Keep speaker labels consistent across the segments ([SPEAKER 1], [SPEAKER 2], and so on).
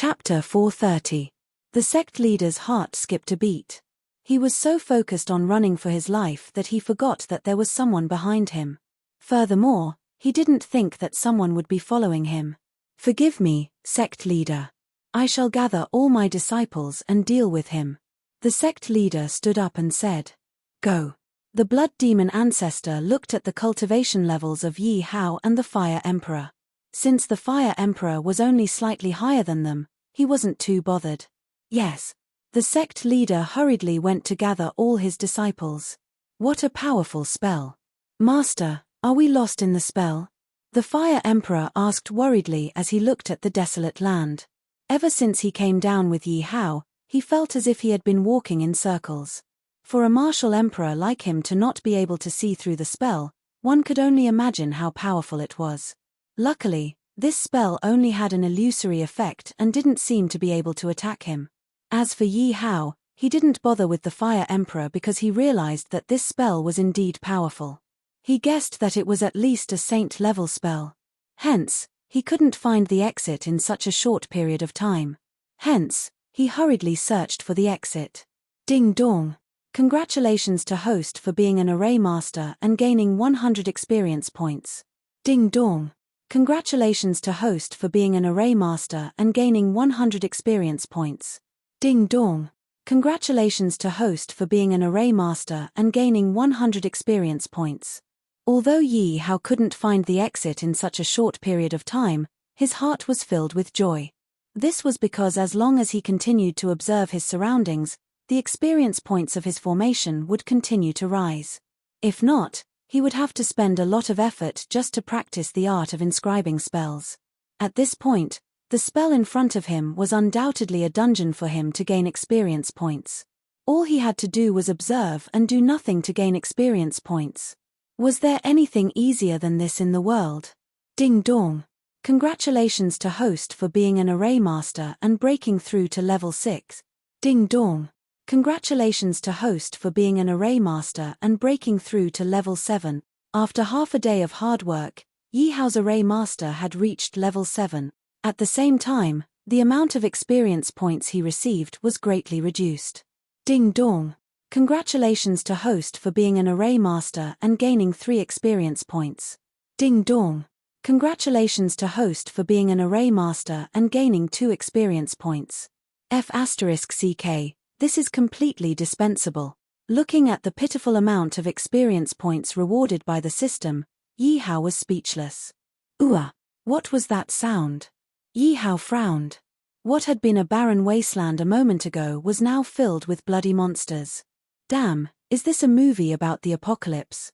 [SPEAKER 1] Chapter 430. The sect leader's heart skipped a beat. He was so focused on running for his life that he forgot that there was someone behind him. Furthermore, he didn't think that someone would be following him. "Forgive me, sect leader. I shall gather all my disciples and deal with him." The sect leader stood up and said, "Go." The blood demon ancestor looked at the cultivation levels of Yi Hao and the Fire Emperor. Since the Fire Emperor was only slightly higher than them, he wasn't too bothered. Yes. The sect leader hurriedly went to gather all his disciples. What a powerful spell. "Master, are we lost in the spell?" The Fire Emperor asked worriedly as he looked at the desolate land. Ever since he came down with Yi Hao, he felt as if he had been walking in circles. For a martial emperor like him to not be able to see through the spell, one could only imagine how powerful it was. Luckily, this spell only had an illusory effect and didn't seem to be able to attack him. As for Yi Hao, he didn't bother with the Fire Emperor because he realized that this spell was indeed powerful. He guessed that it was at least a saint-level spell. Hence, he couldn't find the exit in such a short period of time. Hence, he hurriedly searched for the exit. Ding dong. Congratulations to host for being an array master and gaining 100 experience points. Ding dong. Congratulations to host for being an array master and gaining 100 experience points. Ding dong. Congratulations to host for being an array master and gaining 100 experience points. Although Yi Hao couldn't find the exit in such a short period of time, his heart was filled with joy. This was because as long as he continued to observe his surroundings, the experience points of his formation would continue to rise. If not, he would have to spend a lot of effort just to practice the art of inscribing spells. At this point, the spell in front of him was undoubtedly a dungeon for him to gain experience points. All he had to do was observe and do nothing to gain experience points. Was there anything easier than this in the world? Ding dong. Congratulations to host for being an array master and breaking through to level 6. Ding dong. Congratulations to host for being an array master and breaking through to level 7. After half a day of hard work, Yi Hao's array master had reached level 7. At the same time, the amount of experience points he received was greatly reduced. Ding dong. Congratulations to host for being an array master and gaining 3 experience points. Ding dong. Congratulations to host for being an array master and gaining 2 experience points. F***CK. This is completely dispensable. Looking at the pitiful amount of experience points rewarded by the system, Yi Hao was speechless. What was that sound? Yi Hao frowned. What had been a barren wasteland a moment ago was now filled with bloody monsters. Damn, is this a movie about the apocalypse?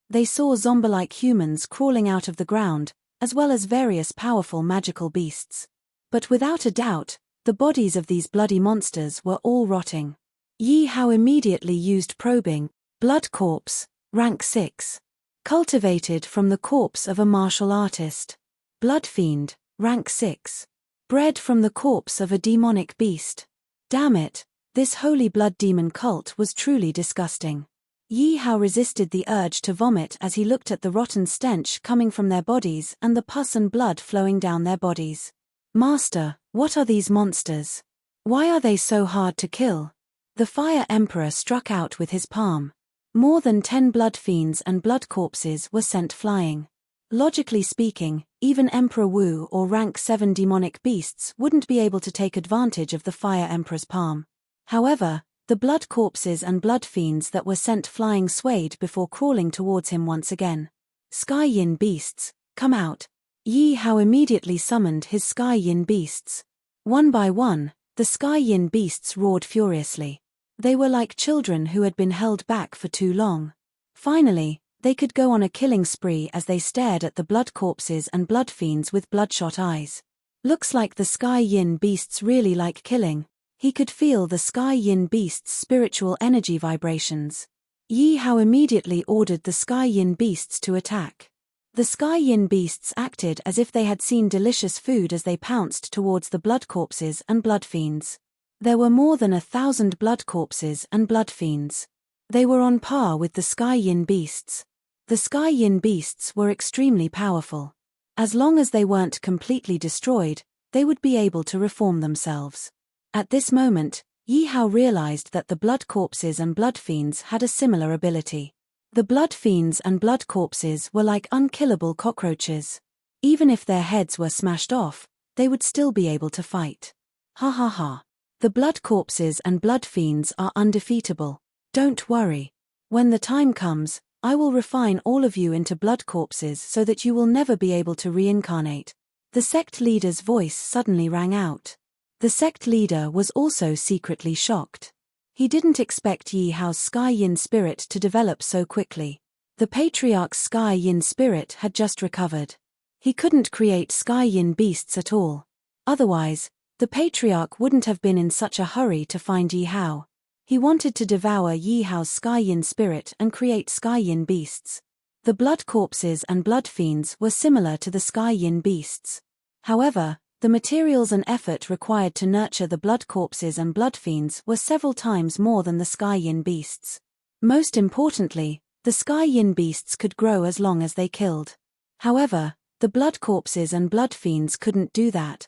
[SPEAKER 1] They saw zombie-like humans crawling out of the ground, as well as various powerful magical beasts. But without a doubt, the bodies of these bloody monsters were all rotting. Yi Hao immediately used probing, blood corpse, rank 6. Cultivated from the corpse of a martial artist. Blood fiend, rank 6. Bred from the corpse of a demonic beast. Damn it, this holy blood demon cult was truly disgusting. Yi Hao resisted the urge to vomit as he looked at the rotten stench coming from their bodies and the pus and blood flowing down their bodies. "Master, what are these monsters? Why are they so hard to kill?" The Fire Emperor struck out with his palm. More than 10 blood fiends and blood corpses were sent flying. Logically speaking, even Emperor Wu or rank 7 demonic beasts wouldn't be able to take advantage of the Fire Emperor's palm. However, the blood corpses and blood fiends that were sent flying swayed before crawling towards him once again. "Sky Yin beasts, come out." Yi Hao immediately summoned his Sky Yin beasts. One by one, the Sky Yin beasts roared furiously. They were like children who had been held back for too long. Finally, they could go on a killing spree as they stared at the blood corpses and blood fiends with bloodshot eyes. Looks like the Sky Yin beasts really like killing. He could feel the Sky Yin beasts' spiritual energy vibrations. Yi Hao immediately ordered the Sky Yin beasts to attack. The Sky Yin beasts acted as if they had seen delicious food as they pounced towards the blood corpses and blood fiends. There were more than 1,000 blood corpses and blood fiends. They were on par with the Sky Yin beasts. The Sky Yin beasts were extremely powerful. As long as they weren't completely destroyed, they would be able to reform themselves. At this moment, Yi Hao realized that the blood corpses and blood fiends had a similar ability. The blood fiends and blood corpses were like unkillable cockroaches. Even if their heads were smashed off, they would still be able to fight. Ha ha ha. The blood corpses and blood fiends are undefeatable. Don't worry. When the time comes, I will refine all of you into blood corpses so that you will never be able to reincarnate. The sect leader's voice suddenly rang out. The sect leader was also secretly shocked. He didn't expect Yi Hao's Sky Yin spirit to develop so quickly. The patriarch's Sky Yin spirit had just recovered. He couldn't create Sky Yin beasts at all. Otherwise, the patriarch wouldn't have been in such a hurry to find Yi Hao. He wanted to devour Yi Hao's Sky Yin spirit and create Sky Yin beasts. The blood corpses and blood fiends were similar to the Sky Yin beasts. However, the materials and effort required to nurture the blood corpses and blood fiends were several times more than the Sky Yin beasts. Most importantly, the Sky Yin beasts could grow as long as they killed. However, the blood corpses and blood fiends couldn't do that.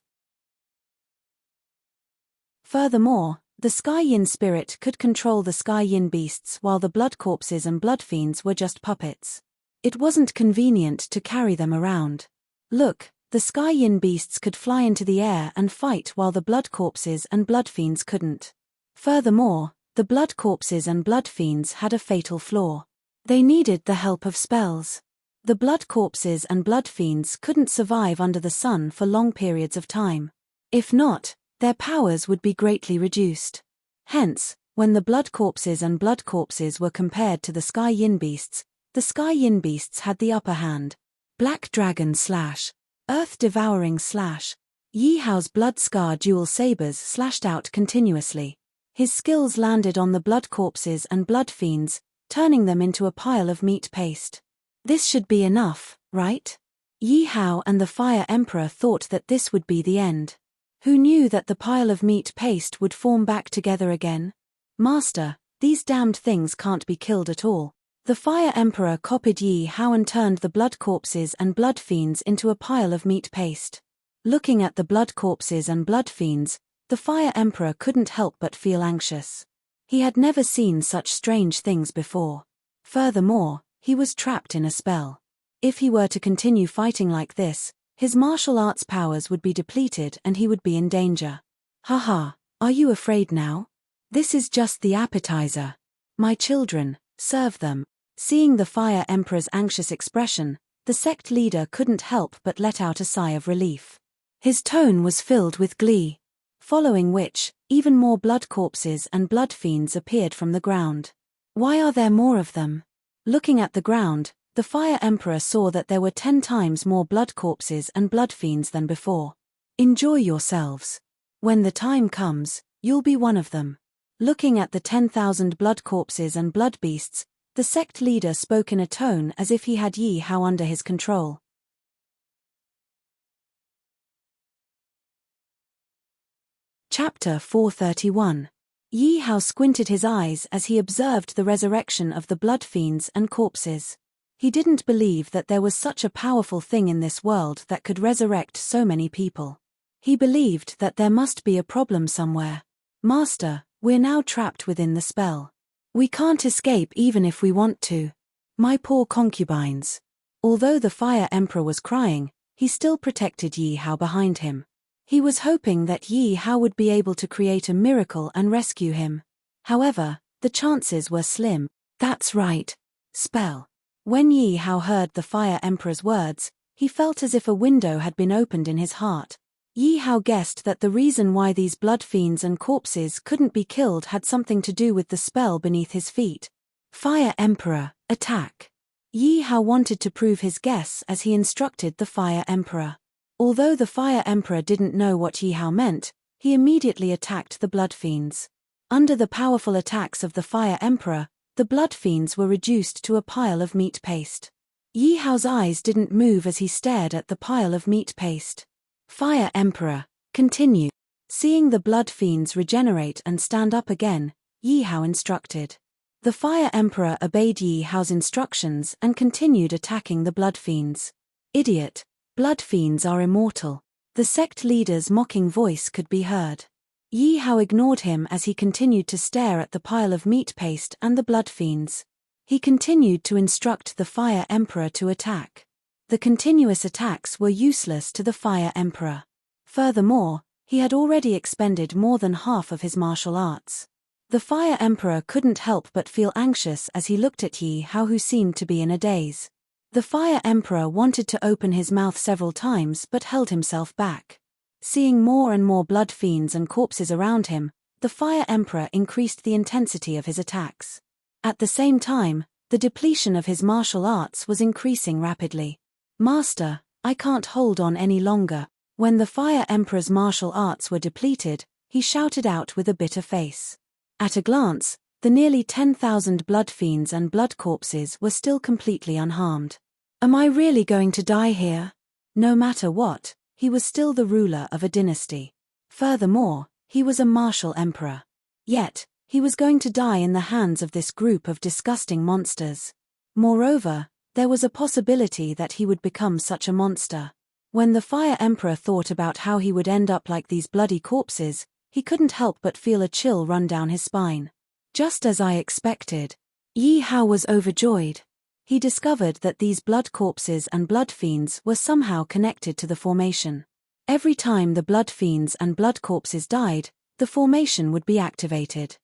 [SPEAKER 1] Furthermore, the Sky Yin spirit could control the Sky Yin beasts while the blood corpses and blood fiends were just puppets. It wasn't convenient to carry them around. Look, the Sky Yin beasts could fly into the air and fight while the blood corpses and blood fiends couldn't. Furthermore, the blood corpses and blood fiends had a fatal flaw. They needed the help of spells. The blood corpses and blood fiends couldn't survive under the sun for long periods of time. If not, their powers would be greatly reduced. Hence, when the blood corpses and blood corpses were compared to the Sky Yin beasts, the Sky Yin beasts had the upper hand. Black Dragon / Earth Devouring / Yi Hao's blood scar dual sabers slashed out continuously. His skills landed on the blood corpses and blood fiends, turning them into a pile of meat paste. This should be enough, right? Yi Hao and the Fire Emperor thought that this would be the end. Who knew that the pile of meat paste would form back together again? Master, these damned things can't be killed at all. The Fire Emperor copied Yi Hao and turned the blood corpses and blood fiends into a pile of meat paste. Looking at the blood corpses and blood fiends, the Fire Emperor couldn't help but feel anxious. He had never seen such strange things before. Furthermore, he was trapped in a spell. If he were to continue fighting like this, his martial arts powers would be depleted and he would be in danger. Haha, are you afraid now? This is just the appetizer. My children, serve them. Seeing the Fire Emperor's anxious expression, the sect leader couldn't help but let out a sigh of relief. His tone was filled with glee. Following which, even more blood corpses and blood fiends appeared from the ground. Why are there more of them? Looking at the ground, the Fire Emperor saw that there were 10 times more blood corpses and blood fiends than before. Enjoy yourselves. When the time comes, you'll be one of them. Looking at the 10,000 blood corpses and blood beasts, the sect leader spoke in a tone as if he had Yi Hao under his control. Chapter 431. Yi Hao squinted his eyes as he observed the resurrection of the blood fiends and corpses. He didn't believe that there was such a powerful thing in this world that could resurrect so many people. He believed that there must be a problem somewhere. Master, we're now trapped within the spell. We can't escape even if we want to. My poor concubines. Although the Fire Emperor was crying, he still protected Yi Hao behind him. He was hoping that Yi Hao would be able to create a miracle and rescue him. However, the chances were slim. That's right. Spell. When Yi Hao heard the Fire Emperor's words, he felt as if a window had been opened in his heart. Yi Hao guessed that the reason why these blood fiends and corpses couldn't be killed had something to do with the spell beneath his feet. Fire Emperor, attack. Yi Hao wanted to prove his guess as he instructed the Fire Emperor. Although the Fire Emperor didn't know what Yi Hao meant, he immediately attacked the blood fiends. Under the powerful attacks of the Fire Emperor, the blood fiends were reduced to a pile of meat paste. Yi Hao's eyes didn't move as he stared at the pile of meat paste. Fire Emperor, continue. Seeing the blood fiends regenerate and stand up again, Yi Hao instructed. The Fire Emperor obeyed Yi Hao's instructions and continued attacking the blood fiends. Idiot. Blood fiends are immortal. The sect leader's mocking voice could be heard. Yi Hao ignored him as he continued to stare at the pile of meat paste and the blood fiends. He continued to instruct the Fire Emperor to attack. The continuous attacks were useless to the Fire Emperor. Furthermore, he had already expended more than half of his martial arts. The Fire Emperor couldn't help but feel anxious as he looked at Yi Hao, who seemed to be in a daze. The Fire Emperor wanted to open his mouth several times but held himself back. Seeing more and more blood fiends and corpses around him, the Fire Emperor increased the intensity of his attacks. At the same time, the depletion of his martial arts was increasing rapidly. "Master, I can't hold on any longer." When the Fire Emperor's martial arts were depleted, he shouted out with a bitter face. At a glance, the nearly 10,000 blood fiends and blood corpses were still completely unharmed. "Am I really going to die here?" No matter what, he was still the ruler of a dynasty. Furthermore, he was a martial emperor. Yet, he was going to die in the hands of this group of disgusting monsters. Moreover, there was a possibility that he would become such a monster. When the Fire Emperor thought about how he would end up like these bloody corpses, he couldn't help but feel a chill run down his spine. Just as I expected. Yi Hao was overjoyed. He discovered that these blood corpses and blood fiends were somehow connected to the formation. Every time the blood fiends and blood corpses died, the formation would be activated.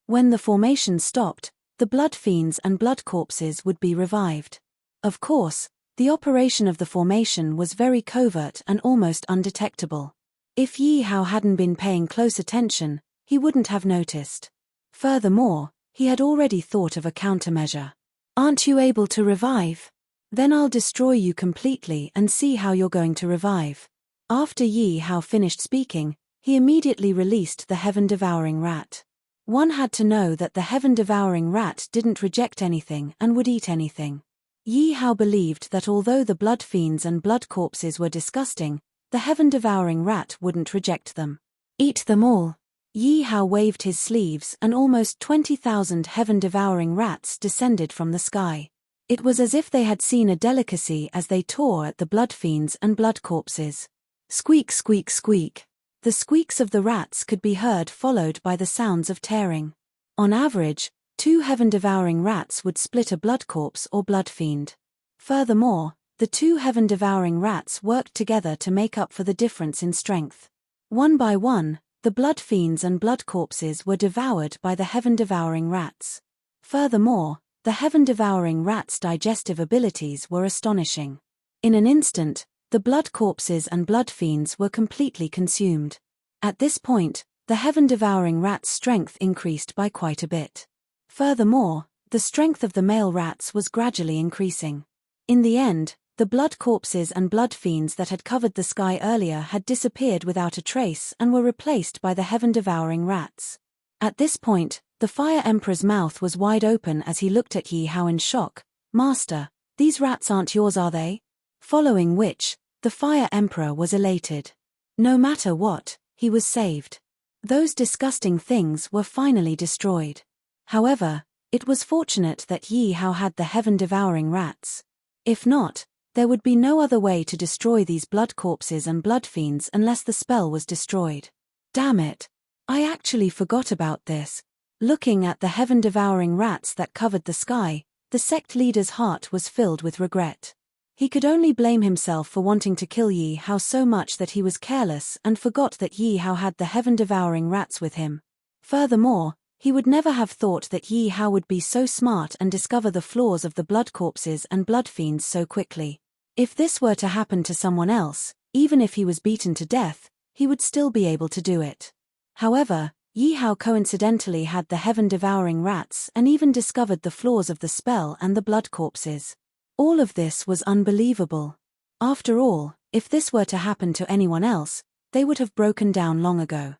[SPEAKER 1] When the formation stopped, the blood fiends and blood corpses would be revived. Of course, the operation of the formation was very covert and almost undetectable. If Yi Hao hadn't been paying close attention, he wouldn't have noticed. Furthermore, he had already thought of a countermeasure. "Aren't you able to revive? Then I'll destroy you completely and see how you're going to revive." After Yi Hao finished speaking, he immediately released the heaven-devouring rat. One had to know that the heaven-devouring rat didn't reject anything and would eat anything. Yi Hao believed that although the blood fiends and blood corpses were disgusting, the heaven-devouring rat wouldn't reject them. "Eat them all." Yi Hao waved his sleeves and almost 20,000 heaven-devouring rats descended from the sky. It was as if they had seen a delicacy as they tore at the blood fiends and blood corpses. Squeak, squeak, squeak. The squeaks of the rats could be heard, followed by the sounds of tearing. On average, 2 heaven-devouring rats would split a blood corpse or blood fiend. Furthermore, the 2 heaven-devouring rats worked together to make up for the difference in strength. One by one, the blood fiends and blood corpses were devoured by the heaven-devouring rats. Furthermore, the heaven-devouring rats' digestive abilities were astonishing. In an instant, the blood corpses and blood fiends were completely consumed. At this point, the heaven-devouring rat's strength increased by quite a bit. Furthermore, the strength of the male rats was gradually increasing. In the end, the blood corpses and blood fiends that had covered the sky earlier had disappeared without a trace and were replaced by the heaven-devouring rats. At this point, the Fire Emperor's mouth was wide open as he looked at Yi Hao in shock. "Master, these rats aren't yours, are they?" Following which, the Fire Emperor was elated. No matter what, he was saved. Those disgusting things were finally destroyed. However, it was fortunate that Yi Hao had the heaven-devouring rats. If not, there would be no other way to destroy these blood corpses and blood fiends unless the spell was destroyed. Damn it! I actually forgot about this. Looking at the heaven-devouring rats that covered the sky, the sect leader's heart was filled with regret. He could only blame himself for wanting to kill Yi Hao so much that he was careless and forgot that Yi Hao had the heaven-devouring rats with him. Furthermore, he would never have thought that Yi Hao would be so smart and discover the flaws of the blood corpses and blood fiends so quickly. If this were to happen to someone else, even if he was beaten to death, he would still be able to do it. However, Yi Hao coincidentally had the heaven-devouring rats and even discovered the flaws of the spell and the blood corpses. All of this was unbelievable. After all, if this were to happen to anyone else, they would have broken down long ago.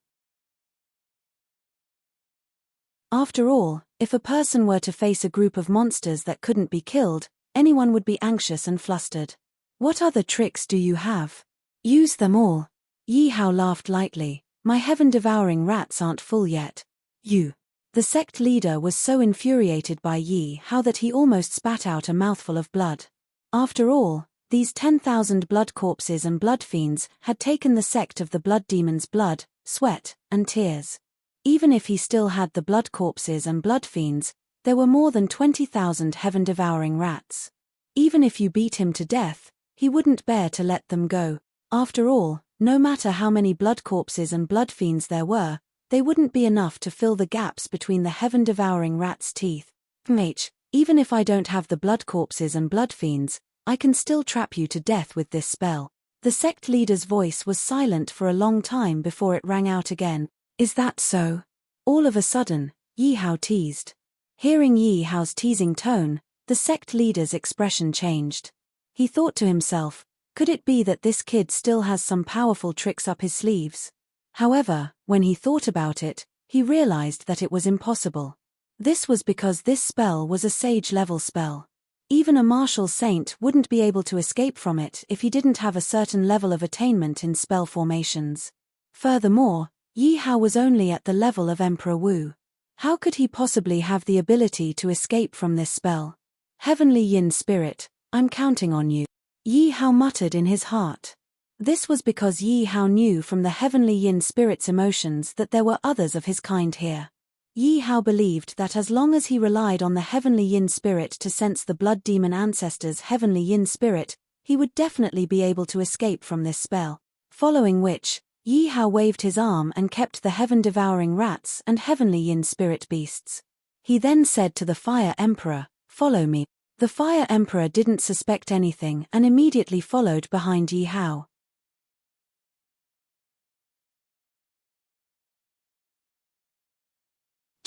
[SPEAKER 1] After all, if a person were to face a group of monsters that couldn't be killed, anyone would be anxious and flustered. "What other tricks do you have? Use them all." Yi Hao laughed lightly. "My heaven-devouring rats aren't full yet." "You." The sect leader was so infuriated by Yi Hao that he almost spat out a mouthful of blood. After all, these 10,000 blood corpses and blood fiends had taken the sect of the blood demon's blood, sweat, and tears. Even if he still had the blood corpses and blood fiends, there were more than 20,000 heaven-devouring rats. Even if you beat him to death, he wouldn't bear to let them go. After all, no matter how many blood corpses and blood fiends there were, they wouldn't be enough to fill the gaps between the heaven-devouring rat's teeth. Even if I don't have the blood corpses and blood fiends, I can still trap you to death with this spell. The sect leader's voice was silent for a long time before it rang out again. Is that so? All of a sudden, Yi Hao teased. Hearing Yi Hao's teasing tone, the sect leader's expression changed. He thought to himself, could it be that this kid still has some powerful tricks up his sleeves? However, when he thought about it, he realized that it was impossible. This was because this spell was a sage-level spell. Even a martial saint wouldn't be able to escape from it if he didn't have a certain level of attainment in spell formations. Furthermore, Yi Hao was only at the level of Emperor Wu. How could he possibly have the ability to escape from this spell? Heavenly Yin Spirit, I'm counting on you. Yi Hao muttered in his heart. This was because Yi Hao knew from the Heavenly Yin Spirit's emotions that there were others of his kind here. Yi Hao believed that as long as he relied on the Heavenly Yin Spirit to sense the blood demon ancestor's Heavenly Yin Spirit, he would definitely be able to escape from this spell. Following which, Yi Hao waved his arm and kept the heaven-devouring rats and Heavenly Yin Spirit beasts. He then said to the Fire Emperor, "Follow me." The Fire Emperor didn't suspect anything and immediately followed behind Yi Hao.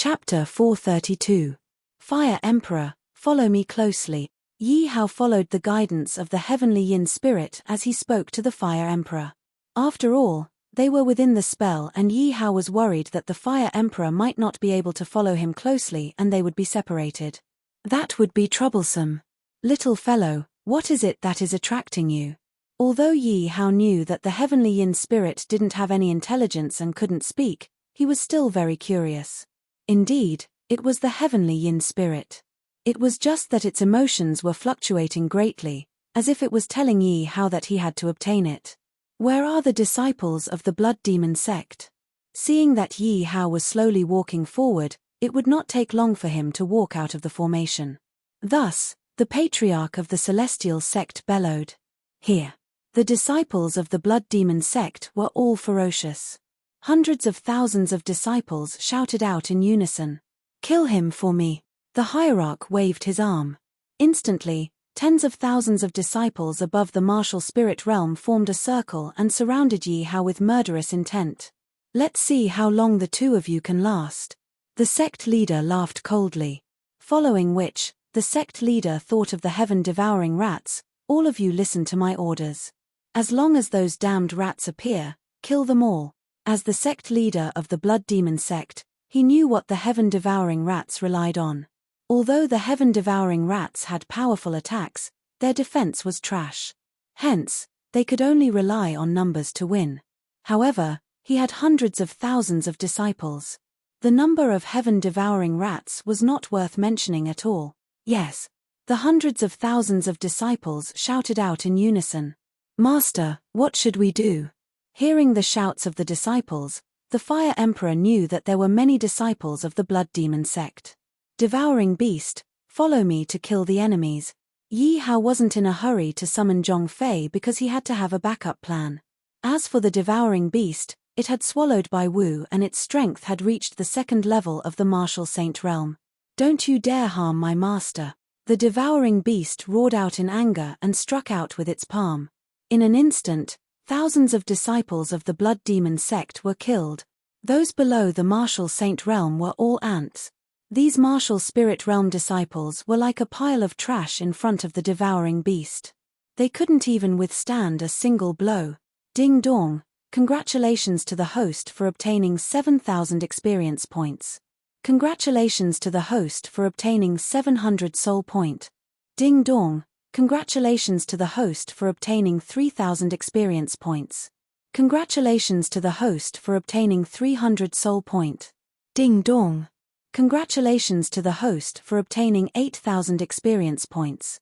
[SPEAKER 1] Chapter 432. Fire Emperor, follow me closely. Yi Hao followed the guidance of the Heavenly Yin Spirit as he spoke to the Fire Emperor. After all, they were within the spell and Yi Hao was worried that the Fire Emperor might not be able to follow him closely and they would be separated. That would be troublesome. Little fellow, what is it that is attracting you? Although Yi Hao knew that the Heavenly Yin Spirit didn't have any intelligence and couldn't speak, he was still very curious. Indeed, it was the Heavenly Yin Spirit. It was just that its emotions were fluctuating greatly, as if it was telling Yi Hao that he had to obtain it. Where are the disciples of the Blood Demon sect? Seeing that Yi Hao was slowly walking forward, it would not take long for him to walk out of the formation. Thus, the Patriarch of the Celestial sect bellowed. Here. The disciples of the Blood Demon sect were all ferocious. Hundreds of thousands of disciples shouted out in unison. Kill him for me. The hierarch waved his arm. Instantly, tens of thousands of disciples above the martial spirit realm formed a circle and surrounded Yi Hao with murderous intent. Let's see how long the two of you can last. The sect leader laughed coldly. Following which, the sect leader thought of the heaven-devouring rats. All of you listen to my orders. As long as those damned rats appear, kill them all. As the sect leader of the Blood Demon sect, he knew what the heaven-devouring rats relied on. Although the heaven-devouring rats had powerful attacks, their defense was trash. Hence, they could only rely on numbers to win. However, he had hundreds of thousands of disciples. The number of heaven-devouring rats was not worth mentioning at all. Yes. The hundreds of thousands of disciples shouted out in unison. Master, what should we do? Hearing the shouts of the disciples, the Fire Emperor knew that there were many disciples of the Blood Demon sect. Devouring Beast, follow me to kill the enemies. Yi Hao wasn't in a hurry to summon Zhongfei because he had to have a backup plan. As for the Devouring Beast, it had swallowed Bai Wu and its strength had reached the second level of the martial saint realm. Don't you dare harm my master. The Devouring Beast roared out in anger and struck out with its palm. In an instant, thousands of disciples of the Blood Demon sect were killed. Those below the martial saint realm were all ants. These martial spirit realm disciples were like a pile of trash in front of the Devouring Beast. They couldn't even withstand a single blow. Ding dong, congratulations to the host for obtaining 7,000 experience points. Congratulations to the host for obtaining 700 soul point. Ding dong, congratulations to the host for obtaining 3,000 experience points. Congratulations to the host for obtaining 300 soul point. Ding dong. Congratulations to the host for obtaining 8,000 experience points.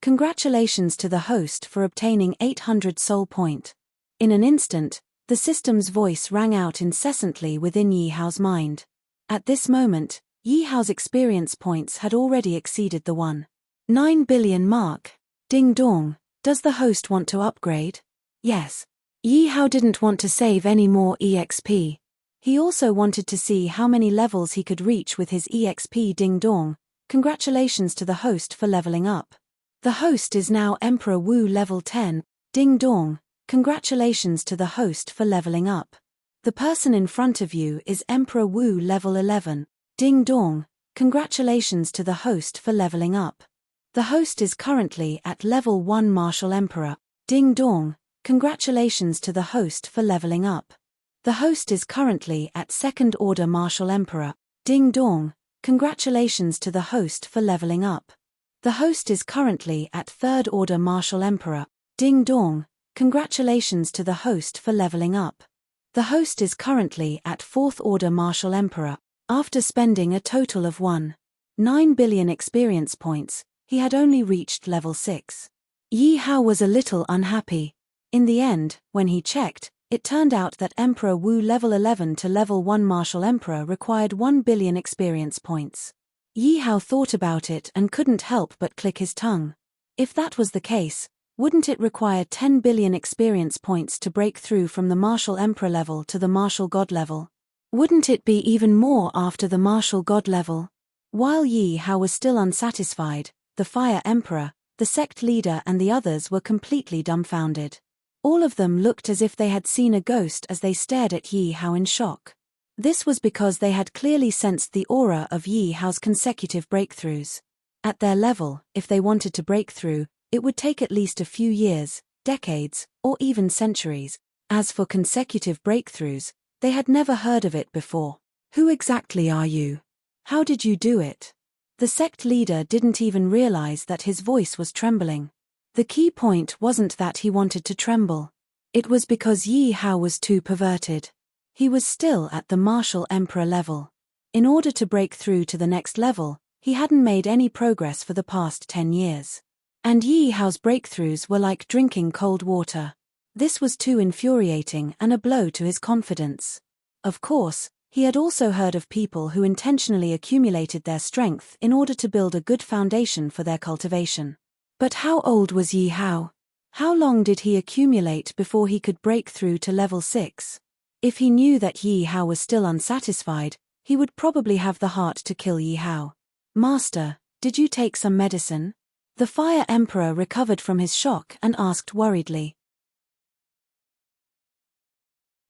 [SPEAKER 1] Congratulations to the host for obtaining 800 soul point. In an instant, the system's voice rang out incessantly within Yi Hao's mind. At this moment, Yi Hao's experience points had already exceeded the 1.9 billion mark. Ding dong, does the host want to upgrade? Yes. Yi Hao didn't want to save any more EXP. He also wanted to see how many levels he could reach with his EXP. Ding dong, congratulations to the host for leveling up. The host is now Emperor Wu level 10. Ding dong, congratulations to the host for leveling up. The person in front of you is Emperor Wu level 11. Ding dong, congratulations to the host for leveling up. The host is currently at level 1 Martial Emperor. Ding dong, congratulations to the host for leveling up. The host is currently at 2nd Order Martial Emperor. Ding dong, congratulations to the host for leveling up. The host is currently at 3rd Order Martial Emperor. Ding dong, congratulations to the host for leveling up. The host is currently at 4th Order Martial Emperor. After spending a total of 1.9 billion experience points, he had only reached level 6. Yi Hao was a little unhappy. In the end, when he checked, it turned out that Emperor Wu level 11 to level 1 Martial Emperor required 1 billion experience points. Yi Hao thought about it and couldn't help but click his tongue. If that was the case, wouldn't it require 10 billion experience points to break through from the Martial Emperor level to the Martial God level? Wouldn't it be even more after the Martial God level? While Yi Hao was still unsatisfied, the Fire Emperor, the sect leader and the others were completely dumbfounded. All of them looked as if they had seen a ghost as they stared at Yi Hao in shock. This was because they had clearly sensed the aura of Yi Hao's consecutive breakthroughs. At their level, if they wanted to break through, it would take at least a few years, decades, or even centuries. As for consecutive breakthroughs, they had never heard of it before. Who exactly are you? How did you do it? The sect leader didn't even realize that his voice was trembling. The key point wasn't that he wanted to tremble. It was because Yi Hao was too perverted. He was still at the Martial Emperor level. In order to break through to the next level, he hadn't made any progress for the past 10 years. And Yi Hao's breakthroughs were like drinking cold water. This was too infuriating and a blow to his confidence. Of course, he had also heard of people who intentionally accumulated their strength in order to build a good foundation for their cultivation. But how old was Yi Hao? How long did he accumulate before he could break through to level 6? If he knew that Yi Hao was still unsatisfied, he would probably have the heart to kill Yi Hao. Master, did you take some medicine? The Fire Emperor recovered from his shock and asked worriedly.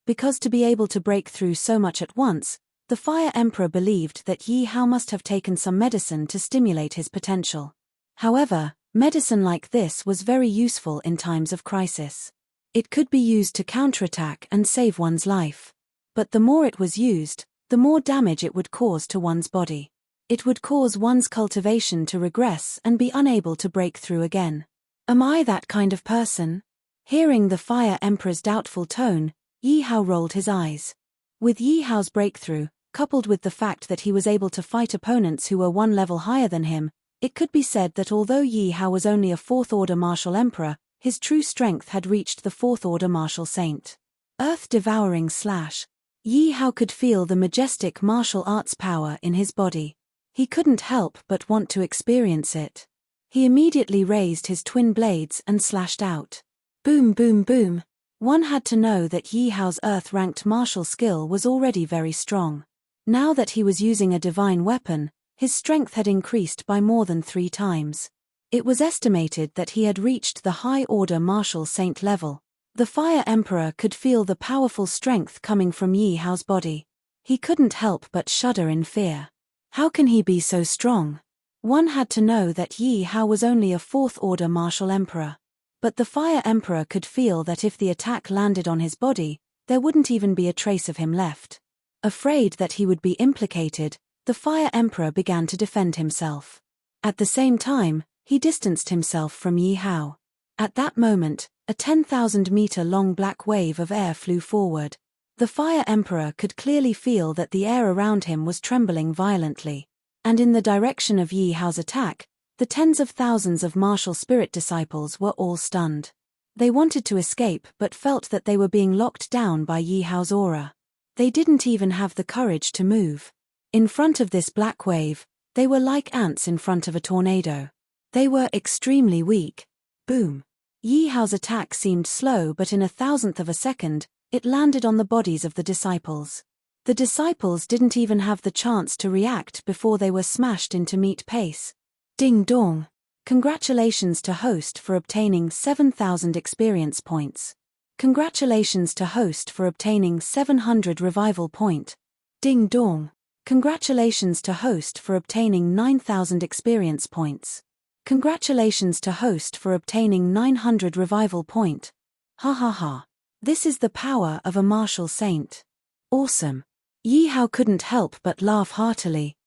[SPEAKER 1] Because to be able to break through so much at once, the Fire Emperor believed that Yi Hao must have taken some medicine to stimulate his potential. However, medicine like this was very useful in times of crisis. It could be used to counterattack and save one's life. But the more it was used, the more damage it would cause to one's body. It would cause one's cultivation to regress and be unable to break through again. Am I that kind of person? Hearing the Fire Emperor's doubtful tone, Yi Hao rolled his eyes. With Yi Hao's breakthrough, coupled with the fact that he was able to fight opponents who were one level higher than him, it could be said that although Yi Hao was only a 4th Order Martial Emperor, his true strength had reached the 4th Order Martial Saint. Earth-devouring / Yi Hao could feel the majestic martial arts power in his body. He couldn't help but want to experience it. He immediately raised his twin blades and slashed out. Boom boom boom. One had to know that Yi Hao's Earth-ranked martial skill was already very strong. Now that he was using a divine weapon, his strength had increased by more than 3 times. It was estimated that he had reached the High Order Martial Saint level. The Fire Emperor could feel the powerful strength coming from Yi Hao's body. He couldn't help but shudder in fear. How can he be so strong? One had to know that Yi Hao was only a 4th Order Martial Emperor. But the Fire Emperor could feel that if the attack landed on his body, there wouldn't even be a trace of him left. Afraid that he would be implicated, the Fire Emperor began to defend himself. At the same time, he distanced himself from Yi Hao. At that moment, a 10,000-meter-long black wave of air flew forward. The Fire Emperor could clearly feel that the air around him was trembling violently. And in the direction of Yi Hao's attack, The tens of thousands of martial spirit disciples were all stunned. They wanted to escape but felt that they were being locked down by Yi Hao's aura. They didn't even have the courage to move. In front of this black wave, they were like ants in front of a tornado. They were extremely weak. Boom. Yi Hao's attack seemed slow, but in a thousandth of a second, it landed on the bodies of the disciples. The disciples didn't even have the chance to react before they were smashed into meat paste. Ding dong. Congratulations to host for obtaining 7,000 experience points. Congratulations to host for obtaining 700 revival point. Ding dong. Congratulations to host for obtaining 9,000 experience points. Congratulations to host for obtaining 900 revival point. Ha ha ha. This is the power of a martial saint. Awesome. Yi Hao couldn't help but laugh heartily.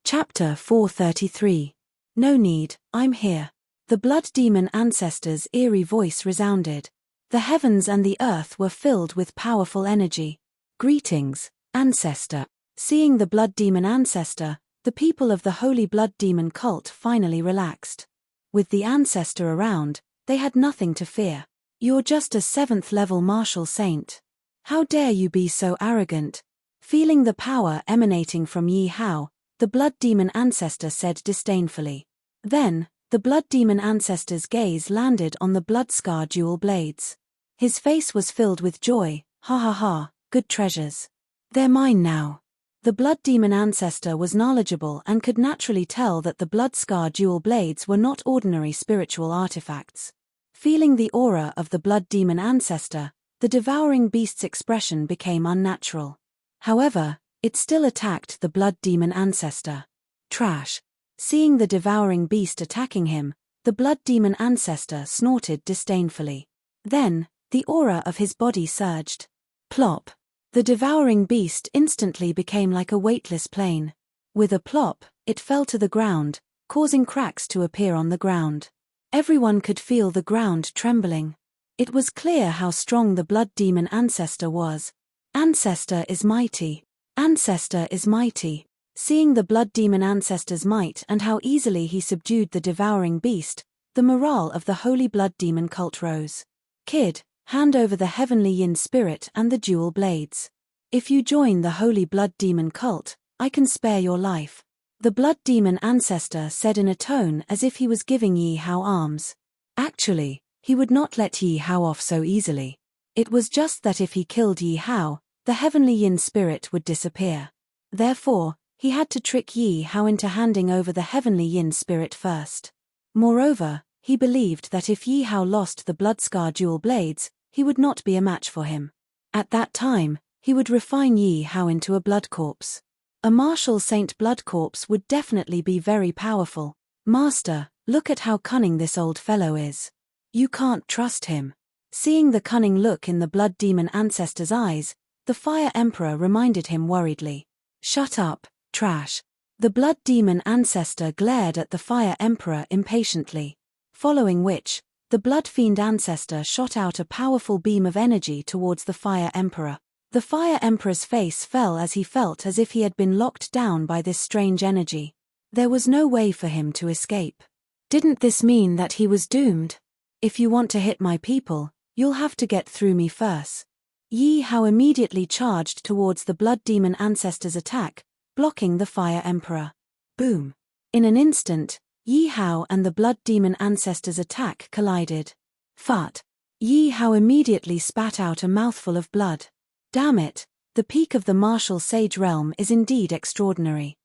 [SPEAKER 1] Chapter 433. No need, I'm here. The blood demon ancestor's eerie voice resounded. The heavens and the earth were filled with powerful energy. Greetings, ancestor. Seeing the blood demon ancestor, the people of the holy blood demon cult finally relaxed. With the ancestor around, they had nothing to fear. You're just a 7th level martial saint. How dare you be so arrogant? Feeling the power emanating from Yi Hao, the blood demon ancestor said disdainfully. Then, the blood demon ancestor's gaze landed on the blood-scar dual blades. His face was filled with joy. Ha ha ha, good treasures. They're mine now. The blood demon ancestor was knowledgeable and could naturally tell that the blood-scar dual blades were not ordinary spiritual artifacts. Feeling the aura of the blood demon ancestor, the devouring beast's expression became unnatural. However, it still attacked the blood demon ancestor. Trash. Seeing the devouring beast attacking him, the blood demon ancestor snorted disdainfully. Then, the aura of his body surged. Plop. The devouring beast instantly became like a weightless plane. With a plop, it fell to the ground, causing cracks to appear on the ground. Everyone could feel the ground trembling. It was clear how strong the blood demon ancestor was. Ancestor is mighty. Ancestor is mighty. Seeing the blood demon ancestor's might and how easily he subdued the devouring beast, the morale of the holy blood demon cult rose. Kid, hand over the heavenly yin spirit and the dual blades. If you join the holy blood demon cult, I can spare your life. The blood demon ancestor said in a tone as if he was giving Yi Hao arms. Actually, he would not let Yi Hao off so easily. It was just that if he killed Yi Hao, the heavenly yin spirit would disappear. Therefore, he had to trick Yi Hao into handing over the heavenly yin spirit first. Moreover, he believed that if Yi Hao lost the blood-scar dual blades, he would not be a match for him. At that time, he would refine Yi Hao into a blood corpse. A martial saint blood corpse would definitely be very powerful. Master, look at how cunning this old fellow is. You can't trust him. Seeing the cunning look in the blood demon ancestor's eyes, the Fire Emperor reminded him worriedly. Shut up, trash. The blood demon ancestor glared at the Fire Emperor impatiently. Following which, the blood fiend ancestor shot out a powerful beam of energy towards the Fire Emperor. The Fire Emperor's face fell as he felt as if he had been locked down by this strange energy. There was no way for him to escape. Didn't this mean that he was doomed? If you want to hit my people, you'll have to get through me first. Yi Hao immediately charged towards the blood demon ancestor's attack, blocking the Fire Emperor. Boom. In an instant, Yi Hao and the blood demon ancestor's attack collided. Fart. Yi Hao immediately spat out a mouthful of blood. Damn it, the peak of the martial sage realm is indeed extraordinary.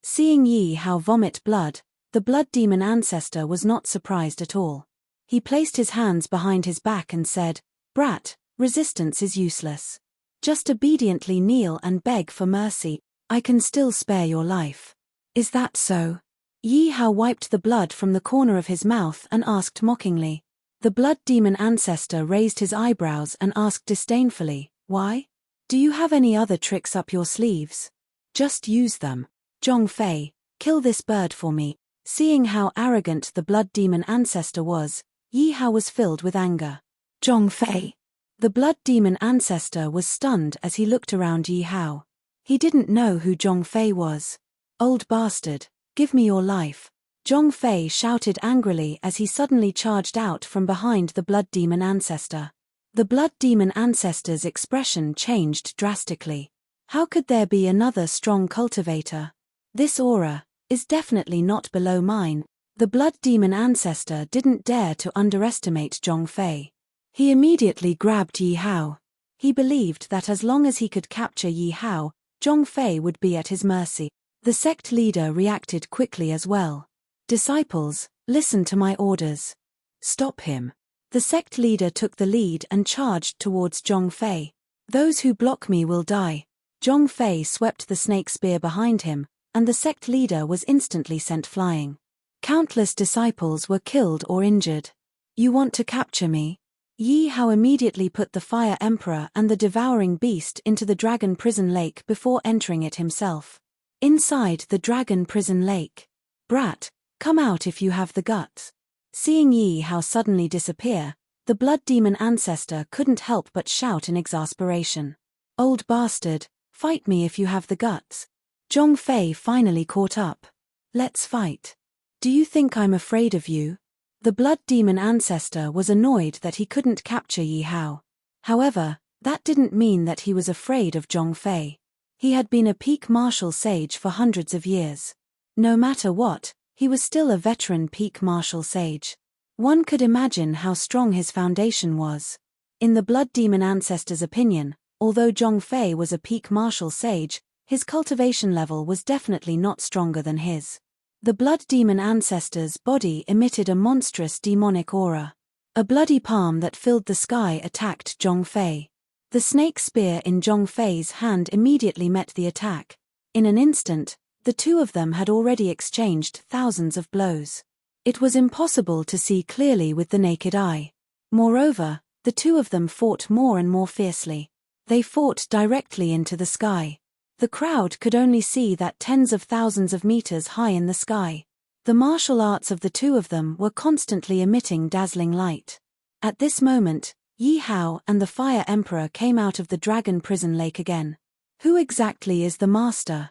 [SPEAKER 1] Seeing Yi Hao vomit blood, the blood demon ancestor was not surprised at all. He placed his hands behind his back and said, Brat, resistance is useless. Just obediently kneel and beg for mercy. I can still spare your life. Is that so? Yi Hao wiped the blood from the corner of his mouth and asked mockingly. The blood demon ancestor raised his eyebrows and asked disdainfully, Why? Do you have any other tricks up your sleeves? Just use them. Zhongfei, kill this bird for me. Seeing how arrogant the blood demon ancestor was, Yi Hao was filled with anger. Zhongfei. The blood demon ancestor was stunned as he looked around Yi Hao. He didn't know who Zhong Fei was. "Old bastard, give me your life," Zhong Fei shouted angrily as he suddenly charged out from behind the blood demon ancestor. The blood demon ancestor's expression changed drastically. How could there be another strong cultivator? This aura is definitely not below mine. The blood demon ancestor didn't dare to underestimate Zhong Fei. He immediately grabbed Yi Hao. He believed that as long as he could capture Yi Hao, Zhong Fei would be at his mercy. The sect leader reacted quickly as well. "Disciples, listen to my orders. Stop him." The sect leader took the lead and charged towards Zhong Fei. "Those who block me will die." Zhong Fei swept the snake spear behind him, and the sect leader was instantly sent flying. Countless disciples were killed or injured. "You want to capture me?" Yi Hao immediately put the Fire Emperor and the devouring beast into the dragon prison lake before entering it himself. Inside the dragon prison lake. "Brat, come out if you have the guts." Seeing Yi Hao suddenly disappear, the blood demon ancestor couldn't help but shout in exasperation. "Old bastard, fight me if you have the guts." Zhong Fei finally caught up. "Let's fight. Do you think I'm afraid of you?" The blood demon ancestor was annoyed that he couldn't capture Yi Hao. However, that didn't mean that he was afraid of Zhong Fei. He had been a peak martial sage for hundreds of years. No matter what, he was still a veteran peak martial sage. One could imagine how strong his foundation was. In the blood demon ancestor's opinion, although Zhong Fei was a peak martial sage, his cultivation level was definitely not stronger than his. The blood demon ancestor's body emitted a monstrous demonic aura. A bloody palm that filled the sky attacked Zhong Fei. The snake spear in Zhong Fei's hand immediately met the attack. In an instant, the two of them had already exchanged thousands of blows. It was impossible to see clearly with the naked eye. Moreover, the two of them fought more and more fiercely. They fought directly into the sky. The crowd could only see that tens of thousands of meters high in the sky. The martial arts of the two of them were constantly emitting dazzling light. At this moment, Yi Hao and the Fire Emperor came out of the dragon prison lake again. "Who exactly is the master?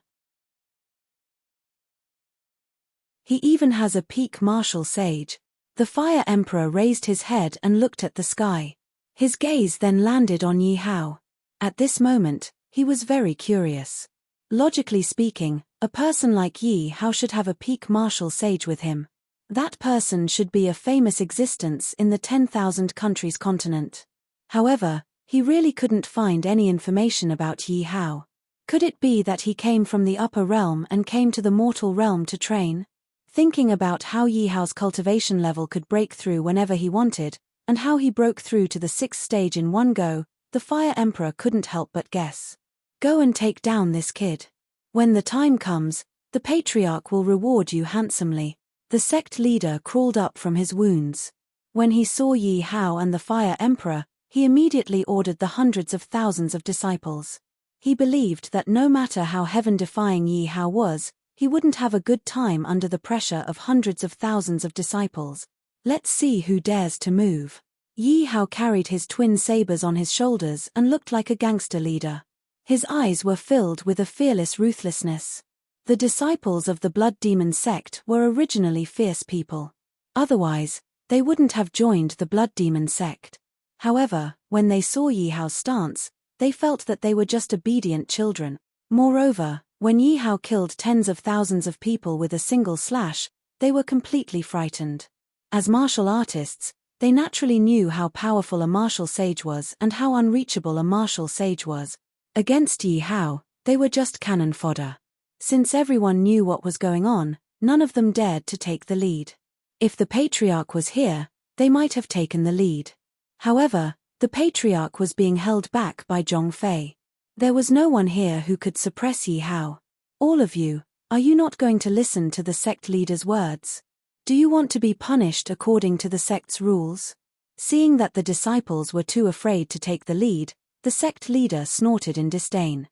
[SPEAKER 1] He even has a peak martial sage." The Fire Emperor raised his head and looked at the sky. His gaze then landed on Yi Hao. At this moment, he was very curious. Logically speaking, a person like Yi Hao should have a peak martial sage with him. That person should be a famous existence in the 10,000 countries continent. However, he really couldn't find any information about Yi Hao. Could it be that he came from the upper realm and came to the mortal realm to train? Thinking about how Yi Hao's cultivation level could break through whenever he wanted, and how he broke through to the 6th stage in one go, the Fire Emperor couldn't help but guess. "Go and take down this kid. When the time comes, the Patriarch will reward you handsomely." The sect leader crawled up from his wounds. When he saw Yi Hao and the Fire Emperor, he immediately ordered the hundreds of thousands of disciples. He believed that no matter how heaven-defying Yi Hao was, he wouldn't have a good time under the pressure of hundreds of thousands of disciples. "Let's see who dares to move." Yi Hao carried his twin sabers on his shoulders and looked like a gangster leader. His eyes were filled with a fearless ruthlessness. The disciples of the Blood Demon sect were originally fierce people. Otherwise, they wouldn't have joined the Blood Demon sect. However, when they saw Yi Hao's stance, they felt that they were just obedient children. Moreover, when Yi Hao killed tens of thousands of people with a single slash, they were completely frightened. As martial artists, they naturally knew how powerful a martial sage was and how unreachable a martial sage was. Against Yi Hao, they were just cannon fodder. Since everyone knew what was going on, none of them dared to take the lead. If the Patriarch was here, they might have taken the lead. However, the Patriarch was being held back by Zhong Fei. There was no one here who could suppress Yi Hao. "All of you, are you not going to listen to the sect leader's words? Do you want to be punished according to the sect's rules?" Seeing that the disciples were too afraid to take the lead, the sect leader snorted in disdain.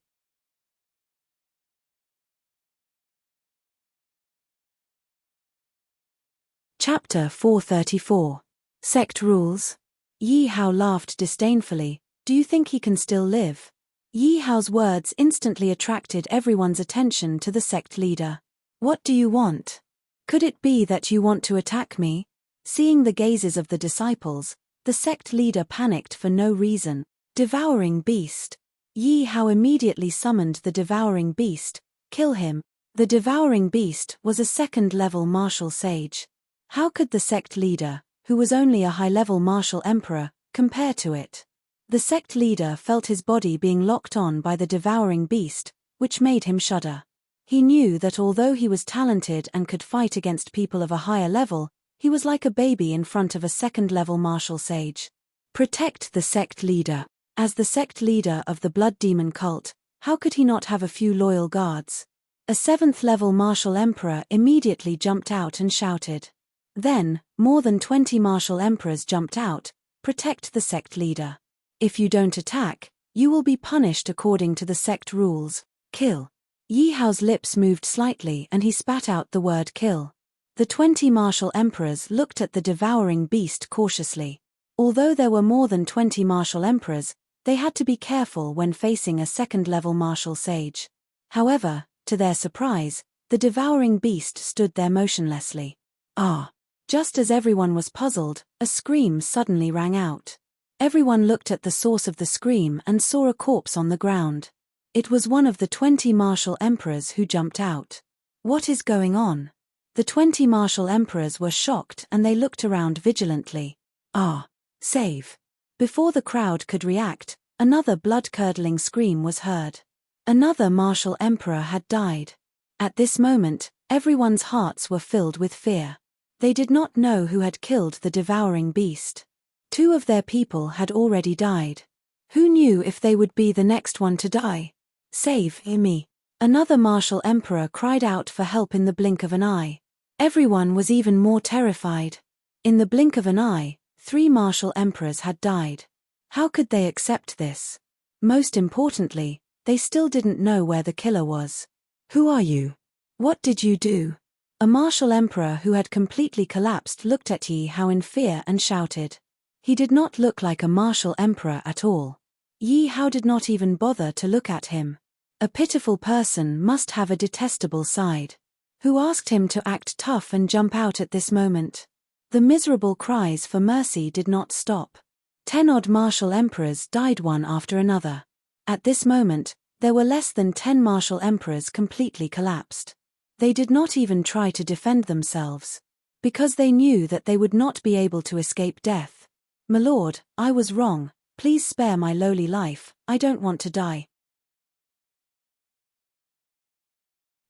[SPEAKER 1] Chapter 434. Sect Rules. Yi Hao laughed disdainfully, Do you think he can still live? Yi Hao's words instantly attracted everyone's attention to the sect leader. What do you want? Could it be that you want to attack me? Seeing the gazes of the disciples, the sect leader panicked for no reason. Devouring beast. Yi Hao immediately summoned the devouring beast. Kill him. The devouring beast was a second-level martial sage. How could the sect leader, who was only a high-level martial emperor, compare to it? The sect leader felt his body being locked on by the devouring beast, which made him shudder. He knew that although he was talented and could fight against people of a higher level, he was like a baby in front of a second-level martial sage. Protect the sect leader. As the sect leader of the blood demon cult, how could he not have a few loyal guards? A seventh-level martial emperor immediately jumped out and shouted. Then, more than 20 martial emperors jumped out. Protect the sect leader. If you don't attack, you will be punished according to the sect rules. Kill. Yi Hao's lips moved slightly and he spat out the word kill. The 20 martial emperors looked at the devouring beast cautiously. Although there were more than 20 martial emperors, they had to be careful when facing a second-level martial sage. However, to their surprise, the devouring beast stood there motionlessly. Ah! Just as everyone was puzzled, a scream suddenly rang out. Everyone looked at the source of the scream and saw a corpse on the ground. It was one of the 20 martial emperors who jumped out. What is going on? The 20 martial emperors were shocked and they looked around vigilantly. Ah! Save! Before the crowd could react, another blood-curdling scream was heard. Another martial emperor had died. At this moment, everyone's hearts were filled with fear. They did not know who had killed the devouring beast. 2 of their people had already died. Who knew if they would be the next one to die? Save me! Another martial emperor cried out for help in the blink of an eye. Everyone was even more terrified. In the blink of an eye, 3 martial emperors had died. How could they accept this? Most importantly, they still didn't know where the killer was. Who are you? What did you do? A martial emperor who had completely collapsed looked at Yi Hao in fear and shouted. He did not look like a martial emperor at all. Yi Hao did not even bother to look at him. A pitiful person must have a detestable side. Who asked him to act tough and jump out at this moment? The miserable cries for mercy did not stop. 10-odd martial emperors died one after another. At this moment, there were less than 10 martial emperors completely collapsed. They did not even try to defend themselves. Because they knew that they would not be able to escape death. My lord, I was wrong, please spare my lowly life, I don't want to die.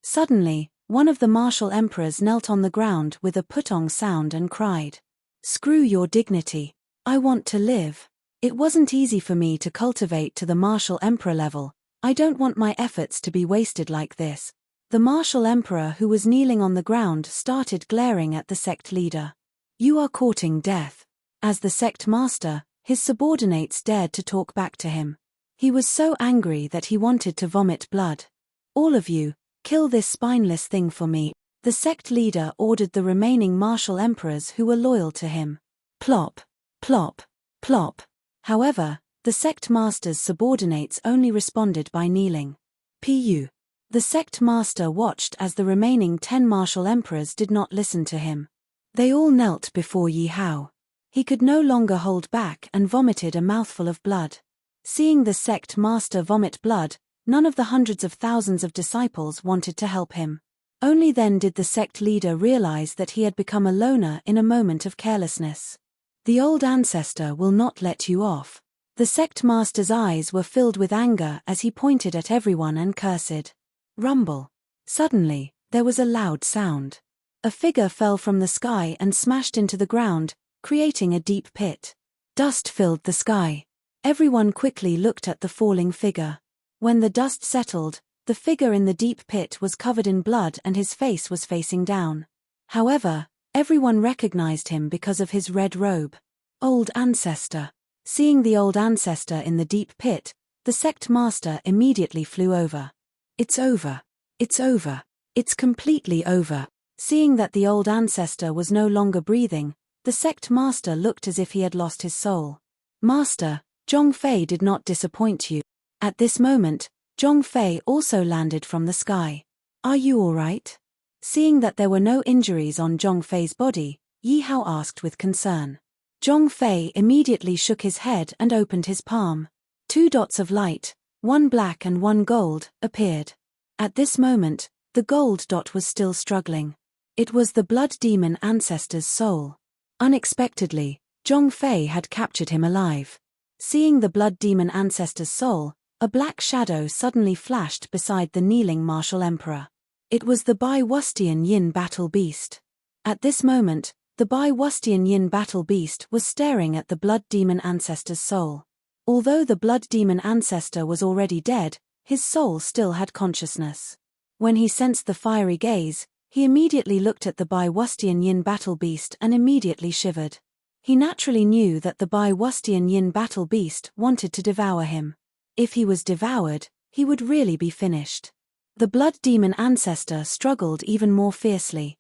[SPEAKER 1] Suddenly, one of the martial emperors knelt on the ground with a putong sound and cried. Screw your dignity. I want to live. It wasn't easy for me to cultivate to the martial emperor level. I don't want my efforts to be wasted like this. The martial emperor who was kneeling on the ground started glaring at the sect leader. You are courting death. As the sect master, his subordinates dared to talk back to him. He was so angry that he wanted to vomit blood. All of you, kill this spineless thing for me, the sect leader ordered the remaining martial emperors who were loyal to him. Plop, plop, plop. However, the sect master's subordinates only responded by kneeling. Pu. The sect master watched as the remaining 10 martial emperors did not listen to him. They all knelt before Yi Hao. He could no longer hold back and vomited a mouthful of blood. Seeing the sect master vomit blood, none of the hundreds of thousands of disciples wanted to help him. Only then did the sect leader realize that he had become a loner in a moment of carelessness. The old ancestor will not let you off. The sect master's eyes were filled with anger as he pointed at everyone and cursed. Rumble. Suddenly, there was a loud sound. A figure fell from the sky and smashed into the ground, creating a deep pit. Dust filled the sky. Everyone quickly looked at the falling figure. When the dust settled, the figure in the deep pit was covered in blood and his face was facing down. However, everyone recognized him because of his red robe. Old ancestor. Seeing the old ancestor in the deep pit, the sect master immediately flew over. It's over. It's over. It's completely over. Seeing that the old ancestor was no longer breathing, the sect master looked as if he had lost his soul. Master, Zhongfei did not disappoint you. At this moment, Zhongfei also landed from the sky. Are you all right? Seeing that there were no injuries on Zhongfei's body, Yi Hao asked with concern. Zhongfei immediately shook his head and opened his palm. 2 dots of light, one black and one gold, appeared. At this moment, the gold dot was still struggling. It was the blood demon ancestor's soul. Unexpectedly, Zhongfei had captured him alive. Seeing the blood demon ancestor's soul, a black shadow suddenly flashed beside the kneeling martial emperor. It was the Bai-Wustian Yin battle beast. At this moment, the Bai-Wustian Yin battle beast was staring at the blood demon ancestor's soul. Although the blood demon ancestor was already dead, his soul still had consciousness. When he sensed the fiery gaze, he immediately looked at the Bai-Wustian Yin battle beast and immediately shivered. He naturally knew that the Bai-Wustian Yin battle beast wanted to devour him. If he was devoured, he would really be finished. The blood demon ancestor struggled even more fiercely.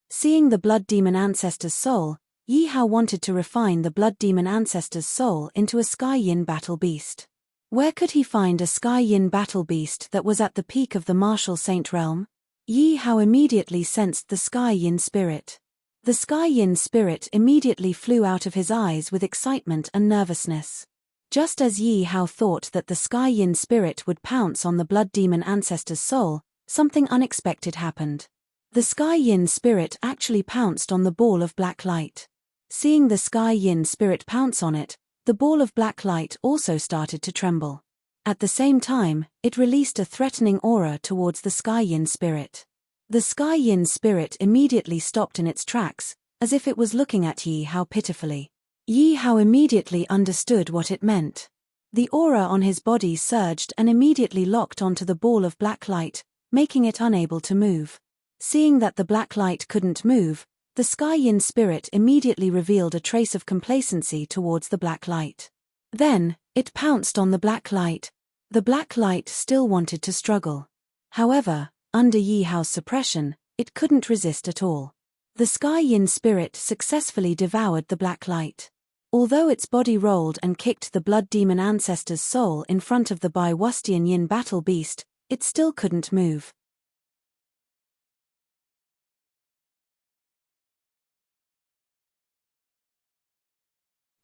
[SPEAKER 1] Seeing the blood demon ancestor's soul, Yi Hao wanted to refine the blood demon ancestor's soul into a Sky Yin battle beast. Where could he find a Sky Yin battle beast that was at the peak of the martial saint realm? Yi Hao immediately sensed the Sky Yin spirit. The Sky Yin spirit immediately flew out of his eyes with excitement and nervousness. Just as Yi Hao thought that the Sky Yin spirit would pounce on the blood demon ancestor's soul, something unexpected happened. The Sky Yin spirit actually pounced on the ball of black light. Seeing the Sky Yin spirit pounce on it, the ball of black light also started to tremble. At the same time, it released a threatening aura towards the Sky Yin spirit. The Sky Yin spirit immediately stopped in its tracks, as if it was looking at Yi Hao pitifully. Yi Hao immediately understood what it meant. The aura on his body surged and immediately locked onto the ball of black light, making it unable to move. Seeing that the black light couldn't move, the Sky Yin spirit immediately revealed a trace of complacency towards the black light. Then, it pounced on the black light. The black light still wanted to struggle. However, under Yi Hao's suppression, it couldn't resist at all. The Sky Yin spirit successfully devoured the black light. Although its body rolled and kicked the blood demon ancestor's soul in front of the Bai-Wustian Yin battle beast, it still couldn't move.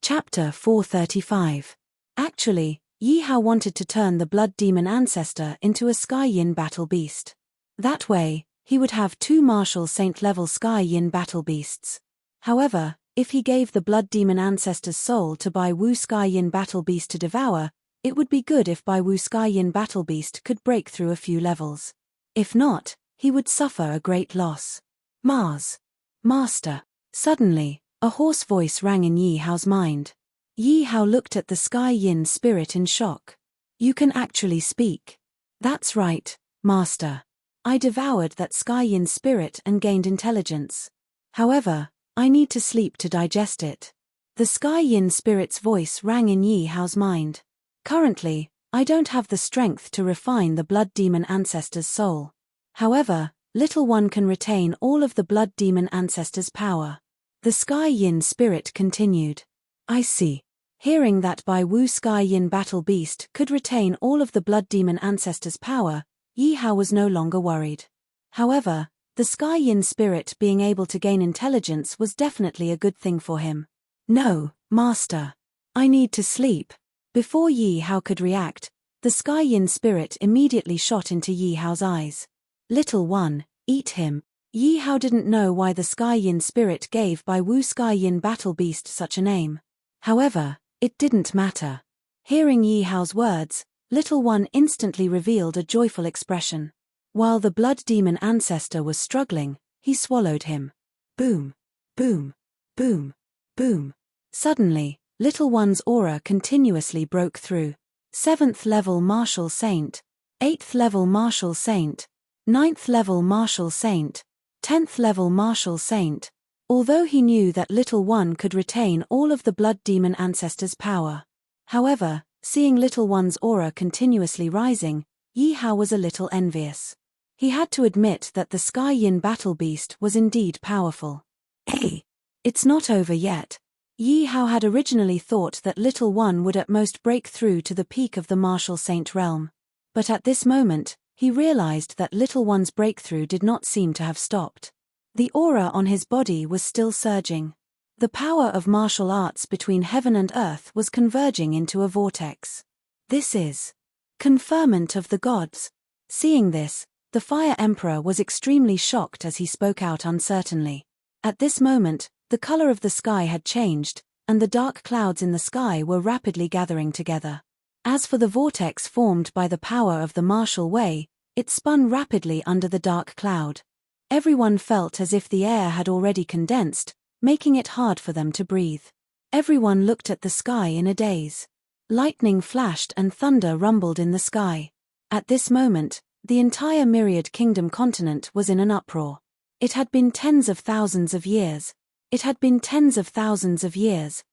[SPEAKER 1] Chapter 435. Actually, Yi Hao wanted to turn the blood demon ancestor into a Sky Yin battle beast. That way, he would have 2 martial saint-level Sky Yin battle beasts. However, if he gave the blood demon ancestor's soul to Bai Wu Sky Yin battle beast to devour, it would be good if Bai Wu Sky Yin battle beast could break through a few levels. If not, he would suffer a great loss. Mars. Master. Suddenly, a hoarse voice rang in Yi Hao's mind. Yi Hao looked at the Sky Yin spirit in shock. You can actually speak. That's right, Master. I devoured that Sky Yin spirit and gained intelligence. However, I need to sleep to digest it. The Sky Yin spirit's voice rang in Yi Hao's mind. Currently, I don't have the strength to refine the blood demon ancestor's soul. However, little one can retain all of the blood demon ancestor's power. The Sky Yin spirit continued. I see. Hearing that Bai Wu Sky Yin battle beast could retain all of the blood demon ancestor's power, Yi Hao was no longer worried. However, the Sky Yin spirit being able to gain intelligence was definitely a good thing for him. No, Master. I need to sleep. Before Yi Hao could react, the Sky Yin spirit immediately shot into Yi Hao's eyes. Little one, eat him. Yi Hao didn't know why the Sky Yin spirit gave Bai Wu Sky Yin battle beast such a name. However, it didn't matter. Hearing Yi Hao's words, little one instantly revealed a joyful expression. While the blood demon ancestor was struggling, he swallowed him. Boom, boom, boom, boom. Suddenly, little one's aura continuously broke through. 7th level martial saint, 8th level martial saint, 9th level martial saint, 10th level martial saint. Although he knew that little one could retain all of the blood demon ancestor's power. However, seeing little one's aura continuously rising, Yi Hao was a little envious. He had to admit that the Sky Yin battle beast was indeed powerful. Hey! It's not over yet. Yi Hao had originally thought that Little One would at most break through to the peak of the martial saint realm. But at this moment, he realized that Little One's breakthrough did not seem to have stopped. The aura on his body was still surging. The power of martial arts between heaven and earth was converging into a vortex. This is conferment of the gods. Seeing this, the Fire Emperor was extremely shocked as he spoke out uncertainly. At this moment, the color of the sky had changed, and the dark clouds in the sky were rapidly gathering together. As for the vortex formed by the power of the martial way, it spun rapidly under the dark cloud. Everyone felt as if the air had already condensed, making it hard for them to breathe. Everyone looked at the sky in a daze. Lightning flashed and thunder rumbled in the sky. At this moment, the entire Myriad Kingdom continent was in an uproar. It had been tens of thousands of years. It had been tens of thousands of years.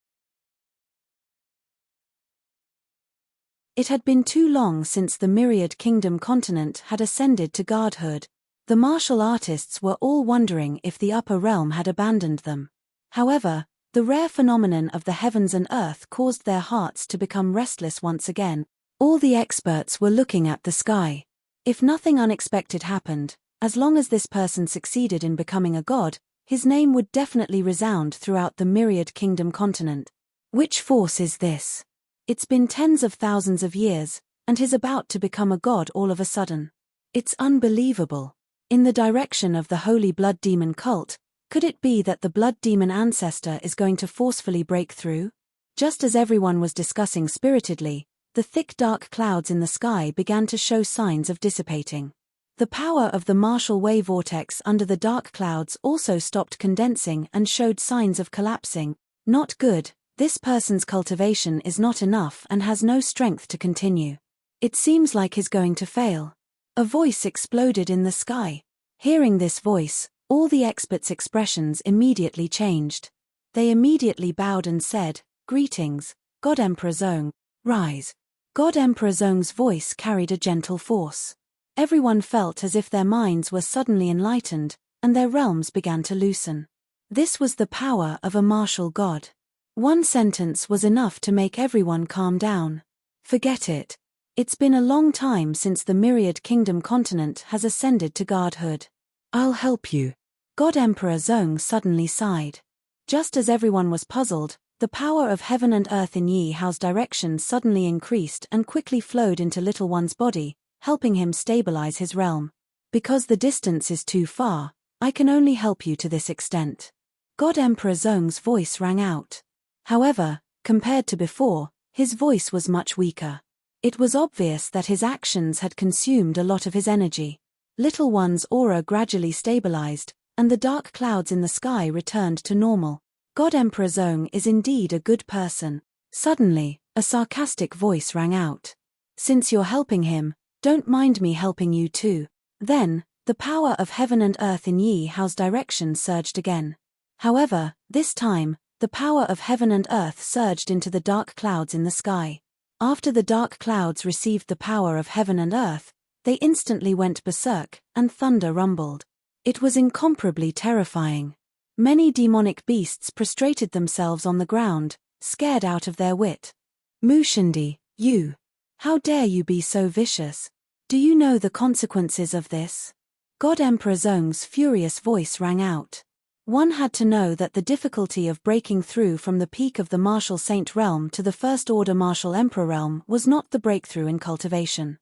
[SPEAKER 1] It had been too long since the Myriad Kingdom continent had ascended to godhood. The martial artists were all wondering if the upper realm had abandoned them. However, the rare phenomenon of the heavens and earth caused their hearts to become restless once again. All the experts were looking at the sky. If nothing unexpected happened, as long as this person succeeded in becoming a god, his name would definitely resound throughout the Myriad Kingdom continent. Which force is this? It's been tens of thousands of years, and he's about to become a god all of a sudden. It's unbelievable. In the direction of the holy blood demon cult, could it be that the blood demon ancestor is going to forcefully break through? Just as everyone was discussing spiritedly, the thick dark clouds in the sky began to show signs of dissipating. The power of the martial way vortex under the dark clouds also stopped condensing and showed signs of collapsing. Not good, this person's cultivation is not enough and has no strength to continue. It seems like he's going to fail. A voice exploded in the sky. Hearing this voice, all the experts' expressions immediately changed. They immediately bowed and said, "Greetings, God Emperor Zong, rise." God Emperor Zong's voice carried a gentle force. Everyone felt as if their minds were suddenly enlightened, and their realms began to loosen. This was the power of a martial god. One sentence was enough to make everyone calm down. Forget it. It's been a long time since the Myriad Kingdom continent has ascended to godhood. I'll help you. God Emperor Zong suddenly sighed. Just as everyone was puzzled, the power of heaven and earth in Yi Hao's direction suddenly increased and quickly flowed into Little One's body, helping him stabilize his realm. Because the distance is too far, I can only help you to this extent. God Emperor Zong's voice rang out. However, compared to before, his voice was much weaker. It was obvious that his actions had consumed a lot of his energy. Little One's aura gradually stabilized, and the dark clouds in the sky returned to normal. God Emperor Zong is indeed a good person. Suddenly, a sarcastic voice rang out. Since you're helping him, don't mind me helping you too. Then, the power of heaven and earth in Yi Hao's direction surged again. However, this time, the power of heaven and earth surged into the dark clouds in the sky. After the dark clouds received the power of heaven and earth, they instantly went berserk, and thunder rumbled. It was incomparably terrifying. Many demonic beasts prostrated themselves on the ground, scared out of their wit. Mushindi, you! How dare you be so vicious? Do you know the consequences of this? God Emperor Zong's furious voice rang out. One had to know that the difficulty of breaking through from the peak of the martial saint realm to the first order martial emperor realm was not the breakthrough in cultivation.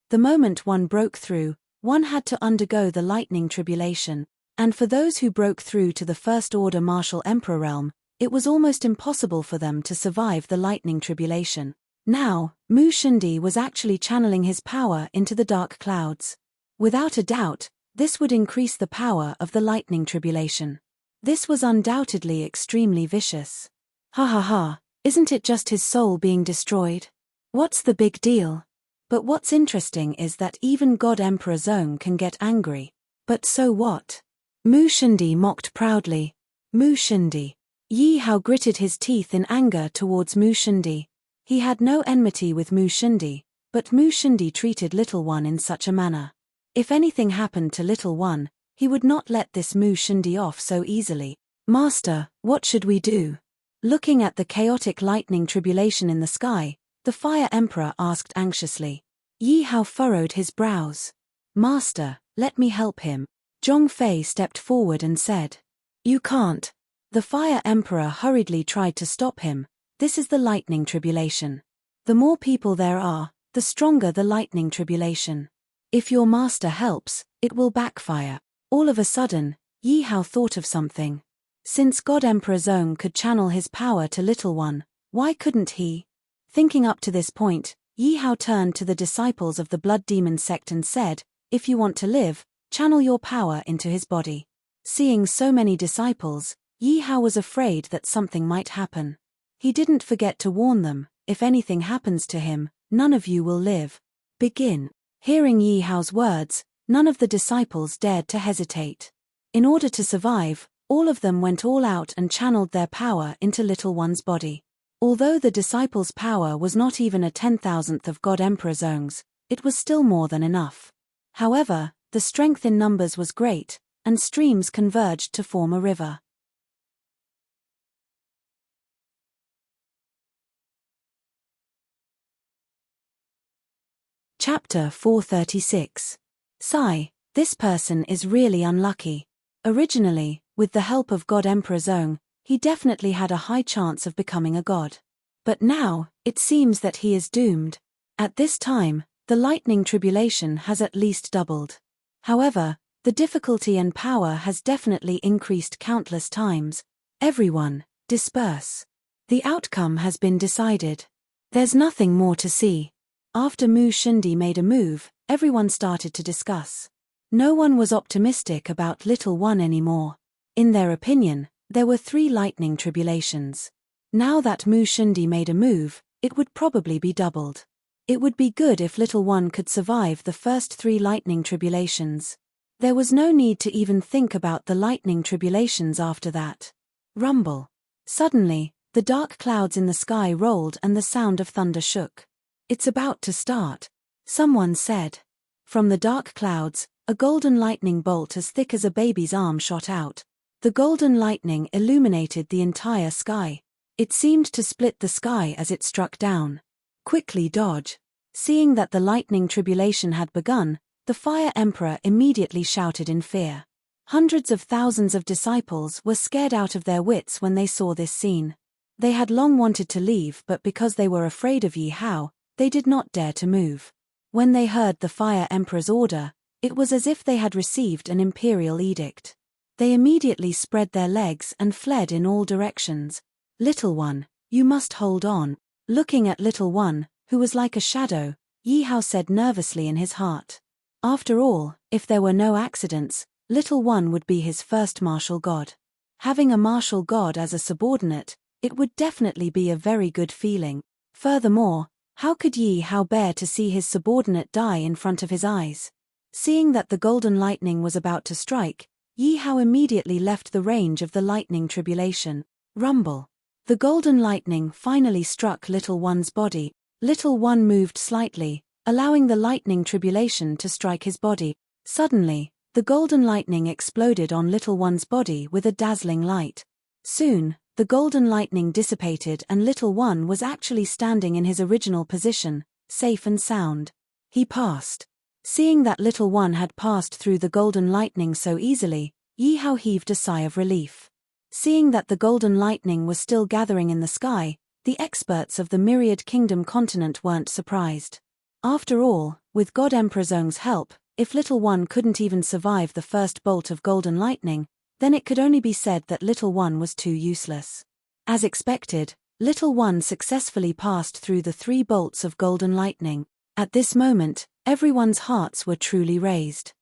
[SPEAKER 1] The moment one broke through, one had to undergo the lightning tribulation, and for those who broke through to the first order martial emperor realm, it was almost impossible for them to survive the lightning tribulation. Now, Mu Shindi was actually channeling his power into the dark clouds. Without a doubt, this would increase the power of the lightning tribulation. This was undoubtedly extremely vicious. Ha ha ha, isn't it just his soul being destroyed? What's the big deal? But what's interesting is that even God Emperor Zong can get angry. But so what? Mu Shindi mocked proudly. Mu Shindi. Yi Hao gritted his teeth in anger towards Mu Shindi. He had no enmity with Mu Shindi, but Mu Shindi treated Little One in such a manner. If anything happened to Little One, He would not let this Mu Shundi off so easily. "Master, what should we do?" Looking at the chaotic lightning tribulation in the sky, the Fire Emperor asked anxiously. Yi Hao furrowed his brows. "Master, let me help him." Zhong Fei stepped forward and said. "You can't." The Fire Emperor hurriedly tried to stop him. "This is the lightning tribulation. The more people there are, the stronger the lightning tribulation. If your master helps, it will backfire." All of a sudden, Yi Hao thought of something. Since God Emperor Zong could channel his power to Little One, why couldn't he? Thinking up to this point, Yi Hao turned to the disciples of the Blood Demon sect and said, "If you want to live, channel your power into his body." Seeing so many disciples, Yi Hao was afraid that something might happen. He didn't forget to warn them, "If anything happens to him, none of you will live. Begin." Hearing Yi Hao's words, none of the disciples dared to hesitate. In order to survive, all of them went all out and channeled their power into Little One's body. Although the disciples' power was not even a 10,000th of God Emperor Zong's, it was still more than enough. However, the strength in numbers was great, and streams converged to form a river. Chapter 436. Sigh, this person is really unlucky. Originally, with the help of God Emperor Zong, he definitely had a high chance of becoming a god. But now, it seems that he is doomed. At this time, the lightning tribulation has at least doubled. However, the difficulty and power has definitely increased countless times. Everyone, disperse. The outcome has been decided. There's nothing more to see. After Mu Shundi made a move, everyone started to discuss. No one was optimistic about Little One anymore. In their opinion, there were 3 lightning tribulations. Now that Mu Shundi made a move, it would probably be doubled. It would be good if Little One could survive the first 3 lightning tribulations. There was no need to even think about the lightning tribulations after that. Rumble. Suddenly, the dark clouds in the sky rolled and the sound of thunder shook. "It's about to start," someone said. From the dark clouds, a golden lightning bolt as thick as a baby's arm shot out. The golden lightning illuminated the entire sky. It seemed to split the sky as it struck down. "Quickly dodge." Seeing that the lightning tribulation had begun, the Fire Emperor immediately shouted in fear. Hundreds of thousands of disciples were scared out of their wits when they saw this scene. They had long wanted to leave, but because they were afraid of Yi Hao, they did not dare to move. When they heard the Fire Emperor's order, it was as if they had received an imperial edict. They immediately spread their legs and fled in all directions. "Little One, you must hold on." Looking at Little One, who was like a shadow, Yi Hao said nervously in his heart. After all, if there were no accidents, Little One would be his first martial god. Having a martial god as a subordinate, it would definitely be a very good feeling. Furthermore, how could Yi Hao bear to see his subordinate die in front of his eyes? Seeing that the golden lightning was about to strike, Yi Hao immediately left the range of the lightning tribulation. Rumble. The golden lightning finally struck Little One's body. Little One moved slightly, allowing the lightning tribulation to strike his body. Suddenly, the golden lightning exploded on Little One's body with a dazzling light. Soon, the golden lightning dissipated and Little One was actually standing in his original position, safe and sound. He passed. Seeing that Little One had passed through the golden lightning so easily, Yi Hao heaved a sigh of relief. Seeing that the golden lightning was still gathering in the sky, the experts of the Myriad Kingdom continent weren't surprised. After all, with God Emperor Zong's help, if Little One couldn't even survive the first bolt of golden lightning, then it could only be said that Little One was too useless. As expected, Little One successfully passed through the 3 bolts of golden lightning. At this moment, everyone's hearts were truly raised.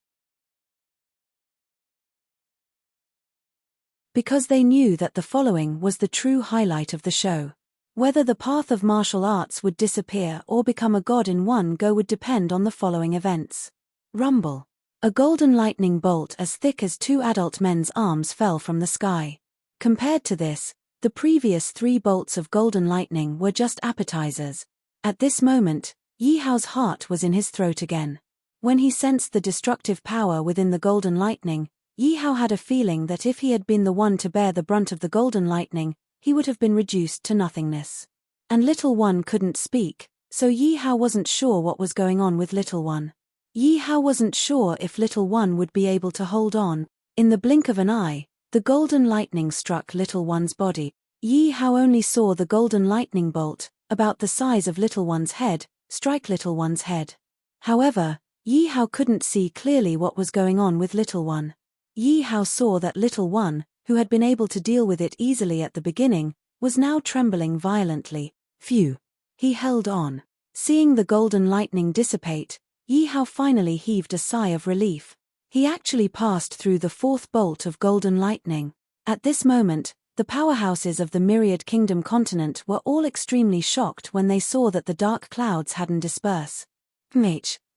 [SPEAKER 1] Because they knew that the following was the true highlight of the show. Whether the path of martial arts would disappear or become a god in one go would depend on the following events. Rumble. A golden lightning bolt as thick as 2 adult men's arms fell from the sky. Compared to this, the previous 3 bolts of golden lightning were just appetizers. At this moment, Yi Hao's heart was in his throat again. When he sensed the destructive power within the golden lightning, Yi Hao had a feeling that if he had been the one to bear the brunt of the golden lightning, he would have been reduced to nothingness. And little one couldn't speak, so Yi Hao wasn't sure what was going on with little one. Yi Hao wasn't sure if little one would be able to hold on. In the blink of an eye, the golden lightning struck little one's body. Yi Hao only saw the golden lightning bolt, about the size of little one's head, strike little one's head. However, Yi Hao couldn't see clearly what was going on with little one. Yi Hao saw that little one, who had been able to deal with it easily at the beginning, was now trembling violently. Phew! He held on. Seeing the golden lightning dissipate, Yi Hao finally heaved a sigh of relief. He actually passed through the fourth bolt of golden lightning. At this moment, the powerhouses of the Myriad Kingdom continent were all extremely shocked when they saw that the dark clouds hadn't dispersed.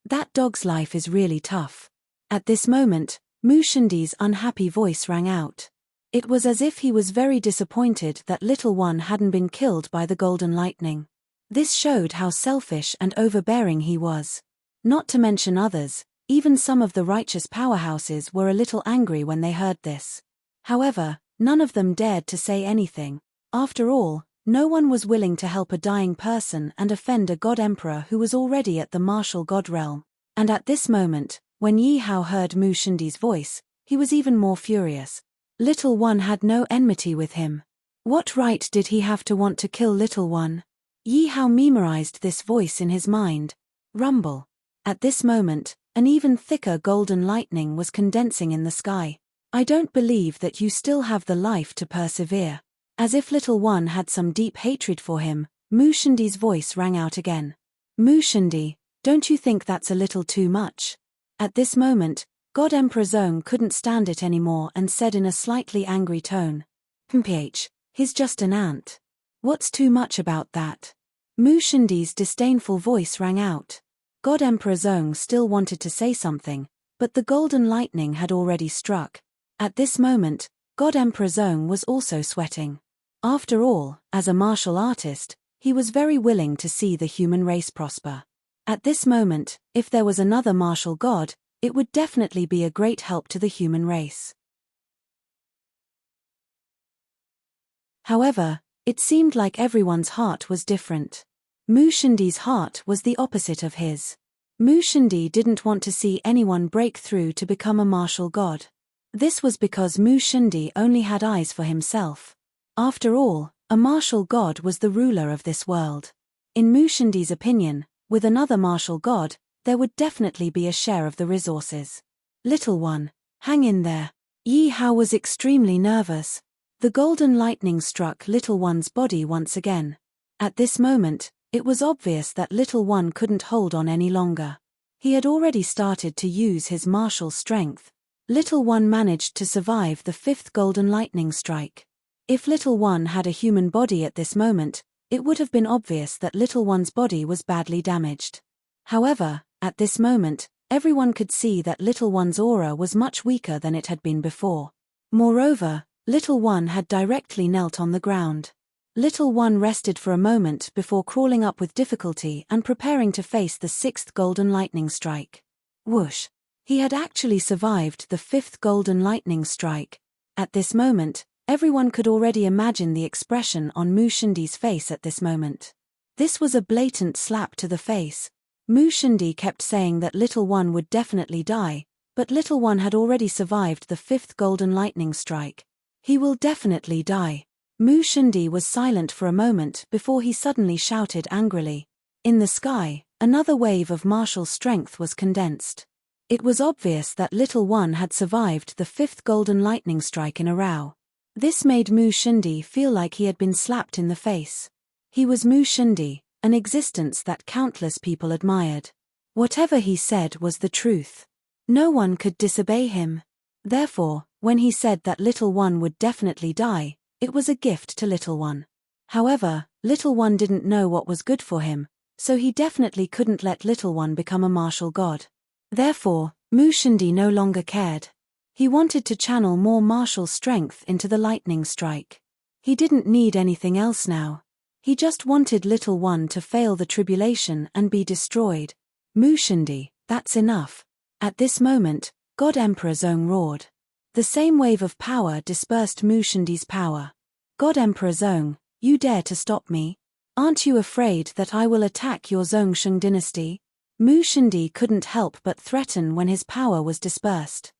[SPEAKER 1] That dog's life is really tough. At this moment, Mu Shindi's unhappy voice rang out. It was as if he was very disappointed that little one hadn't been killed by the golden lightning. This showed how selfish and overbearing he was. Not to mention others, even some of the righteous powerhouses were a little angry when they heard this. However, none of them dared to say anything. After all, no one was willing to help a dying person and offend a god emperor who was already at the martial god realm. And at this moment, when Yi Hao heard Mu Shindi's voice, he was even more furious. Little one had no enmity with him. What right did he have to want to kill little one? Yi Hao memorized this voice in his mind. Rumble. At this moment, an even thicker golden lightning was condensing in the sky. I don't believe that you still have the life to persevere. As if little one had some deep hatred for him, Mu Shindi's voice rang out again. Mu Shindi, don't you think that's a little too much? At this moment, God Emperor Zong couldn't stand it anymore and said in a slightly angry tone. He's just an ant. What's too much about that? Mu Shindi's disdainful voice rang out. God Emperor Zong still wanted to say something, but the golden lightning had already struck. At this moment, God Emperor Zong was also sweating. After all, as a martial artist, he was very willing to see the human race prosper. At this moment, if there was another martial god, it would definitely be a great help to the human race. However, it seemed like everyone's heart was different. Mu Shindi's heart was the opposite of his. Mu Shindi didn't want to see anyone break through to become a martial god. This was because Mu Shindi only had eyes for himself. After all, a martial god was the ruler of this world. In Mu Shindi's opinion, with another martial god, there would definitely be a share of the resources. Little one, hang in there. Yi Hao was extremely nervous. The golden lightning struck little one's body once again. At this moment, it was obvious that little one couldn't hold on any longer. He had already started to use his martial strength. Little one managed to survive the fifth golden lightning strike. If little one had a human body at this moment, it would have been obvious that little one's body was badly damaged. However, at this moment, everyone could see that little one's aura was much weaker than it had been before. Moreover, little one had directly knelt on the ground. Little one rested for a moment before crawling up with difficulty and preparing to face the sixth golden lightning strike. Whoosh! He had actually survived the fifth golden lightning strike. At this moment, everyone could already imagine the expression on Mu Shindi's face at this moment. This was a blatant slap to the face. Mu Shindi kept saying that little one would definitely die, but little one had already survived the fifth golden lightning strike. He will definitely die. Mu Shindi was silent for a moment before he suddenly shouted angrily. In the sky, another wave of martial strength was condensed. It was obvious that little one had survived the fifth golden lightning strike in a row. This made Mu Shindi feel like he had been slapped in the face. He was Mu Shindi, an existence that countless people admired. Whatever he said was the truth. No one could disobey him. Therefore, when he said that little one would definitely die, it was a gift to little one. However, little one didn't know what was good for him, so he definitely couldn't let little one become a martial god. Therefore, Mu Shindi no longer cared. He wanted to channel more martial strength into the lightning strike. He didn't need anything else now. He just wanted little one to fail the tribulation and be destroyed. Mu Shindi, that's enough. At this moment, God Emperor Zong roared. The same wave of power dispersed Mu Shindi's power. God Emperor Zong, you dare to stop me? Aren't you afraid that I will attack your Zhongsheng dynasty? Mu Shindi couldn't help but threaten when his power was dispersed.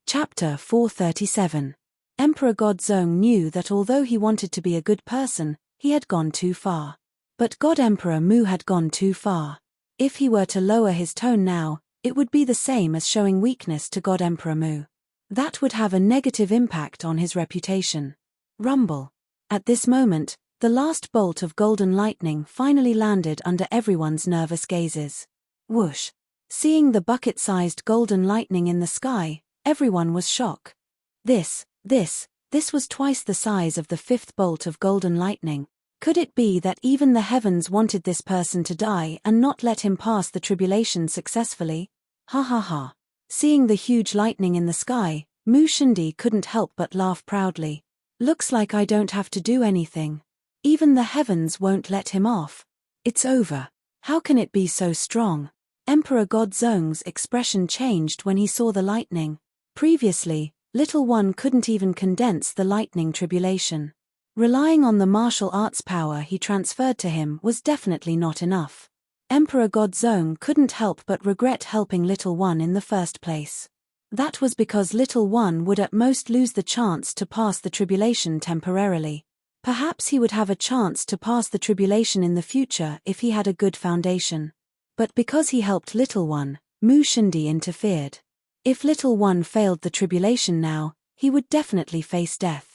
[SPEAKER 1] Chapter 437. Emperor God Zong knew that although he wanted to be a good person, he had gone too far. But God Emperor Mu had gone too far. If he were to lower his tone now, it would be the same as showing weakness to God Emperor Mu. That would have a negative impact on his reputation. Rumble. At this moment, the last bolt of golden lightning finally landed under everyone's nervous gazes. Whoosh. Seeing the bucket-sized golden lightning in the sky, everyone was shocked. This was twice the size of the fifth bolt of golden lightning. Could it be that even the heavens wanted this person to die and not let him pass the tribulation successfully? Ha ha ha. Seeing the huge lightning in the sky, Mu Shindi couldn't help but laugh proudly. Looks like I don't have to do anything. Even the heavens won't let him off. It's over. How can it be so strong? Emperor God Zong's expression changed when he saw the lightning. Previously, Little One couldn't even condense the lightning tribulation. Relying on the martial arts power he transferred to him was definitely not enough. Emperor God Zong couldn't help but regret helping Little One in the first place. That was because Little One would at most lose the chance to pass the tribulation temporarily. Perhaps he would have a chance to pass the tribulation in the future if he had a good foundation. But because he helped Little One, Mu Shindi interfered. If Little One failed the tribulation now, he would definitely face death.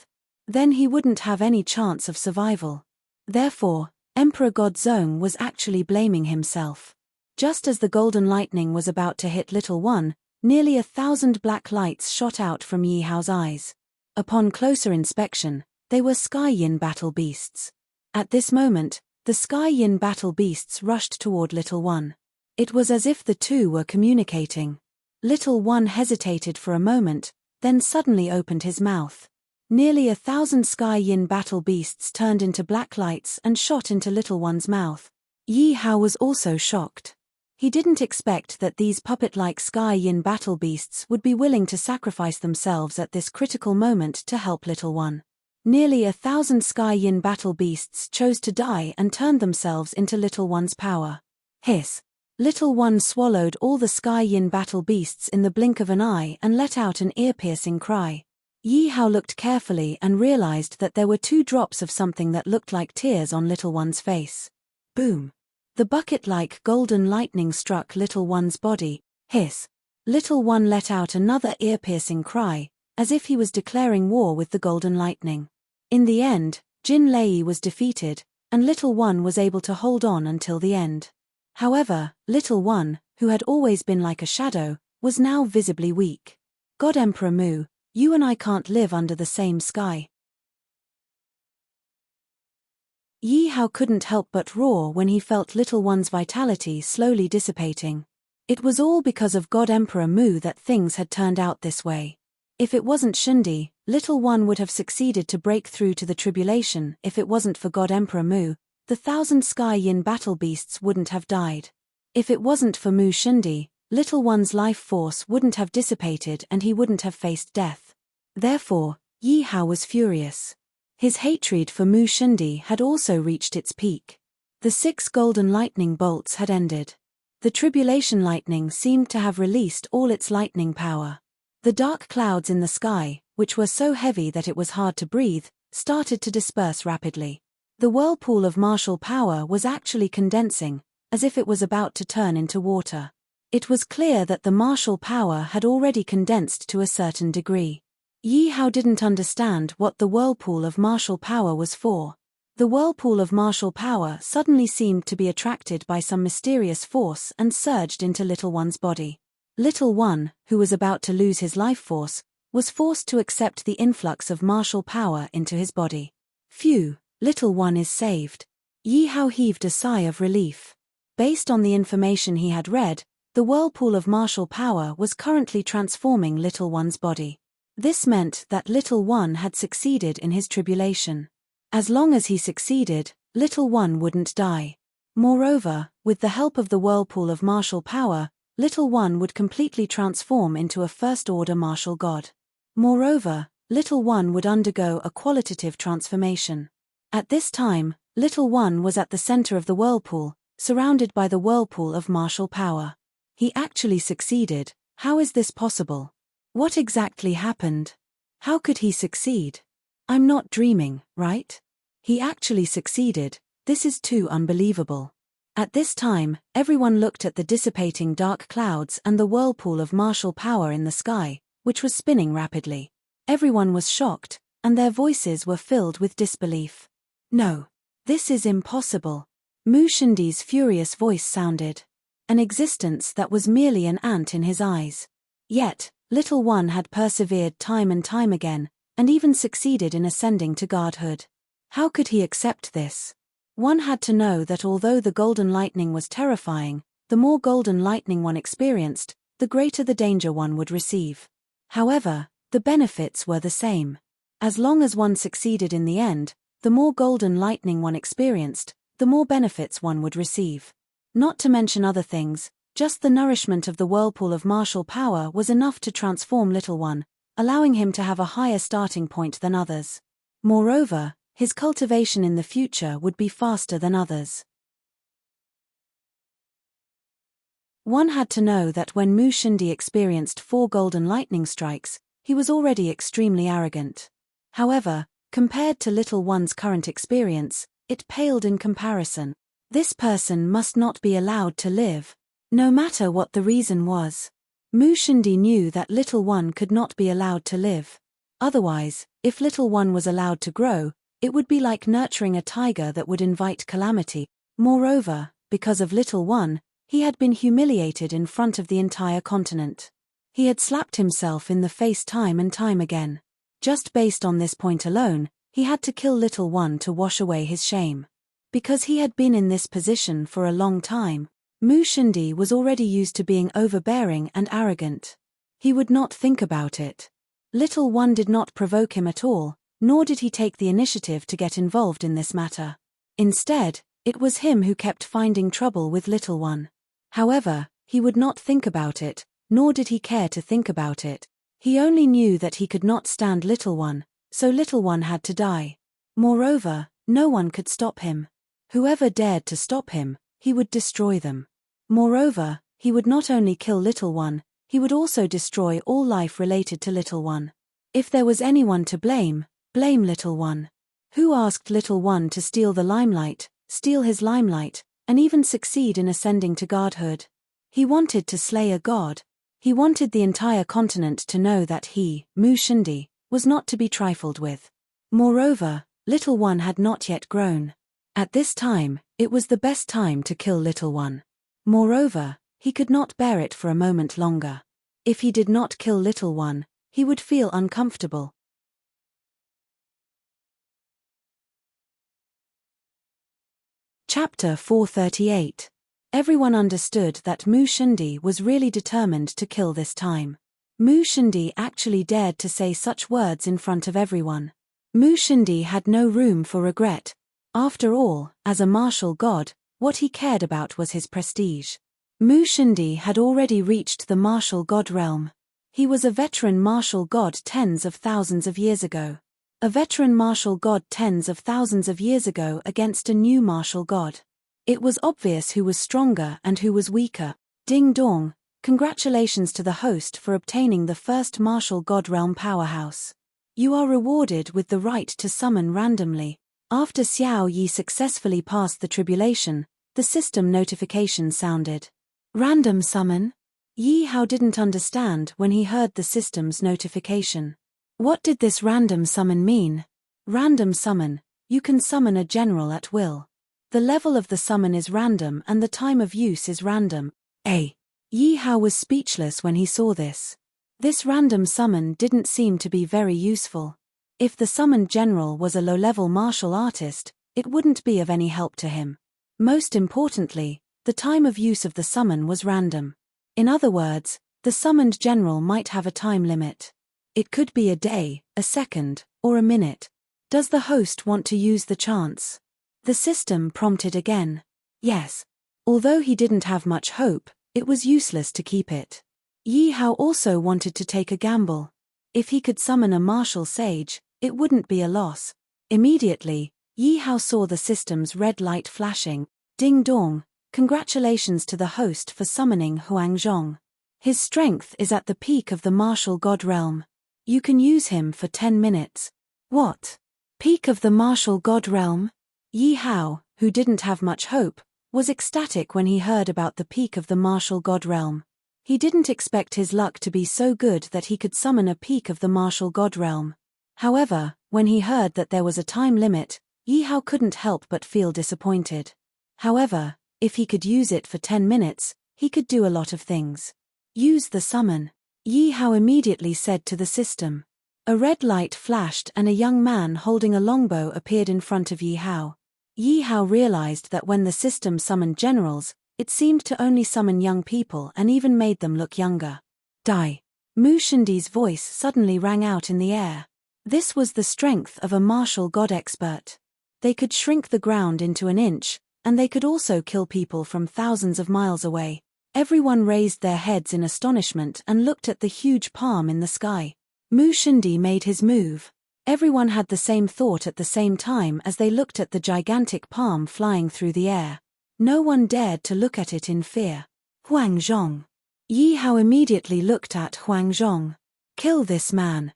[SPEAKER 1] Then he wouldn't have any chance of survival. Therefore, Emperor God Zong was actually blaming himself. Just as the golden lightning was about to hit Little One, nearly 1,000 black lights shot out from Yi Hao's eyes. Upon closer inspection, they were Sky Yin battle beasts. At this moment, the Sky Yin battle beasts rushed toward Little One. It was as if the two were communicating. Little One hesitated for a moment, then suddenly opened his mouth. Nearly 1,000 Sky Yin battle beasts turned into black lights and shot into Little One's mouth. Yi Hao was also shocked. He didn't expect that these puppet-like Sky Yin battle beasts would be willing to sacrifice themselves at this critical moment to help Little One. Nearly 1,000 Sky Yin battle beasts chose to die and turned themselves into Little One's power. Hiss. Little One swallowed all the Sky Yin battle beasts in the blink of an eye and let out an ear-piercing cry. Yi Hao looked carefully and realized that there were 2 drops of something that looked like tears on Little One's face. Boom. The bucket-like golden lightning struck Little One's body. Hiss. Little One let out another ear-piercing cry, as if he was declaring war with the golden lightning. In the end, Jin Lei was defeated, and Little One was able to hold on until the end. However, Little One, who had always been like a shadow, was now visibly weak. God Emperor Mu, you and I can't live under the same sky. Yi Hao couldn't help but roar when he felt Little One's vitality slowly dissipating. It was all because of God Emperor Mu that things had turned out this way. If it wasn't Shindi, Little One would have succeeded to break through to the tribulation. If it wasn't for God Emperor Mu, the 1,000 Sky Yin battle beasts wouldn't have died. If it wasn't for Mu Shindi, Little One's life force wouldn't have dissipated and he wouldn't have faced death. Therefore, Yi Hao was furious. His hatred for Mu Shindi had also reached its peak. The 6 golden lightning bolts had ended. The tribulation lightning seemed to have released all its lightning power. The dark clouds in the sky, which were so heavy that it was hard to breathe, started to disperse rapidly. The whirlpool of martial power was actually condensing, as if it was about to turn into water. It was clear that the martial power had already condensed to a certain degree. Yi Hao didn't understand what the whirlpool of martial power was for. The whirlpool of martial power suddenly seemed to be attracted by some mysterious force and surged into Little One's body. Little One, who was about to lose his life force, was forced to accept the influx of martial power into his body. Phew, Little One is saved. Yi Hao heaved a sigh of relief. Based on the information he had read, the whirlpool of martial power was currently transforming Little One's body. This meant that Little One had succeeded in his tribulation. As long as he succeeded, Little One wouldn't die. Moreover, with the help of the whirlpool of martial power, Little One would completely transform into a first-order martial god. Moreover, Little One would undergo a qualitative transformation. At this time, Little One was at the center of the whirlpool, surrounded by the whirlpool of martial power. He actually succeeded. How is this possible? What exactly happened? How could he succeed? I'm not dreaming, right? He actually succeeded. This is too unbelievable. At this time, everyone looked at the dissipating dark clouds and the whirlpool of martial power in the sky, which was spinning rapidly. Everyone was shocked, and their voices were filled with disbelief. No. This is impossible. Mu Shindi's furious voice sounded. An existence that was merely an ant in his eyes. Yet, Little One had persevered time and time again, and even succeeded in ascending to godhood. How could he accept this? One had to know that although the golden lightning was terrifying, the more golden lightning one experienced, the greater the danger one would receive. However, the benefits were the same. As long as one succeeded in the end, the more golden lightning one experienced, the more benefits one would receive. Not to mention other things, just the nourishment of the whirlpool of martial power was enough to transform Little One, allowing him to have a higher starting point than others. Moreover, his cultivation in the future would be faster than others. One had to know that when Mu Shindi experienced 4 golden lightning strikes, he was already extremely arrogant. However, compared to Little One's current experience, it paled in comparison. This person must not be allowed to live. No matter what the reason was. Mu Shindi knew that Little One could not be allowed to live. Otherwise, if Little One was allowed to grow, it would be like nurturing a tiger that would invite calamity. Moreover, because of Little One, he had been humiliated in front of the entire continent. He had slapped himself in the face time and time again. Just based on this point alone, he had to kill Little One to wash away his shame. Because he had been in this position for a long time, Mu Shindi was already used to being overbearing and arrogant. He would not think about it. Little One did not provoke him at all, nor did he take the initiative to get involved in this matter. Instead, it was him who kept finding trouble with Little One. However, he would not think about it, nor did he care to think about it. He only knew that he could not stand Little One, so Little One had to die. Moreover, no one could stop him. Whoever dared to stop him, he would destroy them. Moreover, he would not only kill Little One, he would also destroy all life related to Little One. If there was anyone to blame, blame Little One. Who asked Little One to steal the limelight, steal his limelight, and even succeed in ascending to godhood? He wanted to slay a god. He wanted the entire continent to know that he, Mu Shindi, was not to be trifled with. Moreover, Little One had not yet grown. At this time, it was the best time to kill Little One. Moreover, he could not bear it for a moment longer. If he did not kill Little One, he would feel uncomfortable. Chapter 438. Everyone understood that Mu Shindi was really determined to kill this time. Mu Shindi actually dared to say such words in front of everyone. Mu Shindi had no room for regret. After all, as a martial god, what he cared about was his prestige. Mu Shindi had already reached the martial god realm. He was a veteran martial god tens of thousands of years ago. A veteran martial god tens of thousands of years ago against a new martial god. It was obvious who was stronger and who was weaker. Ding dong, congratulations to the host for obtaining the first martial god realm powerhouse. You are rewarded with the right to summon randomly. After Xiao Yi successfully passed the tribulation, the system notification sounded. Random summon? Yi Hao didn't understand when he heard the system's notification. What did this random summon mean? Random summon, you can summon a general at will. The level of the summon is random and the time of use is random. Yi Hao was speechless when he saw this. This random summon didn't seem to be very useful. If the summoned general was a low-level martial artist, it wouldn't be of any help to him. Most importantly, the time of use of the summon was random. In other words, the summoned general might have a time limit. It could be a day, a second, or a minute. Does the host want to use the chance? The system prompted again. Yes. Although he didn't have much hope, it was useless to keep it. Yi Hao also wanted to take a gamble. If he could summon a martial sage, it wouldn't be a loss. Immediately, Yi Hao saw the system's red light flashing. Ding dong, congratulations to the host for summoning Huangzhong. His strength is at the peak of the martial god realm. You can use him for 10 minutes. What? Peak of the martial god realm? Yi Hao, who didn't have much hope, was ecstatic when he heard about the peak of the martial god realm. He didn't expect his luck to be so good that he could summon a peak of the martial god realm. However, when he heard that there was a time limit, Yi Hao couldn't help but feel disappointed. However, if he could use it for 10 minutes, he could do a lot of things. Use the summon. Yi Hao immediately said to the system. A red light flashed and a young man holding a longbow appeared in front of Yi Hao. Yi Hao realized that when the system summoned generals, it seemed to only summon young people and even made them look younger. Die. Mu Shindi's voice suddenly rang out in the air. This was the strength of a martial god expert. They could shrink the ground into an inch, and they could also kill people from thousands of miles away. Everyone raised their heads in astonishment and looked at the huge palm in the sky. Mu Shindi made his move. Everyone had the same thought at the same time as they looked at the gigantic palm flying through the air. No one dared to look at it in fear. Huangzhong. Yi Hao immediately looked at Huangzhong. Kill this man.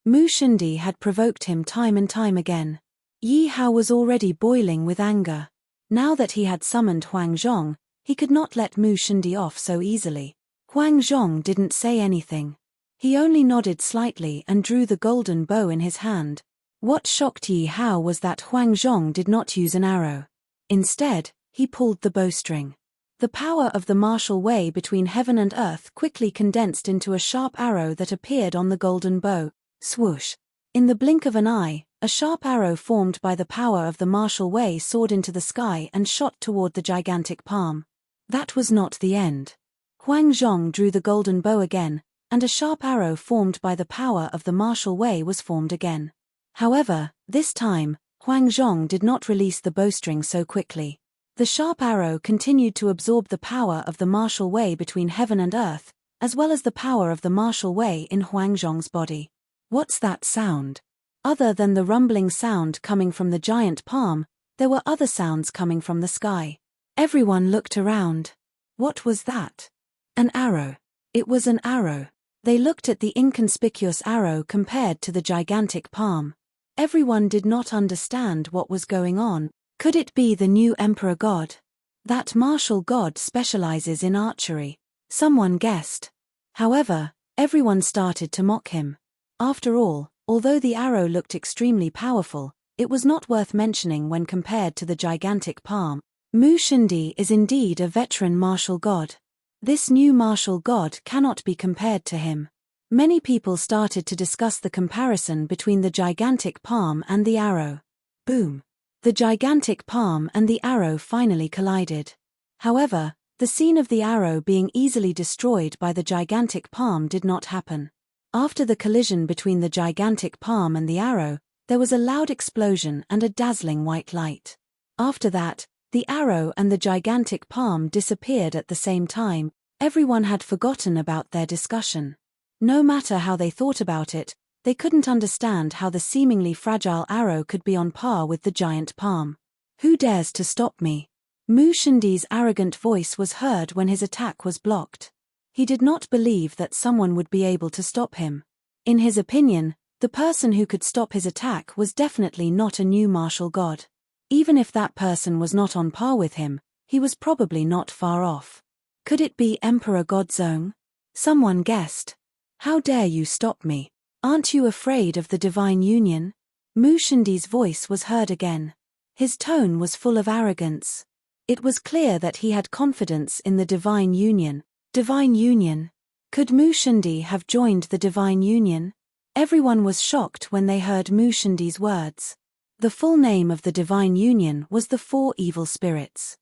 [SPEAKER 1] Mu Shindi had provoked him time and time again. Yi Hao was already boiling with anger. Now that he had summoned Huangzhong, he could not let Mu Shindi off so easily. Huangzhong didn't say anything. He only nodded slightly and drew the golden bow in his hand. What shocked Yi Hao was that Huangzhong did not use an arrow. Instead, he pulled the bowstring. The power of the martial way between heaven and earth quickly condensed into a sharp arrow that appeared on the golden bow. Swoosh! In the blink of an eye, a sharp arrow formed by the power of the martial way soared into the sky and shot toward the gigantic palm. That was not the end. Huangzhong drew the golden bow again, and a sharp arrow formed by the power of the martial way was formed again. However, this time, Huangzhong did not release the bowstring so quickly. The sharp arrow continued to absorb the power of the martial way between heaven and earth, as well as the power of the martial way in Huangzhong's body. What's that sound? Other than the rumbling sound coming from the giant palm, there were other sounds coming from the sky. Everyone looked around. What was that? An arrow. It was an arrow. They looked at the inconspicuous arrow compared to the gigantic palm. Everyone did not understand what was going on. Could it be the new emperor god? That martial god specializes in archery. Someone guessed. However, everyone started to mock him. After all, although the arrow looked extremely powerful, it was not worth mentioning when compared to the gigantic palm. Mu Shindi is indeed a veteran martial god. This new martial god cannot be compared to him. Many people started to discuss the comparison between the gigantic palm and the arrow. Boom! The gigantic palm and the arrow finally collided. However, the scene of the arrow being easily destroyed by the gigantic palm did not happen. After the collision between the gigantic palm and the arrow, there was a loud explosion and a dazzling white light. After that, the arrow and the gigantic palm disappeared at the same time. Everyone had forgotten about their discussion. No matter how they thought about it, they couldn't understand how the seemingly fragile arrow could be on par with the giant palm. Who dares to stop me? Mu Shindi's arrogant voice was heard when his attack was blocked. He did not believe that someone would be able to stop him. In his opinion, the person who could stop his attack was definitely not a new martial god. Even if that person was not on par with him, he was probably not far off. Could it be Emperor Godzong? Someone guessed. How dare you stop me? Aren't you afraid of the divine union? Mu Shindi's voice was heard again. His tone was full of arrogance. It was clear that he had confidence in the divine union. Divine union? Could Mu Shindi have joined the divine union? Everyone was shocked when they heard Mu Shindi's words. The full name of the divine union was the Four Evil Spirits.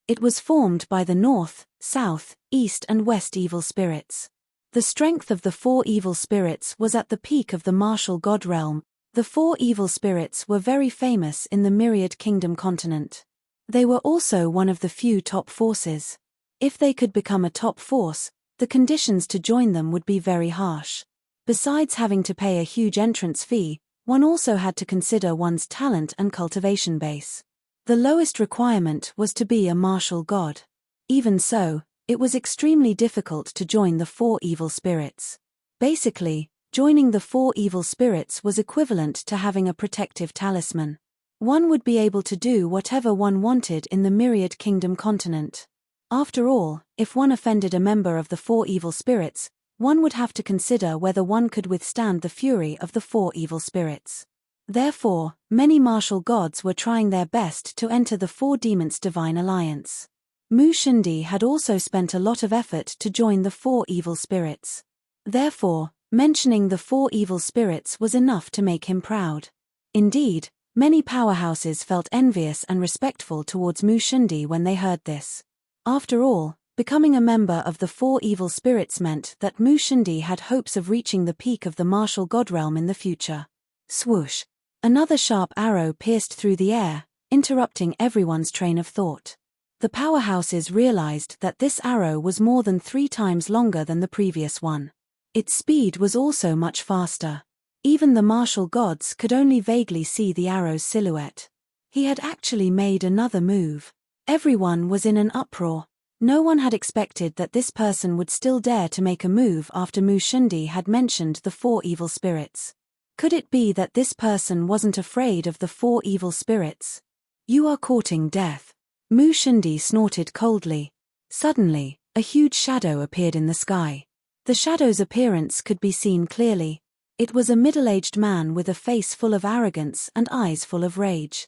[SPEAKER 1] It was formed by the north, south, east and west evil spirits. The strength of the four evil spirits was at the peak of the martial god realm. The four evil spirits were very famous in the Myriad Kingdom continent. They were also one of the few top forces. If they could become a top force, the conditions to join them would be very harsh. Besides having to pay a huge entrance fee, one also had to consider one's talent and cultivation base. The lowest requirement was to be a martial god. Even so, it was extremely difficult to join the four evil spirits. Basically, joining the four evil spirits was equivalent to having a protective talisman. One would be able to do whatever one wanted in the Myriad Kingdom continent. After all, if one offended a member of the four evil spirits, one would have to consider whether one could withstand the fury of the four evil spirits. Therefore, many martial gods were trying their best to enter the four demons' divine alliance. Mu Shindi had also spent a lot of effort to join the four evil spirits. Therefore, mentioning the four evil spirits was enough to make him proud. Indeed, many powerhouses felt envious and respectful towards Mu Shindi when they heard this. After all, becoming a member of the four evil spirits meant that Mu Shindi had hopes of reaching the peak of the martial god realm in the future. Swoosh! Another sharp arrow pierced through the air, interrupting everyone's train of thought. The powerhouses realized that this arrow was more than 3 times longer than the previous one. Its speed was also much faster. Even the martial gods could only vaguely see the arrow's silhouette. He had actually made another move. Everyone was in an uproar. No one had expected that this person would still dare to make a move after Mu Shindi had mentioned the four evil spirits. Could it be that this person wasn't afraid of the four evil spirits? You are courting death. Mu Shindi snorted coldly. Suddenly, a huge shadow appeared in the sky. The shadow's appearance could be seen clearly. It was a middle-aged man with a face full of arrogance and eyes full of rage.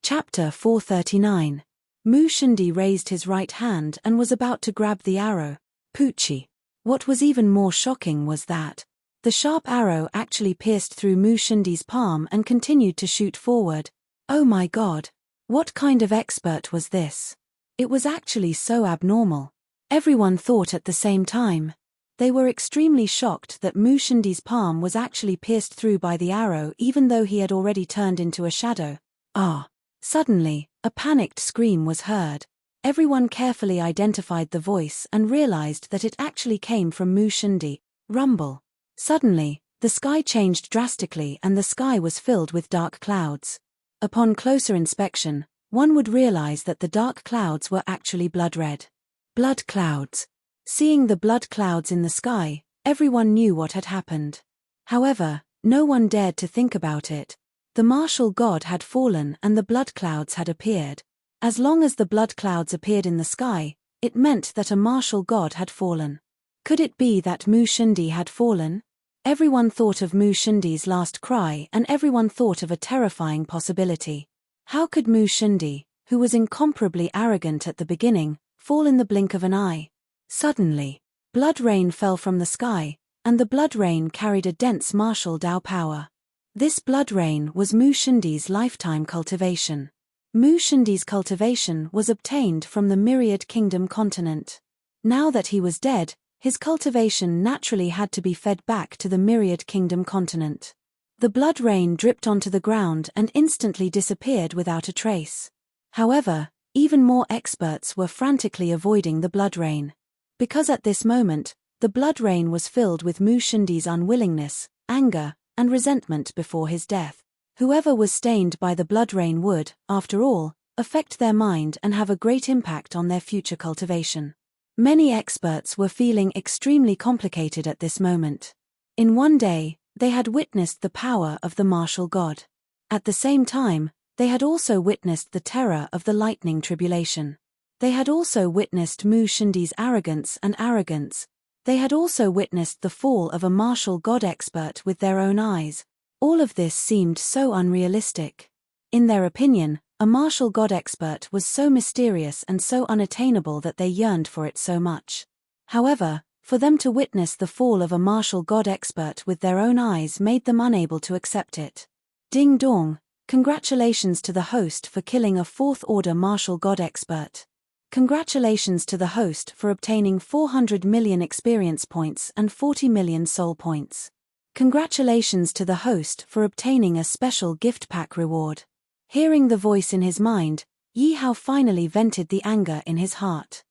[SPEAKER 1] Chapter 439. Mu Shindi raised his right hand and was about to grab the arrow. Poochie. What was even more shocking was that the sharp arrow actually pierced through Mu Shindi's palm and continued to shoot forward. Oh my god! What kind of expert was this? It was actually so abnormal. Everyone thought at the same time. They were extremely shocked that Mu Shindi's palm was actually pierced through by the arrow even though he had already turned into a shadow. Ah! Suddenly, a panicked scream was heard. Everyone carefully identified the voice and realized that it actually came from Mu Shindi. Rumble. Suddenly, the sky changed drastically and the sky was filled with dark clouds. Upon closer inspection, one would realize that the dark clouds were actually blood red. Blood clouds. Seeing the blood clouds in the sky, everyone knew what had happened. However, no one dared to think about it. The martial god had fallen and the blood clouds had appeared. As long as the blood clouds appeared in the sky, it meant that a martial god had fallen. Could it be that Mu Shindi had fallen? Everyone thought of Mu Shindi's last cry and everyone thought of a terrifying possibility. How could Mu Shindi, who was incomparably arrogant at the beginning, fall in the blink of an eye? Suddenly, blood rain fell from the sky, and the blood rain carried a dense martial Dao power. This blood rain was Mu Shindi's lifetime cultivation. Mu Shindi's cultivation was obtained from the Myriad Kingdom continent. Now that he was dead, his cultivation naturally had to be fed back to the Myriad Kingdom continent. The blood rain dripped onto the ground and instantly disappeared without a trace. However, even more experts were frantically avoiding the blood rain. Because at this moment, the blood rain was filled with Mu Shindi's unwillingness, anger, and resentment before his death. Whoever was stained by the blood rain would, after all, affect their mind and have a great impact on their future cultivation. Many experts were feeling extremely complicated at this moment. In one day, they had witnessed the power of the martial god. At the same time, they had also witnessed the terror of the lightning tribulation. They had also witnessed Mu Shindi's arrogance. They had also witnessed the fall of a martial god expert with their own eyes. All of this seemed so unrealistic. In their opinion, a martial god expert was so mysterious and so unattainable that they yearned for it so much. However, for them to witness the fall of a martial god expert with their own eyes made them unable to accept it. Ding dong, Congratulations to the host for killing a fourth-order martial god expert. Congratulations to the host for obtaining 400 million experience points and 40 million soul points. Congratulations to the host for obtaining a special gift pack reward. Hearing the voice in his mind, Yi Hao finally vented the anger in his heart.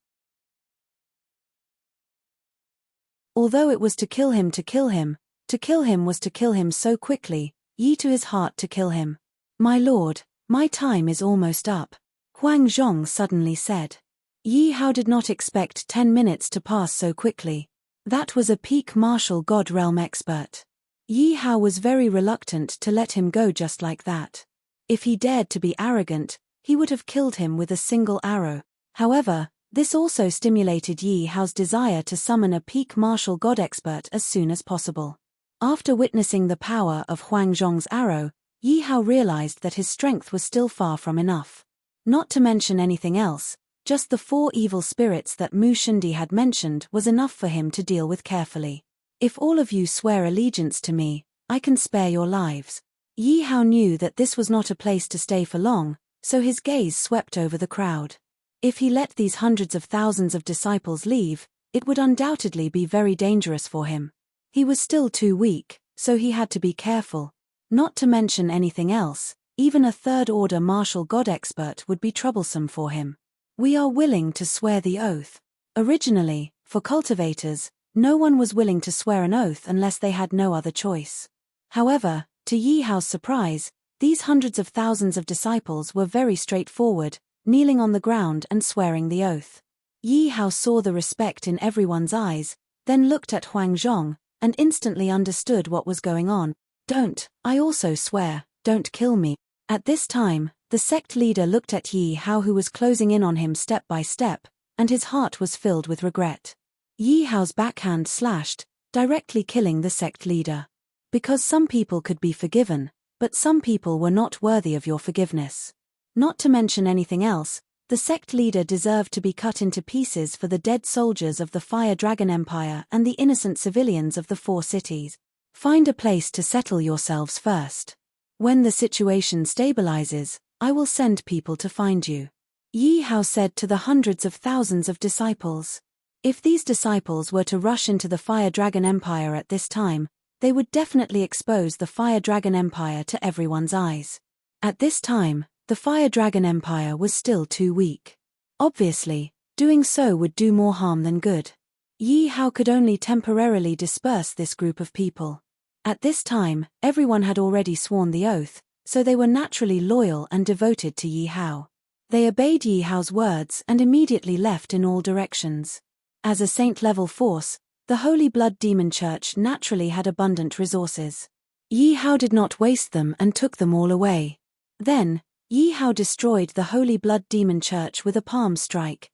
[SPEAKER 1] Although it was to kill him was to kill him so quickly, Yi to his heart to kill him. My lord, my time is almost up, Huang Zhong suddenly said. Yi Hao did not expect 10 minutes to pass so quickly. That was a peak martial god realm expert. Yi Hao was very reluctant to let him go just like that. If he dared to be arrogant, he would have killed him with a single arrow. However, this also stimulated Yi Hao's desire to summon a peak martial god expert as soon as possible. After witnessing the power of Huang Zhong's arrow, Yi Hao realized that his strength was still far from enough. Not to mention anything else, just the 4 evil spirits that Mu Shindi had mentioned was enough for him to deal with carefully. If all of you swear allegiance to me, I can spare your lives. Yi Hao knew that this was not a place to stay for long, so his gaze swept over the crowd. If he let these hundreds of thousands of disciples leave, it would undoubtedly be very dangerous for him. He was still too weak, so he had to be careful. Not to mention anything else, even a third-order martial god expert would be troublesome for him. We are willing to swear the oath. Originally, for cultivators, no one was willing to swear an oath unless they had no other choice. However, to Yi Hao's surprise, these hundreds of thousands of disciples were very straightforward, kneeling on the ground and swearing the oath. Yi Hao saw the respect in everyone's eyes, then looked at Huang Zhong, and instantly understood what was going on. Don't, I also swear, don't kill me. At this time, the sect leader looked at Yi Hao, who was closing in on him step by step, and his heart was filled with regret. Yi Hao's backhand slashed, directly killing the sect leader. Because some people could be forgiven, but some people were not worthy of your forgiveness. Not to mention anything else, the sect leader deserved to be cut into pieces for the dead soldiers of the Fire Dragon Empire and the innocent civilians of the 4 cities. Find a place to settle yourselves first. When the situation stabilizes, I will send people to find you. Yi Hao said to the hundreds of thousands of disciples. If these disciples were to rush into the Fire Dragon Empire at this time, they would definitely expose the Fire Dragon Empire to everyone's eyes. At this time, the Fire Dragon Empire was still too weak. Obviously, doing so would do more harm than good. Yi Hao could only temporarily disperse this group of people. At this time, everyone had already sworn the oath, so they were naturally loyal and devoted to Yi Hao. They obeyed Yi Hao's words and immediately left in all directions. As a saint-level force, the Holy Blood Demon Church naturally had abundant resources. Yi Hao did not waste them and took them all away. Then, Yi Hao destroyed the Holy Blood Demon Church with a palm strike.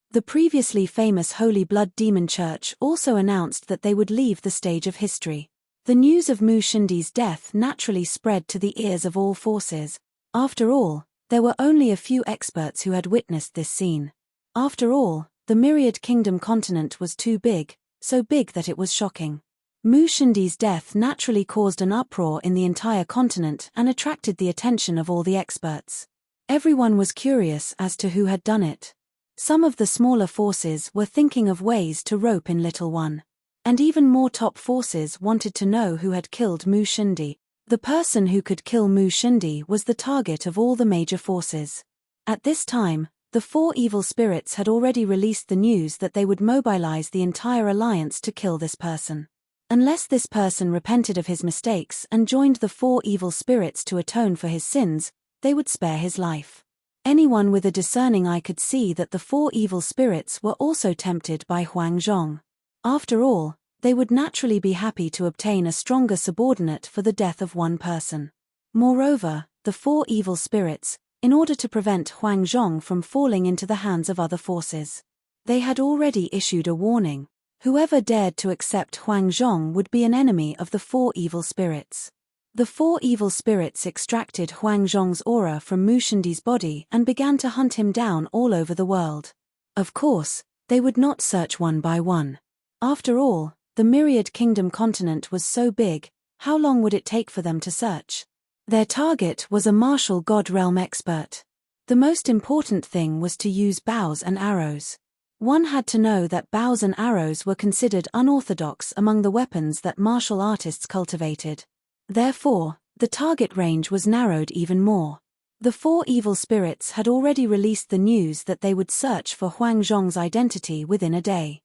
[SPEAKER 1] The previously famous Holy Blood Demon Church also announced that they would leave the stage of history. The news of Mu Shindi's death naturally spread to the ears of all forces. After all, there were only a few experts who had witnessed this scene. After all, the Myriad Kingdom continent was too big, so big that it was shocking. Mu Shindi's death naturally caused an uproar in the entire continent and attracted the attention of all the experts. Everyone was curious as to who had done it. Some of the smaller forces were thinking of ways to rope in Little One. And even more top forces wanted to know who had killed Mu Shindi. The person who could kill Mu Shindi was the target of all the major forces. At this time, the 4 evil spirits had already released the news that they would mobilize the entire alliance to kill this person. Unless this person repented of his mistakes and joined the 4 evil spirits to atone for his sins, they would spare his life. Anyone with a discerning eye could see that the 4 evil spirits were also tempted by Huang Zhong. After all, they would naturally be happy to obtain a stronger subordinate for the death of one person. Moreover, the 4 evil spirits, in order to prevent Huang Zhong from falling into the hands of other forces, they had already issued a warning. Whoever dared to accept Huang Zhong would be an enemy of the 4 evil spirits. The 4 evil spirits extracted Huang Zhong's aura from Mu Shindi's body and began to hunt him down all over the world. Of course, they would not search one by one. After all, the Myriad Kingdom continent was so big, How long would it take for them to search? Their target was a martial god realm expert. The most important thing was to use bows and arrows. One had to know that bows and arrows were considered unorthodox among the weapons that martial artists cultivated. Therefore, the target range was narrowed even more. The four evil spirits had already released the news that they would search for Huang Zhong's identity within a day.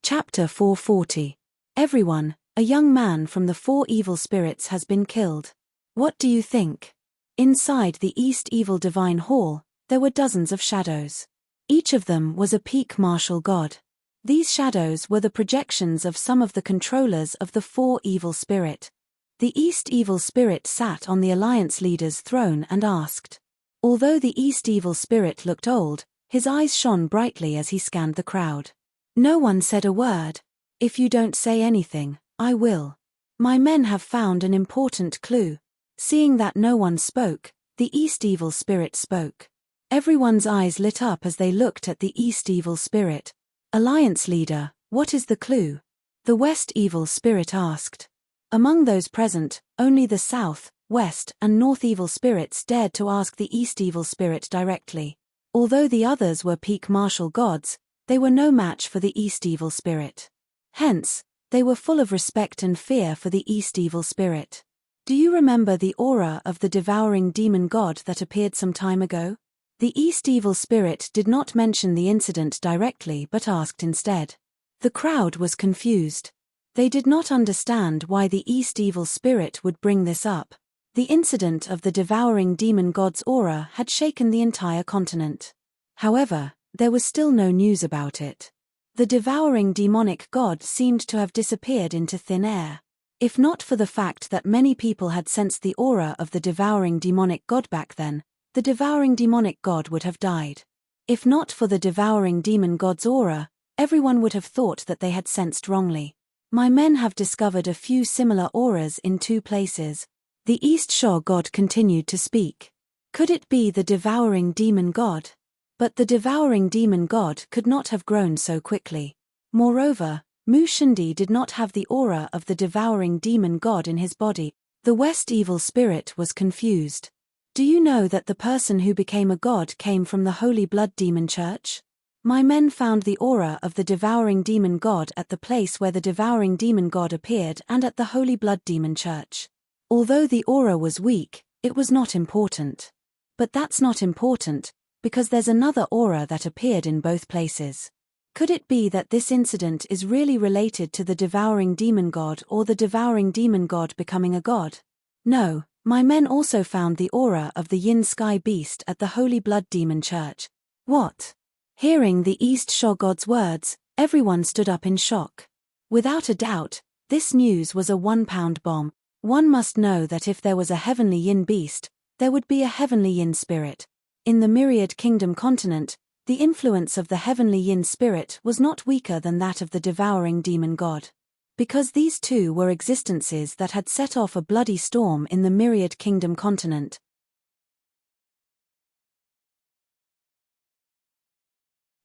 [SPEAKER 1] Chapter 440. Everyone, a young man from the four evil spirits has been killed. What do you think? Inside the East Evil Divine Hall, there were dozens of shadows. Each of them was a peak martial god. These shadows were the projections of some of the controllers of the four evil spirit. The East Evil Spirit sat on the Alliance leader's throne and asked. Although the East Evil Spirit looked old, his eyes shone brightly as he scanned the crowd. No one said a word. If you don't say anything, I will. My men have found an important clue. Seeing that no one spoke, the East Evil Spirit spoke. Everyone's eyes lit up as they looked at the East Evil Spirit. Alliance leader, what is the clue? The West Evil Spirit asked. Among those present, only the South, West, and North Evil Spirits dared to ask the East Evil Spirit directly. Although the others were peak martial gods, they were no match for the East Evil Spirit. Hence, they were full of respect and fear for the East Evil Spirit. Do you remember the aura of the devouring demon god that appeared some time ago? The East Evil Spirit did not mention the incident directly but asked instead. The crowd was confused. They did not understand why the East Evil Spirit would bring this up. The incident of the devouring demon god's aura had shaken the entire continent. However, there was still no news about it. The devouring demonic god seemed to have disappeared into thin air. If not for the fact that many people had sensed the aura of the devouring demonic god back then, the devouring demonic god would have died. If not for the devouring demon god's aura, everyone would have thought that they had sensed wrongly. My men have discovered a few similar auras in two places. The East Shore god continued to speak. Could it be the devouring demon god? But the devouring demon god could not have grown so quickly. Moreover, Mu Shindi did not have the aura of the devouring demon god in his body. The West Evil Spirit was confused. Do you know that the person who became a god came from the Holy Blood Demon Church? My men found the aura of the devouring demon god at the place where the devouring demon god appeared and at the Holy Blood Demon Church. Although the aura was weak, it was not important. But that's not important, because there's another aura that appeared in both places. Could it be that this incident is really related to the devouring demon god or the devouring demon god becoming a god? No, my men also found the aura of the Yin Sky Beast at the Holy Blood Demon Church. What? Hearing the East Shore god's words, everyone stood up in shock. Without a doubt, this news was a 1-pound bomb. One must know that if there was a heavenly Yin beast, there would be a heavenly Yin spirit. In the Myriad Kingdom continent, the influence of the heavenly Yin spirit was not weaker than that of the devouring demon god. Because these two were existences that had set off a bloody storm in the Myriad Kingdom continent.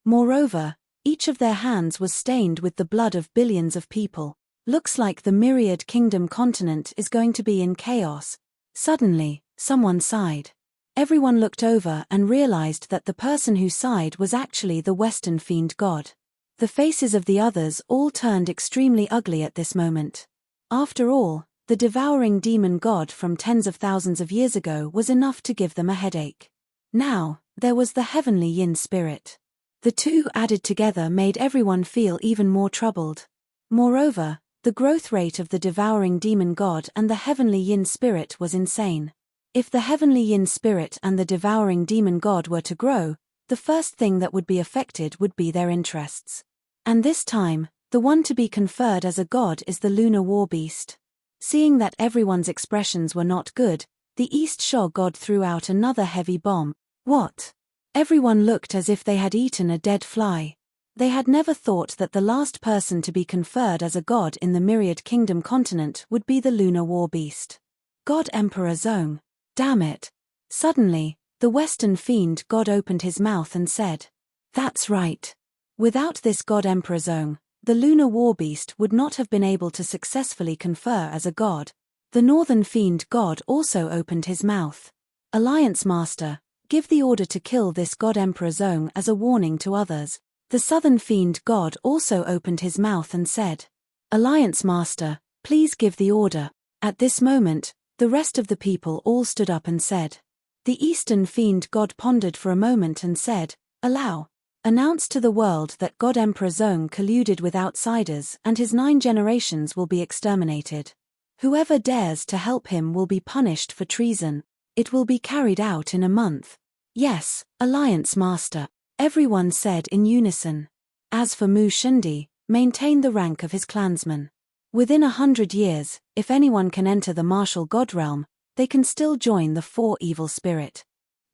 [SPEAKER 1] Moreover, each of their hands was stained with the blood of billions of people. Looks like the Myriad Kingdom continent is going to be in chaos. Suddenly, someone sighed. Everyone looked over and realized that the person who sighed was actually the Western Fiend god. The faces of the others all turned extremely ugly at this moment. After all, the devouring demon god from tens of thousands of years ago was enough to give them a headache. Now, there was the heavenly Yin spirit. The two added together made everyone feel even more troubled. Moreover, the growth rate of the devouring demon god and the heavenly Yin spirit was insane. If the heavenly Yin spirit and the devouring demon god were to grow, the first thing that would be affected would be their interests. And this time, the one to be conferred as a god is the lunar war beast. Seeing that everyone's expressions were not good, the East Shore god threw out another heavy bomb. What? Everyone looked as if they had eaten a dead fly. They had never thought that the last person to be conferred as a god in the Myriad Kingdom continent would be the lunar war beast. God Emperor Zong. Damn it. Suddenly, the Western Fiend god opened his mouth and said, That's right. Without this god Emperor Zong, the lunar war beast would not have been able to successfully confer as a god. The northern fiend god also opened his mouth. Alliance Master, give the order to kill this god Emperor Zong as a warning to others. The southern fiend god also opened his mouth and said, Alliance Master, please give the order. At this moment, the rest of the people all stood up and said. The eastern fiend god pondered for a moment and said, Allow. Announce to the world that God Emperor Zong colluded with outsiders and his 9 generations will be exterminated. Whoever dares to help him will be punished for treason. It will be carried out in a month. Yes, Alliance Master, everyone said in unison. As for Mu Shundi, maintain the rank of his clansmen. Within 100 years, if anyone can enter the martial god realm, they can still join the 4 evil spirit.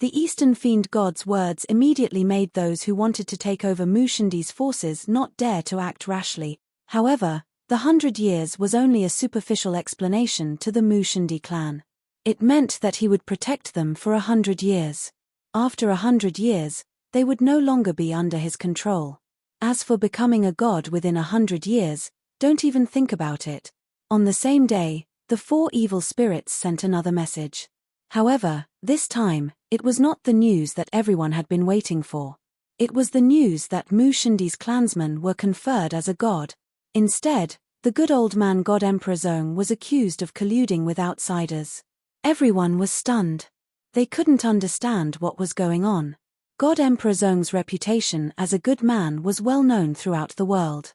[SPEAKER 1] The Eastern Fiend God's words immediately made those who wanted to take over Mu Shundi's forces not dare to act rashly. However, the 100 years was only a superficial explanation to the Mu Shundi clan. It meant that he would protect them for 100 years. After 100 years, they would no longer be under his control. As for becoming a god within 100 years, don't even think about it. On the same day, the 4 evil spirits sent another message. However, this time, it was not the news that everyone had been waiting for. It was the news that Mu Shundi's clansmen were conferred as a god. Instead, the good old man God Emperor Zong was accused of colluding with outsiders. Everyone was stunned. They couldn't understand what was going on. God Emperor Zong's reputation as a good man was well known throughout the world.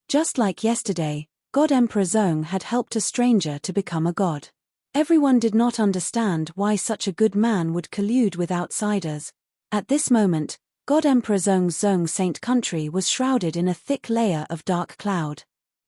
[SPEAKER 1] Just like yesterday, God Emperor Zong had helped a stranger to become a god. Everyone did not understand why such a good man would collude with outsiders. At this moment, God Emperor Zong's Zong Saint country was shrouded in a thick layer of dark cloud.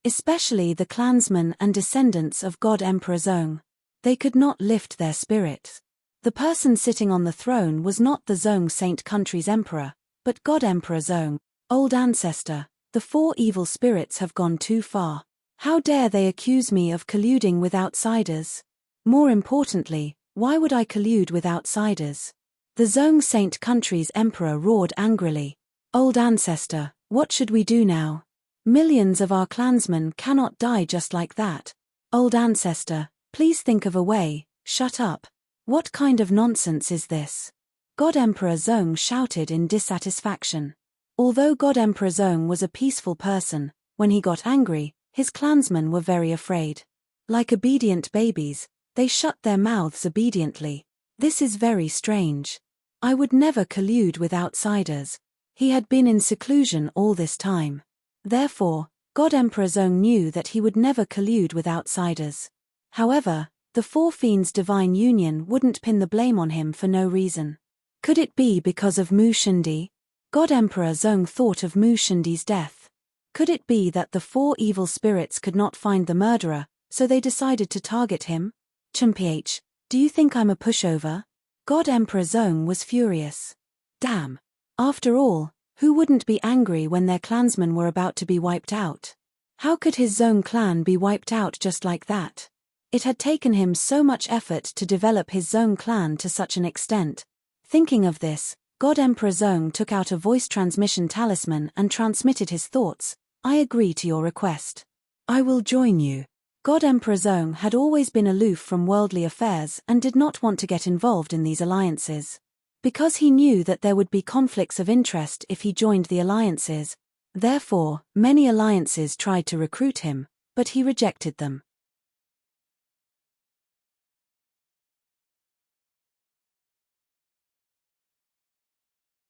[SPEAKER 1] Especially the clansmen and descendants of God Emperor Zong. They could not lift their spirits. The person sitting on the throne was not the Zong Saint country's emperor, but God Emperor Zong. Old ancestor, the 4 evil spirits have gone too far. How dare they accuse me of colluding with outsiders? More importantly, why would I collude with outsiders? The Zong Saint country's emperor roared angrily. Old ancestor, what should we do now? Millions of our clansmen cannot die just like that. Old ancestor, please think of a way. Shut up. What kind of nonsense is this? God Emperor Zong shouted in dissatisfaction. Although God Emperor Zong was a peaceful person, when he got angry, his clansmen were very afraid. Like obedient babies, they shut their mouths obediently. This is very strange. I would never collude with outsiders. He had been in seclusion all this time. Therefore, God Emperor Zong knew that he would never collude with outsiders. However, the 4 fiends' divine union wouldn't pin the blame on him for no reason. Could it be because of Mu Shundi? God Emperor Zong thought of Mu Shundi's death. Could it be that the 4 evil spirits could not find the murderer, so they decided to target him? Chumph, do you think I'm a pushover? God Emperor Zong was furious. Damn. After all, who wouldn't be angry when their clansmen were about to be wiped out? How could his Zong clan be wiped out just like that? It had taken him so much effort to develop his Zong clan to such an extent. Thinking of this, God Emperor Zong took out a voice transmission talisman and transmitted his thoughts. I agree to your request. I will join you. God Emperor Zong had always been aloof from worldly affairs and did not want to get involved in these alliances. Because he knew that there would be conflicts of interest if he joined the alliances. Therefore, many alliances tried to recruit him, but he rejected them.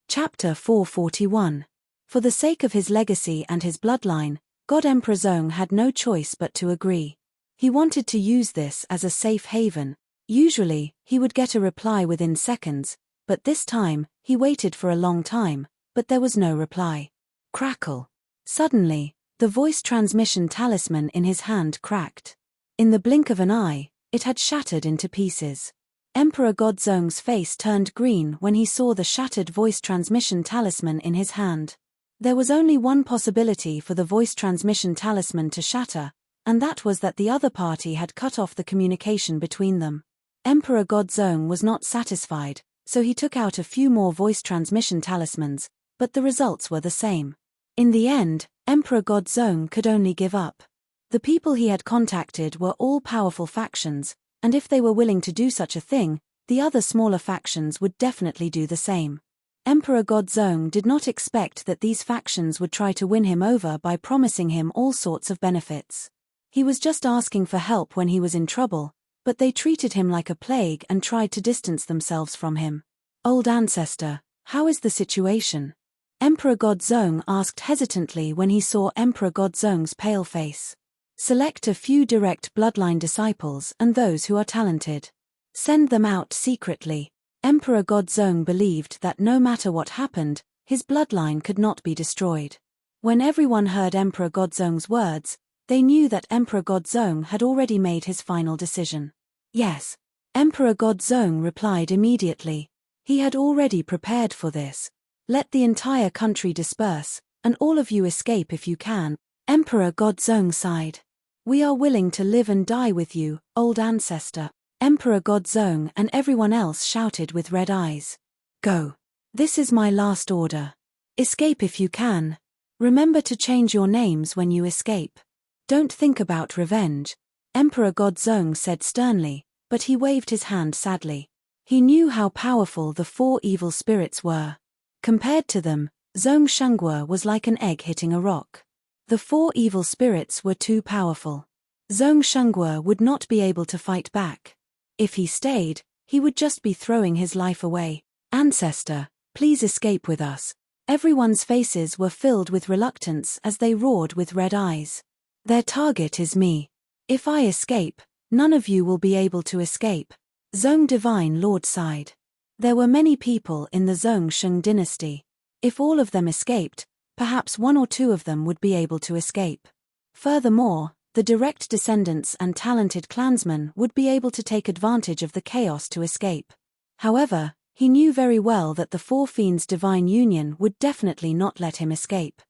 [SPEAKER 1] Chapter 441. For the sake of his legacy and his bloodline, God Emperor Zong had no choice but to agree. He wanted to use this as a safe haven. Usually, he would get a reply within seconds, but this time, he waited for a long time, but there was no reply. Crackle. Suddenly, the voice transmission talisman in his hand cracked. In the blink of an eye, it had shattered into pieces. Emperor God Zong's face turned green when he saw the shattered voice transmission talisman in his hand. There was only one possibility for the voice transmission talisman to shatter, and that was that the other party had cut off the communication between them. Emperor God Zong was not satisfied, so he took out a few more voice transmission talismans, but the results were the same. In the end, Emperor Godzong could only give up. The people he had contacted were all powerful factions, and if they were willing to do such a thing, the other smaller factions would definitely do the same. Emperor Godzong did not expect that these factions would try to win him over by promising him all sorts of benefits. He was just asking for help when he was in trouble, but they treated him like a plague and tried to distance themselves from him. "Old ancestor, how is the situation?" Emperor Godzong asked hesitantly when he saw Emperor Godzong's pale face. "Select a few direct bloodline disciples and those who are talented. Send them out secretly." Emperor Godzong believed that no matter what happened, his bloodline could not be destroyed. When everyone heard Emperor Godzong's words, they knew that Emperor Godzong had already made his final decision. "Yes." Emperor Godzong replied immediately. He had already prepared for this. "Let the entire country disperse, and all of you escape if you can." Emperor Godzong sighed. "We are willing to live and die with you, old ancestor." Emperor Godzong and everyone else shouted with red eyes. "Go. This is my last order. Escape if you can. Remember to change your names when you escape. Don't think about revenge," Emperor Godzong said sternly, but he waved his hand sadly. He knew how powerful the four evil spirits were. Compared to them, Zhong Shengguo was like an egg hitting a rock. The four evil spirits were too powerful. Zhong Shengguo would not be able to fight back. If he stayed, he would just be throwing his life away. "Ancestor, please escape with us." Everyone's faces were filled with reluctance as they roared with red eyes. "Their target is me. If I escape, none of you will be able to escape." Zhong Divine Lord sighed. There were many people in the Zhong Sheng dynasty. If all of them escaped, perhaps one or two of them would be able to escape. Furthermore, the direct descendants and talented clansmen would be able to take advantage of the chaos to escape. However, he knew very well that the Four Fiends' divine union would definitely not let him escape.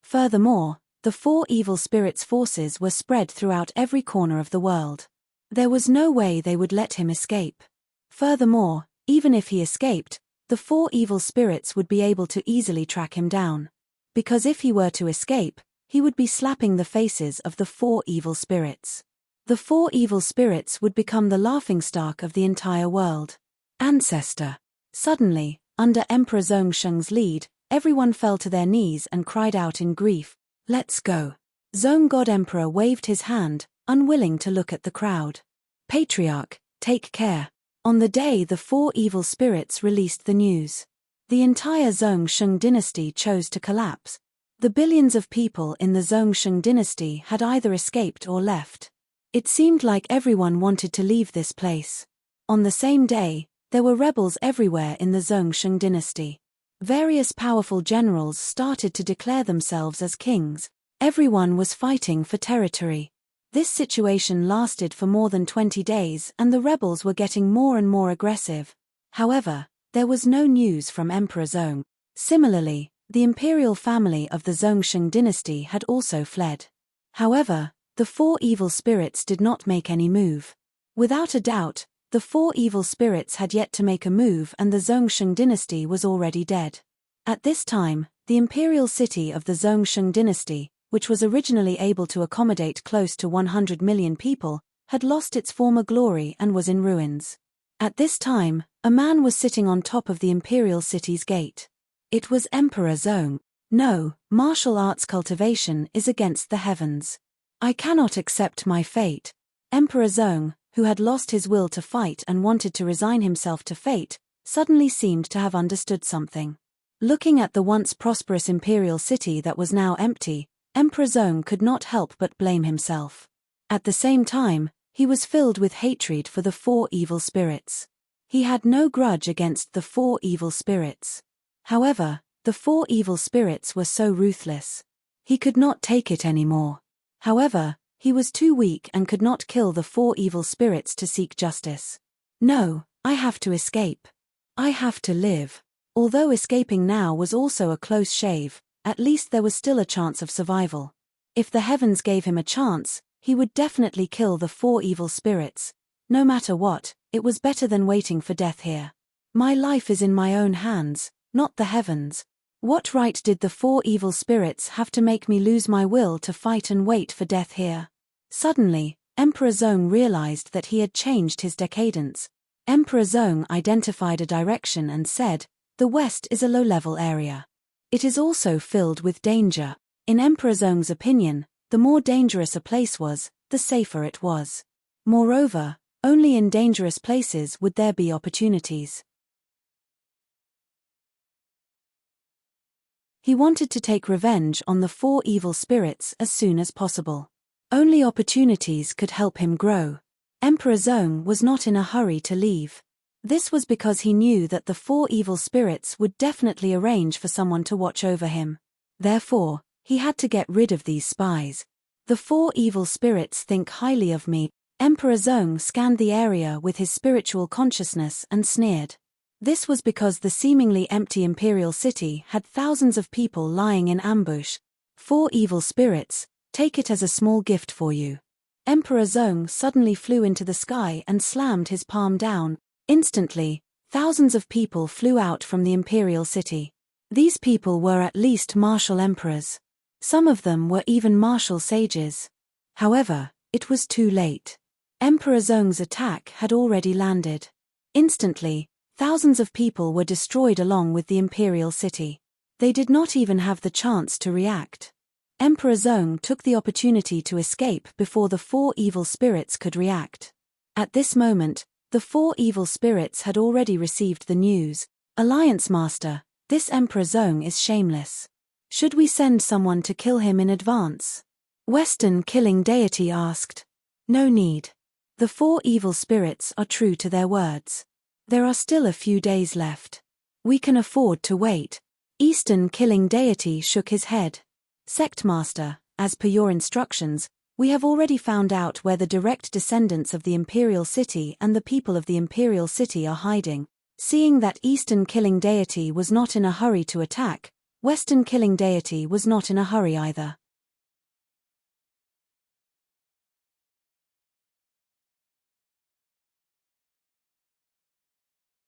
[SPEAKER 1] Furthermore, the four evil spirits' forces were spread throughout every corner of the world. There was no way they would let him escape. Furthermore, even if he escaped, the four evil spirits would be able to easily track him down. Because if he were to escape, he would be slapping the faces of the four evil spirits. The four evil spirits would become the laughingstock of the entire world. "Ancestor." Suddenly, under Emperor Zhong Sheng's lead, everyone fell to their knees and cried out in grief, "Let's go." Zhong God Emperor waved his hand, unwilling to look at the crowd. "Patriarch, take care." On the day the four evil spirits released the news, the entire Zhong Sheng dynasty chose to collapse. The billions of people in the Zhong Sheng dynasty had either escaped or left. It seemed like everyone wanted to leave this place. On the same day, there were rebels everywhere in the Zhong Sheng dynasty. Various powerful generals started to declare themselves as kings. Everyone was fighting for territory. This situation lasted for more than 20 days and the rebels were getting more and more aggressive. However, there was no news from Emperor Zhong. Similarly, the imperial family of the Zhongsheng dynasty had also fled. However, the four evil spirits did not make any move. Without a doubt, the four evil spirits had yet to make a move and the Zhongsheng dynasty was already dead. At this time, the imperial city of the Zhongsheng dynasty, which was originally able to accommodate close to 100 million people, had lost its former glory and was in ruins. At this time, a man was sitting on top of the imperial city's gate. It was Emperor Zhong. "No, martial arts cultivation is against the heavens. I cannot accept my fate." Emperor Zhong, who had lost his will to fight and wanted to resign himself to fate, suddenly seemed to have understood something. Looking at the once prosperous imperial city that was now empty, Emperor Zhong could not help but blame himself. At the same time, he was filled with hatred for the four evil spirits. He had no grudge against the four evil spirits. However, the four evil spirits were so ruthless. He could not take it anymore. However, he was too weak and could not kill the four evil spirits to seek justice. "No, I have to escape. I have to live." Although escaping now was also a close shave, at least there was still a chance of survival. If the heavens gave him a chance, he would definitely kill the four evil spirits, No matter what, it was better than waiting for death here. My life is in my own hands, not the heavens. What right did the 4 evil spirits have to make me lose my will to fight and wait for death here? Suddenly, Emperor Zong realized that he had changed his decadence. Emperor Zong identified a direction and said, "The west is a low-level area. It is also filled with danger." In Emperor Zong's opinion, the more dangerous a place was, the safer it was. Moreover, only in dangerous places would there be opportunities. He wanted to take revenge on the 4 evil spirits as soon as possible. Only opportunities could help him grow. Emperor Zong was not in a hurry to leave. This was because he knew that the 4 evil spirits would definitely arrange for someone to watch over him. Therefore, he had to get rid of these spies. The 4 evil spirits think highly of me. Emperor Zong scanned the area with his spiritual consciousness and sneered. This was because the seemingly empty imperial city had thousands of people lying in ambush. 4 evil spirits, take it as a small gift for you. Emperor Zong suddenly flew into the sky and slammed his palm down. Instantly, thousands of people flew out from the imperial city. These people were at least martial emperors. Some of them were even martial sages. However, it was too late. Emperor Zong's attack had already landed. Instantly, thousands of people were destroyed along with the imperial city. They did not even have the chance to react. Emperor Zong took the opportunity to escape before the 4 evil spirits could react. At this moment, the 4 evil spirits had already received the news. "Alliance Master, this Emperor Zong is shameless. Should we send someone to kill him in advance?" Western killing deity asked. "No need. The 4 evil spirits are true to their words. There are still a few days left. We can afford to wait." Eastern killing deity shook his head. "Sect Master, as per your instructions, we have already found out where the direct descendants of the imperial city and the people of the imperial city are hiding." Seeing that Eastern killing deity was not in a hurry to attack, Western killing deity was not in a hurry either.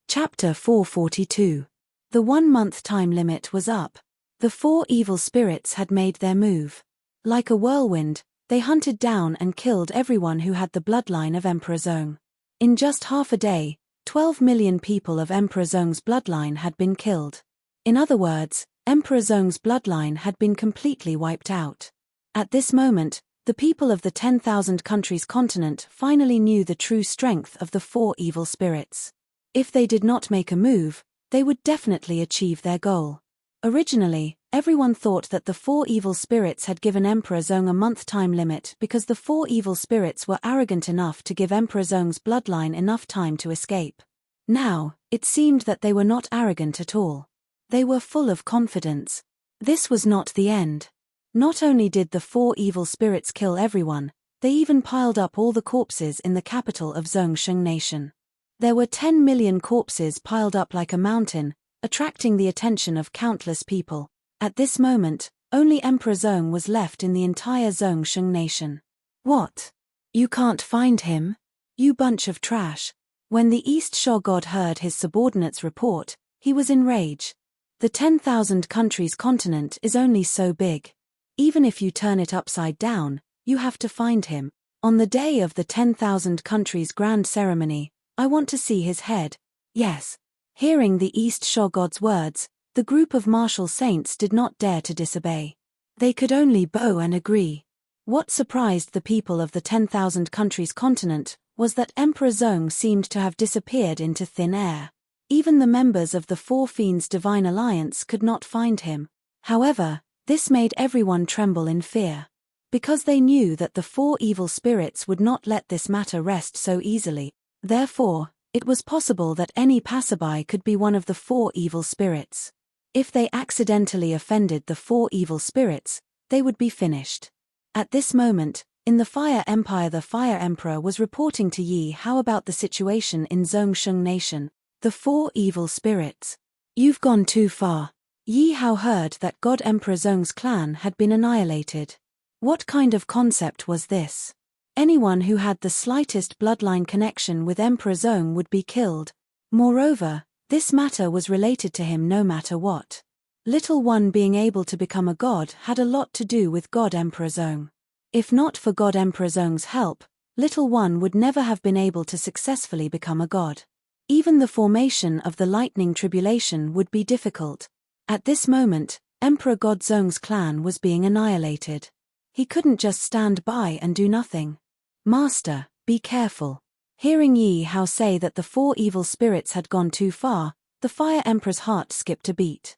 [SPEAKER 1] Chapter 442. The 1-month time limit was up. The 4 evil spirits had made their move. Like a whirlwind, they hunted down and killed everyone who had the bloodline of Emperor Zong. In just half a day, 12 million people of Emperor Zong's bloodline had been killed. In other words, Emperor Zong's bloodline had been completely wiped out. At this moment, the people of the 10,000 countries continent finally knew the true strength of the 4 evil spirits. If they did not make a move, they would definitely achieve their goal. Originally, everyone thought that the 4 evil spirits had given Emperor Zong a month time limit because the 4 evil spirits were arrogant enough to give Emperor Zong's bloodline enough time to escape. Now, it seemed that they were not arrogant at all. They were full of confidence. This was not the end. Not only did the 4 evil spirits kill everyone, they even piled up all the corpses in the capital of Zhongsheng Nation. There were 10 million corpses piled up like a mountain, attracting the attention of countless people. At this moment, only Emperor Zong was left in the entire Zhongsheng Nation. "What? You can't find him? You bunch of trash." When the East Shah god heard his subordinate's report, he was enraged. The 10,000 countries continent is only so big. Even if you turn it upside down, you have to find him. On the day of the 10,000 countries grand ceremony, I want to see his head. Yes. Hearing the East Shah god's words, the group of martial saints did not dare to disobey. They could only bow and agree. What surprised the people of the 10,000 countries continent was that Emperor Zong seemed to have disappeared into thin air. Even the members of the 4 Fiends Divine Alliance could not find him. However, this made everyone tremble in fear. Because they knew that the 4 evil spirits would not let this matter rest so easily. Therefore, it was possible that any passerby could be one of the 4 evil spirits. If they accidentally offended the 4 evil spirits, they would be finished. At this moment, in the Fire Empire, the Fire Emperor was reporting to Yi Hao about the situation in Zhongsheng Nation. The 4 evil spirits. "You've gone too far." Yi Hao heard that God Emperor Zong's clan had been annihilated. What kind of concept was this? Anyone who had the slightest bloodline connection with Emperor Zong would be killed. Moreover, this matter was related to him no matter what. Little One being able to become a god had a lot to do with God Emperor Zong. If not for God Emperor Zong's help, Little One would never have been able to successfully become a god. Even the formation of the lightning tribulation would be difficult. At this moment, Emperor God Zong's clan was being annihilated. He couldn't just stand by and do nothing. Master, be careful. Hearing Yi Hao say that the 4 evil spirits had gone too far, the Fire Emperor's heart skipped a beat.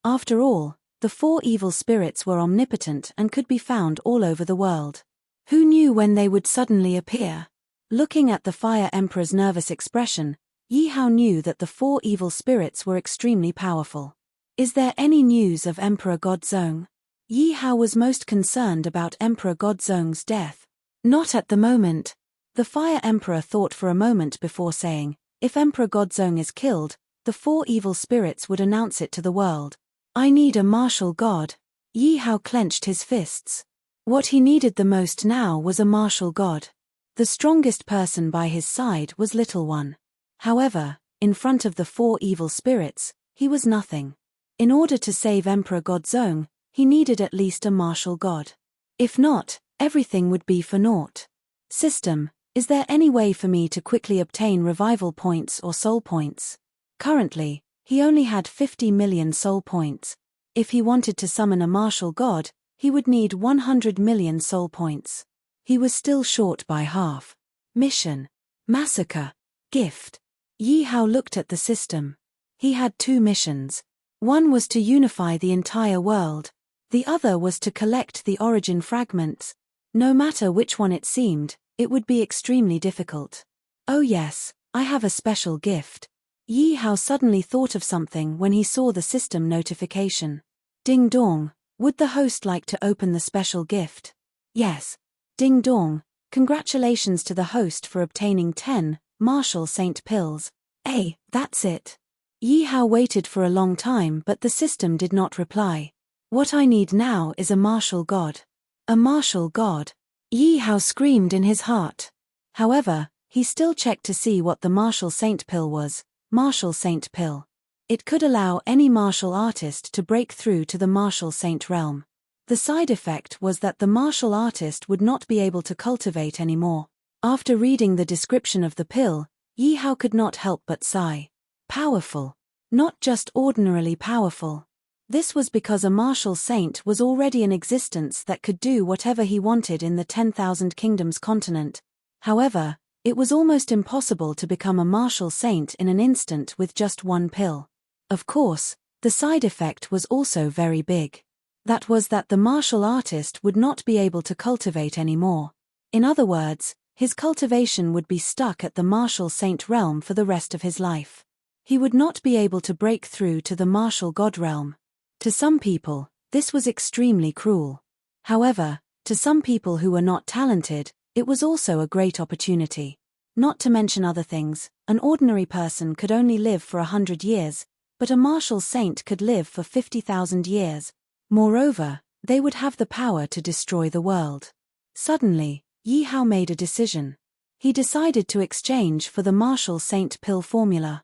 [SPEAKER 1] After all, the 4 evil spirits were omnipotent and could be found all over the world. Who knew when they would suddenly appear? Looking at the Fire Emperor's nervous expression, Yi Hao knew that the 4 evil spirits were extremely powerful. Is there any news of Emperor God Zong? Yi Hao was most concerned about Emperor God Zong's death. Not at the moment. The Fire Emperor thought for a moment before saying, if Emperor God Zong is killed, the 4 evil spirits would announce it to the world. I need a martial god. Yi Hao clenched his fists. What he needed the most now was a martial god. The strongest person by his side was Little One. However, in front of the 4 evil spirits, he was nothing. In order to save Emperor God Zong, he needed at least a martial god. If not, everything would be for naught. System, is there any way for me to quickly obtain revival points or soul points? Currently, he only had 50 million soul points. If he wanted to summon a martial god, he would need 100 million soul points. He was still short by half. Mission. Massacre. Gift. Yi Hao looked at the system. He had 2 missions. One was to unify the entire world. The other was to collect the origin fragments. No matter which one it seemed, it would be extremely difficult. Oh yes, I have a special gift. Yi Hao suddenly thought of something when he saw the system notification. Ding dong, would the host like to open the special gift? Yes. Ding dong, congratulations to the host for obtaining 10 Martial Saint pills. That's it. Yi Hao waited for a long time but the system did not reply. What I need now is a martial god. A martial god. Yi Hao screamed in his heart. However, he still checked to see what the Martial Saint pill was. Martial Saint pill. It could allow any martial artist to break through to the Martial Saint realm. The side effect was that the martial artist would not be able to cultivate anymore. After reading the description of the pill, Yi Hao could not help but sigh. Powerful. Not just ordinarily powerful. This was because a martial saint was already in existence that could do whatever he wanted in the 10,000 Kingdoms continent. However, it was almost impossible to become a martial saint in an instant with just 1 pill. Of course, the side effect was also very big. That was that the martial artist would not be able to cultivate anymore. In other words, his cultivation would be stuck at the martial saint realm for the rest of his life. He would not be able to break through to the martial god realm. To some people, this was extremely cruel. However, to some people who were not talented, it was also a great opportunity. Not to mention other things, an ordinary person could only live for 100 years, but a martial saint could live for 50,000 years. Moreover, they would have the power to destroy the world. Suddenly, Yi Hao made a decision. He decided to exchange for the martial saint pill formula.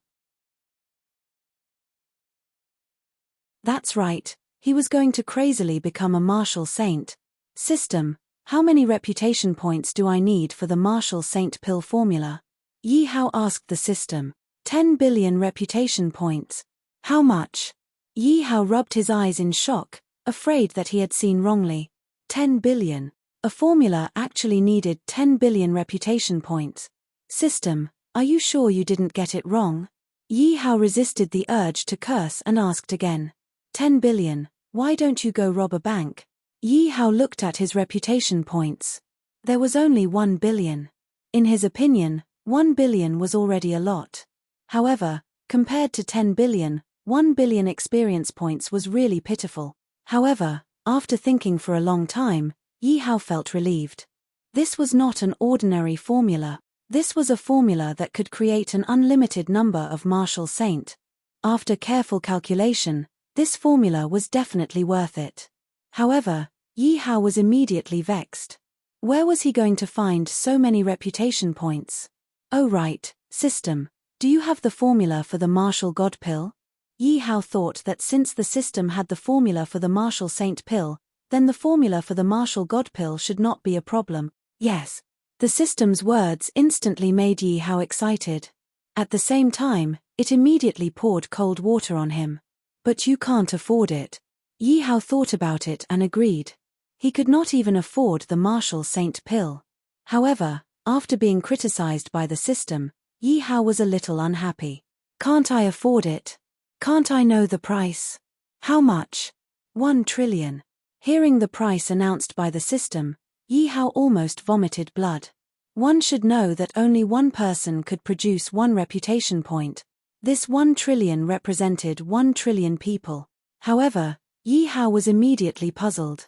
[SPEAKER 1] That's right, he was going to crazily become a martial saint. System, how many reputation points do I need for the martial saint pill formula? Yi Hao asked the system. 10 billion reputation points. How much? Yi Hao rubbed his eyes in shock, afraid that he had seen wrongly. 10 billion. A formula actually needed 10 billion reputation points. System, are you sure you didn't get it wrong? Yi Hao resisted the urge to curse and asked again. 10 billion, why don't you go rob a bank? Yi Hao looked at his reputation points. There was only 1 billion. In his opinion, 1 billion was already a lot. However, compared to 10 billion, 1 billion experience points was really pitiful. However, after thinking for a long time, Yi Hao felt relieved. This was not an ordinary formula. This was a formula that could create an unlimited number of martial saint. After careful calculation, this formula was definitely worth it. However, Yi Hao was immediately vexed. Where was he going to find so many reputation points? Oh right, system. Do you have the formula for the martial god pill? Yi Hao thought that since the system had the formula for the martial saint pill, then the formula for the martial god pill should not be a problem. Yes. The system's words instantly made Yi Hao excited. At the same time, it immediately poured cold water on him. But you can't afford it. Yi Hao thought about it and agreed. He could not even afford the martial saint pill. However, after being criticized by the system, Yi Hao was a little unhappy. Can't I afford it? Can't I know the price? How much? 1 trillion. Hearing the price announced by the system, Yi Hao almost vomited blood. One should know that only one person could produce 1 reputation point. This 1 trillion represented 1 trillion people. However, Yi Hao was immediately puzzled.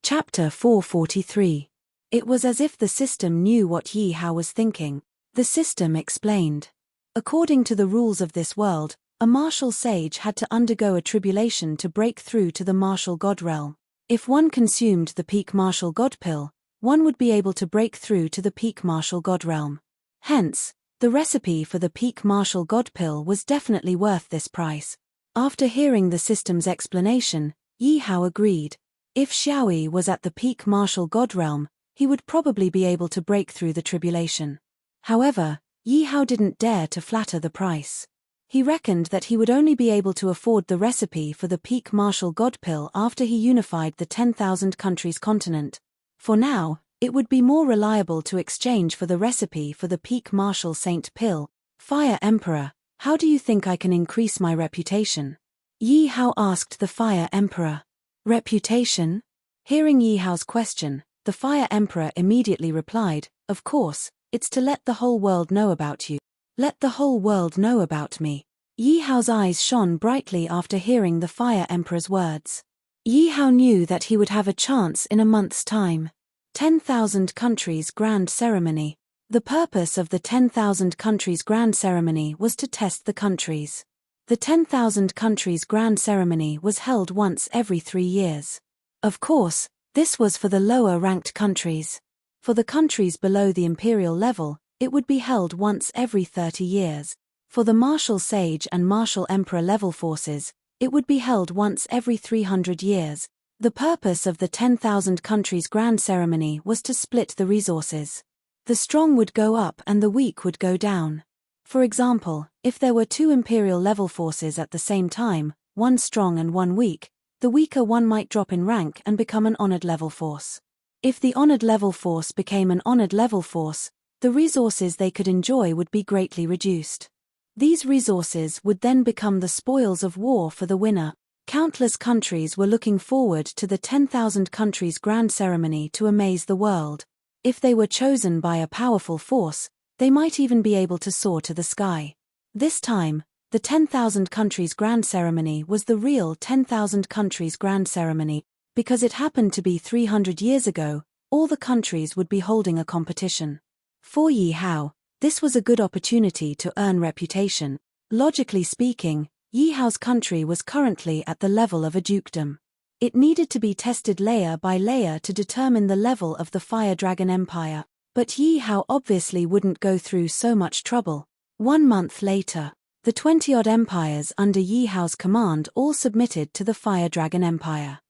[SPEAKER 1] Chapter 443. It was as if the system knew what Yi Hao was thinking. The system explained. According to the rules of this world, a martial sage had to undergo a tribulation to break through to the martial god realm. If one consumed the peak martial god pill, one would be able to break through to the peak martial god realm. Hence, the recipe for the peak martial god pill was definitely worth this price. After hearing the system's explanation, Yi Hao agreed. If Xiaoyi was at the peak martial god realm, he would probably be able to break through the tribulation. However, Yi Hao didn't dare to flatter the price. He reckoned that he would only be able to afford the recipe for the peak martial god pill after he unified the 10,000 countries continent. For now, it would be more reliable to exchange for the recipe for the peak martial saint pill. Fire Emperor, how do you think I can increase my reputation? Yi Hao asked the Fire Emperor. Reputation? Hearing Yi Hao's question, the Fire Emperor immediately replied, of course, it's to let the whole world know about you. Let the whole world know about me. Yi Hao's eyes shone brightly after hearing the Fire Emperor's words. Yi Hao knew that he would have a chance in a month's time. 10,000 countries grand ceremony. The purpose of the 10,000 countries grand ceremony was to test the countries. The 10,000 countries grand ceremony was held once every 3 years. Of course, this was for the lower-ranked countries. For the countries below the imperial level, it would be held once every 30 years. For the martial sage and martial emperor level forces, it would be held once every 300 years. The purpose of the 10,000 countries grand ceremony was to split the resources. The strong would go up and the weak would go down. For example, if there were 2 imperial level forces at the same time, one strong and one weak, the weaker one might drop in rank and become an honored level force. If the honored level force became an honored level force, the resources they could enjoy would be greatly reduced. These resources would then become the spoils of war for the winner. Countless countries were looking forward to the 10,000 countries grand ceremony to amaze the world. If they were chosen by a powerful force, they might even be able to soar to the sky. This time, the 10,000 countries grand ceremony was the real 10,000 countries grand ceremony. Because it happened to be 300 years ago, all the countries would be holding a competition. For Yi Hao, this was a good opportunity to earn reputation. Logically speaking, Yi Hao's country was currently at the level of a dukedom. It needed to be tested layer by layer to determine the level of the Fire Dragon Empire, but Yi Hao obviously wouldn't go through so much trouble. 1 month later, the 20-odd empires under Yi Hao's command all submitted to the Fire Dragon Empire.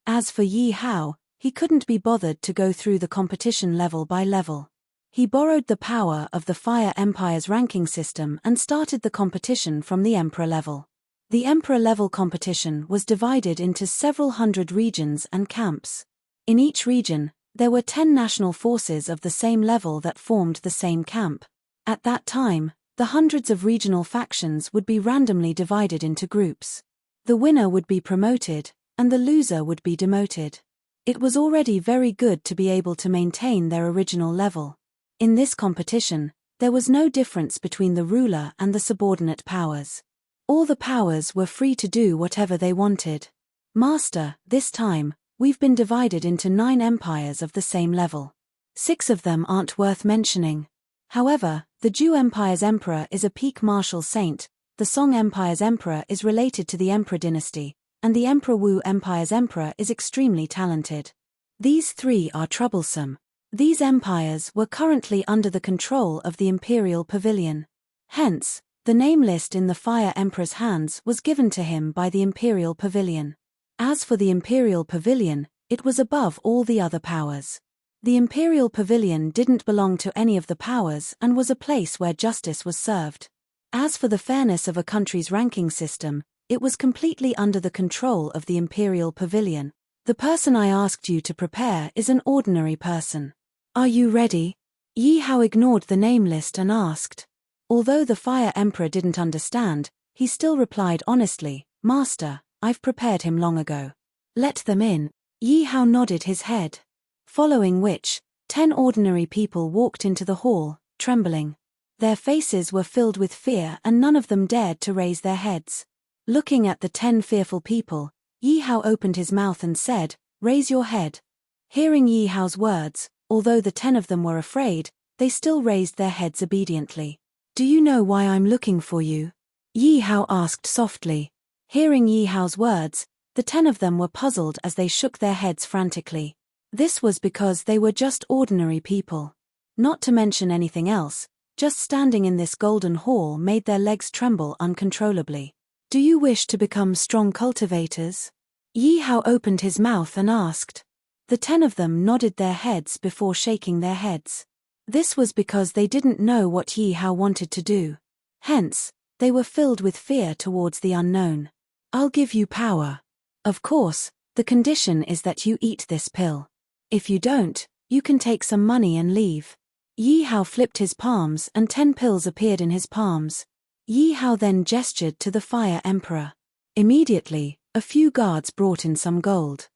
[SPEAKER 1] As for Yi Hao, he couldn't be bothered to go through the competition level by level. He borrowed the power of the Fire Empire's ranking system and started the competition from the Emperor level. The Emperor level competition was divided into several hundred regions and camps. In each region, there were 10 national forces of the same level that formed the same camp. At that time, the hundreds of regional factions would be randomly divided into groups. The winner would be promoted, and the loser would be demoted. It was already very good to be able to maintain their original level. In this competition, there was no difference between the ruler and the subordinate powers. All the powers were free to do whatever they wanted. Master, this time, we've been divided into 9 empires of the same level. 6 of them aren't worth mentioning. However, the Zhou Empire's emperor is a peak martial saint, the Song Empire's emperor is related to the Emperor dynasty, and the Emperor Wu Empire's emperor is extremely talented. These 3 are troublesome. These empires were currently under the control of the Imperial Pavilion. Hence, the name list in the Fire Emperor's hands was given to him by the Imperial Pavilion. As for the Imperial Pavilion, it was above all the other powers. The Imperial Pavilion didn't belong to any of the powers and was a place where justice was served. As for the fairness of a country's ranking system, it was completely under the control of the Imperial Pavilion. The person I asked you to prepare is an ordinary person. Are you ready? Yi Hao ignored the name list and asked. Although the Fire Emperor didn't understand, he still replied honestly, Master, I've prepared him long ago. Let them in. Yi Hao nodded his head. Following which, 10 ordinary people walked into the hall, trembling. Their faces were filled with fear and none of them dared to raise their heads. Looking at the 10 fearful people, Yi Hao opened his mouth and said, Raise your head. Hearing Yi Hao's words, although the 10 of them were afraid, they still raised their heads obediently. Do you know why I'm looking for you? Yi Hao asked softly. Hearing Yi Hao's words, the 10 of them were puzzled as they shook their heads frantically. This was because they were just ordinary people. Not to mention anything else, just standing in this golden hall made their legs tremble uncontrollably. Do you wish to become strong cultivators? Yi Hao opened his mouth and asked. The 10 of them nodded their heads before shaking their heads. This was because they didn't know what Yi Hao wanted to do. Hence, they were filled with fear towards the unknown. I'll give you power. Of course, the condition is that you eat this pill. If you don't, you can take some money and leave. Yi Hao flipped his palms and 10 pills appeared in his palms. Yi Hao then gestured to the Fire Emperor. Immediately, a few guards brought in some gold.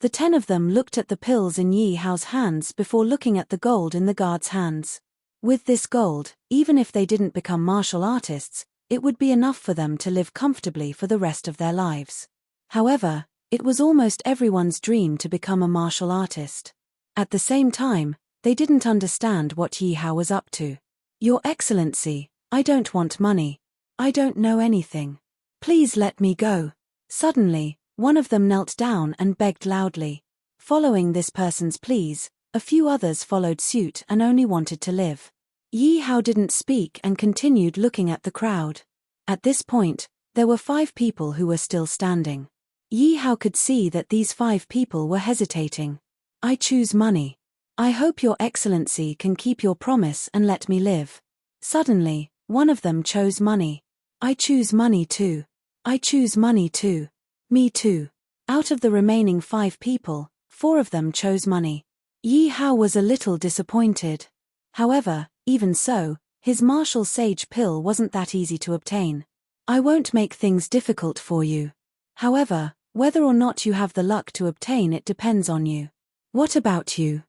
[SPEAKER 1] The 10 of them looked at the pills in Yi Hao's hands before looking at the gold in the guards' hands. With this gold, even if they didn't become martial artists, it would be enough for them to live comfortably for the rest of their lives. However, it was almost everyone's dream to become a martial artist. At the same time, they didn't understand what Yi Hao was up to. Your Excellency, I don't want money. I don't know anything. Please let me go. Suddenly, one of them knelt down and begged loudly. Following this person's pleas, a few others followed suit and only wanted to live. Yi Hao didn't speak and continued looking at the crowd. At this point, there were 5 people who were still standing. Yi Hao could see that these 5 people were hesitating. I choose money. I hope Your Excellency can keep your promise and let me live. Suddenly, one of them chose money. I choose money too. I choose money too. Me too. Out of the remaining 5 people, 4 of them chose money. Yi Hao was a little disappointed. However, even so, his martial sage pill wasn't that easy to obtain. I won't make things difficult for you. However, whether or not you have the luck to obtain it depends on you. What about you?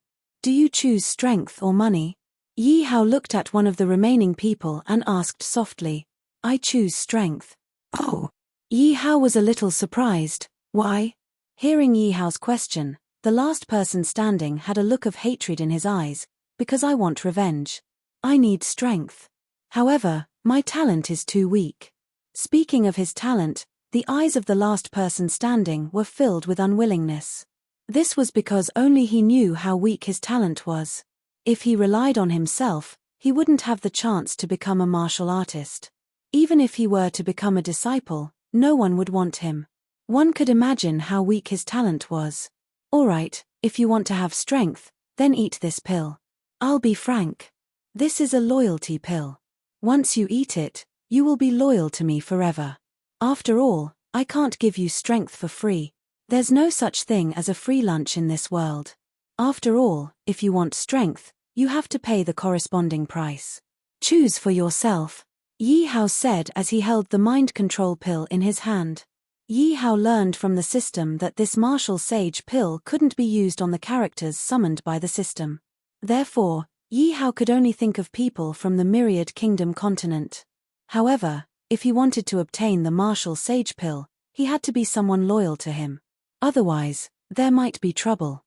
[SPEAKER 1] Do you choose strength or money? Yi Hao looked at one of the remaining people and asked softly. I choose strength. Oh. Yi Hao was a little surprised. Why? Hearing Yi Hao's question, the last person standing had a look of hatred in his eyes. Because I want revenge. I need strength. However, my talent is too weak. Speaking of his talent, the eyes of the last person standing were filled with unwillingness. This was because only he knew how weak his talent was. If he relied on himself, he wouldn't have the chance to become a martial artist. Even if he were to become a disciple, no one would want him. One could imagine how weak his talent was. Alright, if you want to have strength, then eat this pill. I'll be frank. This is a loyalty pill. Once you eat it, you will be loyal to me forever. After all, I can't give you strength for free. There's no such thing as a free lunch in this world. After all, if you want strength, you have to pay the corresponding price. Choose for yourself. Yi Hao said as he held the mind control pill in his hand. Yi Hao learned from the system that this martial sage pill couldn't be used on the characters summoned by the system. Therefore, Yi Hao could only think of people from the Myriad Kingdom continent. However, if he wanted to obtain the martial sage pill, he had to be someone loyal to him. Otherwise, There might be trouble.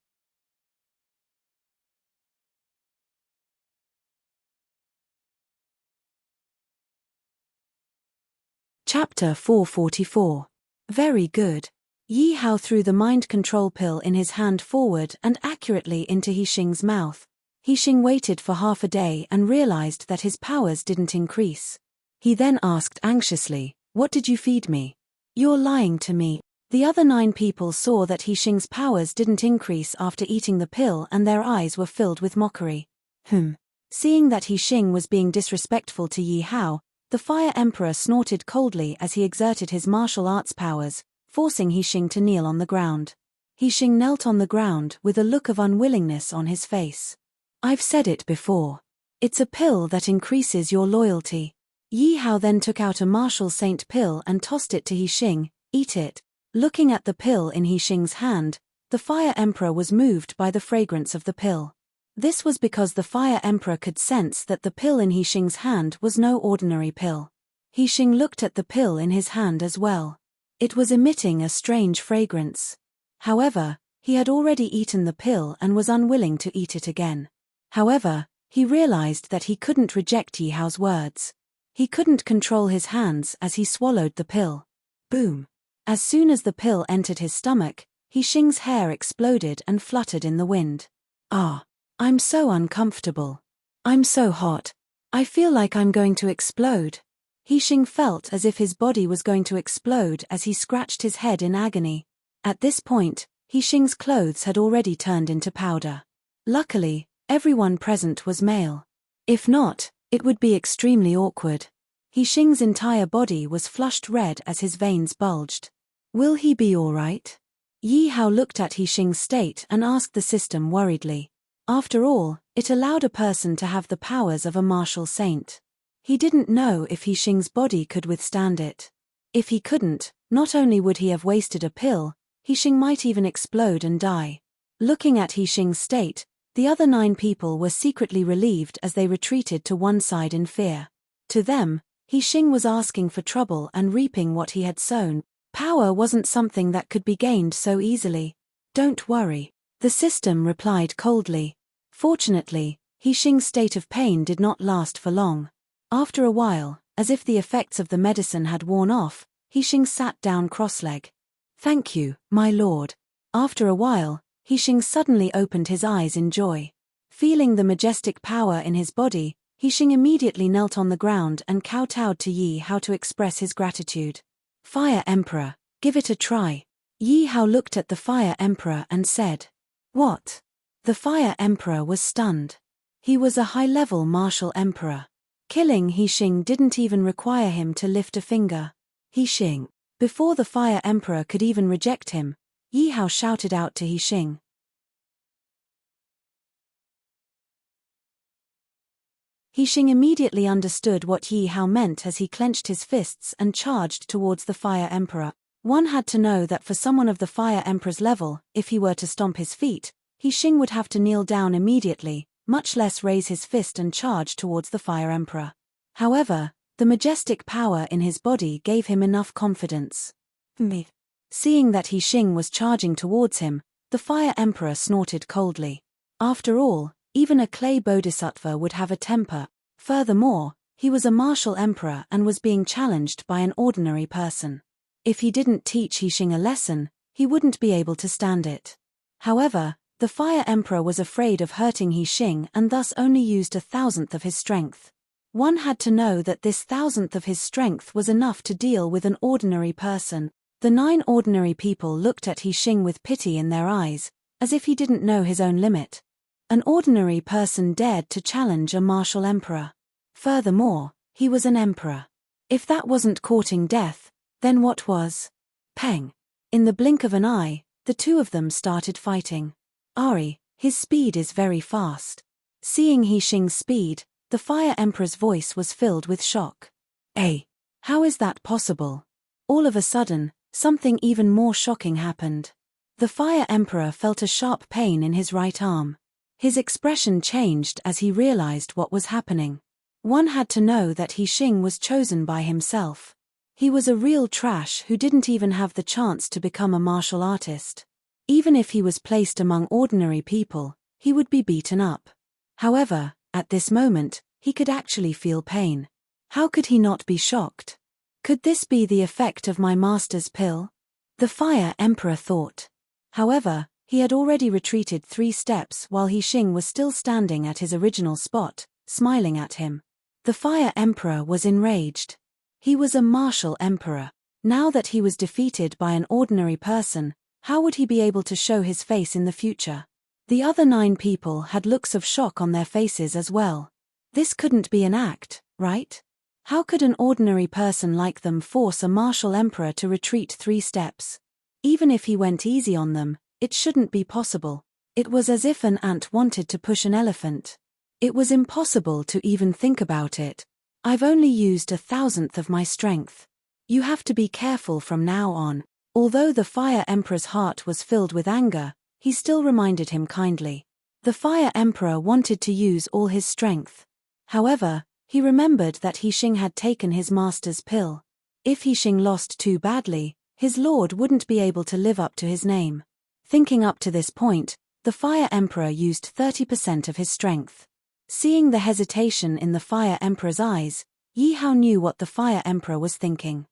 [SPEAKER 1] Chapter 444. Very good. Yi Hao threw the mind control pill in his hand forward and accurately into He Xing's mouth. He Xing waited for half a day and realized that his powers didn't increase. He then asked anxiously, "What did you feed me?" "You're lying to me." The other 9 people saw that He Xing's powers didn't increase after eating the pill and their eyes were filled with mockery. Seeing that He Xing was being disrespectful to Yi Hao, the Fire Emperor snorted coldly as he exerted his martial arts powers, forcing He Xing to kneel on the ground. He Xing knelt on the ground with a look of unwillingness on his face. "I've said it before. It's a pill that increases your loyalty." Yi Hao then took out a martial saint pill and tossed it to He Xing. "Eat it." Looking at the pill in He Xing's hand, the Fire Emperor was moved by the fragrance of the pill. This was because the Fire Emperor could sense that the pill in He Xing's hand was no ordinary pill. He Xing looked at the pill in his hand as well. It was emitting a strange fragrance. However, he had already eaten the pill and was unwilling to eat it again. However, he realized that he couldn't reject Yi Hao's words. He couldn't control his hands as he swallowed the pill. Boom! As soon as the pill entered his stomach, He Xing's hair exploded and fluttered in the wind. "Ah! I'm so uncomfortable. I'm so hot. I feel like I'm going to explode." He Xing felt as if his body was going to explode as he scratched his head in agony. At this point, He Xing's clothes had already turned into powder. Luckily, everyone present was male. If not, it would be extremely awkward. He Xing's entire body was flushed red as his veins bulged. Will he be all right? Yi Hao looked at He Xing's state and asked the system worriedly. After all, it allowed a person to have the powers of a martial saint. He didn't know if He Xing's body could withstand it. If he couldn't, not only would he have wasted a pill, He Xing might even explode and die. Looking at He Xing's state, the other 9 people were secretly relieved as they retreated to one side in fear. To them, He Xing was asking for trouble and reaping what he had sown. Power wasn't something that could be gained so easily. "Don't worry," the system replied coldly. Fortunately, He Xing's state of pain did not last for long. After a while, as if the effects of the medicine had worn off, He Xing sat down cross-legged. "Thank you, my lord." After a while, He Xing suddenly opened his eyes in joy. Feeling the majestic power in his body, He Xing immediately knelt on the ground and kowtowed to Yi Hao to express his gratitude. "Fire Emperor, give it a try." Yi Hao looked at the Fire Emperor and said, "What?" The Fire Emperor was stunned. He was a high-level martial emperor. Killing He Xing didn't even require him to lift a finger. He Xing. Before the Fire Emperor could even reject him, Yi Hao shouted out to He Xing. He Xing immediately understood what Yi Hao meant as he clenched his fists and charged towards the Fire Emperor. One had to know that for someone of the Fire Emperor's level, if he were to stomp his feet, He Xing would have to kneel down immediately, much less raise his fist and charge towards the Fire Emperor. However, the majestic power in his body gave him enough confidence. Seeing that He Xing was charging towards him, the Fire Emperor snorted coldly. After all, even a clay bodhisattva would have a temper. Furthermore, he was a martial emperor and was being challenged by an ordinary person. If he didn't teach He Xing a lesson, he wouldn't be able to stand it. However, the Fire Emperor was afraid of hurting He Xing and thus only used 1,000th of his strength. One had to know that this 1,000th of his strength was enough to deal with an ordinary person. The 9 ordinary people looked at He Xing with pity in their eyes, as if he didn't know his own limit. An ordinary person dared to challenge a martial emperor. Furthermore, he was an emperor. If that wasn't courting death, then what was? Peng. In the blink of an eye, the 2 of them started fighting. "Ari, his speed is very fast." Seeing He Xing's speed, the Fire Emperor's voice was filled with shock. How is that possible?" All of a sudden, something even more shocking happened. The Fire Emperor felt a sharp pain in his right arm. His expression changed as he realized what was happening. One had to know that He Xing was chosen by himself. He was a real trash who didn't even have the chance to become a martial artist. Even if he was placed among ordinary people, he would be beaten up. However, at this moment, he could actually feel pain. How could he not be shocked? Could this be the effect of my master's pill? The Fire Emperor thought. However, he had already retreated 3 steps while He Xing was still standing at his original spot, smiling at him. The Fire Emperor was enraged. He was a martial emperor. Now that he was defeated by an ordinary person, how would he be able to show his face in the future? The other 9 people had looks of shock on their faces as well. This couldn't be an act, right? How could an ordinary person like them force a martial emperor to retreat 3 steps? Even if he went easy on them, it shouldn't be possible. It was as if an ant wanted to push an elephant. It was impossible to even think about it. I've only used 1,000th of my strength. You have to be careful from now on. Although the Fire Emperor's heart was filled with anger, he still reminded him kindly. The Fire Emperor wanted to use all his strength. However, he remembered that He Xing had taken his master's pill. If He Xing lost too badly, his lord wouldn't be able to live up to his name. Thinking up to this point, the Fire Emperor used 30% of his strength. Seeing the hesitation in the Fire Emperor's eyes, Yi Hao knew what the Fire Emperor was thinking.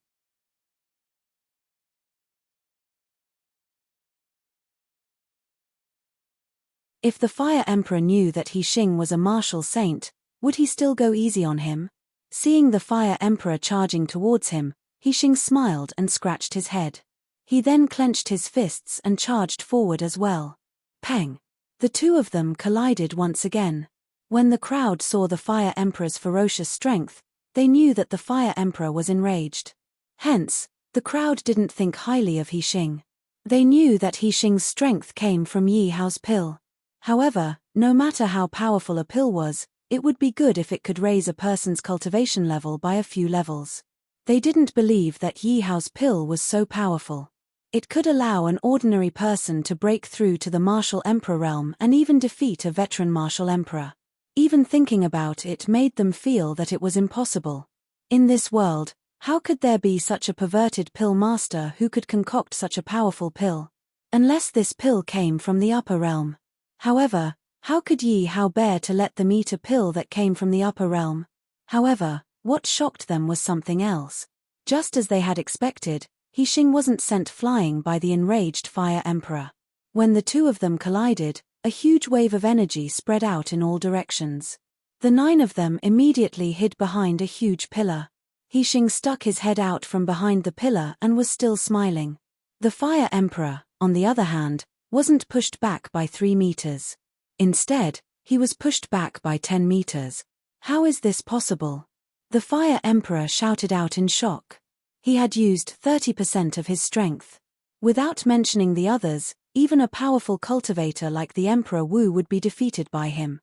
[SPEAKER 1] If the Fire Emperor knew that He Xing was a martial saint, would he still go easy on him? Seeing the Fire Emperor charging towards him, He Xing smiled and scratched his head. He then clenched his fists and charged forward as well. Peng! The 2 of them collided once again. When the crowd saw the Fire Emperor's ferocious strength, they knew that the Fire Emperor was enraged. Hence, the crowd didn't think highly of He Xing. They knew that He Xing's strength came from Yi Hao's pill. However, no matter how powerful a pill was, it would be good if it could raise a person's cultivation level by a few levels. They didn't believe that Yi Hao's pill was so powerful. It could allow an ordinary person to break through to the martial emperor realm and even defeat a veteran martial emperor. Even thinking about it made them feel that it was impossible. In this world, how could there be such a perverted pill master who could concoct such a powerful pill? Unless this pill came from the upper realm. However, how could Yi Hao bear to let them eat a pill that came from the upper realm? However, what shocked them was something else. Just as they had expected, He Xing wasn't sent flying by the enraged Fire Emperor. When the 2 of them collided, a huge wave of energy spread out in all directions. The 9 of them immediately hid behind a huge pillar. He Xing stuck his head out from behind the pillar and was still smiling. The Fire Emperor, on the other hand, wasn't pushed back by 3 meters. Instead, he was pushed back by 10 meters. How is this possible? The Fire Emperor shouted out in shock. He had used 30% of his strength. Without mentioning the others, even a powerful cultivator like the Emperor Wu would be defeated by him.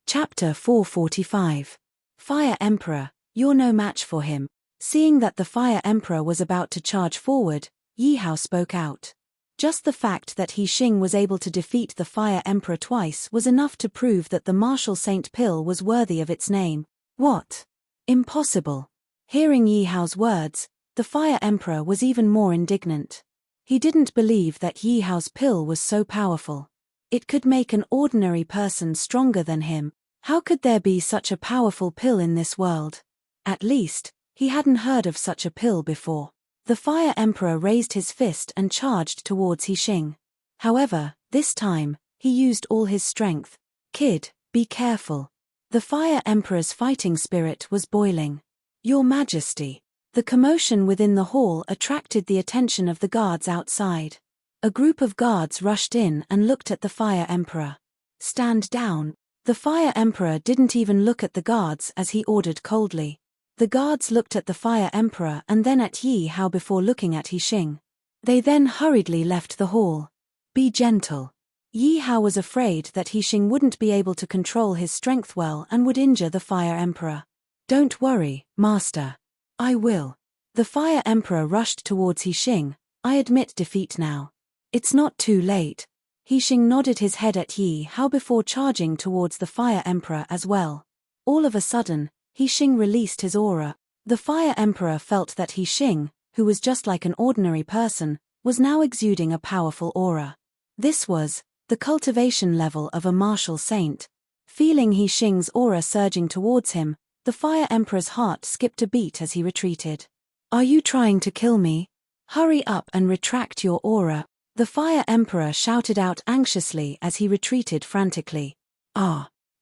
[SPEAKER 1] Chapter 445. Fire Emperor, you're no match for him. Seeing that the Fire Emperor was about to charge forward, Yi Hao spoke out. Just the fact that He Xing was able to defeat the Fire Emperor twice was enough to prove that the martial saint pill was worthy of its name. What? Impossible. Hearing Yi Hao's words, the Fire Emperor was even more indignant. He didn't believe that Yi Hao's pill was so powerful. It could make an ordinary person stronger than him. How could there be such a powerful pill in this world? At least, he hadn't heard of such a pill before. The Fire Emperor raised his fist and charged towards He Xing. However, this time, he used all his strength. Kid, be careful. The Fire Emperor's fighting spirit was boiling. Your Majesty. The commotion within the hall attracted the attention of the guards outside. A group of guards rushed in and looked at the Fire Emperor. Stand down. The Fire Emperor didn't even look at the guards as he ordered coldly. The guards looked at the Fire Emperor and then at Yi Hao before looking at He Xing. They then hurriedly left the hall. Be gentle. Yi Hao was afraid that He Xing wouldn't be able to control his strength well and would injure the Fire Emperor. Don't worry, Master. I will. The Fire Emperor rushed towards He Xing. I admit defeat now. It's not too late. He Xing nodded his head at Yi Hao before charging towards the Fire Emperor as well. All of a sudden, He Xing released his aura. The Fire Emperor felt that He Xing, who was just like an ordinary person, was now exuding a powerful aura. This was the cultivation level of a martial saint. Feeling He Xing's aura surging towards him, the Fire Emperor's heart skipped a beat as he retreated. "Are you trying to kill me? Hurry up and retract your aura," the Fire Emperor shouted out anxiously as he retreated frantically.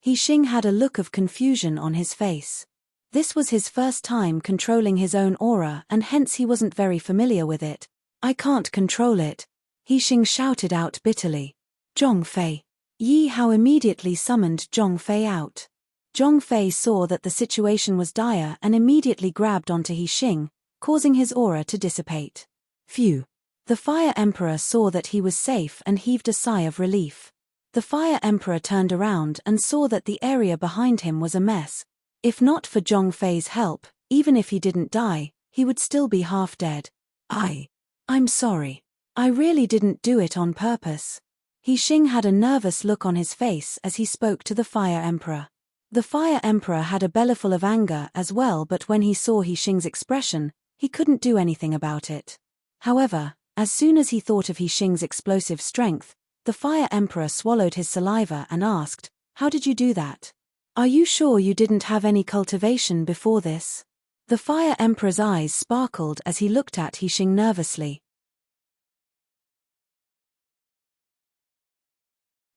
[SPEAKER 1] He Xing had a look of confusion on his face. This was his first time controlling his own aura and hence he wasn't very familiar with it. "I can't control it," He Xing shouted out bitterly. "Zhongfei." Yi Hao immediately summoned Zhongfei out. Zhongfei saw that the situation was dire and immediately grabbed onto He Xing, causing his aura to dissipate. Phew. The Fire Emperor saw that he was safe and heaved a sigh of relief. The Fire Emperor turned around and saw that the area behind him was a mess. If not for Zhongfei's help, even if he didn't die, he would still be half dead. I'm sorry. I really didn't do it on purpose." He Xing had a nervous look on his face as he spoke to the Fire Emperor. The Fire Emperor had a belly full of anger as well, but when he saw He Xing's expression, he couldn't do anything about it. However, as soon as he thought of He Xing's explosive strength, the Fire Emperor swallowed his saliva and asked, "How did you do that? Are you sure you didn't have any cultivation before this?" The Fire Emperor's eyes sparkled as he looked at He Xing nervously.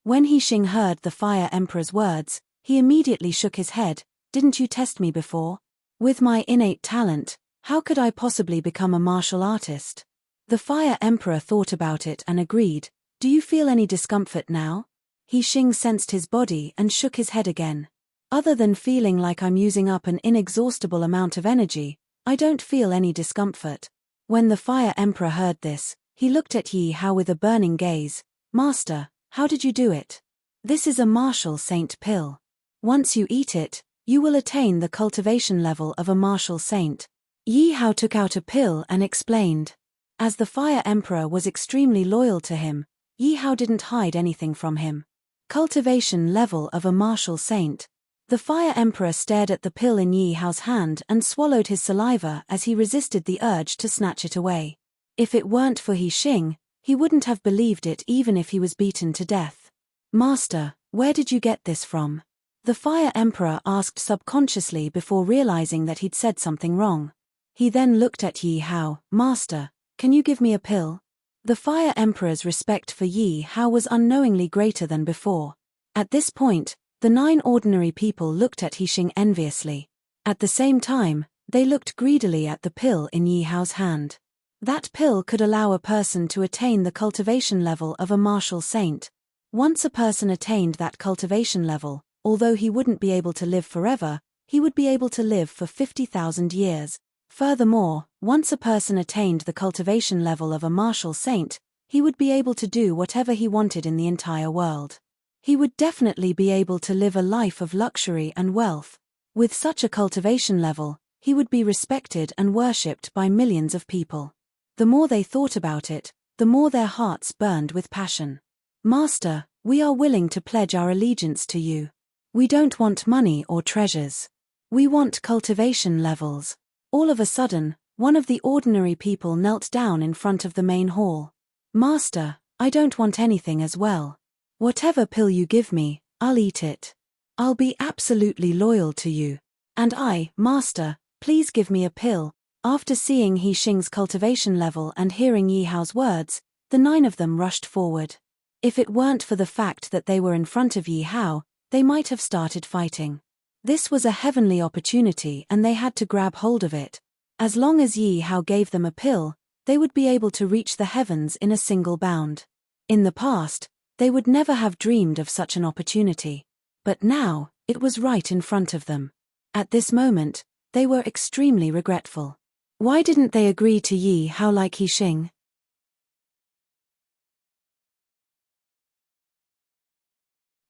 [SPEAKER 1] When He Xing heard the Fire Emperor's words, he immediately shook his head. "Didn't you test me before? With my innate talent, how could I possibly become a martial artist?" The Fire Emperor thought about it and agreed. "Do you feel any discomfort now?" He Xing sensed his body and shook his head again. "Other than feeling like I'm using up an inexhaustible amount of energy, I don't feel any discomfort." When the Fire Emperor heard this, he looked at Yi Hao with a burning gaze. "Master, how did you do it?" "This is a martial saint pill. Once you eat it, you will attain the cultivation level of a martial saint." Yi Hao took out a pill and explained. As the Fire Emperor was extremely loyal to him, Yi Hao didn't hide anything from him. Cultivation level of a martial saint. The Fire Emperor stared at the pill in Yi Hao's hand and swallowed his saliva as he resisted the urge to snatch it away. If it weren't for He Xing, he wouldn't have believed it even if he was beaten to death. "Master, where did you get this from?" the Fire Emperor asked subconsciously before realizing that he'd said something wrong. He then looked at Yi Hao. "Master, can you give me a pill?" The Fire Emperor's respect for Yi Hao was unknowingly greater than before. At this point, the 9 ordinary people looked at He Xing enviously. At the same time, they looked greedily at the pill in Yi Hao's hand. That pill could allow a person to attain the cultivation level of a martial saint. Once a person attained that cultivation level, although he wouldn't be able to live forever, he would be able to live for 50,000 years. Furthermore, once a person attained the cultivation level of a martial saint, he would be able to do whatever he wanted in the entire world. He would definitely be able to live a life of luxury and wealth. With such a cultivation level, he would be respected and worshipped by millions of people. The more they thought about it, the more their hearts burned with passion. "Master, we are willing to pledge our allegiance to you. We don't want money or treasures. We want cultivation levels." All of a sudden, one of the ordinary people knelt down in front of the main hall. "Master, I don't want anything as well. Whatever pill you give me, I'll eat it. I'll be absolutely loyal to you. And Master, please give me a pill." After seeing He Xing's cultivation level and hearing Yi Hao's words, the 9 of them rushed forward. If it weren't for the fact that they were in front of Yi Hao, they might have started fighting. This was a heavenly opportunity and they had to grab hold of it. As long as Yi Hao gave them a pill, they would be able to reach the heavens in a single bound. In the past, they would never have dreamed of such an opportunity. But now, it was right in front of them. At this moment, they were extremely regretful. Why didn't they agree to Yi Hao like He Xing?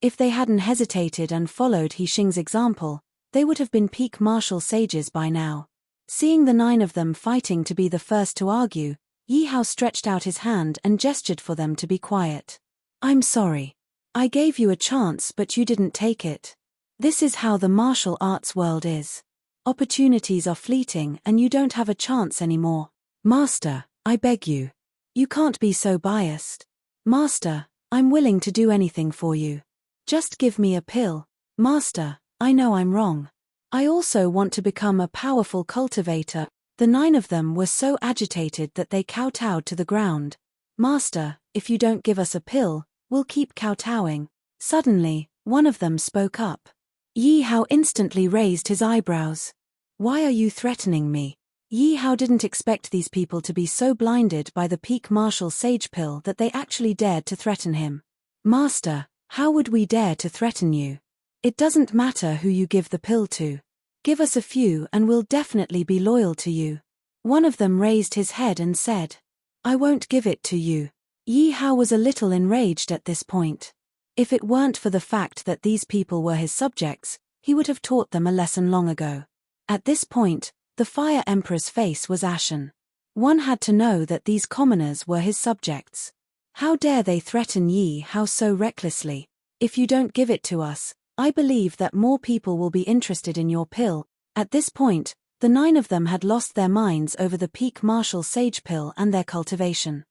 [SPEAKER 1] If they hadn't hesitated and followed He Xing's example, they would have been peak martial sages by now. Seeing the 9 of them fighting to be the first to argue, Yi Hao stretched out his hand and gestured for them to be quiet. "I'm sorry. I gave you a chance but you didn't take it. This is how the martial arts world is. Opportunities are fleeting and you don't have a chance anymore. Master, I beg you. You can't be so biased. Master, I'm willing to do anything for you. Just give me a pill. Master, I know I'm wrong. I also want to become a powerful cultivator. The 9 of them were so agitated that they kowtowed to the ground. Master, if you don't give us a pill, we'll keep kowtowing. Suddenly, one of them spoke up. Yi Hao instantly raised his eyebrows. Why are you threatening me? Yi Hao didn't expect these people to be so blinded by the peak martial sage pill that they actually dared to threaten him. Master, how would we dare to threaten you? It doesn't matter who you give the pill to. Give us a few and we'll definitely be loyal to you. One of them raised his head and said, I won't give it to you. Yi Hao was a little enraged at this point. If it weren't for the fact that these people were his subjects, he would have taught them a lesson long ago. At this point, the Fire Emperor's face was ashen. One had to know that these commoners were his subjects. How dare they threaten Yi Hao so recklessly? If you don't give it to us, I believe that more people will be interested in your pill. At this point, the 9 of them had lost their minds over the peak martial sage pill and their cultivation.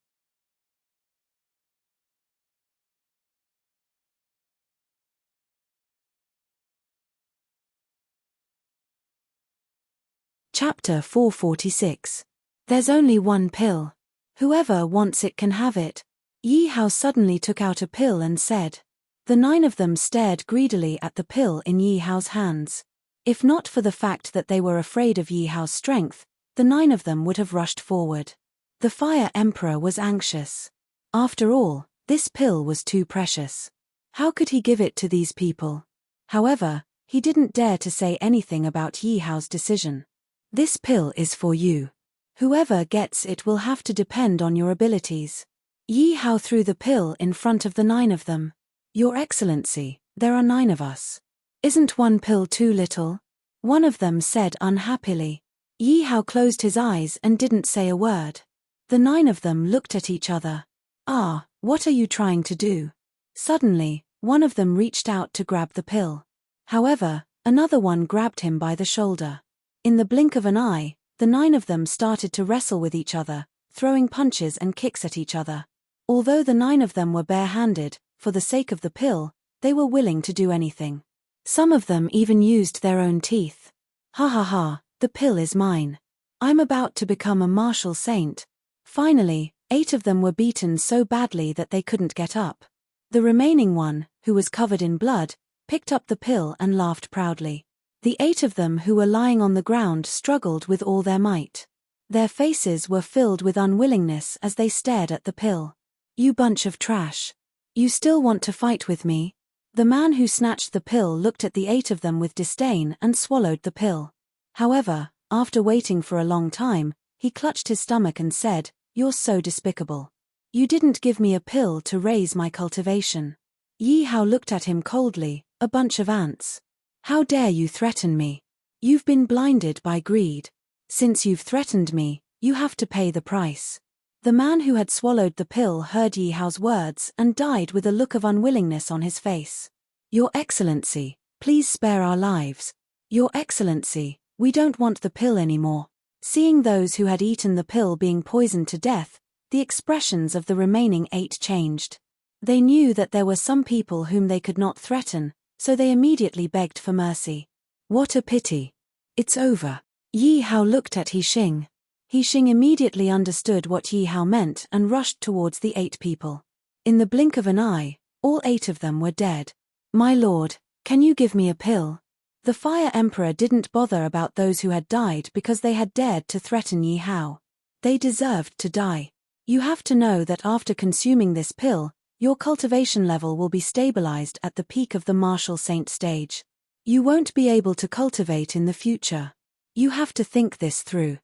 [SPEAKER 1] Chapter 446. There's only one pill. Whoever wants it can have it. Yi Hao suddenly took out a pill and said. The 9 of them stared greedily at the pill in Yi Hao's hands. If not for the fact that they were afraid of Yi Hao's strength, the 9 of them would have rushed forward. The Fire Emperor was anxious. After all, this pill was too precious. How could he give it to these people? However, he didn't dare to say anything about Yi Hao's decision. This pill is for you. Whoever gets it will have to depend on your abilities. Yi Hao threw the pill in front of the 9 of them. Your Excellency, there are 9 of us. Isn't one pill too little? One of them said unhappily. Yi Hao closed his eyes and didn't say a word. The 9 of them looked at each other. Ah, what are you trying to do? Suddenly, one of them reached out to grab the pill. However, another one grabbed him by the shoulder. In the blink of an eye, the 9 of them started to wrestle with each other, throwing punches and kicks at each other. Although the 9 of them were barehanded, for the sake of the pill, they were willing to do anything. Some of them even used their own teeth. Ha ha ha, the pill is mine. I'm about to become a martial saint. Finally, 8 of them were beaten so badly that they couldn't get up. The remaining one, who was covered in blood, picked up the pill and laughed proudly. The 8 of them who were lying on the ground struggled with all their might. Their faces were filled with unwillingness as they stared at the pill. You bunch of trash. You still want to fight with me? The man who snatched the pill looked at the 8 of them with disdain and swallowed the pill. However, after waiting for a long time, he clutched his stomach and said, You're so despicable. You didn't give me a pill to raise my cultivation. Yi Hao looked at him coldly, a bunch of ants. How dare you threaten me? You've been blinded by greed. Since you've threatened me, you have to pay the price. The man who had swallowed the pill heard Yi Hao's words and died with a look of unwillingness on his face. Your Excellency, please spare our lives. Your Excellency, we don't want the pill anymore. Seeing those who had eaten the pill being poisoned to death, the expressions of the remaining 8 changed. They knew that there were some people whom they could not threaten, so they immediately begged for mercy. What a pity. It's over. Yi Hao looked at He Xing. He Xing immediately understood what Yi Hao meant and rushed towards the 8 people. In the blink of an eye, all 8 of them were dead. My lord, can you give me a pill? The Fire Emperor didn't bother about those who had died because they had dared to threaten Yi Hao. They deserved to die. You have to know that after consuming this pill, your cultivation level will be stabilized at the peak of the martial saint stage. You won't be able to cultivate in the future. You have to think this through.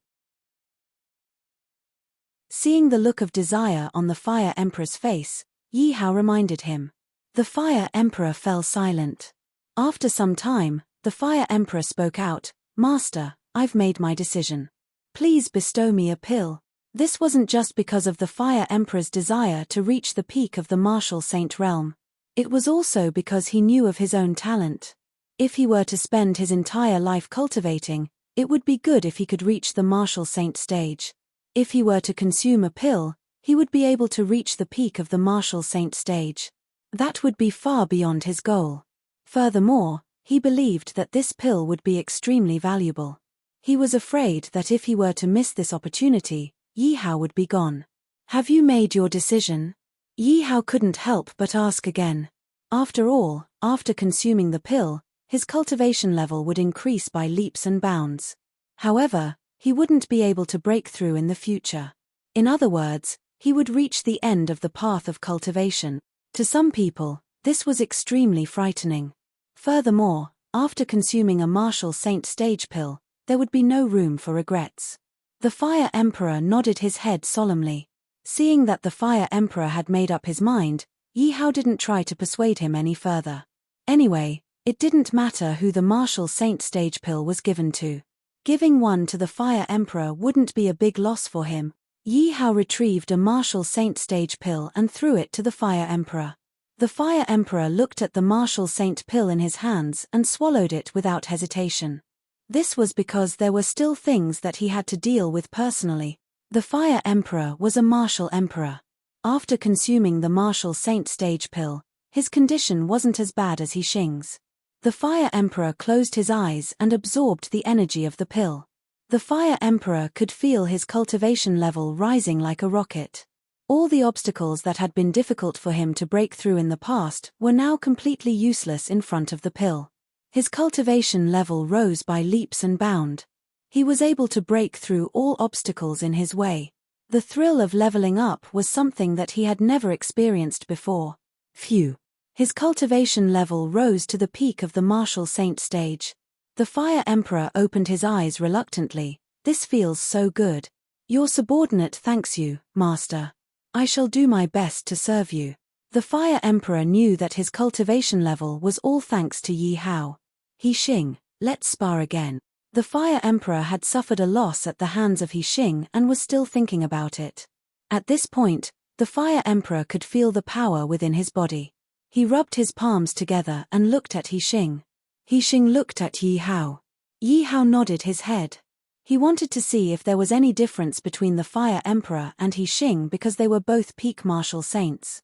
[SPEAKER 1] Seeing the look of desire on the Fire Emperor's face, Yi Hao reminded him. The Fire Emperor fell silent. After some time, the Fire Emperor spoke out, Master, I've made my decision. Please bestow me a pill. This wasn't just because of the Fire Emperor's desire to reach the peak of the martial saint realm. It was also because he knew of his own talent. If he were to spend his entire life cultivating, It would be good if he could reach the martial saint stage. If he were to consume a pill, he would be able to reach the peak of the martial saint stage. That would be far beyond his goal. Furthermore, he believed that this pill would be extremely valuable. He was afraid that if he were to miss this opportunity, Yi Hao would be gone. Have you made your decision? Yi Hao couldn't help but ask again. After all, after consuming the pill, his cultivation level would increase by leaps and bounds. However, he wouldn't be able to break through in the future. In other words, he would reach the end of the path of cultivation. To some people, this was extremely frightening. Furthermore, after consuming a martial saint stage pill, there would be no room for regrets. The Fire Emperor nodded his head solemnly. Seeing that the Fire Emperor had made up his mind, Yi Hao didn't try to persuade him any further. Anyway, it didn't matter who the martial saint stage pill was given to. Giving one to the Fire Emperor wouldn't be a big loss for him. Yi Hao retrieved a martial saint stage pill and threw it to the Fire Emperor. The Fire Emperor looked at the martial saint pill in his hands and swallowed it without hesitation. This was because there were still things that he had to deal with personally. The Fire Emperor was a martial emperor. After consuming the martial saint stage pill, his condition wasn't as bad as He Xing's. The Fire Emperor closed his eyes and absorbed the energy of the pill. The Fire Emperor could feel his cultivation level rising like a rocket. All the obstacles that had been difficult for him to break through in the past were now completely useless in front of the pill. His cultivation level rose by leaps and bounds. He was able to break through all obstacles in his way. The thrill of leveling up was something that he had never experienced before. Phew! His cultivation level rose to the peak of the martial saint stage. The Fire Emperor opened his eyes reluctantly. This feels so good. Your subordinate thanks you, Master. I shall do my best to serve you. The Fire Emperor knew that his cultivation level was all thanks to Yi Hao. He Xing, let's spar again. The Fire Emperor had suffered a loss at the hands of He Xing and was still thinking about it. At this point, the Fire Emperor could feel the power within his body. He rubbed his palms together and looked at He Xing. He Xing looked at Yi Hao. Yi Hao nodded his head. He wanted to see if there was any difference between the Fire Emperor and He Xing because they were both peak martial saints.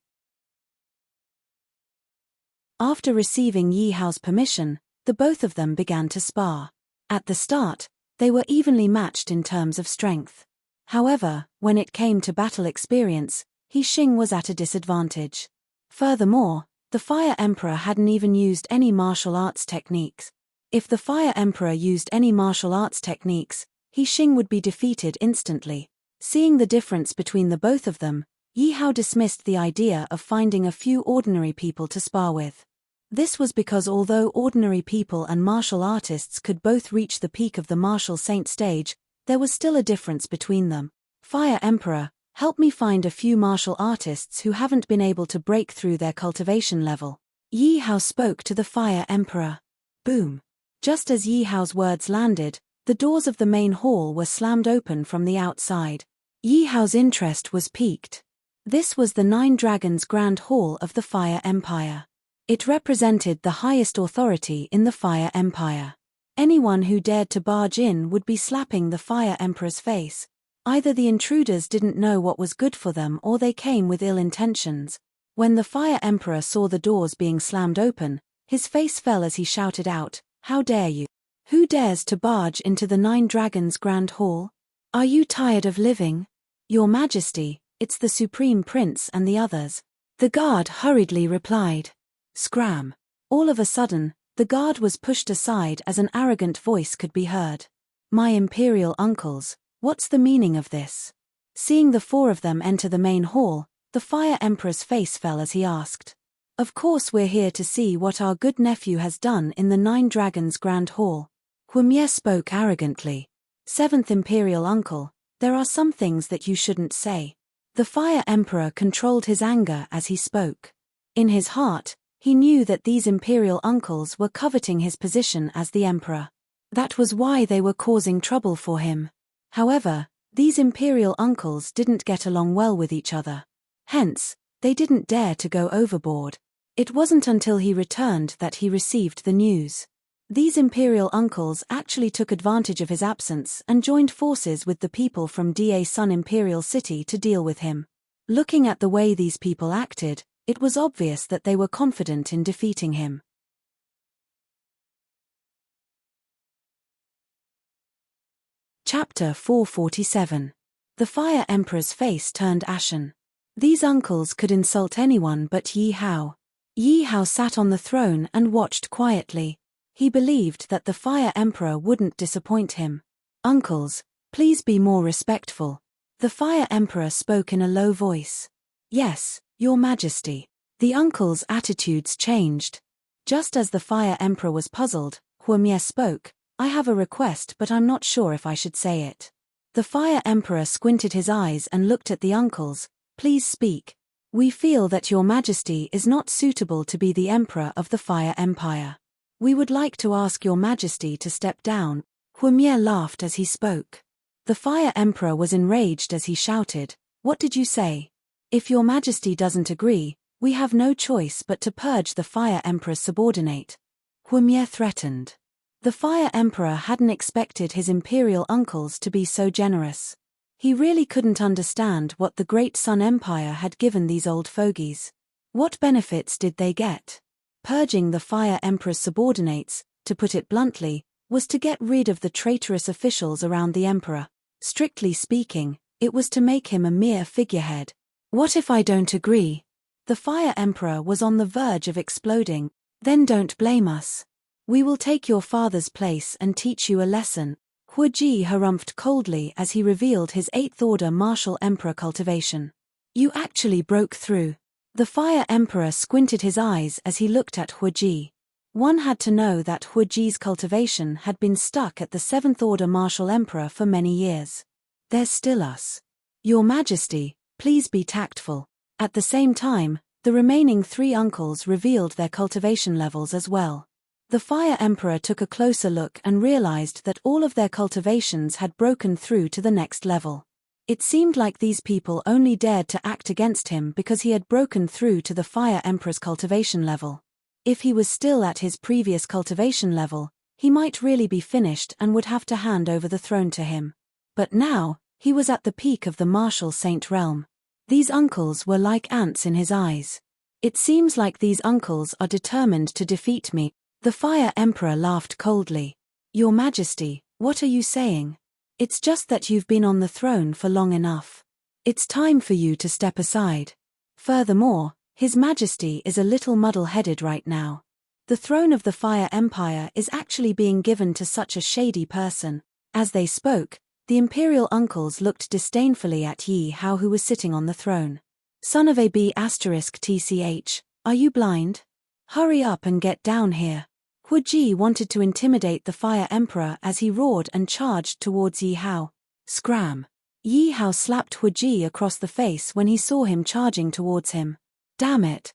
[SPEAKER 1] After receiving Yi Hao's permission, the both of them began to spar. At the start, they were evenly matched in terms of strength. However, when it came to battle experience, He Xing was at a disadvantage. Furthermore, the Fire Emperor hadn't even used any martial arts techniques. If the Fire Emperor used any martial arts techniques, He Xing would be defeated instantly. Seeing the difference between the both of them, Yi Hao dismissed the idea of finding a few ordinary people to spar with. This was because although ordinary people and martial artists could both reach the peak of the martial saint stage, there was still a difference between them. Fire Emperor, help me find a few martial artists who haven't been able to break through their cultivation level. Yi Hao spoke to the Fire Emperor. Boom! Just as Yi Hao's words landed, the doors of the main hall were slammed open from the outside. Yi Hao's interest was piqued. This was the Nine Dragons Grand Hall of the Fire Empire. It represented the highest authority in the Fire Empire. Anyone who dared to barge in would be slapping the Fire Emperor's face. Either the intruders didn't know what was good for them or they came with ill intentions. When the Fire Emperor saw the doors being slammed open, his face fell as he shouted out, "How dare you? Who dares to barge into the Nine Dragons Grand Hall? Are you tired of living? Your Majesty, it's the Supreme Prince and the others." The guard hurriedly replied. Scram! All of a sudden, the guard was pushed aside as an arrogant voice could be heard. "My imperial uncles, what's the meaning of this?" Seeing the four of them enter the main hall, the Fire Emperor's face fell as he asked. "Of course we're here to see what our good nephew has done in the Nine Dragons Grand Hall." Huimye spoke arrogantly. "Seventh Imperial Uncle, there are some things that you shouldn't say." The Fire Emperor controlled his anger as he spoke. In his heart, he knew that these imperial uncles were coveting his position as the emperor. That was why they were causing trouble for him. However, these imperial uncles didn't get along well with each other. Hence, they didn't dare to go overboard. It wasn't until he returned that he received the news. These imperial uncles actually took advantage of his absence and joined forces with the people from Da Sun Imperial City to deal with him. Looking at the way these people acted, it was obvious that they were confident in defeating him. Chapter 447. The Fire Emperor's face turned ashen. These uncles could insult anyone but Yi Hao. Yi Hao sat on the throne and watched quietly. He believed that the Fire Emperor wouldn't disappoint him. "Uncles, please be more respectful." The Fire Emperor spoke in a low voice. "Yes, Your Majesty." The uncles' attitudes changed. Just as the Fire Emperor was puzzled, Huomie spoke. "I have a request, but I'm not sure if I should say it." The Fire Emperor squinted his eyes and looked at the uncles. "Please speak. We feel that Your Majesty is not suitable to be the Emperor of the Fire Empire. We would like to ask Your Majesty to step down." Huomie laughed as he spoke. The Fire Emperor was enraged as he shouted, "What did you say? If Your Majesty doesn't agree, we have no choice but to purge the Fire Emperor's subordinate." Huomie threatened. The Fire Emperor hadn't expected his imperial uncles to be so generous. He really couldn't understand what the Great Sun Empire had given these old fogies. What benefits did they get? Purging the Fire Emperor's subordinates, to put it bluntly, was to get rid of the traitorous officials around the Emperor. Strictly speaking, it was to make him a mere figurehead. "What if I don't agree?" The Fire Emperor was on the verge of exploding. "Then don't blame us. We will take your father's place and teach you a lesson." Hua Ji harumphed coldly as he revealed his 8th Order Martial Emperor cultivation. "You actually broke through." The Fire Emperor squinted his eyes as he looked at Hua Ji. One had to know that Hua Ji's cultivation had been stuck at the 7th Order Martial Emperor for many years. "There's still us. Your Majesty, please be tactful." At the same time, the remaining 3 uncles revealed their cultivation levels as well. The Fire Emperor took a closer look and realized that all of their cultivations had broken through to the next level. It seemed like these people only dared to act against him because he had broken through to the Fire Emperor's cultivation level. If he was still at his previous cultivation level, he might really be finished and would have to hand over the throne to him. But now, he was at the peak of the martial saint realm. These uncles were like ants in his eyes. "It seems like these uncles are determined to defeat me." The Fire Emperor laughed coldly. "Your Majesty, what are you saying? It's just that you've been on the throne for long enough. It's time for you to step aside. Furthermore, His Majesty is a little muddle-headed right now. The throne of the Fire Empire is actually being given to such a shady person." As they spoke, the imperial uncles looked disdainfully at Yi Hao, who was sitting on the throne. "Son of a B*TCH, are you blind? Hurry up and get down here." Hua Ji wanted to intimidate the Fire Emperor as he roared and charged towards Yi Hao. Scram! Yi Hao slapped Hua Ji across the face when he saw him charging towards him. "Damn it!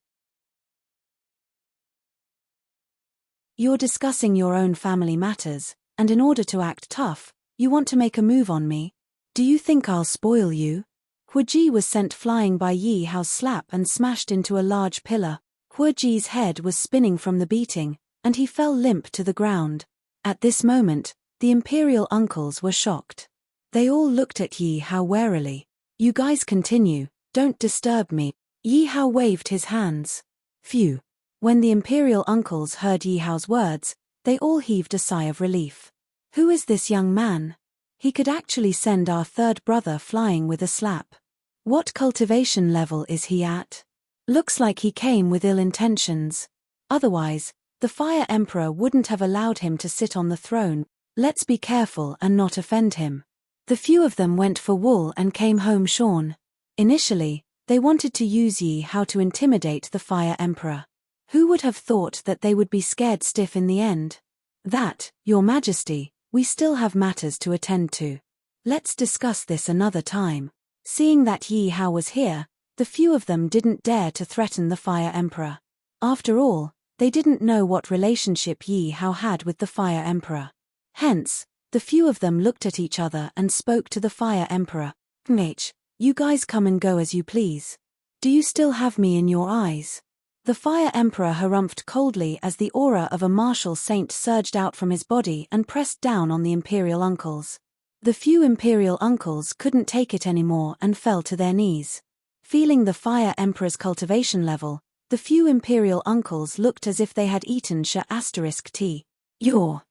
[SPEAKER 1] You're discussing your own family matters, and in order to act tough, you want to make a move on me? Do you think I'll spoil you?" Hua Ji was sent flying by Yi Hao's slap and smashed into a large pillar. Hua Ji's head was spinning from the beating, and he fell limp to the ground. At this moment, the imperial uncles were shocked. They all looked at Yi Hao warily. "You guys continue, don't disturb me." Yi Hao waved his hands. Phew. When the imperial uncles heard Yi Hao's words, they all heaved a sigh of relief. "Who is this young man? He could actually send our 3rd brother flying with a slap. What cultivation level is he at? Looks like he came with ill intentions. Otherwise, the Fire Emperor wouldn't have allowed him to sit on the throne. Let's be careful and not offend him." The few of them went for wool and came home shorn. Initially, they wanted to use Yi Hao to intimidate the Fire Emperor. Who would have thought that they would be scared stiff in the end? "That, Your Majesty, we still have matters to attend to. Let's discuss this another time." Seeing that Yi Hao was here, the few of them didn't dare to threaten the Fire Emperor. After all, they didn't know what relationship Yi Hao had with the Fire Emperor. Hence, the few of them looked at each other and spoke to the Fire Emperor. "Mage, you guys come and go as you please. Do you still have me in your eyes?" The Fire Emperor harumphed coldly as the aura of a martial saint surged out from his body and pressed down on the imperial uncles. The few imperial uncles couldn't take it anymore and fell to their knees. Feeling the Fire Emperor's cultivation level, the few imperial uncles looked as if they had eaten *T. Your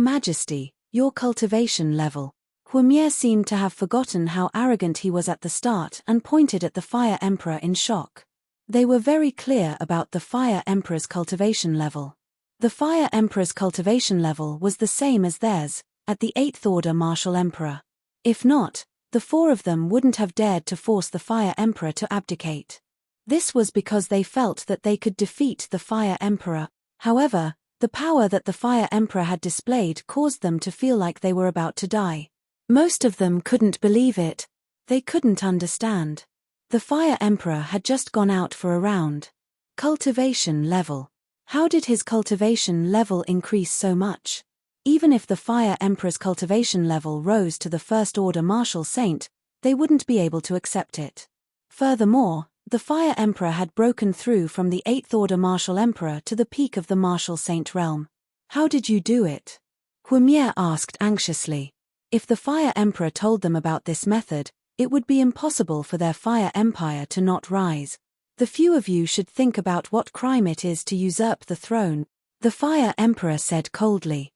[SPEAKER 1] Majesty, your cultivation level. Huimier seemed to have forgotten how arrogant he was at the start and pointed at the Fire Emperor in shock. They were very clear about the Fire Emperor's cultivation level. The Fire Emperor's cultivation level was the same as theirs, at the 8th Order Martial Emperor. If not, the four of them wouldn't have dared to force the Fire Emperor to abdicate. This was because they felt that they could defeat the Fire Emperor. However, the power that the Fire Emperor had displayed caused them to feel like they were about to die. Most of them couldn't believe it. They couldn't understand. The Fire Emperor had just gone out for a round. Cultivation level. How did his cultivation level increase so much? Even if the Fire Emperor's cultivation level rose to the First Order Martial Saint, they wouldn't be able to accept it. Furthermore, the Fire Emperor had broken through from the 8th Order Martial Emperor to the peak of the Martial Saint realm. How did you do it? Huimier asked anxiously. If the Fire Emperor told them about this method, it would be impossible for their Fire Empire to not rise. The few of you should think about what crime it is to usurp the throne, the Fire Emperor said coldly.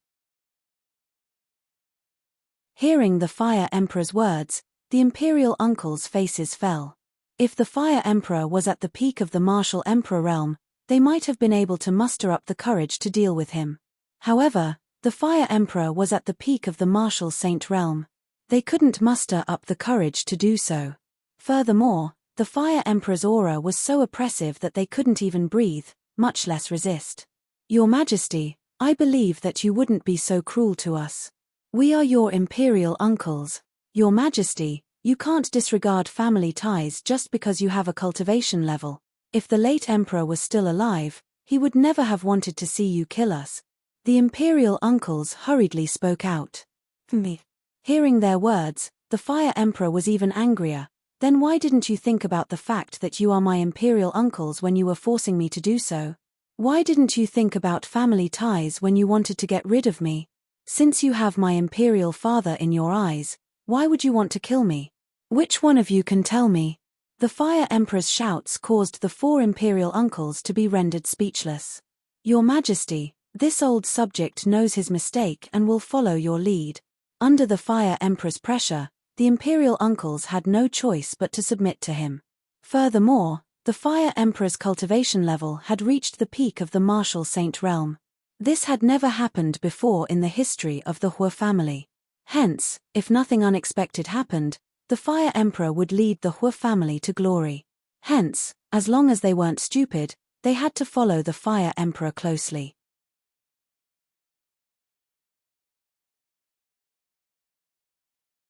[SPEAKER 1] Hearing the Fire Emperor's words, the Imperial uncles' faces fell. If the Fire Emperor was at the peak of the Martial Emperor realm, they might have been able to muster up the courage to deal with him. However, the Fire Emperor was at the peak of the Martial Saint realm. They couldn't muster up the courage to do so. Furthermore, the Fire Emperor's aura was so oppressive that they couldn't even breathe, much less resist. Your Majesty, I believe that you wouldn't be so cruel to us. We are your imperial uncles. Your Majesty, you can't disregard family ties just because you have a cultivation level. If the late Emperor was still alive, he would never have wanted to see you kill us. The imperial uncles hurriedly spoke out. Me. Hearing their words, the Fire Emperor was even angrier. Then why didn't you think about the fact that you are my imperial uncles when you were forcing me to do so? Why didn't you think about family ties when you wanted to get rid of me? Since you have my imperial father in your eyes, why would you want to kill me? Which one of you can tell me? The Fire Emperor's shouts caused the four imperial uncles to be rendered speechless. Your Majesty, this old subject knows his mistake and will follow your lead. Under the Fire Emperor's pressure, the imperial uncles had no choice but to submit to him. Furthermore, the Fire Emperor's cultivation level had reached the peak of the Martial Saint realm. This had never happened before in the history of the Hui family. Hence, if nothing unexpected happened, the Fire Emperor would lead the Hui family to glory. Hence, as long as they weren't stupid, they had to follow the Fire Emperor closely.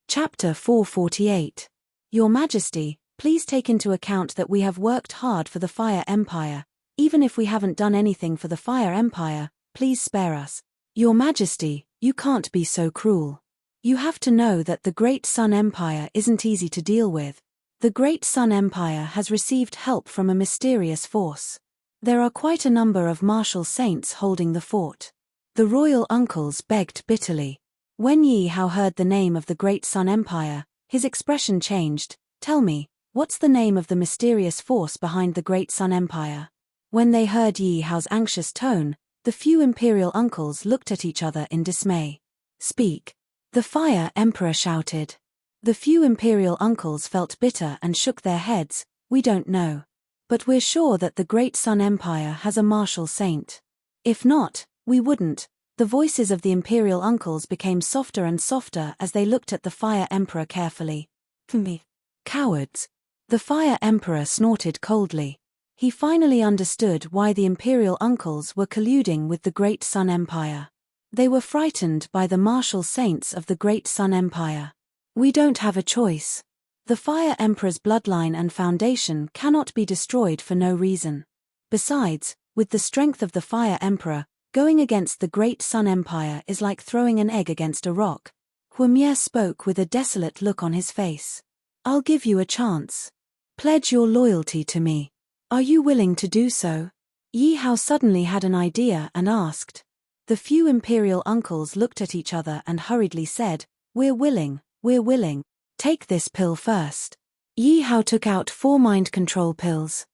[SPEAKER 1] Chapter 448. Your Majesty, please take into account that we have worked hard for the Fire Empire. Even if we haven't done anything for the Fire Empire, please spare us. Your Majesty, you can't be so cruel. You have to know that the Great Sun Empire isn't easy to deal with. The Great Sun Empire has received help from a mysterious force. There are quite a number of martial saints holding the fort. The royal uncles begged bitterly. When Yi Hao heard the name of the Great Sun Empire, his expression changed. Tell me, what's the name of the mysterious force behind the Great Sun Empire? When they heard Yi Hao's anxious tone, the few imperial uncles looked at each other in dismay. Speak. The Fire Emperor shouted. The few imperial uncles felt bitter and shook their heads. We don't know. But we're sure that the Great Sun Empire has a martial saint. If not, we wouldn't. The voices of the imperial uncles became softer and softer as they looked at the Fire Emperor carefully. Me. Cowards. The Fire Emperor snorted coldly. He finally understood why the imperial uncles were colluding with the Great Sun Empire. They were frightened by the martial saints of the Great Sun Empire. We don't have a choice. The Fire Emperor's bloodline and foundation cannot be destroyed for no reason. Besides, with the strength of the Fire Emperor, going against the Great Sun Empire is like throwing an egg against a rock. Huimier spoke with a desolate look on his face. I'll give you a chance. Pledge your loyalty to me. Are you willing to do so? Yi Hao suddenly had an idea and asked. The few imperial uncles looked at each other and hurriedly said, we're willing. Take this pill first. Yi Hao took out 4 mind control pills.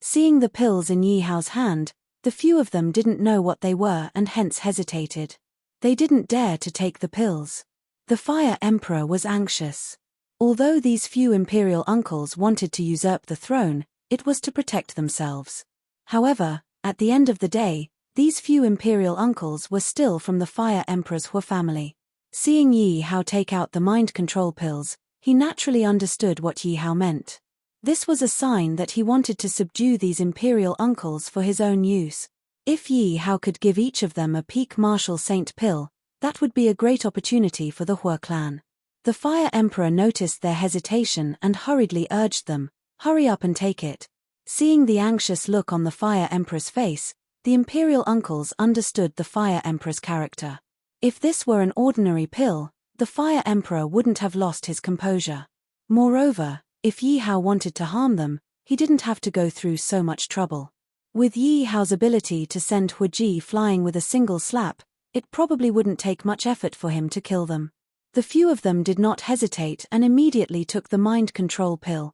[SPEAKER 1] Seeing the pills in Yi Hao's hand, the few of them didn't know what they were and hence hesitated. They didn't dare to take the pills. The Fire Emperor was anxious. Although these few imperial uncles wanted to usurp the throne, it was to protect themselves. However, at the end of the day, these few imperial uncles were still from the Fire Emperor's Hua family. Seeing Yi Hao take out the mind control pills, he naturally understood what Yi Hao meant. This was a sign that he wanted to subdue these imperial uncles for his own use. If Yi Hao could give each of them a peak martial saint pill, that would be a great opportunity for the Hua clan. The Fire Emperor noticed their hesitation and hurriedly urged them, hurry up and take it. Seeing the anxious look on the Fire Emperor's face, the imperial uncles understood the Fire Emperor's character. If this were an ordinary pill, the Fire Emperor wouldn't have lost his composure. Moreover, if Yi Hao wanted to harm them, he didn't have to go through so much trouble. With Yi Hao's ability to send Hua Ji flying with a single slap, it probably wouldn't take much effort for him to kill them. The few of them did not hesitate and immediately took the mind control pill.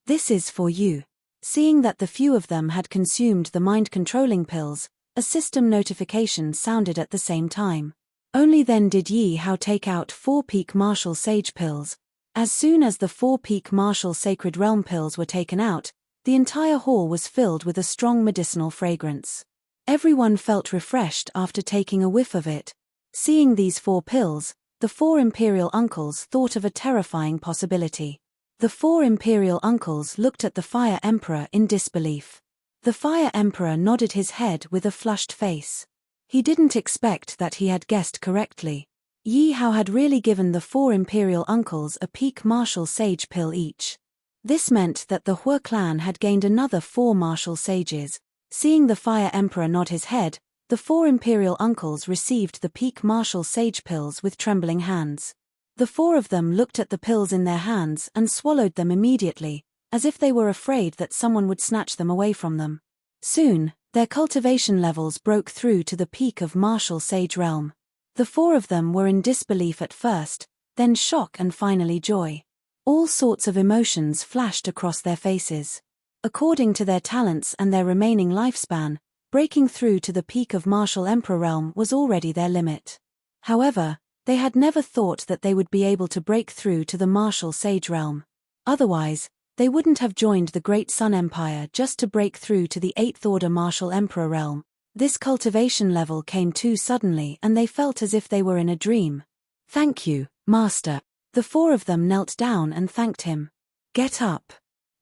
[SPEAKER 1] This is for you. Seeing that the few of them had consumed the mind-controlling pills, a system notification sounded at the same time. Only then did Yi Hao take out 4 peak martial sage pills. As soon as the 4 peak martial sacred realm pills were taken out, the entire hall was filled with a strong medicinal fragrance. Everyone felt refreshed after taking a whiff of it. Seeing these 4 pills, the 4 imperial uncles thought of a terrifying possibility. The 4 imperial uncles looked at the Fire Emperor in disbelief. The Fire Emperor nodded his head with a flushed face. He didn't expect that he had guessed correctly. Yi Hao had really given the 4 imperial uncles a peak martial sage pill each. This meant that the Hua clan had gained another 4 martial sages. Seeing the Fire Emperor nod his head, the 4 imperial uncles received the peak martial sage pills with trembling hands. The 4 of them looked at the pills in their hands and swallowed them immediately, as if they were afraid that someone would snatch them away from them. Soon, their cultivation levels broke through to the peak of martial sage realm. The 4 of them were in disbelief at first, then shock and finally joy. All sorts of emotions flashed across their faces. According to their talents and their remaining lifespan, breaking through to the peak of martial emperor realm was already their limit. However, they had never thought that they would be able to break through to the martial sage realm. Otherwise, they wouldn't have joined the Great Sun Empire just to break through to the 8th Order martial emperor realm. This cultivation level came too suddenly and they felt as if they were in a dream. Thank you, Master. The 4 of them knelt down and thanked him. Get up.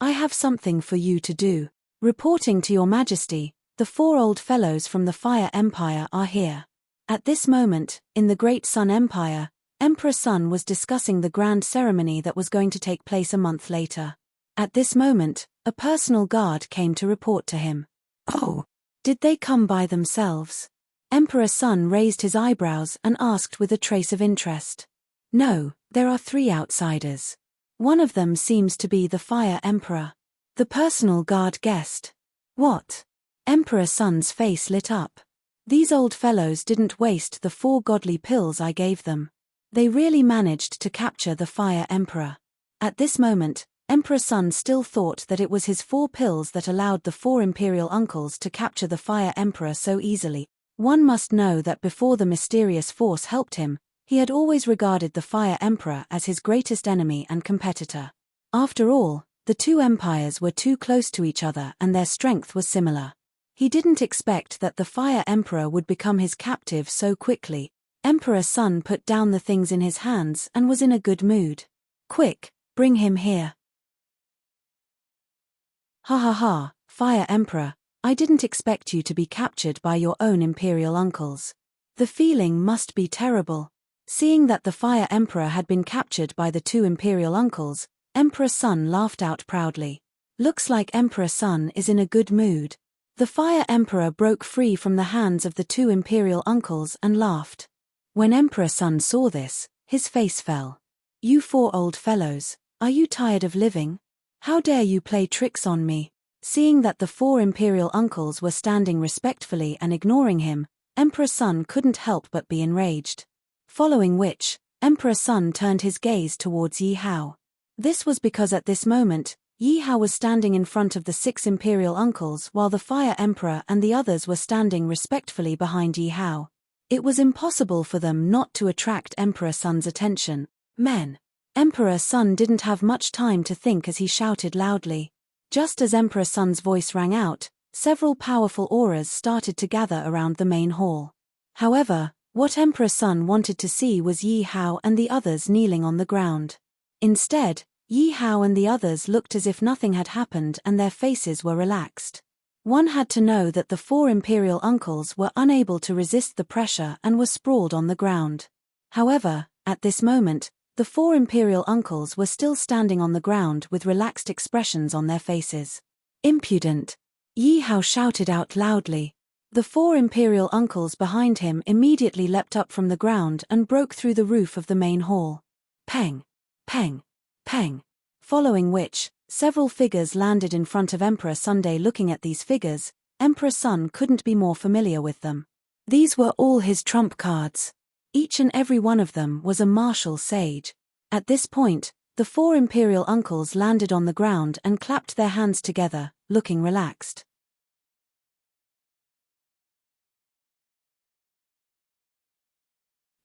[SPEAKER 1] I have something for you to do. Reporting to your Majesty, the 4 old fellows from the Fire Empire are here. At this moment, in the Great Sun Empire, Emperor Sun was discussing the grand ceremony that was going to take place a month later. At this moment, a personal guard came to report to him. Oh, did they come by themselves? Emperor Sun raised his eyebrows and asked with a trace of interest. No, there are 3 outsiders. One of them seems to be the Fire Emperor. The personal guard guessed. What? Emperor Sun's face lit up. These old fellows didn't waste the 4 godly pills I gave them. They really managed to capture the Fire Emperor. At this moment, Emperor Sun still thought that it was his 4 pills that allowed the 4 imperial uncles to capture the Fire Emperor so easily. One must know that before the mysterious force helped him, he had always regarded the Fire Emperor as his greatest enemy and competitor. After all, the 2 empires were too close to each other and their strength was similar. He didn't expect that the Fire Emperor would become his captive so quickly. Emperor Sun put down the things in his hands and was in a good mood. Quick, bring him here. Ha ha ha, Fire Emperor, I didn't expect you to be captured by your own imperial uncles. The feeling must be terrible. Seeing that the Fire Emperor had been captured by the 2 imperial uncles, Emperor Sun laughed out proudly. Looks like Emperor Sun is in a good mood. The Fire Emperor broke free from the hands of the 2 imperial uncles and laughed. When Emperor Sun saw this, his face fell. You 4 old fellows, are you tired of living? How dare you play tricks on me? Seeing that the 4 imperial uncles were standing respectfully and ignoring him, Emperor Sun couldn't help but be enraged. Following which, Emperor Sun turned his gaze towards Yi Hao. This was because at this moment, Yi Hao was standing in front of the 6 imperial uncles while the Fire Emperor and the others were standing respectfully behind Yi Hao. It was impossible for them not to attract Emperor Sun's attention. Men. Emperor Sun didn't have much time to think as he shouted loudly. Just as Emperor Sun's voice rang out, several powerful auras started to gather around the main hall. However, what Emperor Sun wanted to see was Yi Hao and the others kneeling on the ground. Instead, Yi Hao and the others looked as if nothing had happened and their faces were relaxed. One had to know that the 4 imperial uncles were unable to resist the pressure and were sprawled on the ground. However, at this moment, the 4 imperial uncles were still standing on the ground with relaxed expressions on their faces. Impudent! Yi Hao shouted out loudly. The 4 imperial uncles behind him immediately leapt up from the ground and broke through the roof of the main hall. Peng! Peng! Peng! Following which, several figures landed in front of Emperor Sunday. Looking at these figures, Emperor Sun couldn't be more familiar with them. These were all his trump cards. Each and every one of them was a martial sage. At this point, the 4 imperial uncles landed on the ground and clapped their hands together, looking relaxed.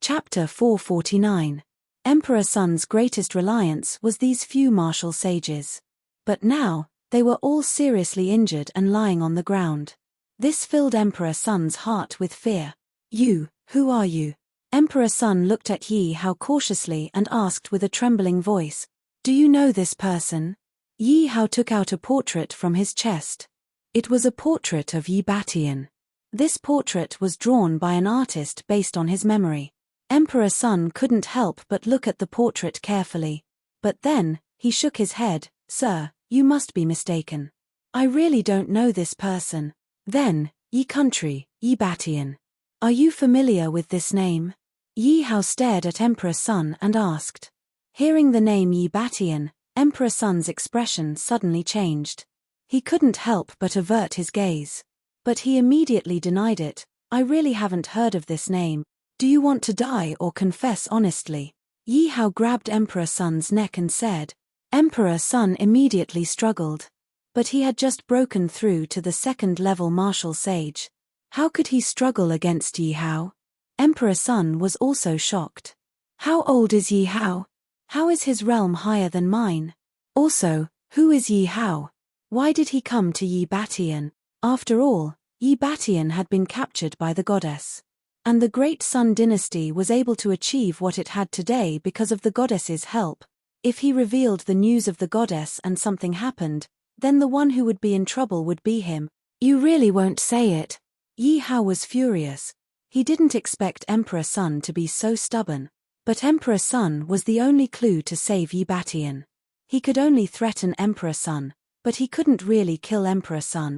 [SPEAKER 1] Chapter 449. Emperor Sun's greatest reliance was these few martial sages. But now, they were all seriously injured and lying on the ground. This filled Emperor Sun's heart with fear. You, who are you? Emperor Sun looked at Yi Hao cautiously and asked with a trembling voice, Do you know this person? Yi Hao took out a portrait from his chest. It was a portrait of Yi Batian. This portrait was drawn by an artist based on his memory. Emperor Sun couldn't help but look at the portrait carefully. But then, he shook his head. Sir, you must be mistaken. I really don't know this person. Then, Yi country, Yi Batian. Are you familiar with this name? Yi Hao stared at Emperor Sun and asked. Hearing the name Yi Batian, Emperor Sun's expression suddenly changed. He couldn't help but avert his gaze. But he immediately denied it. I really haven't heard of this name. Do you want to die or confess honestly? Yi Hao grabbed Emperor Sun's neck and said. Emperor Sun immediately struggled. But he had just broken through to the 2nd level martial sage. How could he struggle against Yi Hao? Emperor Sun was also shocked. How old is Yi Hao? How is his realm higher than mine? Also, who is Yi Hao? Why did he come to Yi Batian? After all, Yi Batian had been captured by the goddess. And the Great Sun Dynasty was able to achieve what it had today because of the goddess's help. If he revealed the news of the goddess and something happened, then the one who would be in trouble would be him. You really won't say it? Yi Hao was furious. He didn't expect Emperor Sun to be so stubborn. But Emperor Sun was the only clue to save Yi Batian. He could only threaten Emperor Sun, but he couldn't really kill Emperor Sun.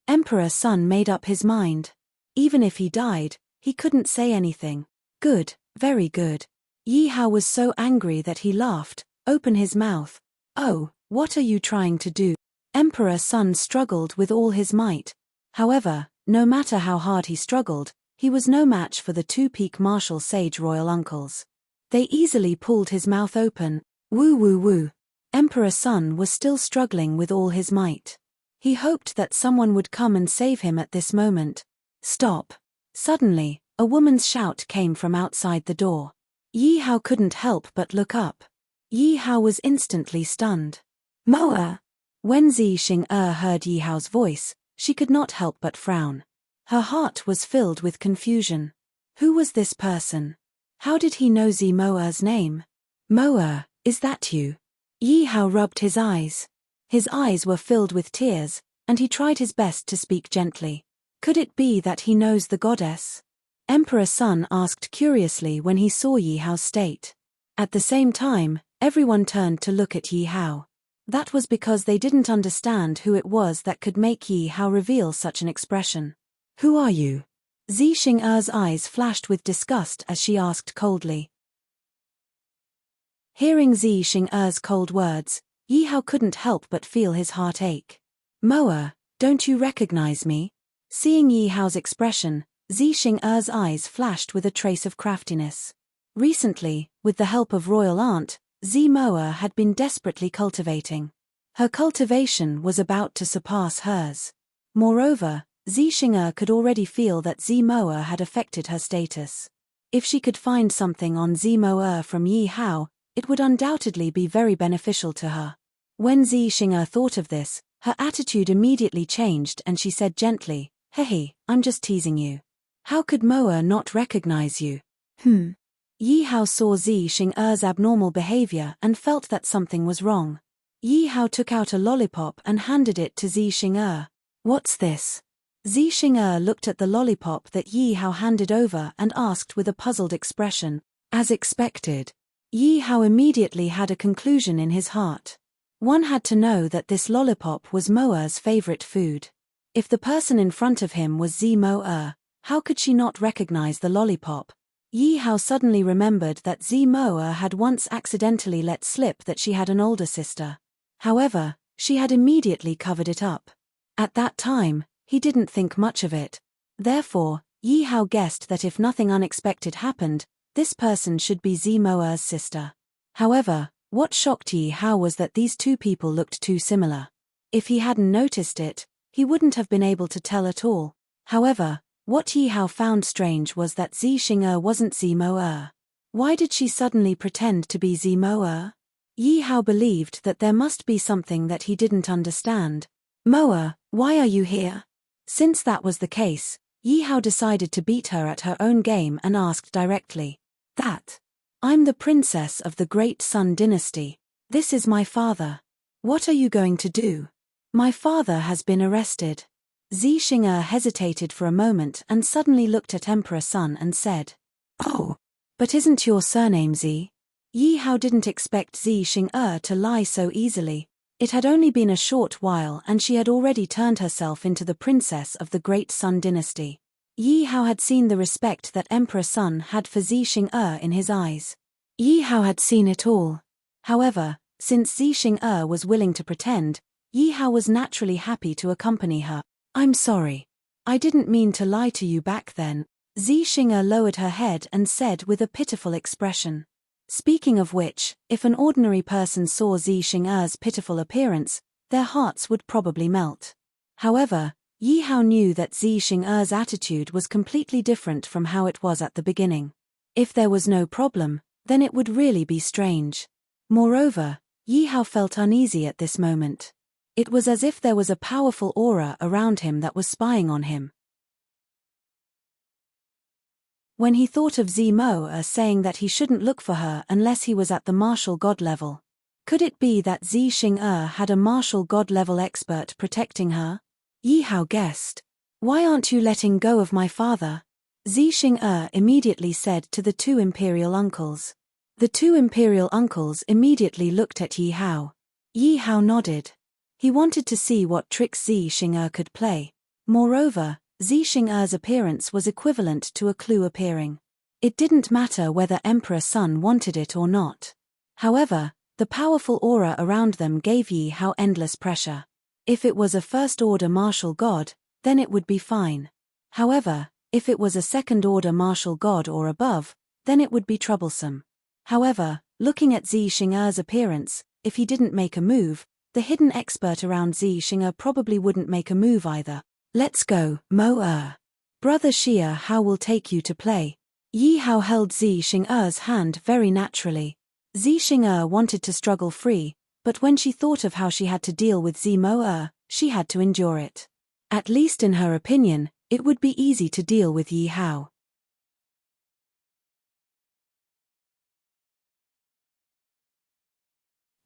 [SPEAKER 1] Emperor Sun made up his mind. Even if he died, he couldn't say anything. Good, very good. Yi Hao was so angry that he laughed, open his mouth. Oh, what are you trying to do? Emperor Sun struggled with all his might. However, no matter how hard he struggled, he was no match for the 2 peak martial sage royal uncles. They easily pulled his mouth open. Woo woo woo. Emperor Sun was still struggling with all his might. He hoped that someone would come and save him at this moment. Stop. Suddenly, a woman's shout came from outside the door. Yi Hao couldn't help but look up. Yi Hao was instantly stunned. Moa! When Zi Xing heard Yi Hao's voice, she could not help but frown. Her heart was filled with confusion. Who was this person? How did he know Zi Moa's name? Moa, is that you? Yi Hao rubbed his eyes. His eyes were filled with tears, and he tried his best to speak gently. Could it be that he knows the goddess? Emperor Sun asked curiously when he saw Yi Hao's state. At the same time, everyone turned to look at Yi Hao. That was because they didn't understand who it was that could make Yi Hao reveal such an expression. Who are you? Zi Xing's eyes flashed with disgust as she asked coldly. Hearing Zi Xing's cold words, Yi Hao couldn't help but feel his heart ache. Moa, don't you recognize me? Seeing Yi Hao's expression, Zi Xing'er's eyes flashed with a trace of craftiness. Recently, with the help of royal aunt, Zi Moa had been desperately cultivating. Her cultivation was about to surpass hers. Moreover, Zi Xing'er could already feel that Zi Moa had affected her status. If she could find something on Zi Moa from Yi Hao, it would undoubtedly be very beneficial to her. When Zi Xing'er thought of this, her attitude immediately changed and she said gently, "Hey, I'm just teasing you. How could Moa not recognize you?" Yi Hao saw Zi Xing'er's abnormal behavior and felt that something was wrong. Yi Hao took out a lollipop and handed it to Zi Xing'er. "What's this?" Zi Xing'er looked at the lollipop that Yi Hao handed over and asked with a puzzled expression. As expected, Yi Hao immediately had a conclusion in his heart. One had to know that this lollipop was Moa's favorite food. If the person in front of him was Zi Moa, how could she not recognize the lollipop? Yi Hao suddenly remembered that Zi Moa had once accidentally let slip that she had an older sister. However, she had immediately covered it up. At that time, he didn't think much of it. Therefore, Yi Hao guessed that if nothing unexpected happened, this person should be Zi Moa's sister. However, what shocked Yi Hao was that these two people looked too similar. If he hadn't noticed it, he wouldn't have been able to tell at all. However, what Yi Hao found strange was that Zi Xing'er wasn't Zi Moa. Why did she suddenly pretend to be Zi Moa? Yi Hao believed that there must be something that he didn't understand. "Moa, why are you here?" Since that was the case, Yi Hao decided to beat her at her own game and asked directly. "I'm the princess of the Great Sun Dynasty. This is my father. What are you going to do?" "My father has been arrested." Zi Xing'er hesitated for a moment and suddenly looked at Emperor Sun and said, "Oh, but isn't your surname Zi?" Yi Hao didn't expect Zi Xing'er to lie so easily. It had only been a short while and she had already turned herself into the princess of the Great Sun Dynasty. Yi Hao had seen the respect that Emperor Sun had for Zi Xing'er in his eyes. Yi Hao had seen it all. However, since Zi Xing'er was willing to pretend, Yi Hao was naturally happy to accompany her. "I'm sorry. I didn't mean to lie to you back then." Zi Xing'er lowered her head and said with a pitiful expression. Speaking of which, if an ordinary person saw Zi Xing'er's pitiful appearance, their hearts would probably melt. However, Yi Hao knew that Zi Xing'er's attitude was completely different from how it was at the beginning. If there was no problem, then it would really be strange. Moreover, Yi Hao felt uneasy at this moment. It was as if there was a powerful aura around him that was spying on him. When he thought of Zi Moa saying that he shouldn't look for her unless he was at the martial god level. Could it be that Zi Xing'er had a martial god level expert protecting her? Yi Hao guessed. "Why aren't you letting go of my father?" Zi Xing'er immediately said to the two imperial uncles. The two imperial uncles immediately looked at Yi Hao. Yi Hao nodded. He wanted to see what tricks Zi Xing'er could play. Moreover, Zi Xing'er's appearance was equivalent to a clue appearing. It didn't matter whether Emperor Sun wanted it or not. However, the powerful aura around them gave Yi Hao endless pressure. If it was a first-order martial god, then it would be fine. However, if it was a second-order martial god or above, then it would be troublesome. However, looking at Zi Xing'er's appearance, if he didn't make a move, the hidden expert around Zi Xing'er probably wouldn't make a move either. "Let's go, Moa. Brother Xia Hao will take you to play." Yi Hao held Zi Xing'er's hand very naturally. Zi Xing'er wanted to struggle free, but when she thought of how she had to deal with Zi Moa, she had to endure it. At least in her opinion, it would be easy to deal with Yi Hao.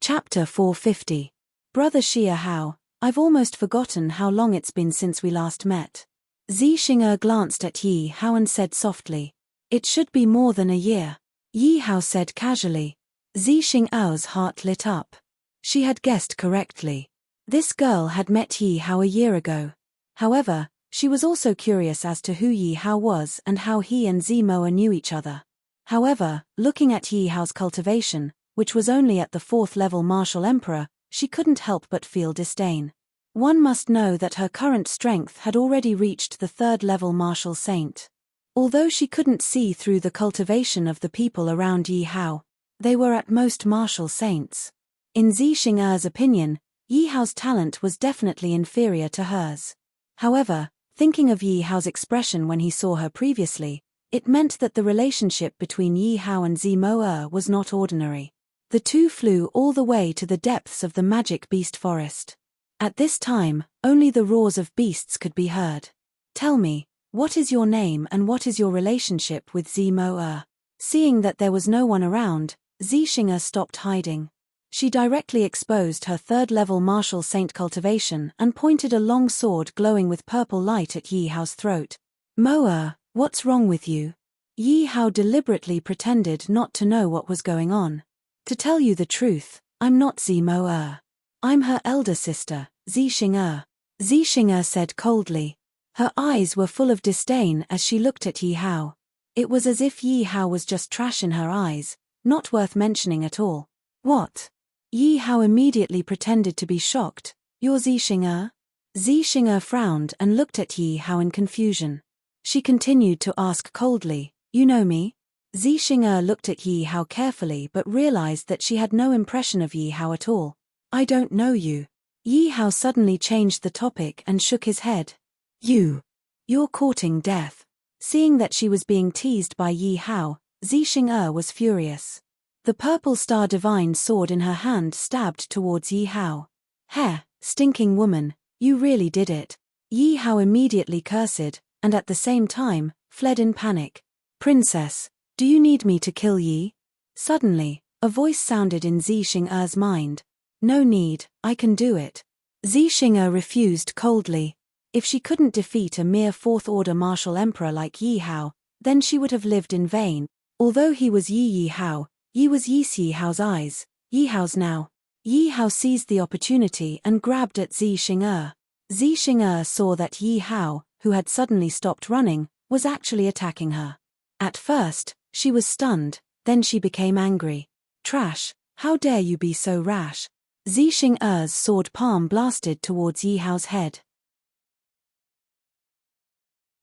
[SPEAKER 1] Chapter 450. Brother Xia Hao, I've almost forgotten how long it's been since we last met. Zi Xing'er glanced at Yi Hao and said softly. "It should be more than a year." Yi Hao said casually. Zi Xing'er's heart lit up. She had guessed correctly. This girl had met Yi Hao a year ago. However, she was also curious as to who Yi Hao was and how he and Zi Moa knew each other. However, looking at Yi Hao's cultivation, which was only at the 4th level martial emperor, she couldn't help but feel disdain. One must know that her current strength had already reached the 3rd-level martial saint. Although she couldn't see through the cultivation of the people around Yi Hao, they were at most martial saints. In Zi Xing'er's opinion, Yi Hao's talent was definitely inferior to hers. However, thinking of Yi Hao's expression when he saw her previously, it meant that the relationship between Yi Hao and Zi Mo was not ordinary. The two flew all the way to the depths of the magic beast forest. At this time, only the roars of beasts could be heard. "Tell me, what is your name and what is your relationship with Zi Mo?" Seeing that there was no one around, Zi Xing'er stopped hiding. She directly exposed her 3rd-level martial saint cultivation and pointed a long sword glowing with purple light at Yi Hao's throat. "Mo, what's wrong with you?" Yi Hao deliberately pretended not to know what was going on. "To tell you the truth, I'm not Zi Mo. I'm her elder sister, Zi Xing'er," Zi Xing'er said coldly. Her eyes were full of disdain as she looked at Yi Hao. It was as if Yi Hao was just trash in her eyes, not worth mentioning at all. "What?" Yi Hao immediately pretended to be shocked. "You're Zi Xing'er?" Zi Xing'er frowned and looked at Yi Hao in confusion. She continued to ask coldly, "You know me?" Zi Xing'er looked at Yi Hao carefully but realized that she had no impression of Yi Hao at all. "I don't know you." Yi Hao suddenly changed the topic and shook his head. You're courting death." Seeing that she was being teased by Yi Hao, Zi Xing'er was furious. The purple star divine sword in her hand stabbed towards Yi Hao. "Heh, stinking woman, you really did it." Yi Hao immediately cursed, and at the same time, fled in panic. "Princess, do you need me to kill Yi?" Suddenly, a voice sounded in Zi Xing'er's mind. "No need, I can do it." Zi Xing'er refused coldly. If she couldn't defeat a mere 4th-order martial emperor like Yi Hao, then she would have lived in vain. Although he was Yi Hao, Yi was Yi Hao's eyes, Yi Hao's now. Yi Hao seized the opportunity and grabbed at Zi Xing'er. Zi Xing'er saw that Yi Hao, who had suddenly stopped running, was actually attacking her. At first, she was stunned, then she became angry. "Trash, how dare you be so rash?" Zi Xing'er's sword palm blasted towards Yi Hao's head.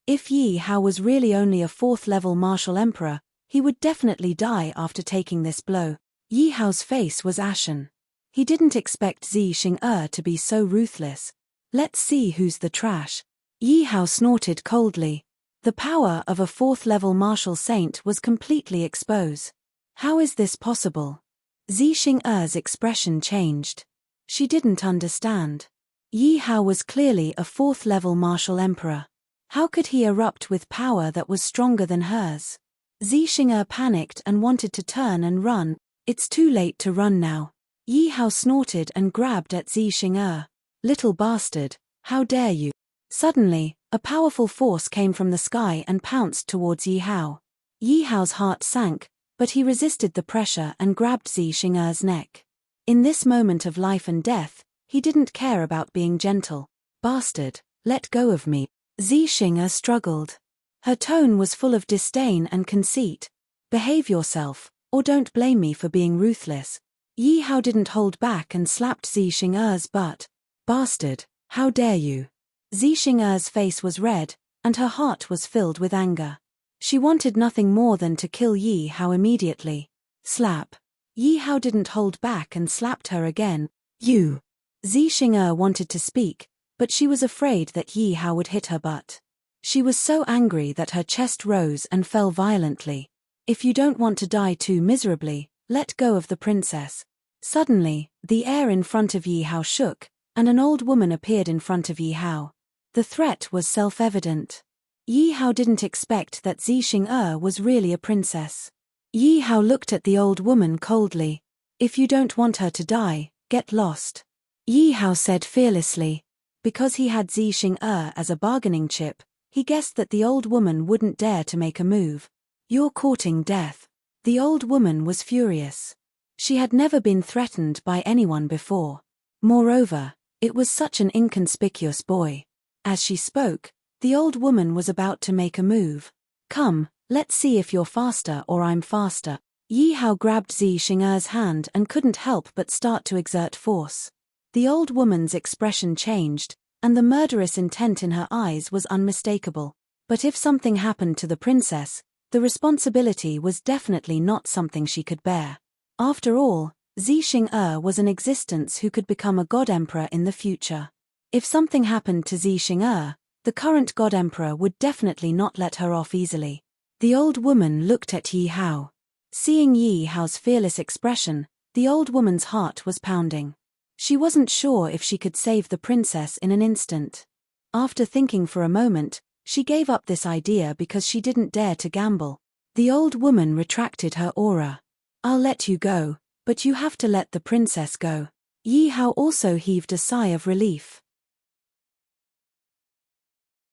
[SPEAKER 1] If Yi Hao was really only a 4th-level martial emperor, he would definitely die after taking this blow. Yi Hao's face was ashen. He didn't expect Zi Xing'er to be so ruthless. "Let's see who's the trash." Yi Hao snorted coldly. The power of a 4th-level martial saint was completely exposed. How is this possible? Zi Xing'er's expression changed. She didn't understand. Yi Hao was clearly a 4th-level martial emperor. How could he erupt with power that was stronger than hers? Zi Xing'er panicked and wanted to turn and run. "It's too late to run now." Yi Hao snorted and grabbed at Zi Xing'er. "Little bastard, how dare you?" Suddenly, a powerful force came from the sky and pounced towards Yi Hao. Yi Hao's heart sank, but he resisted the pressure and grabbed Zi Xing'er's neck. In this moment of life and death, he didn't care about being gentle. "Bastard, let go of me." Zi Xing'er struggled. Her tone was full of disdain and conceit. "Behave yourself, or don't blame me for being ruthless." Yi Hao didn't hold back and slapped Zi Xing'er's butt. "Bastard, how dare you?" Zi Xing'er's face was red, and her heart was filled with anger. She wanted nothing more than to kill Yi Hao immediately. Slap. Yi Hao didn't hold back and slapped her again. "You." Zi Xing'er wanted to speak, but she was afraid that Yi Hao would hit her butt. She was so angry that her chest rose and fell violently. "If you don't want to die too miserably, let go of the princess." Suddenly, the air in front of Yi Hao shook, and an old woman appeared in front of Yi Hao. The threat was self-evident. Yi Hao didn't expect that Zi Xing'er was really a princess. Yi Hao looked at the old woman coldly. "If you don't want her to die, get lost," Yi Hao said fearlessly. Because he had Zi Xing'er as a bargaining chip, he guessed that the old woman wouldn't dare to make a move. "You're courting death." The old woman was furious. She had never been threatened by anyone before. Moreover, it was such an inconspicuous boy. As she spoke, the old woman was about to make a move. "Come, let's see if you're faster or I'm faster." Yi Hao grabbed Zi Xing'er's hand and couldn't help but start to exert force. The old woman's expression changed, and the murderous intent in her eyes was unmistakable. But if something happened to the princess, the responsibility was definitely not something she could bear. After all, Xixing was an existence who could become a god-emperor in the future. If something happened to Xixing, the current god-emperor would definitely not let her off easily. The old woman looked at Yi Hao. Seeing Yi Hao's fearless expression, the old woman's heart was pounding. She wasn't sure if she could save the princess in an instant. After thinking for a moment, she gave up this idea because she didn't dare to gamble. The old woman retracted her aura. "I'll let you go, but you have to let the princess go." Yi Hao also heaved a sigh of relief.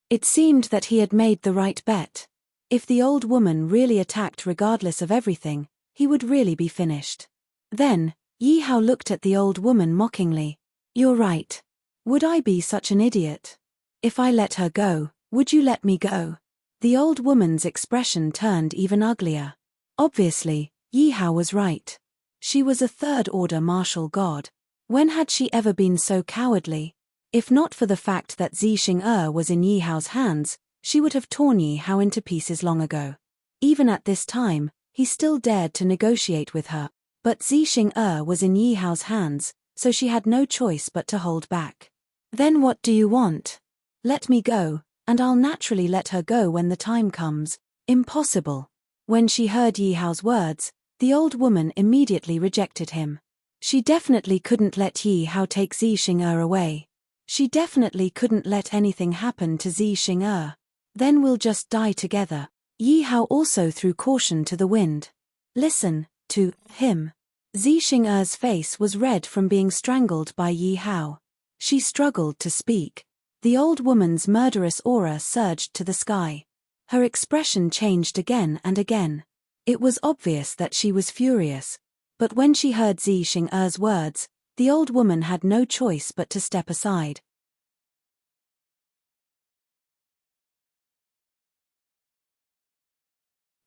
[SPEAKER 1] It seemed that he had made the right bet. If the old woman really attacked regardless of everything, he would really be finished. Then, Yi Hao looked at the old woman mockingly. "You're right. Would I be such an idiot? If I let her go, would you let me go?" The old woman's expression turned even uglier. Obviously, Yi Hao was right. She was a third-order martial god. When had she ever been so cowardly? If not for the fact that Xixing was in Yi Hao's hands, she would have torn Yi Hao into pieces long ago. Even at this time, he still dared to negotiate with her. But Xixing was in Yi Hao's hands, so she had no choice but to hold back. "Then what do you want? Let me go, and I'll naturally let her go when the time comes." "Impossible." When she heard Yi Hao's words, the old woman immediately rejected him. She definitely couldn't let Yi Hao take Xixing away. She definitely couldn't let anything happen to Xixing. "Then we'll just die together." Yi Hao also threw caution to the wind. "Listen to him." Xixing's face was red from being strangled by Yi Hao. She struggled to speak. The old woman's murderous aura surged to the sky. Her expression changed again and again. It was obvious that she was furious. But when she heard Xixing's words, the old woman had no choice but to step aside.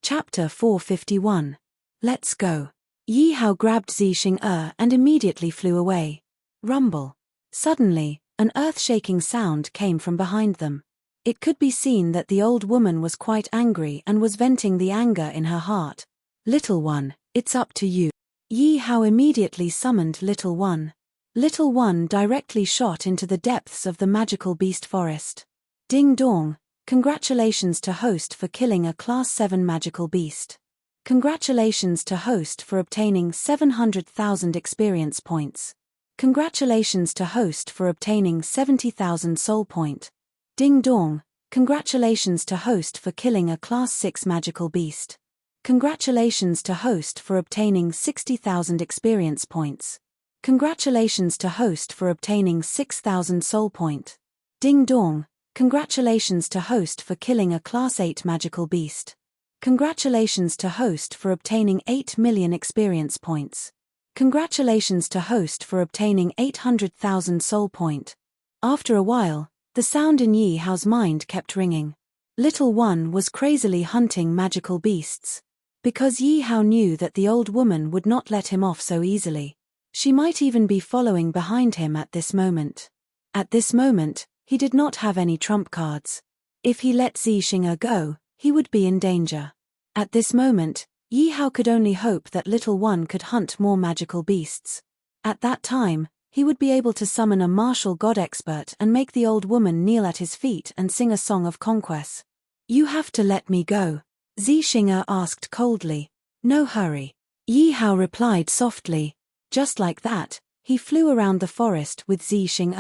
[SPEAKER 1] Chapter 451. Let's go. Yi Hao grabbed Xixing and immediately flew away. Rumble. Suddenly, an earth-shaking sound came from behind them. It could be seen that the old woman was quite angry and was venting the anger in her heart. "Little one, it's up to you." Yi Hao immediately summoned Little One. Little One directly shot into the depths of the magical beast forest. Ding dong, congratulations to host for killing a Class 7 magical beast. Congratulations to host for obtaining 700,000 experience points. Congratulations to host for obtaining 70,000 soul point. Ding dong, congratulations to host for killing a Class 6 magical beast. Congratulations to host for obtaining 60,000 experience points. Congratulations to host for obtaining 6,000 soul point. Ding dong, congratulations to host for killing a Class 8 magical beast. Congratulations to host for obtaining 8 million experience points. Congratulations to host for obtaining 800,000 soul point. After a while, the sound in Yi Hao's mind kept ringing. Little One was crazily hunting magical beasts. Because Yi Hao knew that the old woman would not let him off so easily. She might even be following behind him at this moment. At this moment, he did not have any trump cards. If he let Xixing go, he would be in danger. At this moment, Yi Hao could only hope that Little One could hunt more magical beasts. At that time, he would be able to summon a martial god expert and make the old woman kneel at his feet and sing a song of conquest. "You have to let me go," Xixing asked coldly. "No hurry." Yi Hao replied softly. Just like that, he flew around the forest with Xixing.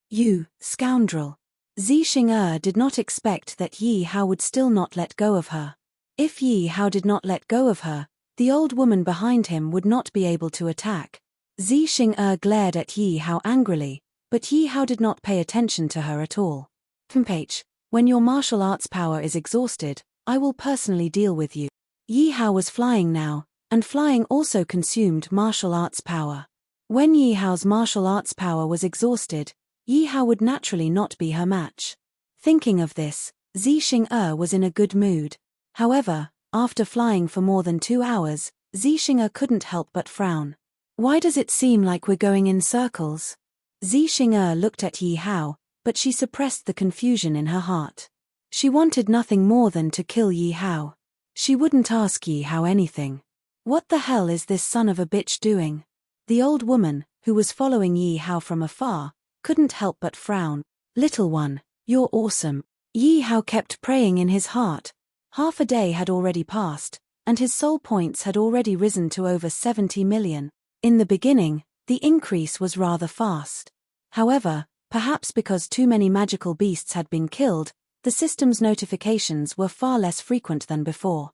[SPEAKER 1] "You, scoundrel." Xixing did not expect that Yi Hao would still not let go of her. If Yi Hao did not let go of her, the old woman behind him would not be able to attack. Xixing glared at Yi Hao angrily, but Yi Hao did not pay attention to her at all. "Page, when your martial arts power is exhausted, I will personally deal with you." Yi Hao was flying now, and flying also consumed martial arts power. When Yi Hao's martial arts power was exhausted, Yi Hao would naturally not be her match. Thinking of this, Xixing was in a good mood. However, after flying for more than 2 hours, Xixing couldn't help but frown. "Why does it seem like we're going in circles? Xing'er looked at Yi Hao, but she suppressed the confusion in her heart. She wanted nothing more than to kill Yi Hao. She wouldn't ask Yi Hao anything. What the hell is this son of a bitch doing? The old woman, who was following Yi Hao from afar, couldn't help but frown. Little one, you're awesome. Yi Hao kept praying in his heart. Half a day had already passed, and his soul points had already risen to over 70 million. In the beginning, the increase was rather fast. However, perhaps because too many magical beasts had been killed, the system's notifications were far less frequent than before.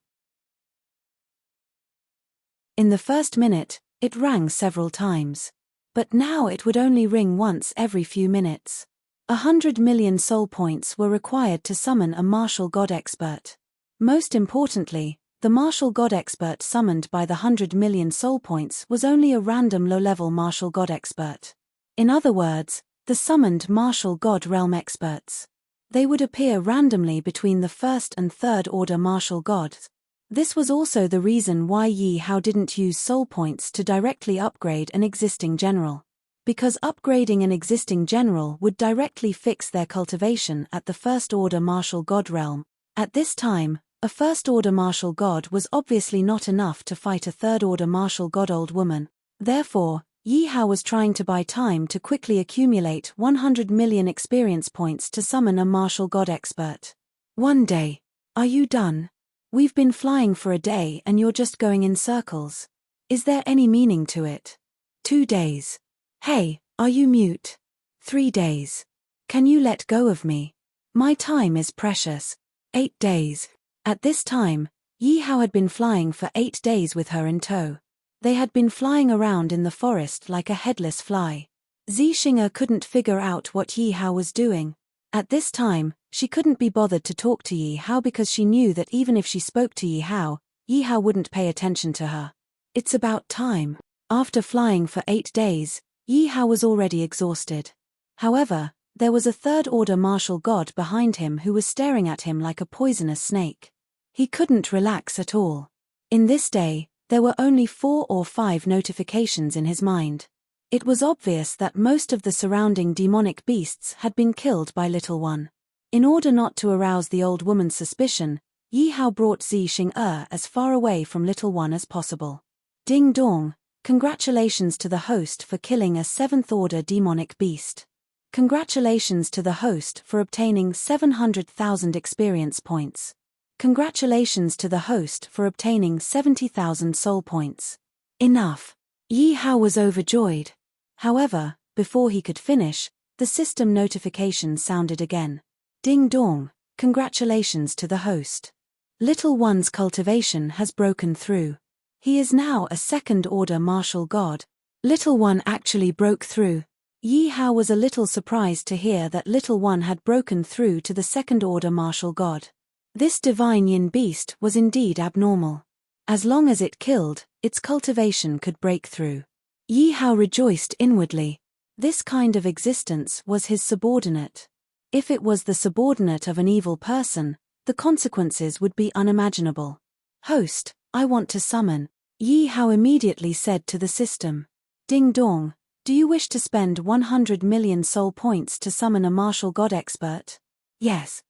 [SPEAKER 1] In the first minute, it rang several times. But now it would only ring once every few minutes. 100 million soul points were required to summon a martial god expert. Most importantly, the martial god expert summoned by the 100 million soul points was only a random low-level martial god expert. In other words, the summoned martial god realm experts. They would appear randomly between the first and third order martial gods. This was also the reason why Yi Hao didn't use soul points to directly upgrade an existing general. Because upgrading an existing general would directly fix their cultivation at the first order martial god realm. At this time, a first order martial god was obviously not enough to fight a third order martial god old woman. Therefore, Yi Hao was trying to buy time to quickly accumulate 100 million experience points to summon a martial god expert. One day. Are you done? We've been flying for a day and you're just going in circles. Is there any meaning to it? 2 days. Hey, are you mute? 3 days. Can you let go of me? My time is precious. 8 days. At this time, Yi Hao had been flying for 8 days with her in tow. They had been flying around in the forest like a headless fly. Xing'er couldn't figure out what Yi Hao was doing. At this time, she couldn't be bothered to talk to Yi Hao because she knew that even if she spoke to Yi Hao wouldn't pay attention to her. It's about time. After flying for 8 days, Yi Hao was already exhausted. However, there was a third-order martial god behind him who was staring at him like a poisonous snake. He couldn't relax at all. In this day, there were only 4 or 5 notifications in his mind. It was obvious that most of the surrounding demonic beasts had been killed by Little One. In order not to arouse the old woman's suspicion, Yi Hao brought Xing'er as far away from Little One as possible. Ding dong, congratulations to the host for killing a 7th-order demonic beast. Congratulations to the host for obtaining 700,000 experience points. Congratulations to the host for obtaining 70,000 soul points. Enough. Yi Hao was overjoyed. However, before he could finish, the system notification sounded again. Ding dong, congratulations to the host. Little One's cultivation has broken through. He is now a 2nd-order martial god. Little One actually broke through. Yi Hao was a little surprised to hear that Little One had broken through to the 2nd-order martial god. This divine yin beast was indeed abnormal. As long as it killed, its cultivation could break through. Yi Hao rejoiced inwardly. This kind of existence was his subordinate. If it was the subordinate of an evil person, the consequences would be unimaginable. Host, I want to summon. Yi Hao immediately said to the system. Ding dong, do you wish to spend 100 million soul points to summon a martial god expert? Yes.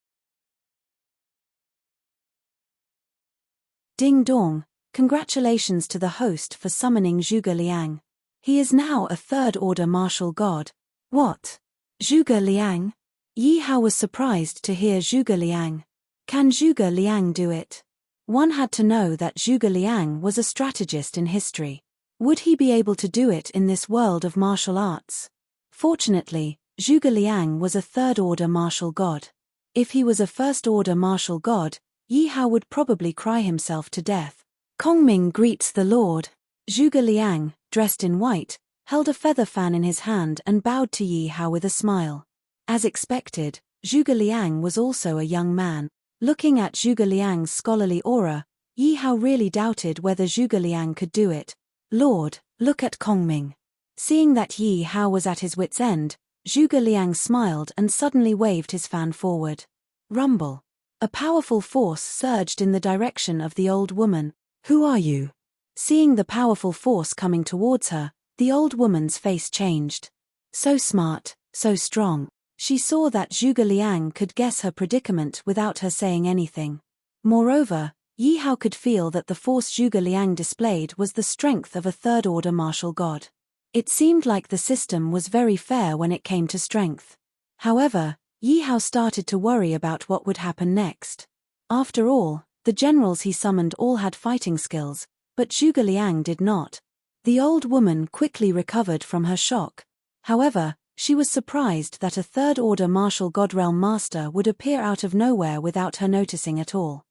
[SPEAKER 1] Ding dong, congratulations to the host for summoning Zhuge Liang. He is now a 3rd-order martial god. What? Zhuge Liang? Yi Hao was surprised to hear Zhuge Liang. Can Zhuge Liang do it? One had to know that Zhuge Liang was a strategist in history. Would he be able to do it in this world of martial arts? Fortunately, Zhuge Liang was a 3rd-order martial god. If he was a 1st-order martial god, Yi Hao would probably cry himself to death. Kongming greets the Lord. Zhuge Liang, dressed in white, held a feather fan in his hand and bowed to Yi Hao with a smile. As expected, Zhuge Liang was also a young man. Looking at Zhuge Liang's scholarly aura, Yi Hao really doubted whether Zhuge Liang could do it. Lord, look at Kongming. Seeing that Yi Hao was at his wit's end, Zhuge Liang smiled and suddenly waved his fan forward. Rumble. A powerful force surged in the direction of the old woman. Who are you? Seeing the powerful force coming towards her, the old woman's face changed. So smart, so strong. She saw that Zhuge Liang could guess her predicament without her saying anything. Moreover, Yi Hao could feel that the force Zhuge Liang displayed was the strength of a third-order martial god. It seemed like the system was very fair when it came to strength. However, Yi Hao started to worry about what would happen next. After all, the generals he summoned all had fighting skills, but Zhuge Liang did not. The old woman quickly recovered from her shock. However, she was surprised that a third-order martial god realm master would appear out of nowhere without her noticing at all.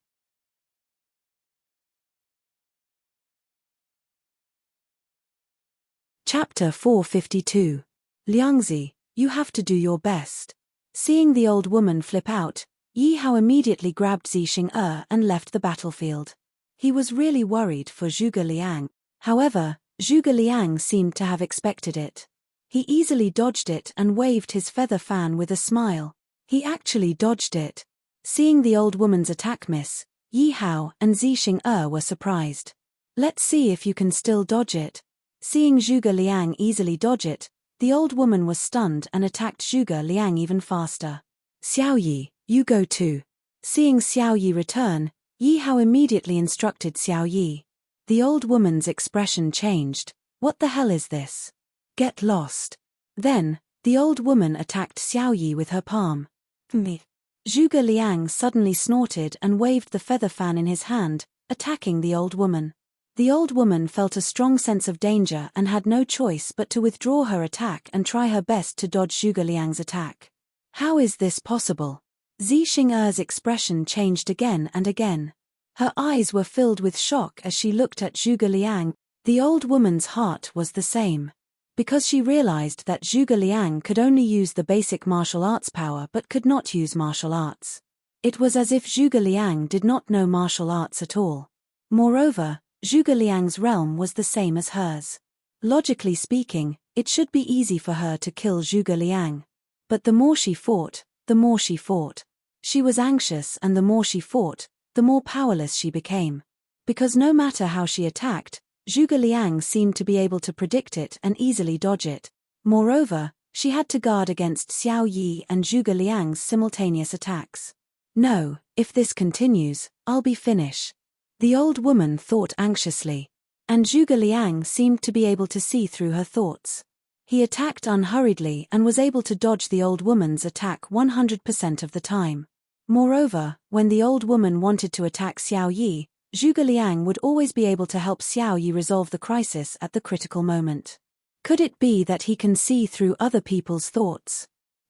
[SPEAKER 1] Chapter 452. Liangzi, you have to do your best. Seeing the old woman flip out, Yi Hao immediately grabbed Zixing and left the battlefield. He was really worried for Zhuge Liang. However, Zhuge Liang seemed to have expected it. He easily dodged it and waved his feather fan with a smile. He actually dodged it. Seeing the old woman's attack miss, Yi Hao and Zixing were surprised. Let's see if you can still dodge it. Seeing Zhuge Liang easily dodge it, the old woman was stunned and attacked Zhuge Liang even faster. Xiao Yi, you go too. Seeing Xiao Yi return, Yi Hao immediately instructed Xiao Yi. The old woman's expression changed. What the hell is this? Get lost. Then, the old woman attacked Xiao Yi with her palm. Me. Zhuge Liang suddenly snorted and waved the feather fan in his hand, attacking the old woman. The old woman felt a strong sense of danger and had no choice but to withdraw her attack and try her best to dodge Zhuge Liang's attack. How is this possible? Zixing expression changed again and again. Her eyes were filled with shock as she looked at Zhuge Liang. The old woman's heart was the same. Because she realized that Zhuge Liang could only use the basic martial arts power but could not use martial arts. It was as if Zhuge Liang did not know martial arts at all. Moreover, Zhuge Liang's realm was the same as hers. Logically speaking, it should be easy for her to kill Zhuge Liang. But the more she fought, the more she fought. She was anxious, and the more she fought, the more powerless she became. Because no matter how she attacked, Zhuge Liang seemed to be able to predict it and easily dodge it. Moreover, she had to guard against Xiao Yi and Zhuge Liang's simultaneous attacks. No, if this continues, I'll be finished. The old woman thought anxiously. And Zhuge Liang seemed to be able to see through her thoughts. He attacked unhurriedly and was able to dodge the old woman's attack 100% of the time. Moreover, when the old woman wanted to attack Xiao Yi, Zhuge Liang would always be able to help Xiao Yi resolve the crisis at the critical moment. Could it be that he can see through other people's thoughts?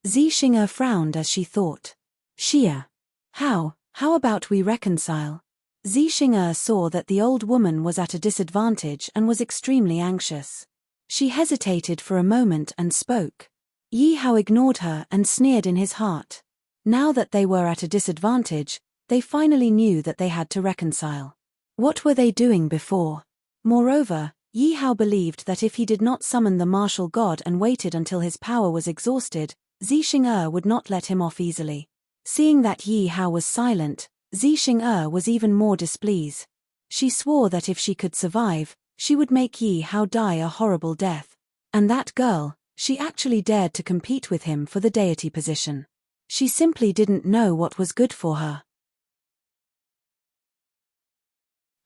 [SPEAKER 1] Zixing frowned as she thought. Xia. How about we reconcile? Zixing saw that the old woman was at a disadvantage and was extremely anxious. She hesitated for a moment and spoke. Yi Hao ignored her and sneered in his heart. Now that they were at a disadvantage, they finally knew that they had to reconcile. What were they doing before? Moreover, Yi Hao believed that if he did not summon the martial god and waited until his power was exhausted, Zixing would not let him off easily. Seeing that Yi Hao was silent, Zixing was even more displeased. She swore that if she could survive, she would make Yi Hao die a horrible death. And that girl, she actually dared to compete with him for the deity position. She simply didn't know what was good for her.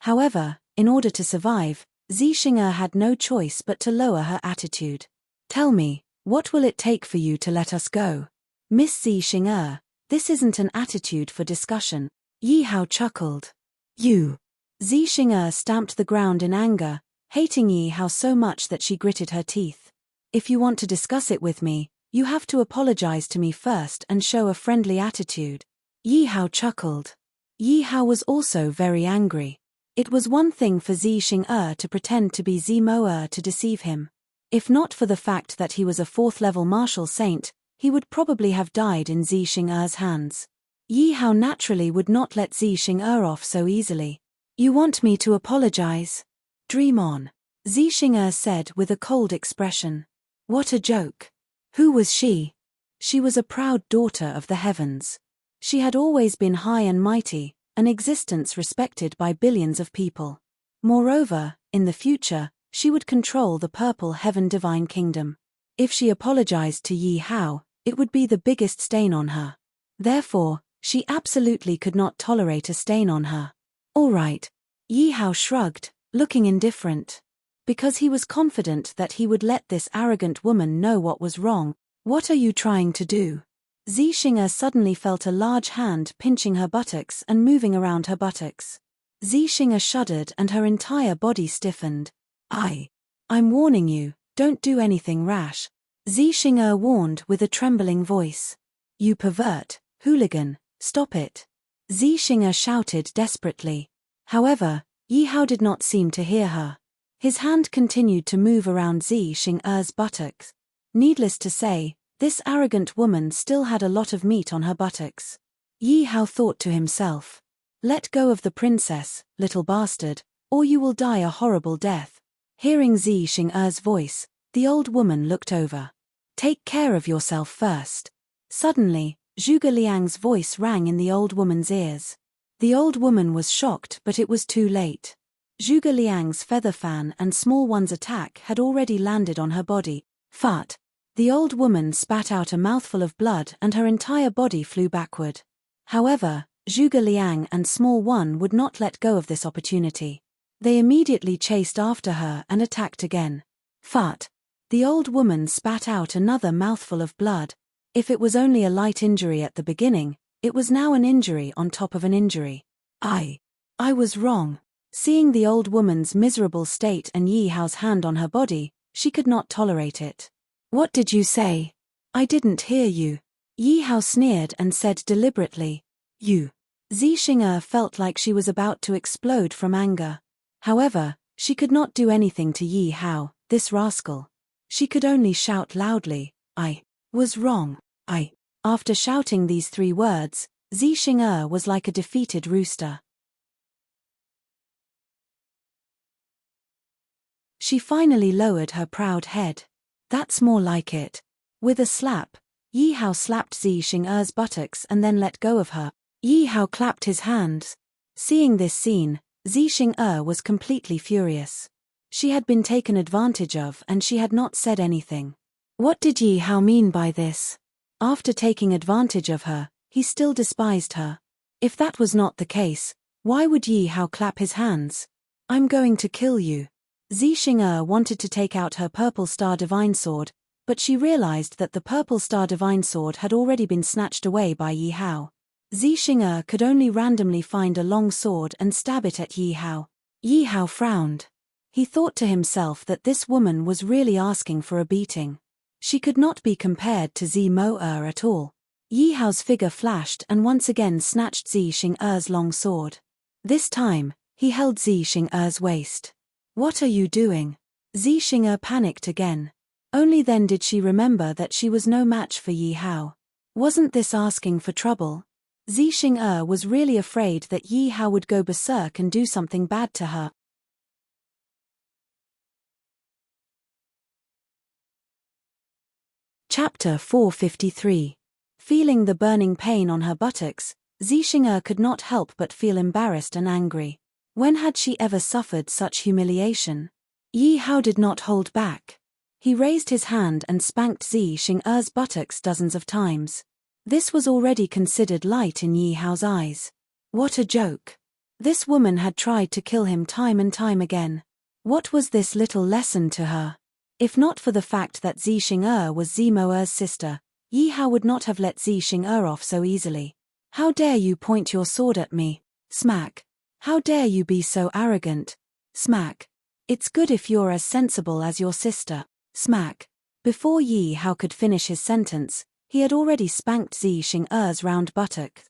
[SPEAKER 1] However, in order to survive, Zixing had no choice but to lower her attitude. Tell me, what will it take for you to let us go? Miss Zixing, this isn't an attitude for discussion. Yi Hao chuckled. You. Zixing stamped the ground in anger, hating Yi Hao so much that she gritted her teeth. If you want to discuss it with me, you have to apologize to me first and show a friendly attitude. Yi Hao chuckled. Yi Hao was also very angry. It was one thing for Zixing to pretend to be Zimo to deceive him. If not for the fact that he was a 4th-level martial saint, he would probably have died in Zixing's hands. Yi Hao naturally would not let Zixing off so easily. You want me to apologize? Dream on. Zixing said with a cold expression. What a joke. Who was she? She was a proud daughter of the heavens. She had always been high and mighty, an existence respected by billions of people. Moreover, in the future, she would control the Purple Heaven Divine Kingdom. If she apologized to Yi Hao, it would be the biggest stain on her. Therefore, she absolutely could not tolerate a stain on her. All right. Yi Hao shrugged, looking indifferent. Because he was confident that he would let this arrogant woman know what was wrong. What are you trying to do? Zi Xing'e suddenly felt a large hand pinching her buttocks and moving around her buttocks. Zi Xing'e shuddered and her entire body stiffened. I'm warning you, don't do anything rash. Zi Xing'e warned with a trembling voice. You pervert, hooligan, stop it. Zi Xing'e shouted desperately. However, Yi Hao did not seem to hear her. His hand continued to move around Zi Xing'e's buttocks. Needless to say, this arrogant woman still had a lot of meat on her buttocks. Yi Hao thought to himself. Let go of the princess, little bastard, or you will die a horrible death. Hearing Zi Xing'e's voice, the old woman looked over. Take care of yourself first. Suddenly, Zhuge Liang's voice rang in the old woman's ears. The old woman was shocked, but it was too late. Zhuge Liang's feather fan and small one's attack had already landed on her body. Fart. The old woman spat out a mouthful of blood and her entire body flew backward. However, Zhuge Liang and small one would not let go of this opportunity. They immediately chased after her and attacked again. Fart. The old woman spat out another mouthful of blood. If it was only a light injury at the beginning, it was now an injury on top of an injury. I was wrong. Seeing the old woman's miserable state and Yi Hao's hand on her body, she could not tolerate it. What did you say? I didn't hear you. Yi Hao sneered and said deliberately. You. Zi Xing'e felt like she was about to explode from anger. However, she could not do anything to Yi Hao, this rascal. She could only shout loudly, I was wrong. After shouting these 3 words, Zi Xing'e was like a defeated rooster. She finally lowered her proud head. That's more like it. With a slap, Yi Hao slapped Zi Xing'e's buttocks and then let go of her. Yi Hao clapped his hands. Seeing this scene, Zi Xing'e was completely furious. She had been taken advantage of and she had not said anything. What did Yi Hao mean by this? After taking advantage of her, he still despised her. If that was not the case, why would Yi Hao clap his hands? I'm going to kill you. Zi Xing'e wanted to take out her purple star divine sword, but she realized that the purple star divine sword had already been snatched away by Yi Hao. Zi Xing'e could only randomly find a long sword and stab it at Yi Hao. Yi Hao frowned. He thought to himself that this woman was really asking for a beating. She could not be compared to Zi Mo'er at all. Yi Hao's figure flashed and once again snatched Zi Xing'e's long sword. This time, he held Zi Xing'e's waist. What are you doing? Zi Xing'e panicked again. Only then did she remember that she was no match for Yi Hao. Wasn't this asking for trouble? Zi Xing'e was really afraid that Yi Hao would go berserk and do something bad to her. Chapter 453. Feeling the burning pain on her buttocks, Zi Xing'e could not help but feel embarrassed and angry. When had she ever suffered such humiliation? Yi Hao did not hold back. He raised his hand and spanked Zi Xing'e's buttocks dozens of times. This was already considered light in Yi Hao's eyes. What a joke. This woman had tried to kill him time and time again. What was this little lesson to her? If not for the fact that Zi Xing'e was Zi Mo'er's sister, Yi Hao would not have let Zi Xing'e off so easily. How dare you point your sword at me? Smack. How dare you be so arrogant? Smack. It's good if you're as sensible as your sister. Smack. Before Yi Hao could finish his sentence, he had already spanked Zi Xing'e's round buttock.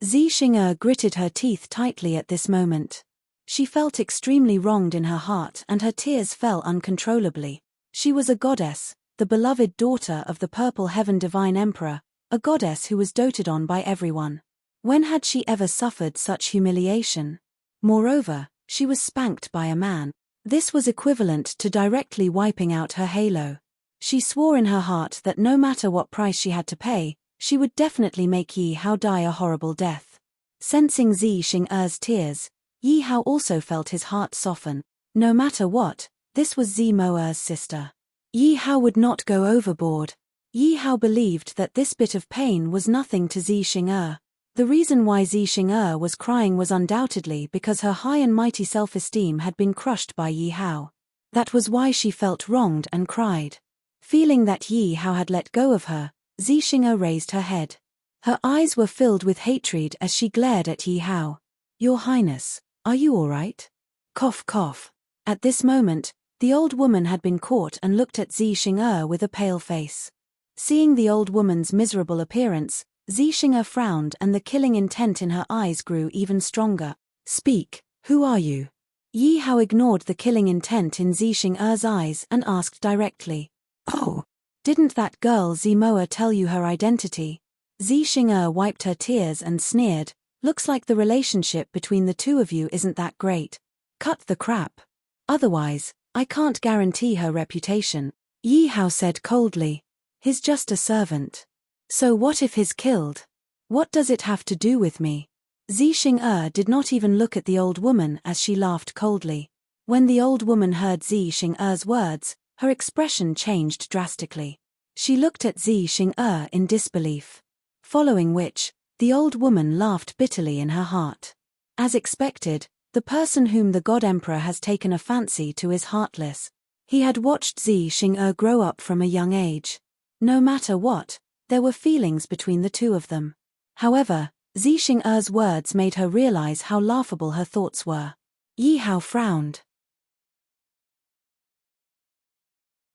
[SPEAKER 1] Zi Xing'e gritted her teeth tightly at this moment. She felt extremely wronged in her heart and her tears fell uncontrollably. She was a goddess, the beloved daughter of the Purple Heaven Divine Emperor, a goddess who was doted on by everyone. When had she ever suffered such humiliation? Moreover, she was spanked by a man. This was equivalent to directly wiping out her halo. She swore in her heart that no matter what price she had to pay, she would definitely make Yi Hao die a horrible death. Sensing Zi Xing'e's tears, Yi Hao also felt his heart soften. No matter what, this was Zi Mo'er's sister. Yi Hao would not go overboard. Yi Hao believed that this bit of pain was nothing to Zi Xing'er. The reason why Zi Xing'er was crying was undoubtedly because her high and mighty self-esteem had been crushed by Yi Hao. That was why she felt wronged and cried. Feeling that Yi Hao had let go of her, Zi Xing'er raised her head. Her eyes were filled with hatred as she glared at Yi Hao. "Your Highness, are you all right?" Cough cough. At this moment, the old woman had been caught and looked at Zi Xing'er with a pale face. Seeing the old woman's miserable appearance, Zi Xing'er frowned and the killing intent in her eyes grew even stronger. "Speak, who are you?" Yi Hao ignored the killing intent in Zi Xing'er's eyes and asked directly. "Oh, didn't that girl Zi Moa tell you her identity?" Zi Xing'er wiped her tears and sneered, "Looks like the relationship between the two of you isn't that great. Cut the crap. Otherwise, I can't guarantee her reputation," Yi Hao said coldly. "He's just a servant. So what if he's killed? What does it have to do with me?" Zi Xing'er did not even look at the old woman as she laughed coldly. When the old woman heard Zi Xing'er's words, her expression changed drastically. She looked at Zi Xing'er in disbelief. Following which, the old woman laughed bitterly in her heart. As expected, the person whom the God Emperor has taken a fancy to is heartless. He had watched Zi Xing'er grow up from a young age. No matter what, there were feelings between the two of them. However, Zi Xing'er's words made her realize how laughable her thoughts were. Yi Hao frowned.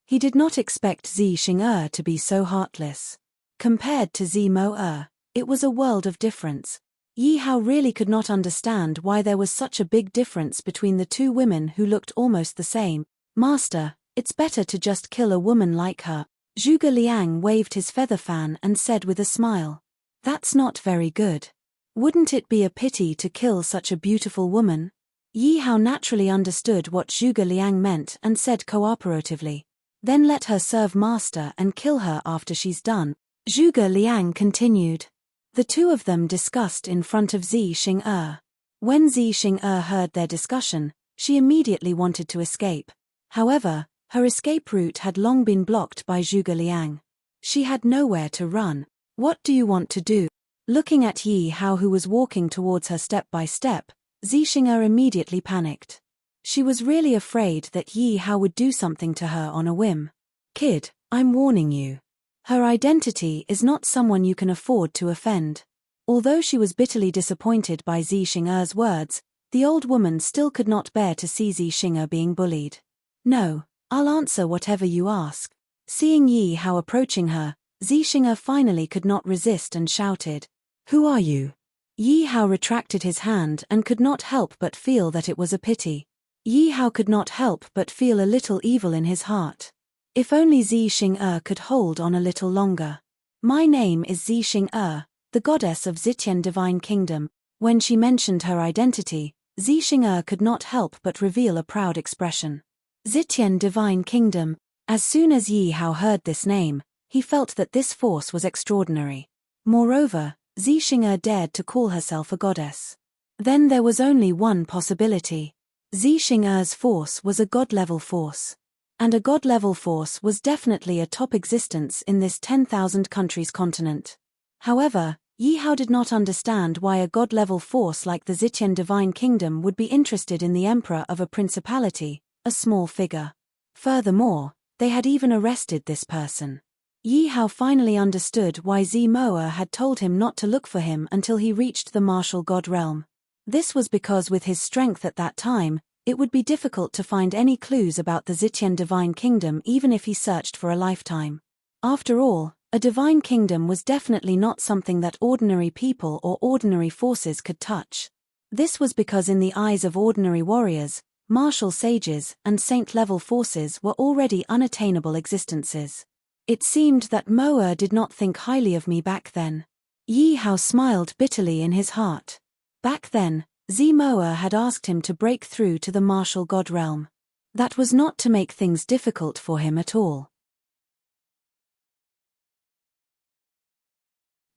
[SPEAKER 1] He did not expect Zi Xing'er to be so heartless. Compared to Zi Moa, it was a world of difference. Yi Hao really could not understand why there was such a big difference between the two women who looked almost the same. "Master, it's better to just kill a woman like her." Zhuge Liang waved his feather fan and said with a smile. "That's not very good. Wouldn't it be a pity to kill such a beautiful woman?" Yi Hao naturally understood what Zhuge Liang meant and said cooperatively. "Then let her serve master and kill her after she's done," Zhuge Liang continued. The two of them discussed in front of Zi Xing'er. When Zi Xing'er heard their discussion, she immediately wanted to escape. However, her escape route had long been blocked by Zhuge Liang. She had nowhere to run. "What do you want to do?" Looking at Yi Hao, who was walking towards her step by step, Zi Xing'er immediately panicked. She was really afraid that Yi Hao would do something to her on a whim. "Kid, I'm warning you. Her identity is not someone you can afford to offend." Although she was bitterly disappointed by Zi Xing'er's words, the old woman still could not bear to see Zi Xing'er being bullied. "No, I'll answer whatever you ask." Seeing Yi Hao approaching her, Zi Xing'er finally could not resist and shouted, "Who are you?" Yi Hao retracted his hand and could not help but feel that it was a pity. Yi Hao could not help but feel a little evil in his heart. If only Zi Xing'er could hold on a little longer. "My name is Zi Xing'er, the goddess of Zitian Divine Kingdom." When she mentioned her identity, Zi Xing'er could not help but reveal a proud expression. Zitian Divine Kingdom. As soon as Yi Hao heard this name, he felt that this force was extraordinary. Moreover, Zi Xing'er dared to call herself a goddess. Then there was only one possibility. Zi Xing'er's force was a god-level force. And a god-level force was definitely a top existence in this 10,000 countries continent. However, Yi Hao did not understand why a god-level force like the Zitian Divine Kingdom would be interested in the emperor of a principality, a small figure. Furthermore, they had even arrested this person. Yi Hao finally understood why Zi Moa had told him not to look for him until he reached the martial god realm. This was because with his strength at that time, it would be difficult to find any clues about the Zitian Divine Kingdom even if he searched for a lifetime. After all, a divine kingdom was definitely not something that ordinary people or ordinary forces could touch. This was because in the eyes of ordinary warriors, martial sages and saint-level forces were already unattainable existences. It seemed that Moa did not think highly of me back then. Yi Hao smiled bitterly in his heart. Back then, Zi Moa had asked him to break through to the martial god realm. That was not to make things difficult for him at all.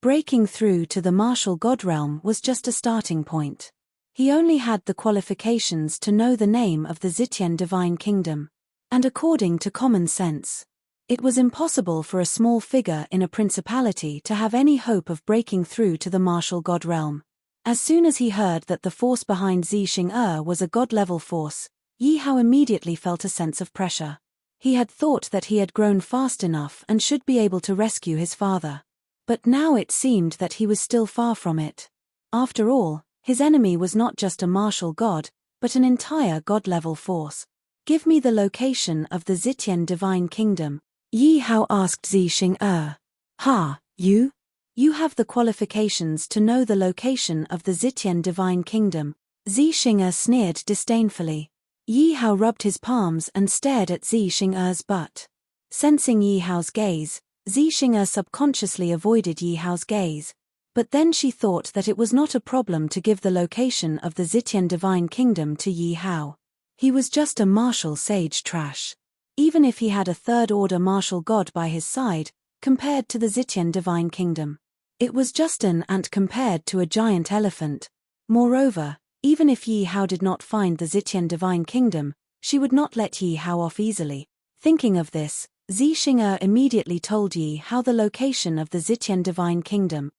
[SPEAKER 1] Breaking through to the martial god realm was just a starting point. He only had the qualifications to know the name of the Zitian Divine Kingdom. And according to common sense, It was impossible for a small figure in a principality to have any hope of breaking through to the martial god realm. As soon as he heard that the force behind Xing'er was a god-level force, Yi Hao immediately felt a sense of pressure. He had thought that he had grown fast enough and should be able to rescue his father. But now it seemed that he was still far from it. After all, his enemy was not just a martial god, but an entire god-level force. "Give me the location of the Zitian divine kingdom," Yi Hao asked Xing'er. "Ha, you? You have the qualifications to know the location of the Zitian divine kingdom," Xing'er sneered disdainfully. Yi Hao rubbed his palms and stared at Xing'er's butt. Sensing Yi Hao's gaze, Xing'er subconsciously avoided Yi Hao's gaze. But then she thought that it was not a problem to give the location of the Zitian divine kingdom to Yi Hao. He was just a martial sage trash. Even if he had a third-order martial god by his side, compared to the Zitian divine kingdom, it was just an ant compared to a giant elephant. Moreover, even if Yi Hao did not find the Zitian divine kingdom, she would not let Yi Hao off easily. Thinking of this, Xing'er immediately told Yi Hao the location of the Zitian divine kingdom.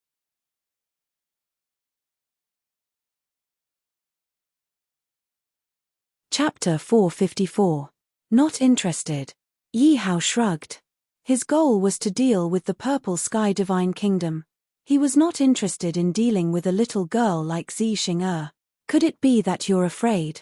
[SPEAKER 1] Chapter 454. Not interested. Yi Hao shrugged. His goal was to deal with the Purple Sky Divine Kingdom. He was not interested in dealing with a little girl like Xing'er. "Could it be that you're afraid?"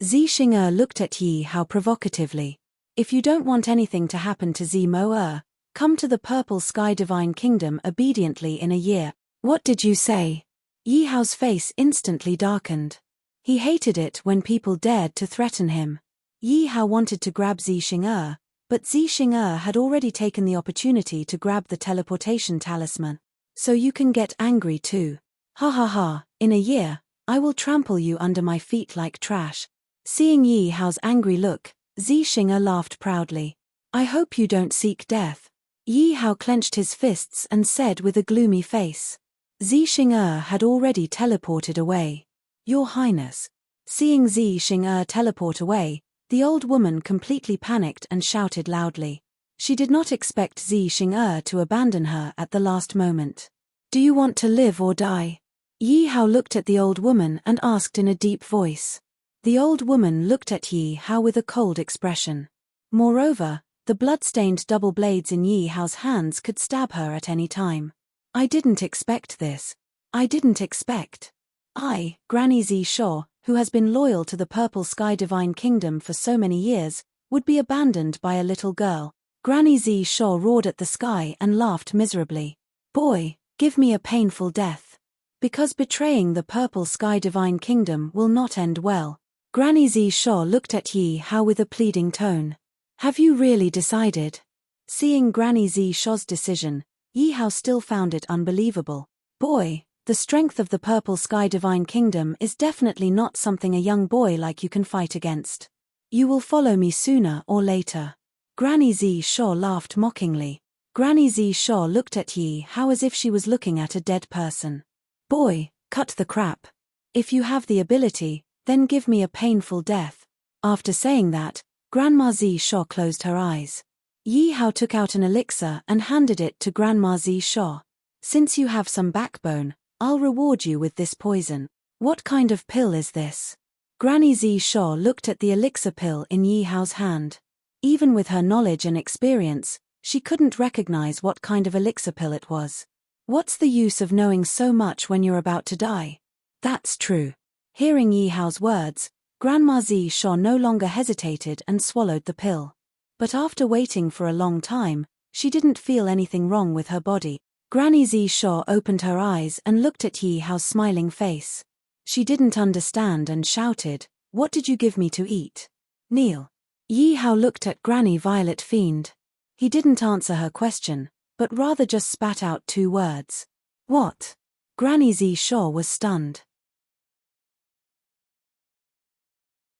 [SPEAKER 1] Xing'er looked at Yi Hao provocatively. "If you don't want anything to happen to Zimo'er, come to the Purple Sky Divine Kingdom obediently in a year." "What did you say?" Yi Hao's face instantly darkened. He hated it when people dared to threaten him. Yi Hao wanted to grab Xing'er, but Xing'er had already taken the opportunity to grab the teleportation talisman. "So you can get angry too. Ha ha ha, in a year, I will trample you under my feet like trash." Seeing Yi Hao's angry look, Xing'er laughed proudly. "I hope you don't seek death." Yi Hao clenched his fists and said with a gloomy face. Xing'er had already teleported away. "Your Highness." Seeing Xing'er teleport away, the old woman completely panicked and shouted loudly. She did not expect Xing'er to abandon her at the last moment. "Do you want to live or die?" Yi Hao looked at the old woman and asked in a deep voice. The old woman looked at Yi Hao with a cold expression. Moreover, the blood-stained double blades in Yi Hao's hands could stab her at any time. "I didn't expect this. I didn't expect. Granny Zishaw, who has been loyal to the Purple Sky Divine Kingdom for so many years, would be abandoned by a little girl." Granny Zishaw roared at the sky and laughed miserably. "Boy, give me a painful death. Because betraying the Purple Sky Divine Kingdom will not end well." Granny Zishaw looked at Yi Hao with a pleading tone. "Have you really decided?" Seeing Granny Zishaw's decision, Yi Hao still found it unbelievable. "Boy, the strength of the Purple Sky Divine Kingdom is definitely not something a young boy like you can fight against. You will follow me sooner or later." Granny Zishaw laughed mockingly. Granny Zishaw looked at Yi Hao as if she was looking at a dead person. "Boy, cut the crap. If you have the ability, then give me a painful death." After saying that, Grandma Zishaw closed her eyes. Yi Hao took out an elixir and handed it to Grandma Zishaw. "Since you have some backbone, I'll reward you with this poison." "What kind of pill is this?" Granny Zishaw looked at the elixir pill in Yi Hao's hand. Even with her knowledge and experience, she couldn't recognize what kind of elixir pill it was. "What's the use of knowing so much when you're about to die?" "That's true." Hearing Yi Hao's words, Grandma Zishaw no longer hesitated and swallowed the pill. But after waiting for a long time, she didn't feel anything wrong with her body. Granny Zishaw opened her eyes and looked at Yi Hao's smiling face. She didn't understand and shouted, "What did you give me to eat?" "Kneel." Yi Hao looked at Granny Violet Fiend. He didn't answer her question, but rather just spat out 2 words. "What?" Granny Zishaw was stunned.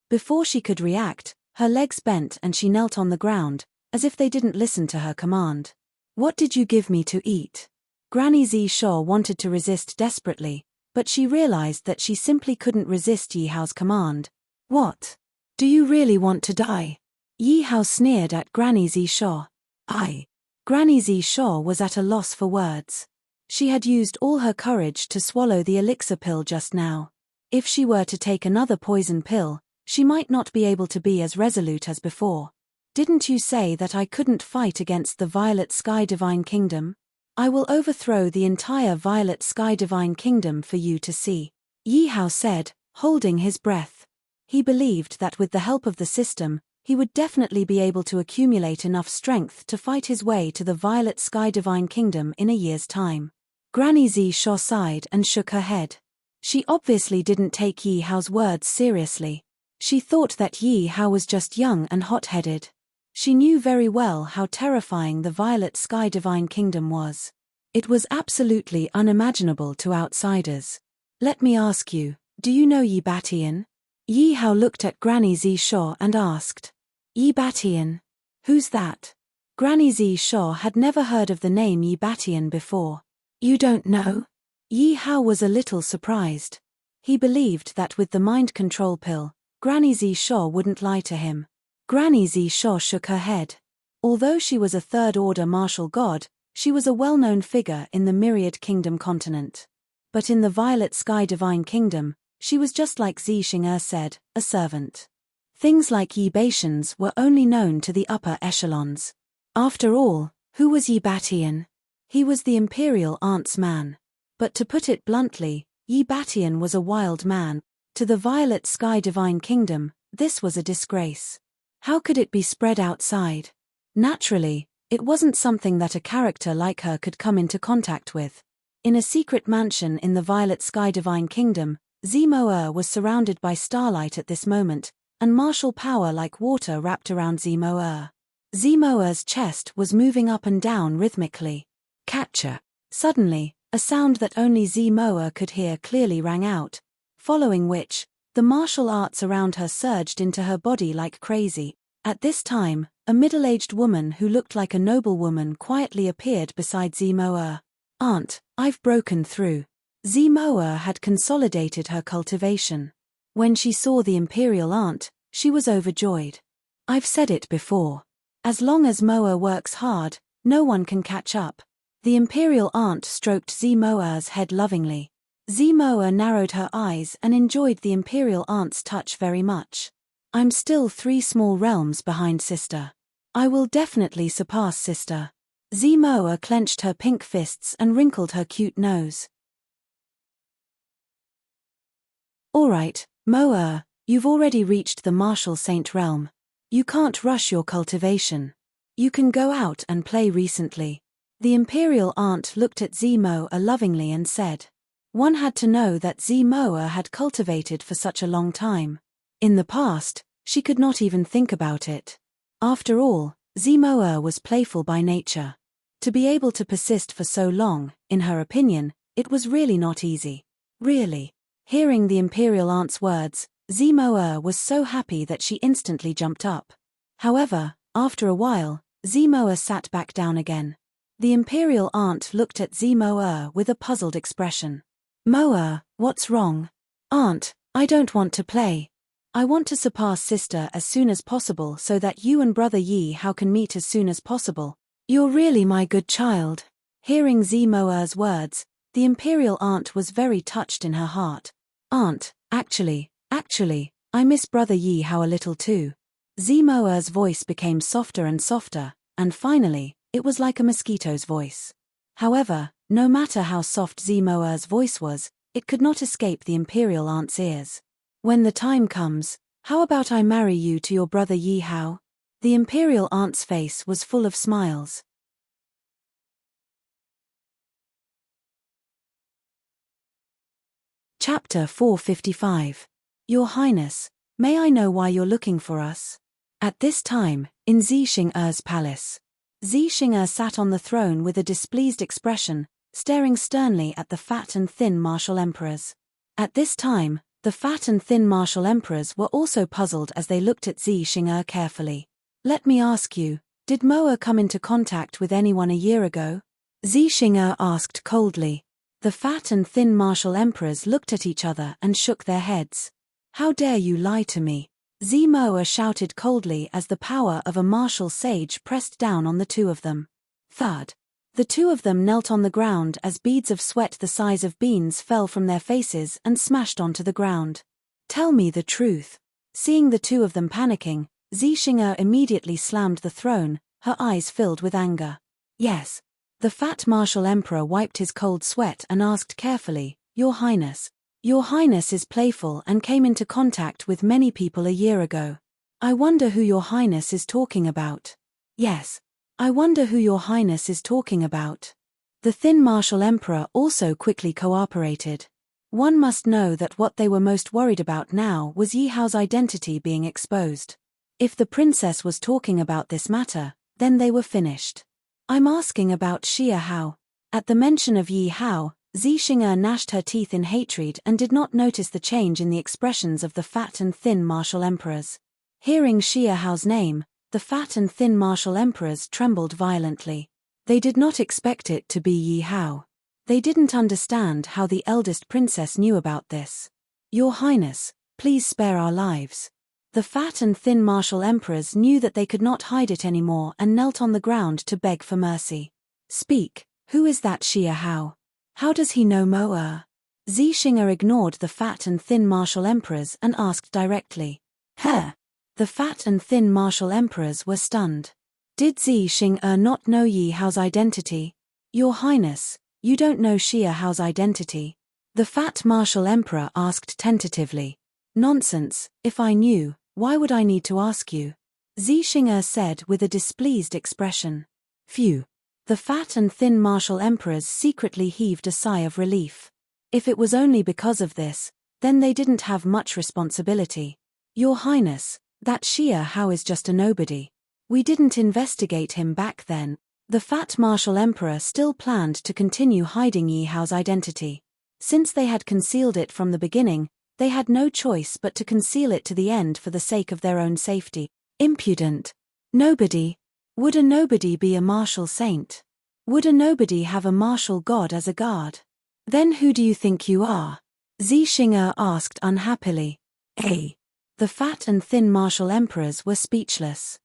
[SPEAKER 1] Before she could react, her legs bent and she knelt on the ground, as if they didn't listen to her command. "What did you give me to eat?" Granny Zishaw wanted to resist desperately, but she realized that she simply couldn't resist Yi Hao's command. "What? Do you really want to die?" Yi Hao sneered at Granny Zishaw. I. Granny Zishaw was at a loss for words. She had used all her courage to swallow the elixir pill just now. If she were to take another poison pill, she might not be able to be as resolute as before. Didn't you say that I couldn't fight against the Violet Sky Divine Kingdom? I will overthrow the entire Violet Sky Divine Kingdom for you to see, Yi Hao said, holding his breath. He believed that with the help of the system, he would definitely be able to accumulate enough strength to fight his way to the Violet Sky Divine Kingdom in a year's time. Granny Zishaw sighed and shook her head. She obviously didn't take Yi Hao's words seriously. She thought that Yi Hao was just young and hot-headed. She knew very well how terrifying the Violet Sky Divine Kingdom was. It was absolutely unimaginable to outsiders. Let me ask you, do you know Yi Batian? Yi Hao looked at Granny Zishaw and asked. Yi Batian? Who's that? Granny Zishaw had never heard of the name Yi Batian before. You don't know? Yi Hao was a little surprised. He believed that with the mind control pill, Granny Zishaw wouldn't lie to him. Granny Zishaw shook her head. Although she was a third-order martial god, she was a well-known figure in the Myriad Kingdom continent. But in the Violet Sky Divine Kingdom, she was just like Zi Xing'er said, a servant. Things like Yi Batians were only known to the upper echelons. After all, who was Yi Batian? He was the Imperial Aunt's man. But to put it bluntly, Yi Batian was a wild man. To the Violet Sky Divine Kingdom, this was a disgrace. How could it be spread outside? Naturally, it wasn't something that a character like her could come into contact with. In a secret mansion in the Violet Sky Divine Kingdom, Zimo was surrounded by starlight at this moment, and martial power like water wrapped around Zimo. Zimo's chest was moving up and down rhythmically. Catcher. Suddenly, a sound that only Zimo could hear clearly rang out, following which, the martial arts around her surged into her body like crazy. At this time, a middle-aged woman who looked like a noblewoman quietly appeared beside Zimo. Aunt, I've broken through. Zimo had consolidated her cultivation. When she saw the Imperial Aunt, she was overjoyed. I've said it before. As long as Moa works hard, no one can catch up. The Imperial Aunt stroked Zimo's head lovingly. Zimo narrowed her eyes and enjoyed the Imperial Aunt's touch very much. I'm still 3 small realms behind sister. I will definitely surpass sister. Zimo clenched her pink fists and wrinkled her cute nose. Alright, Moa, you've already reached the Martial Saint realm. You can't rush your cultivation. You can go out and play recently. The Imperial Aunt looked at Zimo lovingly and said. One had to know that Zimo had cultivated for such a long time. In the past, she could not even think about it. After all, Zimo was playful by nature. To be able to persist for so long, in her opinion, it was really not easy. Really. Hearing the Imperial Aunt's words, Zimo was so happy that she instantly jumped up. However, after a while, Zimo sat back down again. The Imperial Aunt looked at Zimo with a puzzled expression. Moa, what's wrong? Aunt, I don't want to play. I want to surpass sister as soon as possible so that you and brother Yi Hao can meet as soon as possible. You're really my good child. Hearing Zimo's words, the Imperial Aunt was very touched in her heart. Aunt, actually, I miss brother Yi Hao a little too. Zimo's voice became softer and softer, and finally, it was like a mosquito's voice. However, no matter how soft Zimo's voice was, it could not escape the Imperial Aunt's ears. When the time comes, how about I marry you to your brother Yi Hao? The Imperial Aunt's face was full of smiles. Chapter 455. Your Highness, may I know why you're looking for us? At this time, in Zi Xing'er's palace. Zi Xing'er sat on the throne with a displeased expression, staring sternly at the fat and thin martial emperors. At this time, the fat and thin martial emperors were also puzzled as they looked at Zi Xing'er carefully. Let me ask you, did Moa come into contact with anyone a year ago? Zi Xing'er asked coldly. The fat and thin martial emperors looked at each other and shook their heads. How dare you lie to me? Zimoa shouted coldly as the power of a martial sage pressed down on the two of them. Thud. The two of them knelt on the ground as beads of sweat the size of beans fell from their faces and smashed onto the ground. Tell me the truth. Seeing the two of them panicking, Zixing'er immediately slammed the throne, her eyes filled with anger. Yes. The fat martial emperor wiped his cold sweat and asked carefully, Your Highness. Your Highness is playful and came into contact with many people a year ago. I wonder who Your Highness is talking about. Yes. I wonder who Your Highness is talking about. The thin martial emperor also quickly cooperated. One must know that what they were most worried about now was Yi Hao's identity being exposed. If the princess was talking about this matter, then they were finished. I'm asking about Xia Hao. At the mention of Yi Hao, Zixing'er gnashed her teeth in hatred and did not notice the change in the expressions of the fat and thin martial emperors. Hearing Xia Hao's name, the fat and thin martial emperors trembled violently. They did not expect it to be Yi Hao. They didn't understand how the eldest princess knew about this. Your Highness, please spare our lives. The fat and thin martial emperors knew that they could not hide it anymore and knelt on the ground to beg for mercy. Speak, who is that Xia Hao? How does he know Mo'er? Zixing'er ignored the fat and thin martial emperors and asked directly. Huh? The fat and thin martial emperors were stunned. Did Zixing'er not know Yi Hao's identity? Your Highness, you don't know Xia Hao's identity? The fat martial emperor asked tentatively. Nonsense, if I knew, why would I need to ask you? Zixing'er said with a displeased expression. Phew. The fat and thin martial emperors secretly heaved a sigh of relief. If it was only because of this, then they didn't have much responsibility. Your Highness, that Xia Hao is just a nobody. We didn't investigate him back then. The fat martial emperor still planned to continue hiding Yi Hao's identity. Since they had concealed it from the beginning, they had no choice but to conceal it to the end for the sake of their own safety. Impudent. Nobody. Would a nobody be a martial saint? Would a nobody have a martial god as a guard? Then who do you think you are? Zixing'er asked unhappily. Hey. The fat and thin martial emperors were speechless.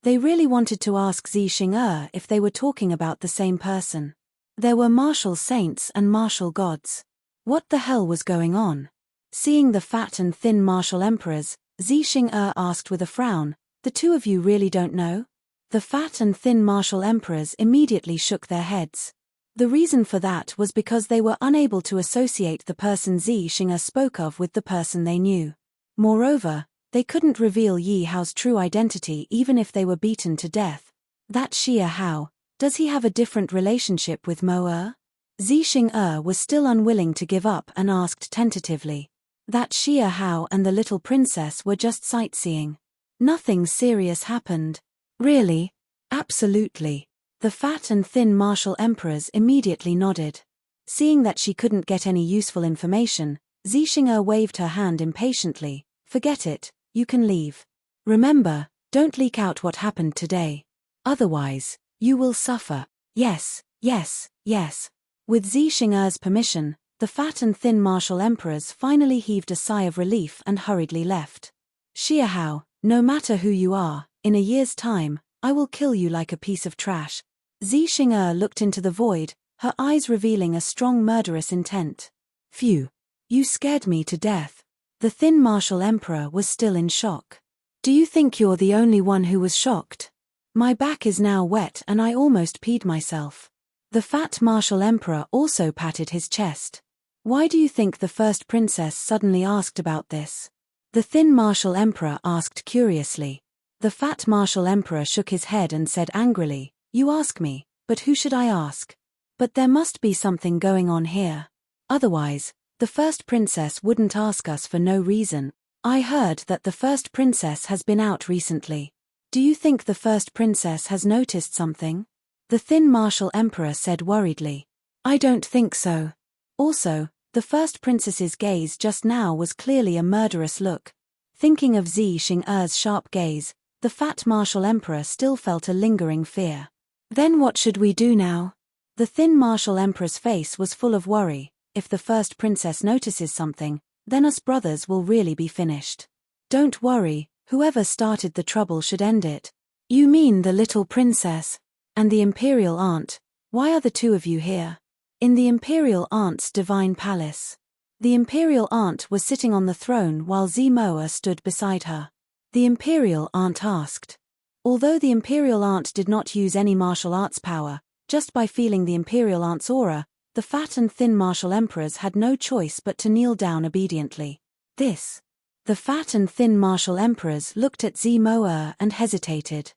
[SPEAKER 1] They really wanted to ask Zixing'er if they were talking about the same person. There were martial saints and martial gods. What the hell was going on? Seeing the fat and thin martial emperors, Zixing'er asked with a frown, The two of you really don't know? The fat and thin martial emperors immediately shook their heads. The reason for that was because they were unable to associate the person Zixing'er spoke of with the person they knew. Moreover, they couldn't reveal Yi Hao's true identity even if they were beaten to death. That Xia Hao, does he have a different relationship with Mo'er? Zixing'er was still unwilling to give up and asked tentatively. That Xia Hao and the little princess were just sightseeing. Nothing serious happened. Really? Absolutely. The fat and thin martial emperors immediately nodded. Seeing that she couldn't get any useful information, Zixing'er waved her hand impatiently. Forget it, you can leave. Remember, don't leak out what happened today. Otherwise, you will suffer. Yes, yes, yes. With Zixing'er's permission, the fat and thin martial emperors finally heaved a sigh of relief and hurriedly left. Xia Hao, no matter who you are, in a year's time, I will kill you like a piece of trash. Zixing'er looked into the void, her eyes revealing a strong murderous intent. Phew. You scared me to death. The thin martial emperor was still in shock. Do you think you're the only one who was shocked? My back is now wet and I almost peed myself. The fat martial emperor also patted his chest. Why do you think the first princess suddenly asked about this? The thin martial emperor asked curiously. The fat martial emperor shook his head and said angrily, You ask me, but who should I ask? But there must be something going on here. Otherwise, the first princess wouldn't ask us for no reason. I heard that the first princess has been out recently. Do you think the first princess has noticed something? The thin martial emperor said worriedly. I don't think so. Also, the first princess's gaze just now was clearly a murderous look. Thinking of Zixing'er's sharp gaze, the fat martial emperor still felt a lingering fear. Then what should we do now? The thin martial emperor's face was full of worry. if the first princess notices something, then us brothers will really be finished. Don't worry, whoever started the trouble should end it. You mean the little princess? And the imperial aunt? Why are the two of you here? In the imperial aunt's divine palace. The imperial aunt was sitting on the throne while Zimoa stood beside her. The imperial aunt asked. Although the imperial aunt did not use any martial arts power, just by feeling the imperial aunt's aura, the fat and thin martial emperors had no choice but to kneel down obediently. The fat and thin martial emperors looked at Zimoa and hesitated.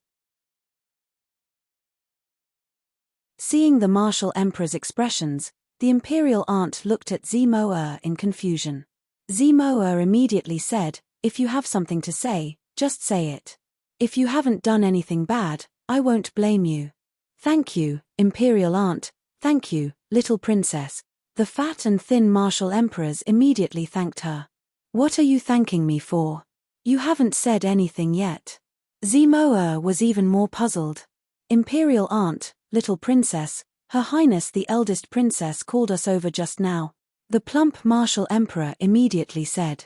[SPEAKER 1] Seeing the martial emperor's expressions, the imperial aunt looked at Zimoa in confusion. Zimoa immediately said, "If you have something to say, just say it. If you haven't done anything bad, I won't blame you." "Thank you, imperial aunt, thank you, little princess." The fat and thin martial emperors immediately thanked her. "What are you thanking me for? You haven't said anything yet." Zimoa was even more puzzled. "Imperial aunt, little princess, Her Highness the eldest princess called us over just now." The plump martial emperor immediately said.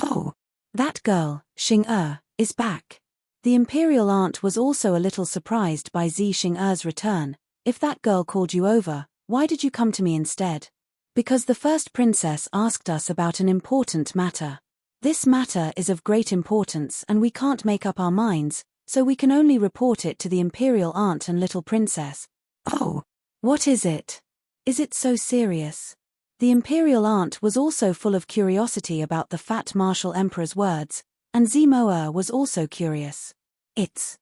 [SPEAKER 1] "Oh, that girl, Xing is back." The imperial aunt was also a little surprised by Xing's return. "If that girl called you over, why did you come to me instead?" "Because the first princess asked us about an important matter. This matter is of great importance and we can't make up our minds, so we can only report it to the imperial aunt and little princess." "Oh, what is it? Is it so serious?" The imperial aunt was also full of curiosity about the fat martial emperor's words, and Zimoa was also curious. It's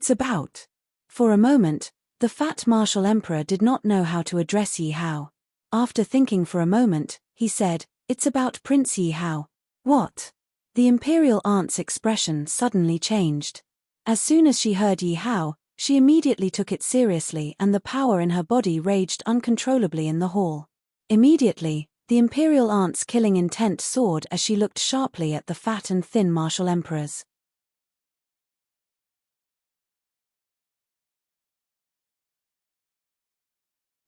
[SPEAKER 1] about." For a moment, the fat martial emperor did not know how to address Yi Hao. After thinking for a moment, he said, "It's about Prince Yi Hao." "What?" The imperial aunt's expression suddenly changed. As soon as she heard Yi Hao, she immediately took it seriously and the power in her body raged uncontrollably in the hall. Immediately, the imperial aunt's killing intent soared as she looked sharply at the fat and thin martial emperors.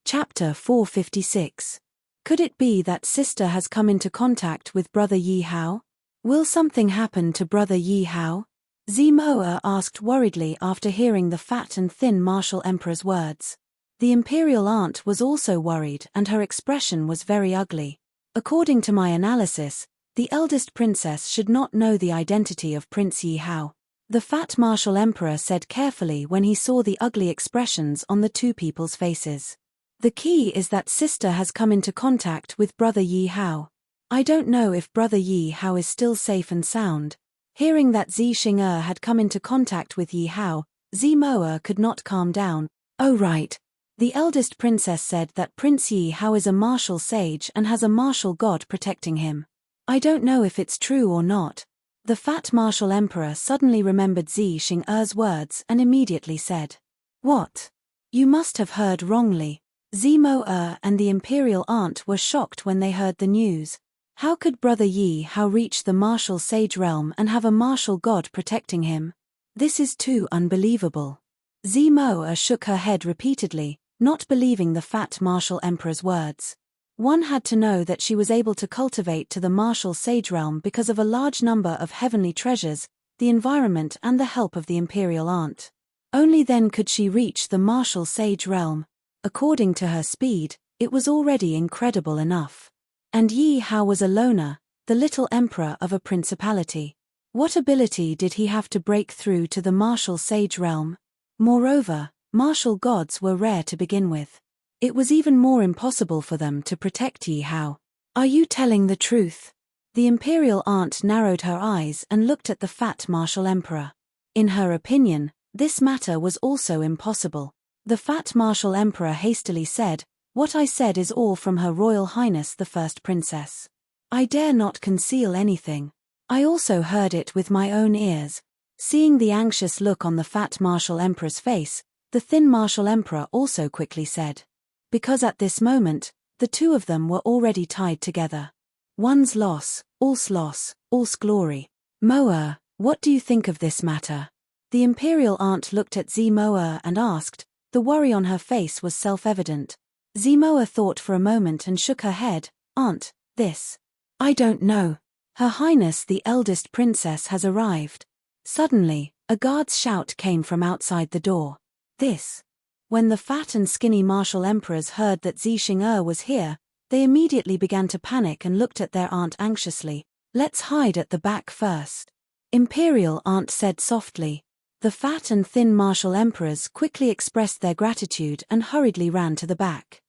[SPEAKER 1] Chapter 456. Could it be that sister has come into contact with brother Yi Hao? Will something happen to brother Yi Hao? Zimoa asked worriedly after hearing the fat and thin martial emperor's words. The imperial aunt was also worried and her expression was very ugly. "According to my analysis, the eldest princess should not know the identity of Prince Yi Hao," the fat martial emperor said carefully when he saw the ugly expressions on the two people's faces. "The key is that sister has come into contact with brother Yi Hao. I don't know if brother Yi Hao is still safe and sound." Hearing that Xing had come into contact with Yi Hao, Zimoa could not calm down. "Oh right. The eldest princess said that Prince Yi Hao is a martial sage and has a martial god protecting him. I don't know if it's true or not." The fat martial emperor suddenly remembered Xing's words and immediately said, "What? You must have heard wrongly." Zimoa and the imperial aunt were shocked when they heard the news. How could brother Yi Hao reach the martial sage realm and have a martial god protecting him? This is too unbelievable. Zimoa shook her head repeatedly, not believing the fat martial emperor's words. One had to know that she was able to cultivate to the martial sage realm because of a large number of heavenly treasures, the environment and the help of the imperial aunt. Only then could she reach the martial sage realm. According to her speed, it was already incredible enough. And Yi Hao was a loner, the little emperor of a principality. What ability did he have to break through to the martial sage realm? Moreover, martial gods were rare to begin with. It was even more impossible for them to protect Yi Hao. "Are you telling the truth?" The imperial aunt narrowed her eyes and looked at the fat martial emperor. In her opinion, this matter was also impossible. The fat martial emperor hastily said, "What I said is all from Her Royal Highness the First Princess. I dare not conceal anything. I also heard it with my own ears." Seeing the anxious look on the fat martial emperor's face, the thin martial emperor also quickly said. Because at this moment, the two of them were already tied together. "One's loss, all's glory. Moa, what do you think of this matter?" The imperial aunt looked at Zimoa and asked. The worry on her face was self-evident. Zimoa thought for a moment and shook her head. Aunt, this. I don't know. Her Highness the eldest princess has arrived. Suddenly, a guard's shout came from outside the door. This. When the fat and skinny martial emperors heard that Xing'er was here, they immediately began to panic and looked at their aunt anxiously. Let's hide at the back first. Imperial aunt said softly. The fat and thin martial emperors quickly expressed their gratitude and hurriedly ran to the back.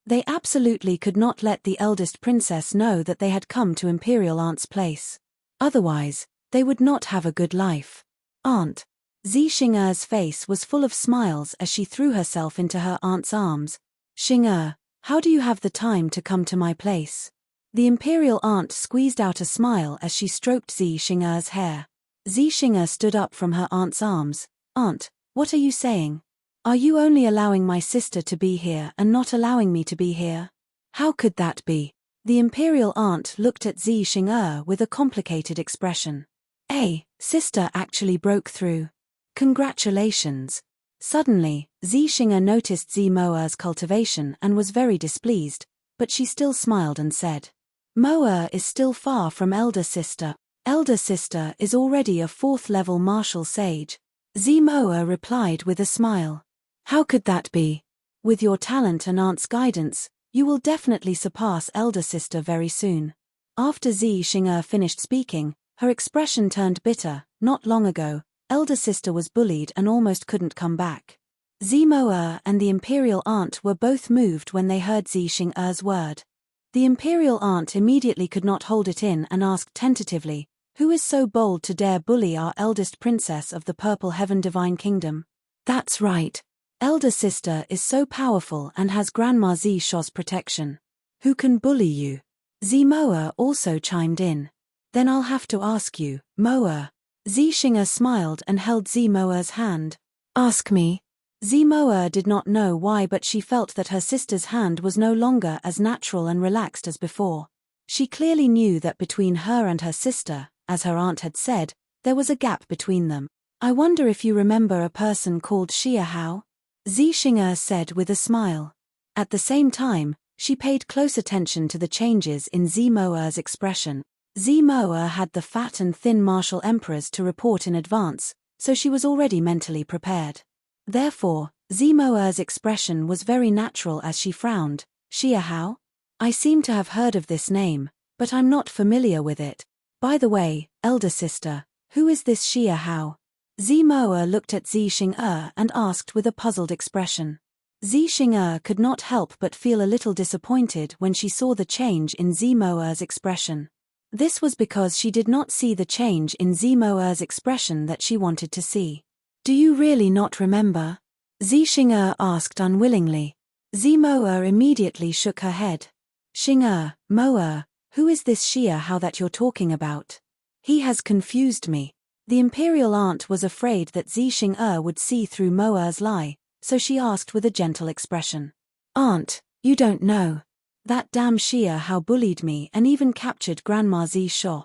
[SPEAKER 1] They absolutely could not let the eldest princess know that they had come to Imperial aunt's place. Otherwise, they would not have a good life. Aunt. Xing'er's face was full of smiles as she threw herself into her aunt's arms. Xing'er, how do you have the time to come to my place? The Imperial aunt squeezed out a smile as she stroked Xing'er's hair. Xing'er stood up from her aunt's arms. Aunt, what are you saying? Are you only allowing my sister to be here and not allowing me to be here? How could that be? The Imperial aunt looked at Xing'er with a complicated expression. Sister actually broke through. Congratulations. Suddenly, Xing'er noticed Mo'er's cultivation and was very displeased, but she still smiled and said, Mo'er is still far from elder sister. Elder sister is already a 4th-level martial sage. Mo'er replied with a smile. How could that be? With your talent and aunt's guidance, you will definitely surpass elder sister very soon. After Xing'er finished speaking, her expression turned bitter. Not long ago, elder sister was bullied and almost couldn't come back. Mo'er and the Imperial aunt were both moved when they heard Xing'er's word. The Imperial aunt immediately could not hold it in and asked tentatively, who is so bold to dare bully our eldest princess of the Purple Heaven Divine Kingdom? That's right. Elder sister is so powerful and has Grandma Zisho's protection. Who can bully you? Mo'er also chimed in. Then I'll have to ask you, Mo'er. Xing'er smiled and held Mo'er's hand. Ask me. Mo'er did not know why, but she felt that her sister's hand was no longer as natural and relaxed as before. She clearly knew that between her and her sister, as her aunt had said, there was a gap between them. I wonder if you remember a person called Xia Hao? Xing'er said with a smile. At the same time, she paid close attention to the changes in Mo'er's expression. Mo'er had the fat and thin martial emperors to report in advance, so she was already mentally prepared. Therefore, Mo'er's expression was very natural as she frowned. Xia Hao? I seem to have heard of this name, but I'm not familiar with it. By the way, elder sister, who is this Xia Hao? Mo'er looked at Xing'er and asked with a puzzled expression. Xing'er could not help but feel a little disappointed when she saw the change in Mo'er's expression. This was because she did not see the change in Mo'er's expression that she wanted to see. Do you really not remember? Xing'er asked unwillingly. Mo'er immediately shook her head. Xing'er, Mo'er, who is this Xia Hao that you're talking about? He has confused me. The Imperial aunt was afraid that Xing'er would see through Mo'er's lie, so she asked with a gentle expression. Aunt, you don't know. That damn Xia Hao bullied me and even captured Grandma Zisho.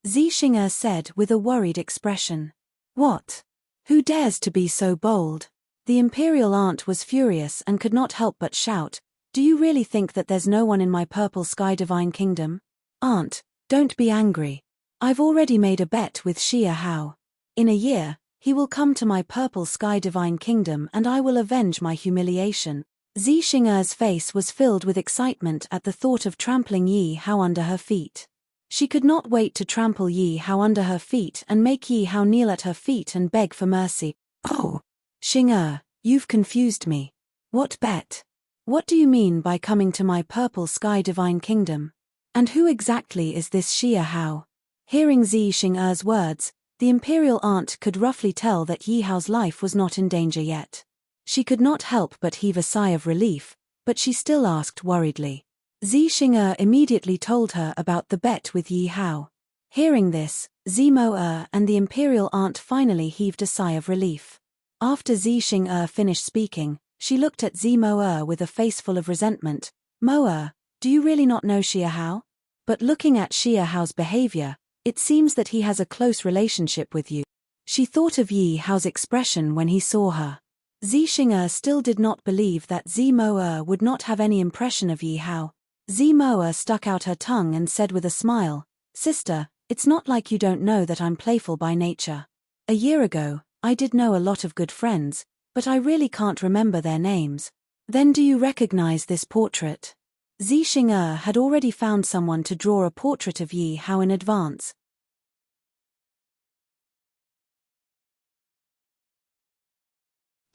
[SPEAKER 1] Xing'er said with a worried expression. What? Who dares to be so bold? The Imperial aunt was furious and could not help but shout, Do you really think that there's no one in my Purple Sky Divine Kingdom? Aunt, don't be angry. I've already made a bet with Xia Hao. In a year, he will come to my Purple Sky Divine Kingdom and I will avenge my humiliation. Xing'er's face was filled with excitement at the thought of trampling Yi Hao under her feet. She could not wait to trample Yi Hao under her feet and make Yi Hao kneel at her feet and beg for mercy. Oh! Xing'er, you've confused me. What bet? What do you mean by coming to my Purple Sky Divine Kingdom? And who exactly is this Xia Hao? Hearing Xing'er's words, the Imperial aunt could roughly tell that Yi Hao's life was not in danger yet. She could not help but heave a sigh of relief, but she still asked worriedly. Xing'er immediately told her about the bet with Yi Hao. Hearing this, Mo'er and the Imperial aunt finally heaved a sigh of relief. After Xing'er finished speaking, she looked at Mo'er with a face full of resentment. Mo'er, do you really not know Xia Hao? But looking at Xia Hao's behavior, it seems that he has a close relationship with you. She thought of Yi Hao's expression when he saw her. Zixing still did not believe that Zimo would not have any impression of Yi Hao. Zimo stuck out her tongue and said with a smile, "Sister, it's not like you don't know that I'm playful by nature. A year ago, I did know a lot of good friends, but I really can't remember their names. Then do you recognize this portrait?" Zixing had already found someone to draw a portrait of Yi Hao in advance.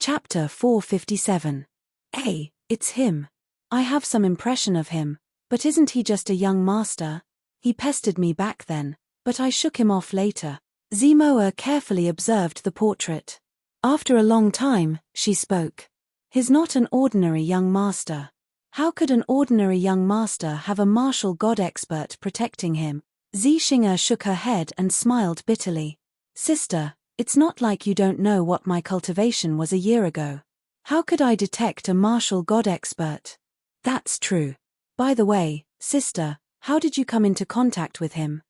[SPEAKER 1] Chapter 457. Hey, it's him. I have some impression of him, but isn't he just a young master? He pestered me back then, but I shook him off later. Zimo carefully observed the portrait. After a long time, she spoke. He's not an ordinary young master. How could an ordinary young master have a martial god expert protecting him? Zixing shook her head and smiled bitterly. Sister, it's not like you don't know what my cultivation was a year ago. How could I detect a martial god expert? That's true. By the way, sister, how did you come into contact with him?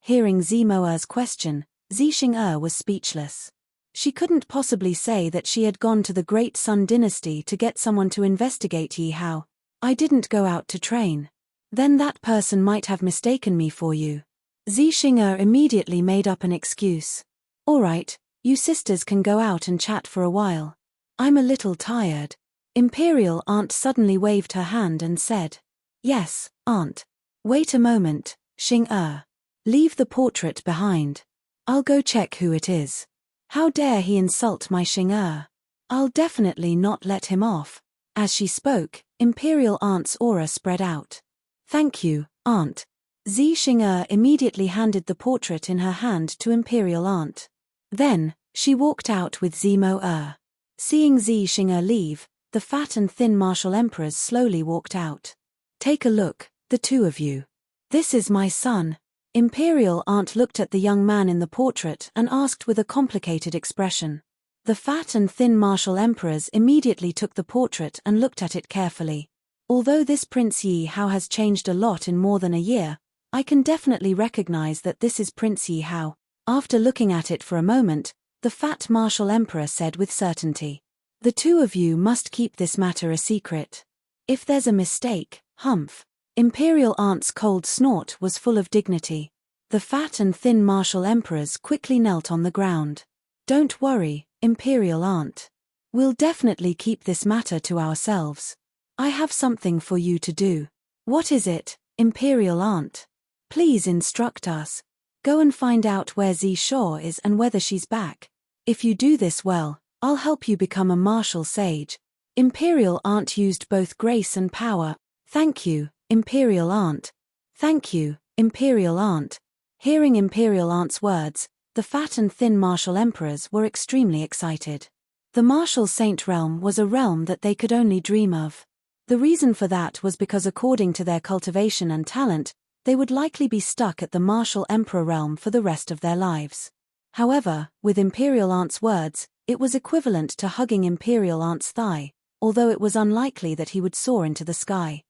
[SPEAKER 1] Hearing Zimo's question, Zixing was speechless. She couldn't possibly say that she had gone to the Great Sun Dynasty to get someone to investigate Yi Hao. I didn't go out to train. Then that person might have mistaken me for you. Zixing immediately made up an excuse. All right, you sisters can go out and chat for a while. I'm a little tired. Imperial Aunt suddenly waved her hand and said, "Yes, Aunt. Wait a moment, Xing. Leave the portrait behind. I'll go check who it is. How dare he insult my Xing? I'll definitely not let him off." As she spoke, Imperial Aunt's aura spread out. "Thank you, Aunt." Zixing immediately handed the portrait in her hand to Imperial Aunt. Then, she walked out with Zimo. Seeing Zixing leave, the fat and thin martial emperors slowly walked out. "Take a look, the two of you. This is my son." Imperial Aunt looked at the young man in the portrait and asked with a complicated expression. The fat and thin martial emperors immediately took the portrait and looked at it carefully. "Although this Prince Yi Hao has changed a lot in more than a year, I can definitely recognize that this is Prince Yi Hao." After looking at it for a moment, the fat martial emperor said with certainty, "The two of you must keep this matter a secret. If there's a mistake, humph." Imperial Aunt's cold snort was full of dignity. The fat and thin martial emperors quickly knelt on the ground. "Don't worry, Imperial Aunt. We'll definitely keep this matter to ourselves. I have something for you to do." "What is it, Imperial Aunt?" "Please instruct us. Go and find out where Zixing is and whether she's back. If you do this well, I'll help you become a martial sage." Imperial Aunt used both grace and power. "Thank you, Imperial Aunt." "Thank you, Imperial Aunt." Hearing Imperial Aunt's words, the fat and thin martial emperors were extremely excited. The martial saint realm was a realm that they could only dream of. The reason for that was because according to their cultivation and talent, they would likely be stuck at the martial emperor realm for the rest of their lives. However, with Imperial Aunt's words, it was equivalent to hugging Imperial Aunt's thigh, although it was unlikely that he would soar into the sky.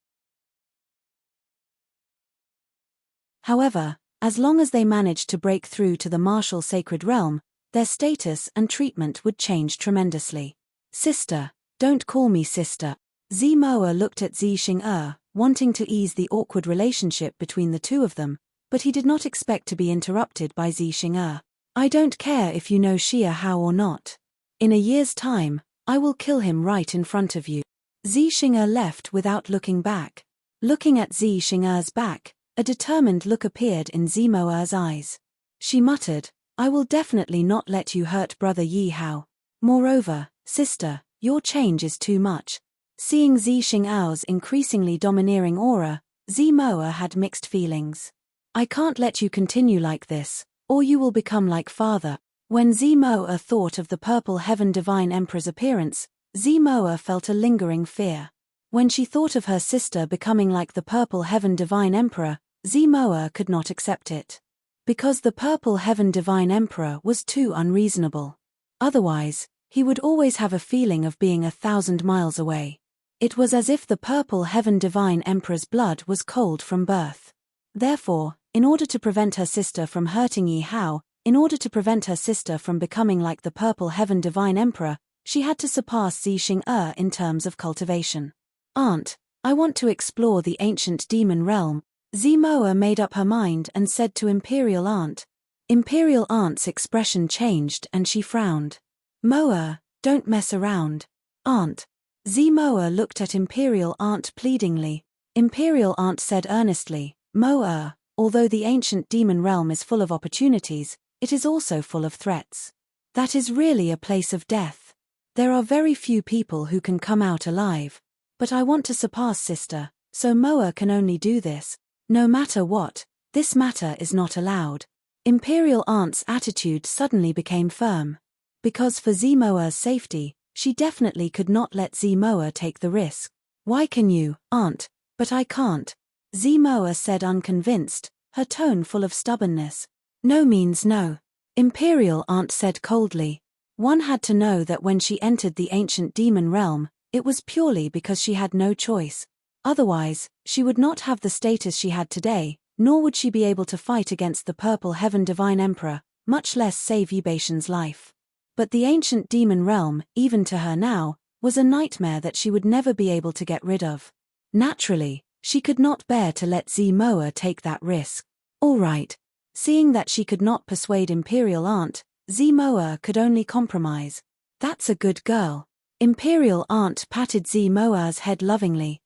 [SPEAKER 1] However, as long as they managed to break through to the martial sacred realm, their status and treatment would change tremendously. "Sister, don't call me sister." Zimo looked at Zixing, wanting to ease the awkward relationship between the two of them, but he did not expect to be interrupted by Zixing. "I don't care if you know Xia Hao or not. In a year's time, I will kill him right in front of you." Zixing left without looking back. Looking at Zixing's back, a determined look appeared in Zimo's eyes. She muttered, "I will definitely not let you hurt brother Yi Hao. Moreover, sister, your change is too much." Seeing Zixing's increasingly domineering aura, Zimo had mixed feelings. "I can't let you continue like this, or you will become like father." When Zimo thought of the Purple Heaven Divine Emperor's appearance, Zimo felt a lingering fear. When she thought of her sister becoming like the Purple Heaven Divine Emperor, Zimo could not accept it. Because the Purple Heaven Divine Emperor was too unreasonable. Otherwise, he would always have a feeling of being 1,000 miles away. It was as if the Purple Heaven Divine Emperor's blood was cold from birth. Therefore, in order to prevent her sister from hurting Yi Hao, in order to prevent her sister from becoming like the Purple Heaven Divine Emperor, She had to surpass Xixing in terms of cultivation. Aunt, I want to explore the ancient demon realm. Zimoa made up her mind and said to Imperial Aunt. Imperial Aunt's expression changed and she frowned. Moa, don't mess around. Aunt. Zimoa looked at Imperial Aunt pleadingly. Imperial Aunt said earnestly, Moa, although the ancient demon realm is full of opportunities, it is also full of threats. That is really a place of death. There are very few people who can come out alive. But I want to surpass sister, so Moa can only do this. No matter what, this matter is not allowed. Imperial Aunt's attitude suddenly became firm. Because for Zimoa's safety, she definitely could not let Zimoa take the risk. Why can you, Aunt, but I can't? Zimoa said unconvinced, her tone full of stubbornness. No means no. Imperial Aunt said coldly. One had to know that when she entered the ancient demon realm, it was purely because she had no choice. Otherwise, she would not have the status she had today, nor would she be able to fight against the Purple Heaven Divine Emperor, much less save Yubation's life. But the ancient demon realm, even to her now, was a nightmare that she would never be able to get rid of. Naturally, she could not bear to let Zimoa take that risk. All right. Seeing that she could not persuade Imperial Aunt, Zimoa could only compromise. That's a good girl. Imperial Aunt patted Zimoa's head lovingly.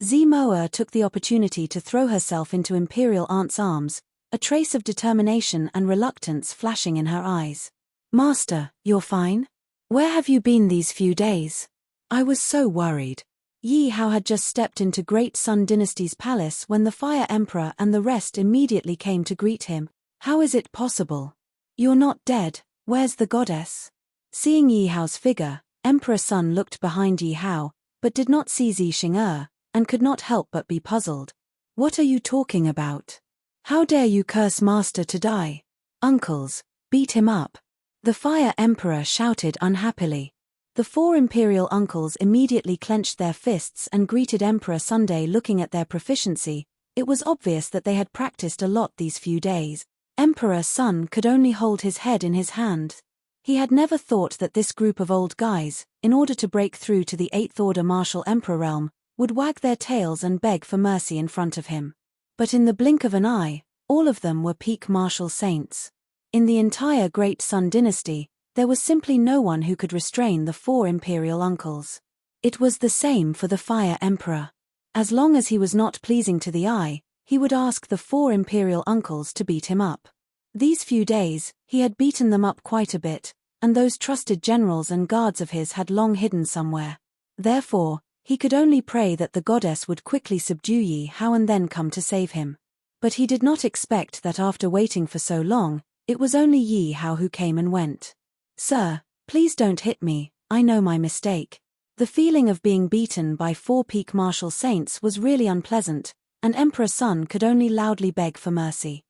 [SPEAKER 1] Zimoa took the opportunity to throw herself into Imperial Aunt's arms, a trace of determination and reluctance flashing in her eyes. Master, you're fine? Where have you been these few days? I was so worried. Yi Hao had just stepped into Great Sun Dynasty's palace when the Fire Emperor and the rest immediately came to greet him. How is it possible? You're not dead, where's the goddess? Seeing Yi Hao's figure, Emperor Sun looked behind Yi Hao, but did not see Xixing and could not help but be puzzled. What are you talking about? How dare you curse Master to die? Uncles, beat him up. The Fire Emperor shouted unhappily. The four imperial uncles immediately clenched their fists and greeted Emperor Sunday. Looking at their proficiency, it was obvious that they had practiced a lot these few days. Emperor Sun could only hold his head in his hand. He had never thought that this group of old guys, in order to break through to the 8th Order Martial Emperor realm, would wag their tails and beg for mercy in front of him. But in the blink of an eye, all of them were peak martial saints. In the entire Great Sun Dynasty, there was simply no one who could restrain the four imperial uncles. It was the same for the Fire Emperor. As long as he was not pleasing to the eye, he would ask the four imperial uncles to beat him up. These few days, he had beaten them up quite a bit, and those trusted generals and guards of his had long hidden somewhere. Therefore, he could only pray that the goddess would quickly subdue Yi Hao and then come to save him. But he did not expect that after waiting for so long, it was only Yi Hao who came and went. Sir, please don't hit me, I know my mistake. The feeling of being beaten by four peak martial saints was really unpleasant, and Emperor Sun could only loudly beg for mercy.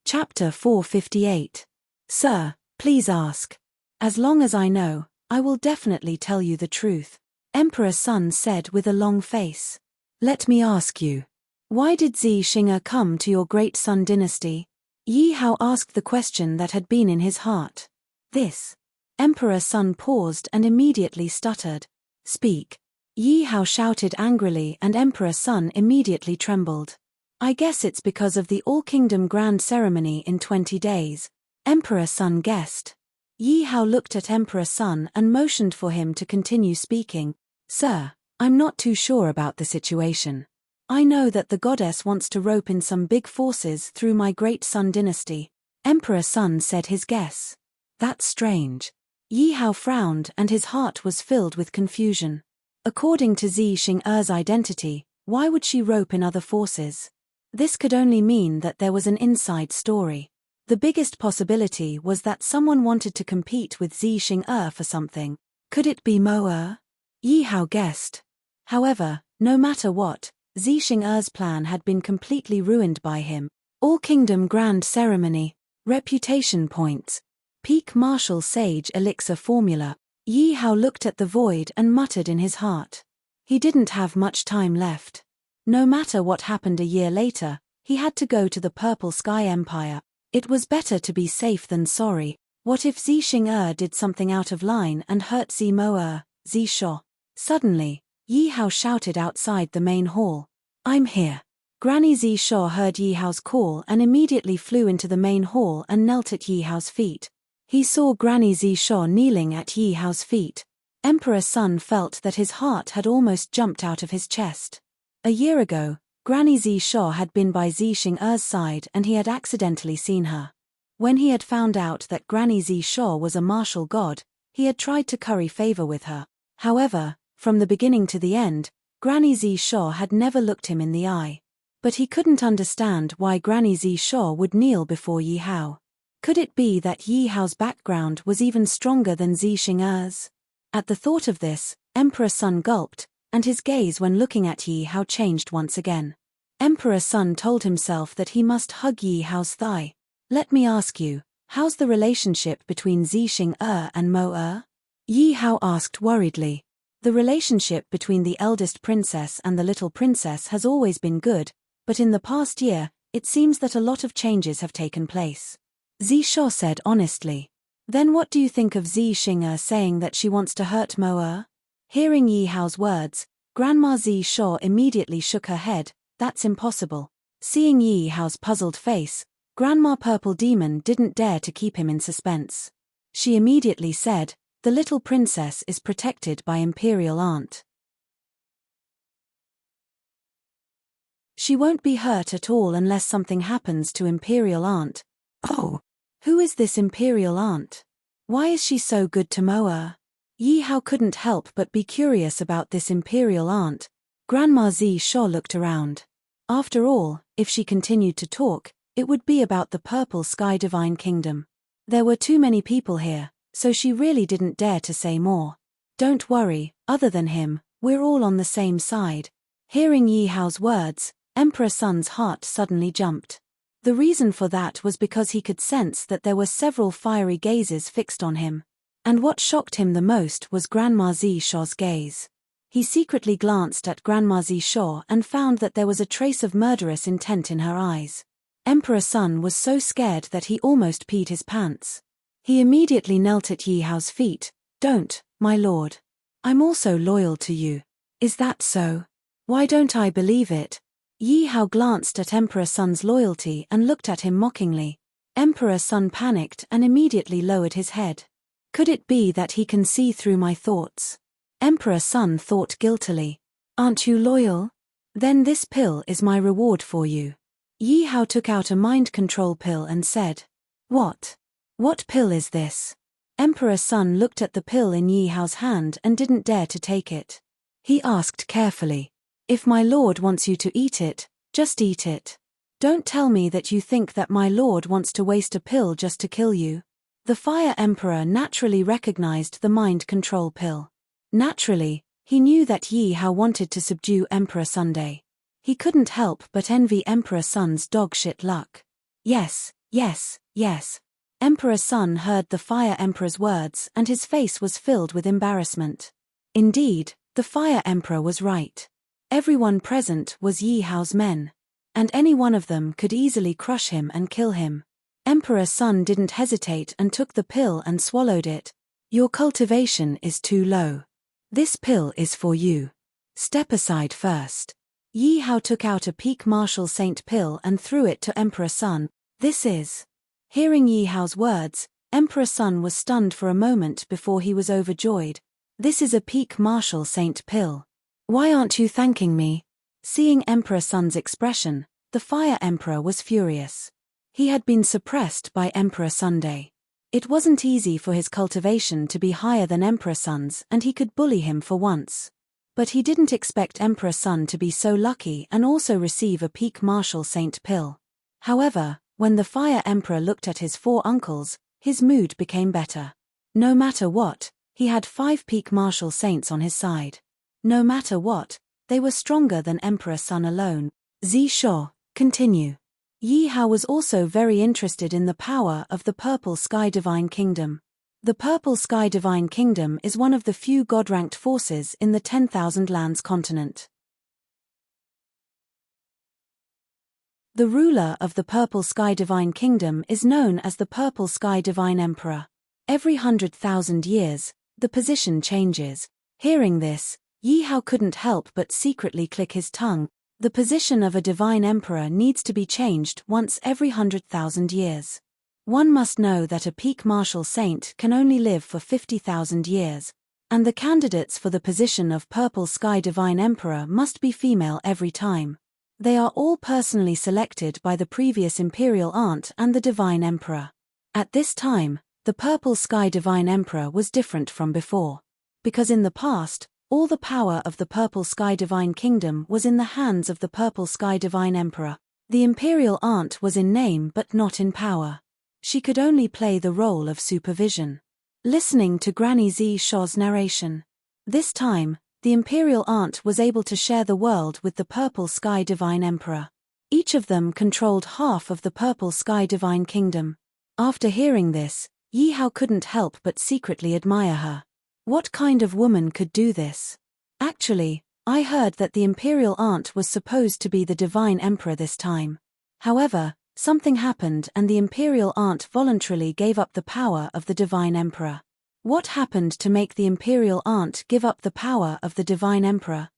[SPEAKER 1] Chapter 458. Sir, please ask. As long as I know, I will definitely tell you the truth. Emperor Sun said with a long face. Let me ask you. Why did Xixing come to your Great Sun Dynasty? Yi Hao asked the question that had been in his heart. This. Emperor Sun paused and immediately stuttered. Speak. Yi Hao shouted angrily and Emperor Sun immediately trembled. I guess it's because of the All-Kingdom Grand Ceremony in 20 days. Emperor Sun guessed. Yi Hao looked at Emperor Sun and motioned for him to continue speaking. Sir, I'm not too sure about the situation. I know that the goddess wants to rope in some big forces through my Great Sun Dynasty. Emperor Sun said his guess. That's strange. Yi Hao frowned and his heart was filled with confusion. According to Xixing's identity, why would she rope in other forces? This could only mean that there was an inside story. The biggest possibility was that someone wanted to compete with Xixing for something. Could it be Mo? Yi Hao guessed. However, no matter what, Xixing's plan had been completely ruined by him. All-Kingdom Grand Ceremony, reputation points, peak martial sage elixir formula. Yi Hao looked at the void and muttered in his heart. He didn't have much time left. No matter what happened a year later, he had to go to the Purple Sky Empire. It was better to be safe than sorry. What if Zi Xing did something out of line and hurt Zi Mo Zi Sho? Suddenly, Yi Hao shouted outside the main hall. I'm here. Granny Zi Sho heard Yi Hao's call and immediately flew into the main hall and knelt at Yi Hao's feet. He saw Granny Zi Sho kneeling at Yi Hao's feet. Emperor Sun felt that his heart had almost jumped out of his chest. A year ago, Granny Zi Sho had been by Zi Xing's side and he had accidentally seen her. When he had found out that Granny Zi Sho was a martial god, he had tried to curry favor with her. However, from the beginning to the end, Granny Zi Sho had never looked him in the eye. But he couldn't understand why Granny Zi Sho would kneel before Yi Hao. Could it be that Yi Hao's background was even stronger than Zi Xing's? At the thought of this, Emperor Sun gulped, and his gaze when looking at Yi Hao changed once again. Emperor Sun told himself that he must hug Yi Hao's thigh. Let me ask you, how's the relationship between Zi Xing and Mo? Yi Hao asked worriedly. The relationship between the eldest princess and the little princess has always been good, but in the past year, it seems that a lot of changes have taken place. Zi Sho said honestly. Then what do you think of Zi Xing saying that she wants to hurt Mo? Hearing Yi Hao's words, Grandma Zi Sho immediately shook her head. That's impossible. Seeing Yi Hao's puzzled face, Grandma Purple Demon didn't dare to keep him in suspense. She immediately said, the little princess is protected by Imperial Aunt. She won't be hurt at all unless something happens to Imperial Aunt. Oh, who is this Imperial Aunt? Why is she so good to Mo? Yi Hao couldn't help but be curious about this Imperial Aunt. Grandma Zi Sho looked around. After all, if she continued to talk, it would be about the Purple Sky Divine Kingdom. There were too many people here, so she really didn't dare to say more. Don't worry, other than him, we're all on the same side. Hearing Yi Hao's words, Emperor Sun's heart suddenly jumped. The reason for that was because he could sense that there were several fiery gazes fixed on him. And what shocked him the most was Grandma Zi Sho's gaze. He secretly glanced at Grandma Zi Sho and found that there was a trace of murderous intent in her eyes. Emperor Sun was so scared that he almost peed his pants. He immediately knelt at Yi Hao's feet. Don't, my lord. I'm also loyal to you. Is that so? Why don't I believe it? Yi Hao glanced at Emperor Sun's loyalty and looked at him mockingly. Emperor Sun panicked and immediately lowered his head. Could it be that he can see through my thoughts? Emperor Sun thought guiltily. Aren't you loyal? Then this pill is my reward for you. Yi Hao took out a mind control pill and said. What? What pill is this? Emperor Sun looked at the pill in Yi Hao's hand and didn't dare to take it. He asked carefully. If my lord wants you to eat it, just eat it. Don't tell me that you think that my lord wants to waste a pill just to kill you. The Fire Emperor naturally recognized the mind control pill. Naturally, he knew that Yi Hao wanted to subdue Emperor Sunday. He couldn't help but envy Emperor Sun's dog-shit luck. Yes, yes, yes. Emperor Sun heard the Fire Emperor's words and his face was filled with embarrassment. Indeed, the Fire Emperor was right. Everyone present was Yi Hao's men. And any one of them could easily crush him and kill him. Emperor Sun didn't hesitate and took the pill and swallowed it. Your cultivation is too low. This pill is for you. Step aside first. Yi Hao took out a Peak Martial Saint pill and threw it to Emperor Sun. This is. Hearing Yi Hao's words, Emperor Sun was stunned for a moment before he was overjoyed. This is a Peak Martial Saint pill. Why aren't you thanking me? Seeing Emperor Sun's expression, the Fire Emperor was furious. He had been suppressed by Emperor Sunday. It wasn't easy for his cultivation to be higher than Emperor Sun's and he could bully him for once. But he didn't expect Emperor Sun to be so lucky and also receive a Peak Martial Saint pill. However, when the Fire Emperor looked at his 4 uncles, his mood became better. No matter what, he had 5 Peak Martial Saints on his side. No matter what, they were stronger than Emperor Sun alone. Zi Sho, continue. Yi Hao was also very interested in the power of the Purple Sky Divine Kingdom. The Purple Sky Divine Kingdom is one of the few God-ranked forces in the 10,000 Lands continent. The ruler of the Purple Sky Divine Kingdom is known as the Purple Sky Divine Emperor. Every 100,000 years, the position changes. Hearing this, Yi Hao couldn't help but secretly click his tongue. The position of a divine emperor needs to be changed once every 100,000 years. One must know that a peak martial saint can only live for 50,000 years, and the candidates for the position of Purple Sky Divine Emperor must be female every time. They are all personally selected by the previous imperial aunt and the divine emperor. At this time, the Purple Sky Divine Emperor was different from before. Because in the past, all the power of the Purple Sky Divine Kingdom was in the hands of the Purple Sky Divine Emperor. The imperial aunt was in name but not in power. She could only play the role of supervision. Listening to Granny Z Shaw's narration. This time, the imperial aunt was able to share the world with the Purple Sky Divine Emperor. Each of them controlled half of the Purple Sky Divine Kingdom. After hearing this, Yi Hao couldn't help but secretly admire her. What kind of woman could do this? Actually, I heard that the imperial aunt was supposed to be the divine emperor this time. However, something happened and the imperial aunt voluntarily gave up the power of the divine emperor. What happened to make the imperial aunt give up the power of the divine emperor?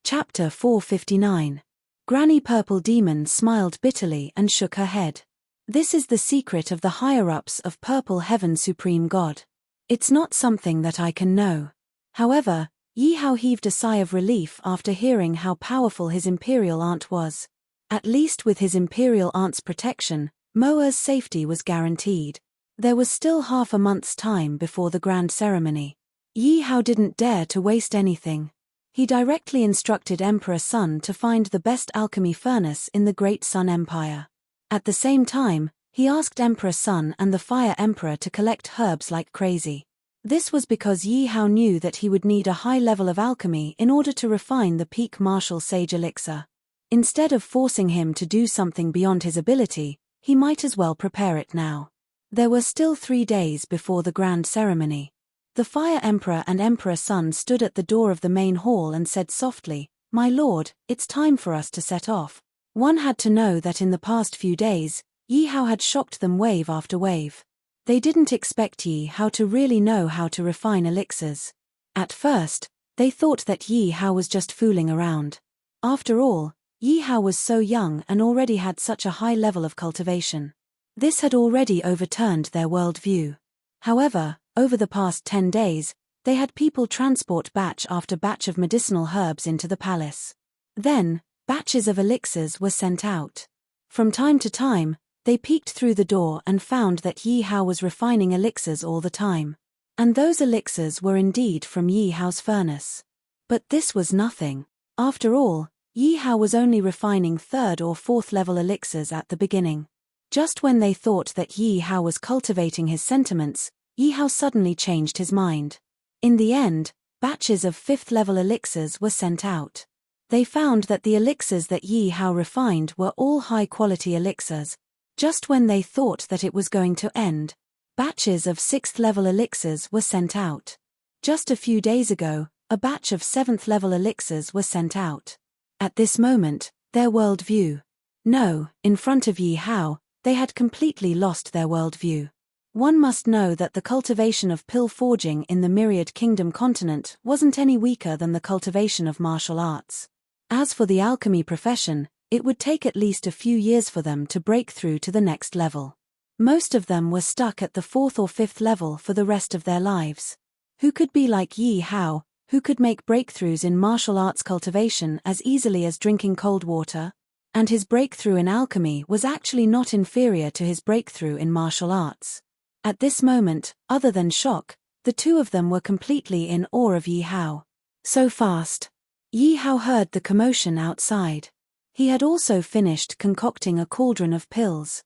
[SPEAKER 1] Chapter 459. Granny Purple Demon smiled bitterly and shook her head. This is the secret of the higher-ups of Purple Heaven Supreme God. It's not something that I can know. However, Yi Hao heaved a sigh of relief after hearing how powerful his imperial aunt was. At least with his imperial aunt's protection, Moa's safety was guaranteed. There was still half a month's time before the grand ceremony. Yi Hao didn't dare to waste anything. He directly instructed Emperor Sun to find the best alchemy furnace in the Great Sun Empire. At the same time, he asked Emperor Sun and the Fire Emperor to collect herbs like crazy. This was because Yi Hao knew that he would need a high level of alchemy in order to refine the peak martial sage elixir. Instead of forcing him to do something beyond his ability, he might as well prepare it now. There were still 3 days before the grand ceremony. The Fire Emperor and Emperor Sun stood at the door of the main hall and said softly, "My lord, it's time for us to set off." One had to know that in the past few days, Yi Hao had shocked them wave after wave. They didn't expect Yi Hao to really know how to refine elixirs. At first, they thought that Yi Hao was just fooling around. After all, Yi Hao was so young and already had such a high level of cultivation. This had already overturned their worldview. However, over the past 10 days, they had people transport batch after batch of medicinal herbs into the palace. Then, batches of elixirs were sent out. From time to time, they peeked through the door and found that Yi Hao was refining elixirs all the time. And those elixirs were indeed from Yi Hao's furnace. But this was nothing. After all, Yi Hao was only refining 3rd or 4th level elixirs at the beginning. Just when they thought that Yi Hao was cultivating his sentiments, Yi Hao suddenly changed his mind. In the end, batches of 5th level elixirs were sent out. They found that the elixirs that Yi Hao refined were all high-quality elixirs. Just when they thought that it was going to end, batches of 6th level elixirs were sent out. Just a few days ago, a batch of 7th level elixirs were sent out. At this moment, their worldview. No, in front of Yi Hao, they had completely lost their worldview. One must know that the cultivation of pill forging in the Myriad Kingdom continent wasn't any weaker than the cultivation of martial arts. As for the alchemy profession, it would take at least a few years for them to break through to the next level. Most of them were stuck at the 4th or 5th level for the rest of their lives. Who could be like Yi Hao, who could make breakthroughs in martial arts cultivation as easily as drinking cold water? And his breakthrough in alchemy was actually not inferior to his breakthrough in martial arts. At this moment, other than shock, the two of them were completely in awe of Yi Hao. So fast. Yi Hao heard the commotion outside. He had also finished concocting a cauldron of pills.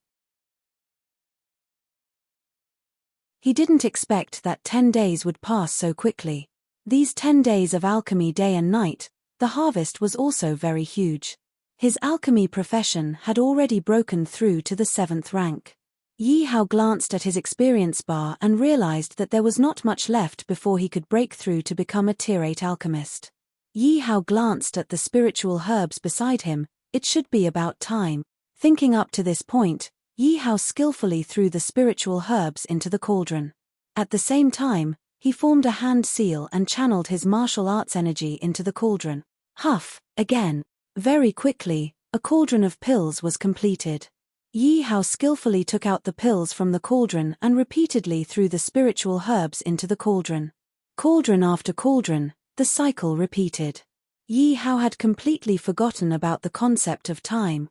[SPEAKER 1] He didn't expect that 10 days would pass so quickly. These 10 days of alchemy day and night, the harvest was also very huge. His alchemy profession had already broken through to the 7th rank. Yi Hao glanced at his experience bar and realized that there was not much left before he could break through to become a Tier 8 alchemist. Yi Hao glanced at the spiritual herbs beside him. It should be about time. Thinking up to this point, Yi Hao skillfully threw the spiritual herbs into the cauldron. At the same time, he formed a hand seal and channeled his martial arts energy into the cauldron. Huff, again. Very quickly, a cauldron of pills was completed. Yi Hao skillfully took out the pills from the cauldron and repeatedly threw the spiritual herbs into the cauldron. Cauldron after cauldron, the cycle repeated. Yi Hao had completely forgotten about the concept of time.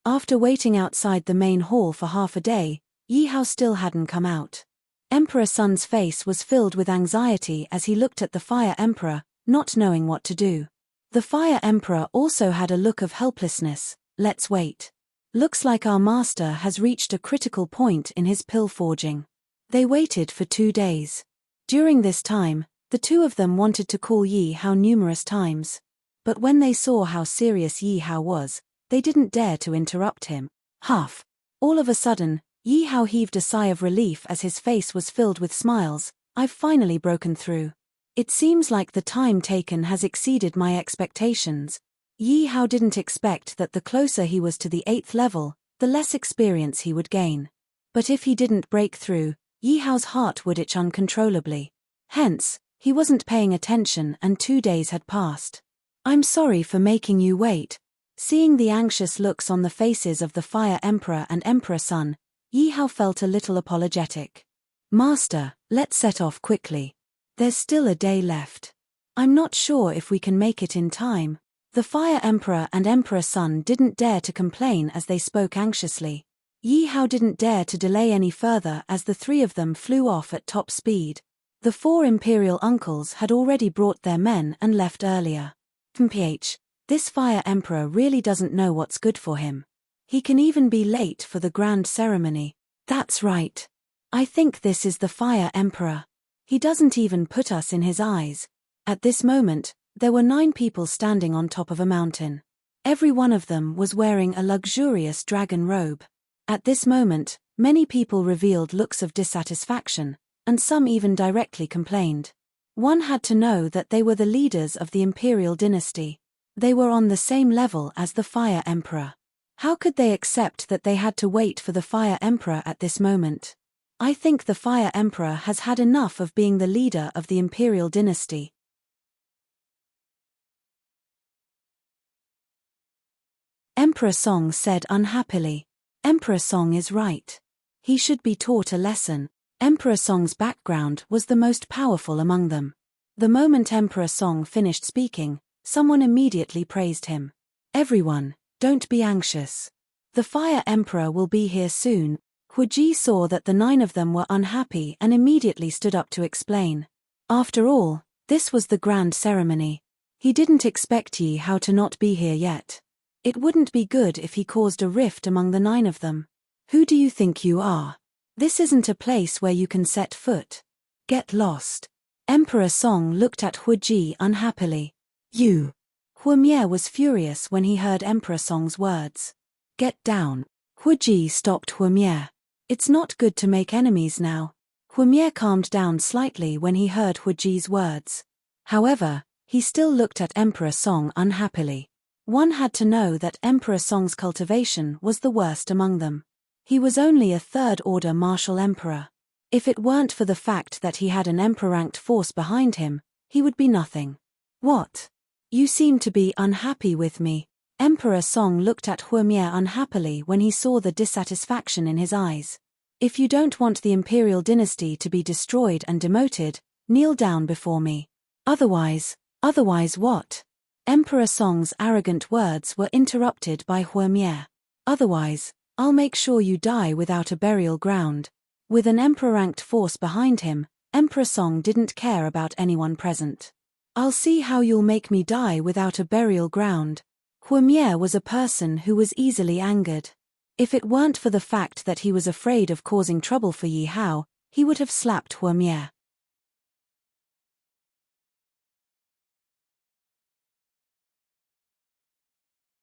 [SPEAKER 1] After waiting outside the main hall for half a day, Yi Hao still hadn't come out. Emperor Sun's face was filled with anxiety as he looked at the Fire Emperor, not knowing what to do. The Fire Emperor also had a look of helplessness. Let's wait. Looks like our master has reached a critical point in his pill forging. They waited for 2 days. During this time, the two of them wanted to call Yi Hao numerous times. But when they saw how serious Yi Hao was, they didn't dare to interrupt him. Huff. All of a sudden, Yi Hao heaved a sigh of relief as his face was filled with smiles. I've finally broken through. It seems like the time taken has exceeded my expectations. Yi Hao didn't expect that the closer he was to the 8th level, the less experience he would gain. But if he didn't break through, Yi Hao's heart would itch uncontrollably. Hence, he wasn't paying attention and 2 days had passed. I'm sorry for making you wait. Seeing the anxious looks on the faces of the Fire Emperor and Emperor Sun, Yi Hao felt a little apologetic. Master, let's set off quickly. There's still a day left. I'm not sure if we can make it in time. The Fire Emperor and Emperor Sun didn't dare to complain as they spoke anxiously. Yi Hao didn't dare to delay any further as the three of them flew off at top speed. The 4 imperial uncles had already brought their men and left earlier. This Fire Emperor really doesn't know what's good for him. He can even be late for the grand ceremony. That's right. I think this is the Fire Emperor. He doesn't even put us in his eyes. At this moment, there were 9 people standing on top of a mountain. Every one of them was wearing a luxurious dragon robe. At this moment, many people revealed looks of dissatisfaction, and some even directly complained. One had to know that they were the leaders of the imperial dynasty. They were on the same level as the Fire Emperor. How could they accept that they had to wait for the Fire Emperor at this moment? I think the Fire Emperor has had enough of being the leader of the imperial dynasty. Emperor Song said unhappily. Emperor Song is right. He should be taught a lesson. Emperor Song's background was the most powerful among them. The moment Emperor Song finished speaking, someone immediately praised him. Everyone, don't be anxious. The Fire Emperor will be here soon. Huji saw that the 9 of them were unhappy and immediately stood up to explain. After all, this was the grand ceremony. He didn't expect Yi Hao to not be here yet. It wouldn't be good if he caused a rift among the 9 of them. Who do you think you are? This isn't a place where you can set foot. Get lost. Emperor Song looked at Huji unhappily. You. Huimier was furious when he heard Emperor Song's words. Get down. Huji stopped Huimier. It's not good to make enemies now. Huimier calmed down slightly when he heard Huji's words. However, he still looked at Emperor Song unhappily. One had to know that Emperor Song's cultivation was the worst among them. He was only a 3rd-order martial emperor. If it weren't for the fact that he had an emperor-ranked force behind him, he would be nothing. What? You seem to be unhappy with me. Emperor Song looked at Huimier unhappily when he saw the dissatisfaction in his eyes. If you don't want the imperial dynasty to be destroyed and demoted, kneel down before me. Otherwise what? Emperor Song's arrogant words were interrupted by Huimier. Otherwise, I'll make sure you die without a burial ground. With an emperor-ranked force behind him, Emperor Song didn't care about anyone present. I'll see how you'll make me die without a burial ground. Huimier was a person who was easily angered. If it weren't for the fact that he was afraid of causing trouble for Yi Hao, he would have slapped Huimier.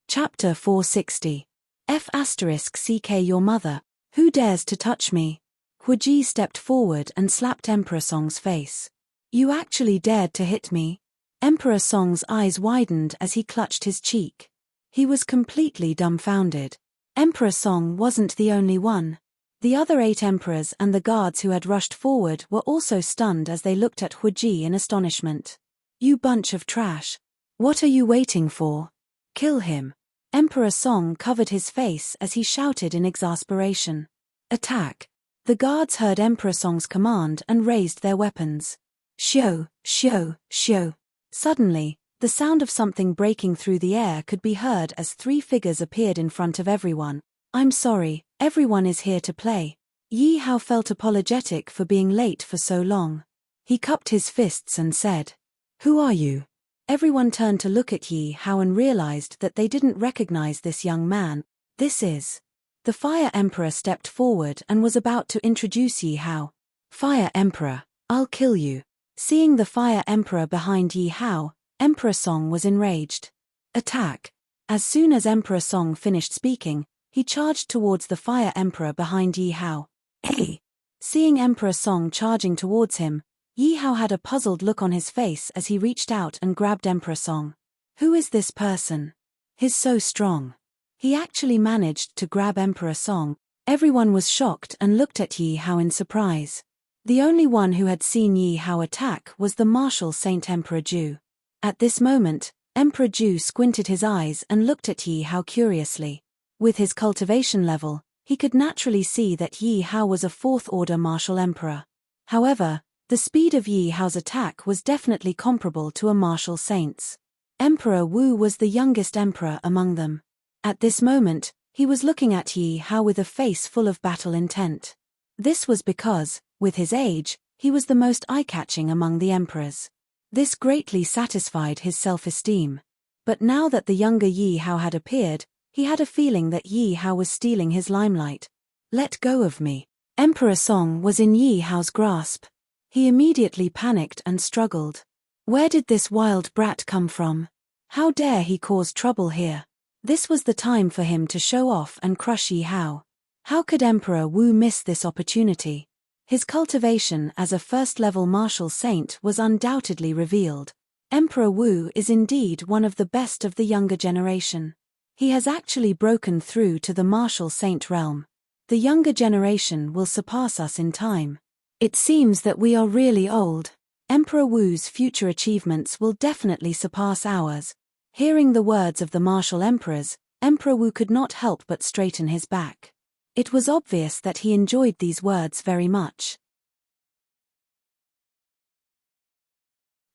[SPEAKER 1] Chapter 460. F***ck your mother. Who dares to touch me? Huiji stepped forward and slapped Emperor Song's face. You actually dared to hit me? Emperor Song's eyes widened as he clutched his cheek. He was completely dumbfounded. Emperor Song wasn't the only one. The other 8 emperors and the guards who had rushed forward were also stunned as they looked at Huiji in astonishment. You bunch of trash. What are you waiting for? Kill him. Emperor Song covered his face as he shouted in exasperation. Attack. The guards heard Emperor Song's command and raised their weapons. Shio, shio, shio. Suddenly, the sound of something breaking through the air could be heard as 3 figures appeared in front of everyone. I'm sorry, everyone is here to play. Yi Hao felt apologetic for being late for so long. He cupped his fists and said, Who are you? Everyone turned to look at Yi Hao and realized that they didn't recognize this young man. This is. The Fire Emperor stepped forward and was about to introduce Yi Hao. Fire Emperor, I'll kill you. Seeing the Fire Emperor behind Yi Hao, Emperor Song was enraged. Attack. As soon as Emperor Song finished speaking, he charged towards the Fire Emperor behind Yi Hao. Hey! Seeing Emperor Song charging towards him, Yi Hao had a puzzled look on his face as he reached out and grabbed Emperor Song. Who is this person? He's so strong. He actually managed to grab Emperor Song. Everyone was shocked and looked at Yi Hao in surprise. The only one who had seen Yi Hao attack was the martial Saint Emperor Ju. At this moment, Emperor Ju squinted his eyes and looked at Yi Hao curiously. With his cultivation level, he could naturally see that Yi Hao was a 4th-order martial emperor. However, the speed of Yi Hao's attack was definitely comparable to a martial saint's. Emperor Wu was the youngest emperor among them. At this moment, he was looking at Yi Hao with a face full of battle intent. This was because, with his age, he was the most eye-catching among the emperors. This greatly satisfied his self-esteem. But now that the younger Yi Hao had appeared, he had a feeling that Yi Hao was stealing his limelight. Let go of me. Emperor Song was in Yi Hao's grasp. He immediately panicked and struggled. Where did this wild brat come from? How dare he cause trouble here? This was the time for him to show off and crush Yi Hao. How could Emperor Wu miss this opportunity? His cultivation as a 1st-level martial saint was undoubtedly revealed. Emperor Wu is indeed one of the best of the younger generation. He has actually broken through to the martial saint realm. The younger generation will surpass us in time. It seems that we are really old. Emperor Wu's future achievements will definitely surpass ours. Hearing the words of the martial emperors, Emperor Wu could not help but straighten his back. It was obvious that he enjoyed these words very much.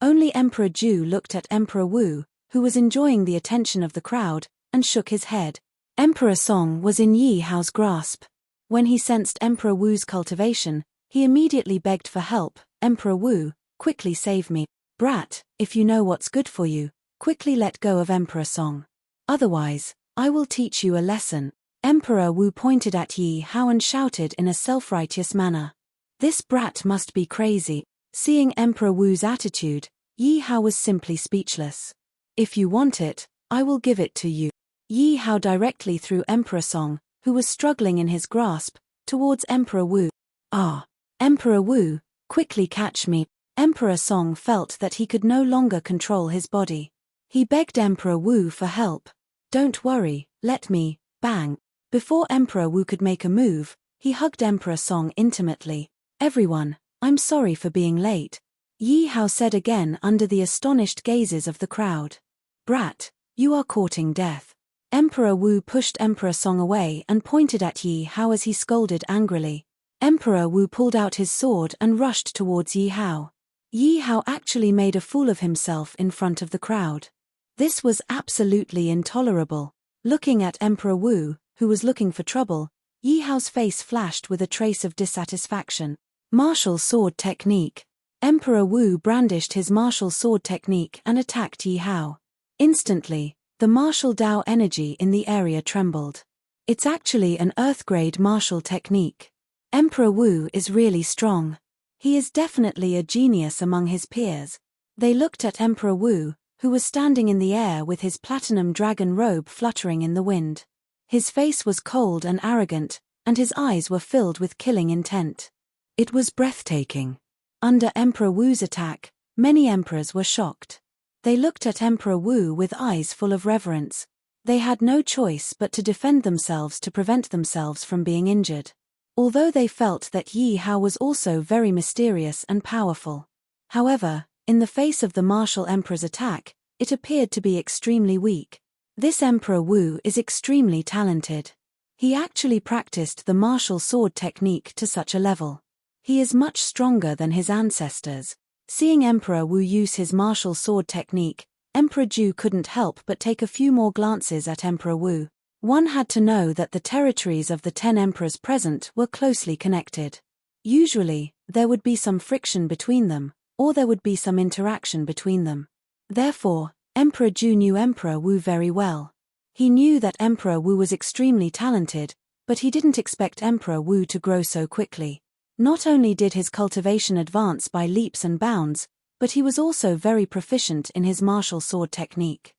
[SPEAKER 1] Only Emperor Ju looked at Emperor Wu, who was enjoying the attention of the crowd, and shook his head. Emperor Song was in Yi Hao's grasp. When he sensed Emperor Wu's cultivation, he immediately begged for help. Emperor Wu, quickly save me. Brat, if you know what's good for you, quickly let go of Emperor Song. Otherwise, I will teach you a lesson. Emperor Wu pointed at Yi Hao and shouted in a self-righteous manner. This brat must be crazy. Seeing Emperor Wu's attitude, Yi Hao was simply speechless. If you want it, I will give it to you. Yi Hao directly threw Emperor Song, who was struggling in his grasp, towards Emperor Wu. Ah! Emperor Wu, quickly catch me. Emperor Song felt that he could no longer control his body. He begged Emperor Wu for help. Don't worry, let me, bang. Before Emperor Wu could make a move, he hugged Emperor Song intimately. Everyone, I'm sorry for being late. Yi Hao said again under the astonished gazes of the crowd. Brat, you are courting death. Emperor Wu pushed Emperor Song away and pointed at Yi Hao as he scolded angrily. Emperor Wu pulled out his sword and rushed towards Yi Hao. Yi Hao actually made a fool of himself in front of the crowd. This was absolutely intolerable. Looking at Emperor Wu, who was looking for trouble, Yi Hao's face flashed with a trace of dissatisfaction. Martial sword technique. Emperor Wu brandished his martial sword technique and attacked Yi Hao. Instantly, the martial Dao energy in the area trembled. It's actually an earth-grade martial technique. Emperor Wu is really strong. He is definitely a genius among his peers. They looked at Emperor Wu, who was standing in the air with his platinum dragon robe fluttering in the wind. His face was cold and arrogant, and his eyes were filled with killing intent. It was breathtaking. Under Emperor Wu's attack, many emperors were shocked. They looked at Emperor Wu with eyes full of reverence. They had no choice but to defend themselves to prevent themselves from being injured. Although they felt that Yi Hao was also very mysterious and powerful. However, in the face of the martial emperor's attack, it appeared to be extremely weak. This Emperor Wu is extremely talented. He actually practiced the martial sword technique to such a level. He is much stronger than his ancestors. Seeing Emperor Wu use his martial sword technique, Emperor Ju couldn't help but take a few more glances at Emperor Wu. One had to know that the territories of the 10 emperors present were closely connected. Usually, there would be some friction between them, or there would be some interaction between them. Therefore, Emperor Ju knew Emperor Wu very well. He knew that Emperor Wu was extremely talented, but he didn't expect Emperor Wu to grow so quickly. Not only did his cultivation advance by leaps and bounds, but he was also very proficient in his martial sword technique.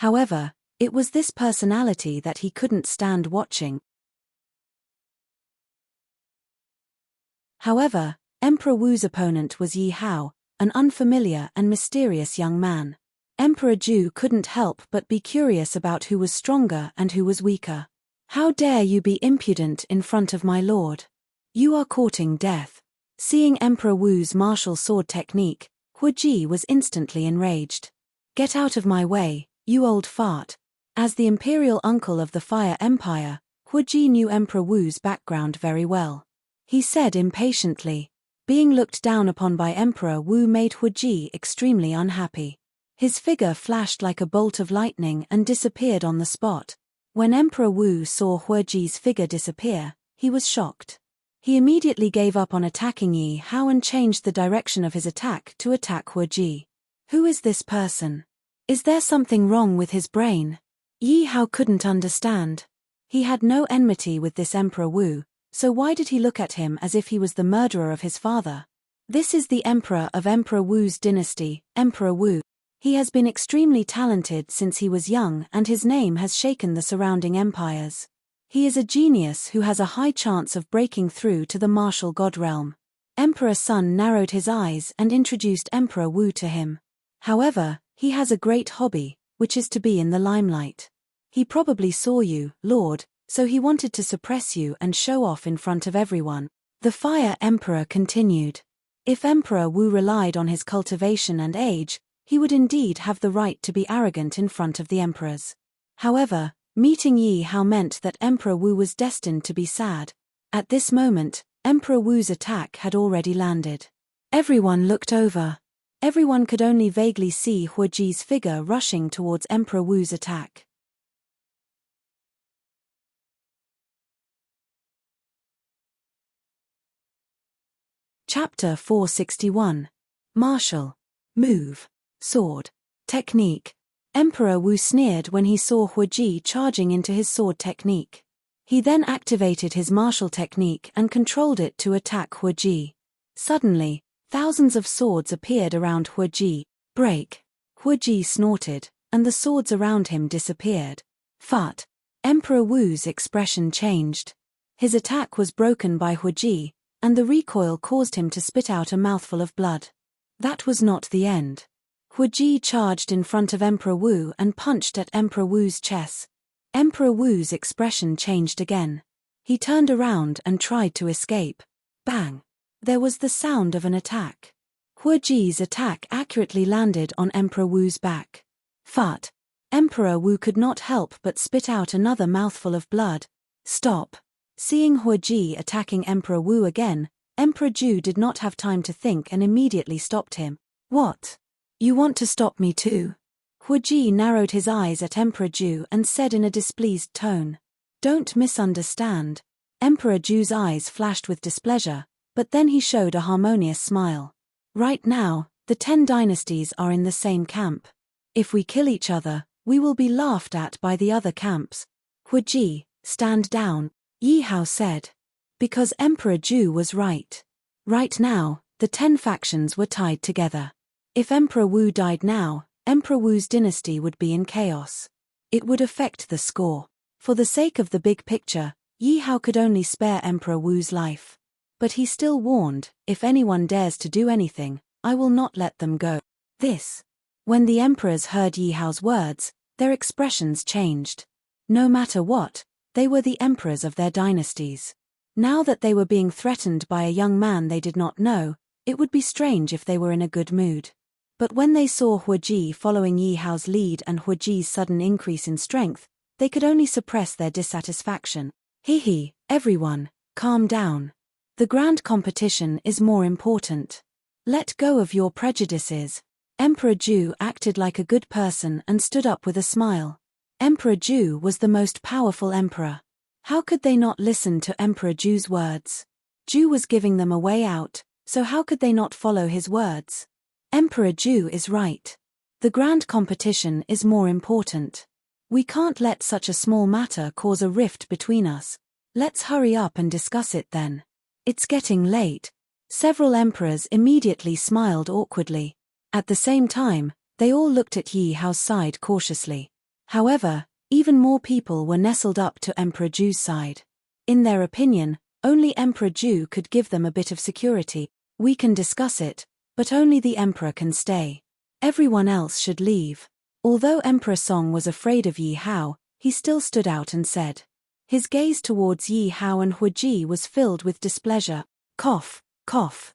[SPEAKER 1] However, it was this personality that he couldn't stand watching. However, Emperor Wu's opponent was Yi Hao, an unfamiliar and mysterious young man. Emperor Ju couldn't help but be curious about who was stronger and who was weaker. "How dare you be impudent in front of my lord? You are courting death." Seeing Emperor Wu's martial sword technique, Hu Ji was instantly enraged. "Get out of my way, you old fart." As the imperial uncle of the Fire Empire, Hu Ji knew Emperor Wu's background very well. He said impatiently. Being looked down upon by Emperor Wu made Hu Ji extremely unhappy. His figure flashed like a bolt of lightning and disappeared on the spot. When Emperor Wu saw Hu Ji's figure disappear, he was shocked. He immediately gave up on attacking Yi Hao and changed the direction of his attack to attack Hu Ji. Who is this person? Is there something wrong with his brain? Yi Hao couldn't understand. He had no enmity with this Emperor Wu, so why did he look at him as if he was the murderer of his father? This is the emperor of Emperor Wu's dynasty, Emperor Wu. He has been extremely talented since he was young and his name has shaken the surrounding empires. He is a genius who has a high chance of breaking through to the martial god realm. Emperor Sun narrowed his eyes and introduced Emperor Wu to him. However, he has a great hobby, which is to be in the limelight. He probably saw you, Lord, so he wanted to suppress you and show off in front of everyone. The Fire Emperor continued. If Emperor Wu relied on his cultivation and age, he would indeed have the right to be arrogant in front of the emperors. However, meeting Yi Hao meant that Emperor Wu was destined to be sad. At this moment, Emperor Wu's attack had already landed. Everyone looked over. Everyone could only vaguely see Hu Ji's figure rushing towards Emperor Wu's attack. Chapter 461. Martial. Move. Sword. Technique. Emperor Wu sneered when he saw Hu Ji charging into his sword technique. He then activated his martial technique and controlled it to attack Hu Ji. Suddenly, thousands of swords appeared around Hu Ji. Break. Hu Ji snorted, and the swords around him disappeared. Fart. Emperor Wu's expression changed. His attack was broken by Hu Ji, and the recoil caused him to spit out a mouthful of blood. That was not the end. Hu Ji charged in front of Emperor Wu and punched at Emperor Wu's chest. Emperor Wu's expression changed again. He turned around and tried to escape. Bang! There was the sound of an attack. Hu Ji's attack accurately landed on Emperor Wu's back. Fart! Emperor Wu could not help but spit out another mouthful of blood. Stop! Seeing Hu Ji attacking Emperor Wu again, Emperor Ju did not have time to think and immediately stopped him. What? You want to stop me too? Hu Ji narrowed his eyes at Emperor Ju and said in a displeased tone. Don't misunderstand. Emperor Ju's eyes flashed with displeasure, but then he showed a harmonious smile. Right now, the 10 dynasties are in the same camp. If we kill each other, we will be laughed at by the other camps. Hu Ji, stand down, Yi Hao said. Because Emperor Ju was right. Right now, the 10 factions were tied together. If Emperor Wu died now, Emperor Wu's dynasty would be in chaos. It would affect the score. For the sake of the big picture, Yi Hao could only spare Emperor Wu's life. But he still warned, if anyone dares to do anything, I will not let them go. When the emperors heard Yi Hao's words, their expressions changed. No matter what, they were the emperors of their dynasties. Now that they were being threatened by a young man they did not know, it would be strange if they were in a good mood. But when they saw Huiji following Yi Hao's lead and Huiji's sudden increase in strength, they could only suppress their dissatisfaction. Everyone, calm down. The grand competition is more important. Let go of your prejudices. Emperor Ju acted like a good person and stood up with a smile. Emperor Ju was the most powerful emperor. How could they not listen to Emperor Ju's words? Ju was giving them a way out, so how could they not follow his words? Emperor Ju is right. The grand competition is more important. We can't let such a small matter cause a rift between us. Let's hurry up and discuss it then. It's getting late. Several emperors immediately smiled awkwardly. At the same time, they all looked at Yi Hao's side cautiously. However, even more people were nestled up to Emperor Ju's side. In their opinion, only Emperor Ju could give them a bit of security. We can discuss it, but only the emperor can stay. Everyone else should leave. Although Emperor Song was afraid of Yi Hao, he still stood out and said. His gaze towards Yi Hao and Huiji was filled with displeasure. Cough, cough.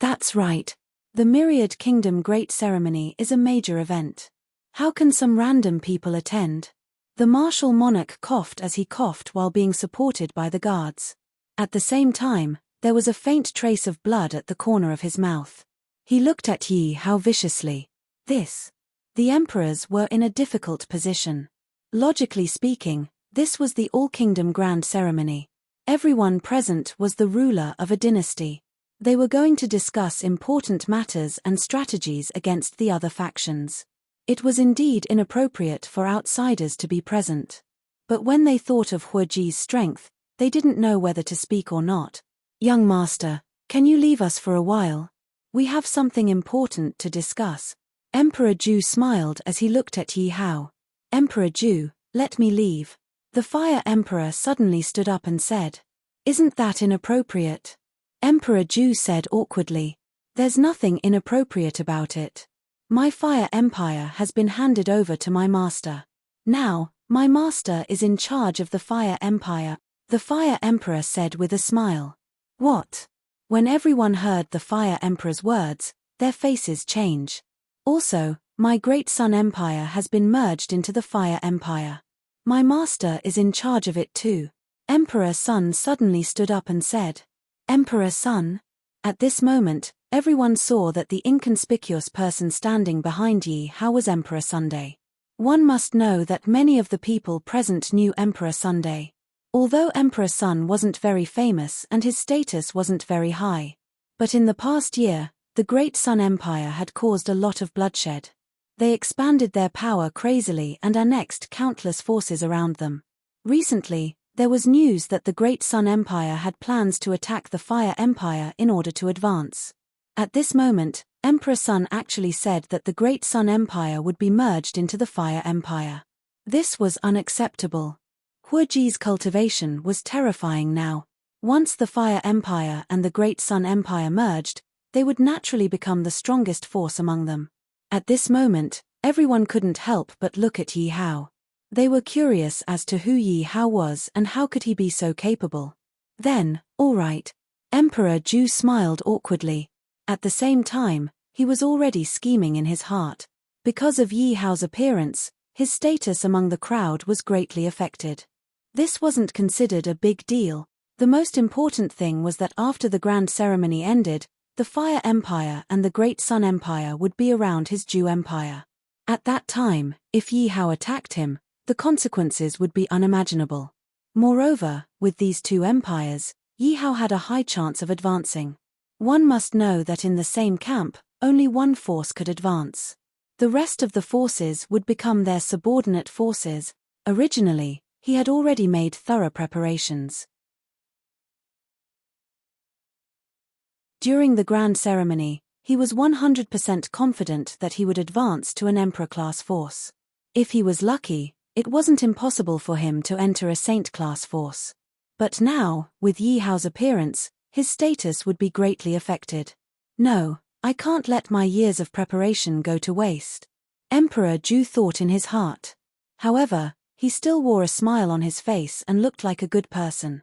[SPEAKER 1] That's right. The Myriad Kingdom Great Ceremony is a major event. How can some random people attend? The martial monarch coughed as he coughed while being supported by the guards. At the same time, there was a faint trace of blood at the corner of his mouth. He looked at Yi Hao viciously. The emperors were in a difficult position. Logically speaking, this was the All-Kingdom Grand Ceremony. Everyone present was the ruler of a dynasty. They were going to discuss important matters and strategies against the other factions. It was indeed inappropriate for outsiders to be present. But when they thought of Huiji's strength, they didn't know whether to speak or not. Young master, can you leave us for a while? We have something important to discuss. Emperor Ju smiled as he looked at Yi Hao. Emperor Ju, let me leave. The Fire Emperor suddenly stood up and said. Isn't that inappropriate? Emperor Ju said awkwardly. There's nothing inappropriate about it. My Fire Empire has been handed over to my master. Now, my master is in charge of the Fire Empire, the Fire Emperor said with a smile. What? When everyone heard the Fire Emperor's words, their faces change. Also, my great Sun Empire has been merged into the Fire Empire. My master is in charge of it too. Emperor Sun suddenly stood up and said. Emperor Sun? At this moment, everyone saw that the inconspicuous person standing behind Yi Hao was Emperor Sunday. One must know that many of the people present knew Emperor Sunday. Although Emperor Sun wasn't very famous and his status wasn't very high. But in the past year, the Great Sun Empire had caused a lot of bloodshed. They expanded their power crazily and annexed countless forces around them. Recently, there was news that the Great Sun Empire had plans to attack the Fire Empire in order to advance. At this moment, Emperor Sun actually said that the Great Sun Empire would be merged into the Fire Empire. This was unacceptable. Huiji's cultivation was terrifying now. Once the Fire Empire and the Great Sun Empire merged, they would naturally become the strongest force among them. At this moment, everyone couldn't help but look at Yi Hao. They were curious as to who Yi Hao was and how could he be so capable. Then, all right. Emperor Ju smiled awkwardly. At the same time, he was already scheming in his heart. Because of Yi Hao's appearance, his status among the crowd was greatly affected. This wasn't considered a big deal. The most important thing was that after the grand ceremony ended, the Fire Empire and the Great Sun Empire would be around his Ju Empire. At that time, if Yi Hao attacked him, the consequences would be unimaginable. Moreover, with these two empires, Yi Hao had a high chance of advancing. One must know that in the same camp, only one force could advance. The rest of the forces would become their subordinate forces. Originally, he had already made thorough preparations. During the grand ceremony, he was 100% confident that he would advance to an emperor-class force. If he was lucky, It wasn't impossible for him to enter a saint-class force. But now, with Yi Hao's appearance, his status would be greatly affected. No, I can't let my years of preparation go to waste. Emperor Ju thought in his heart. However, he still wore a smile on his face and looked like a good person.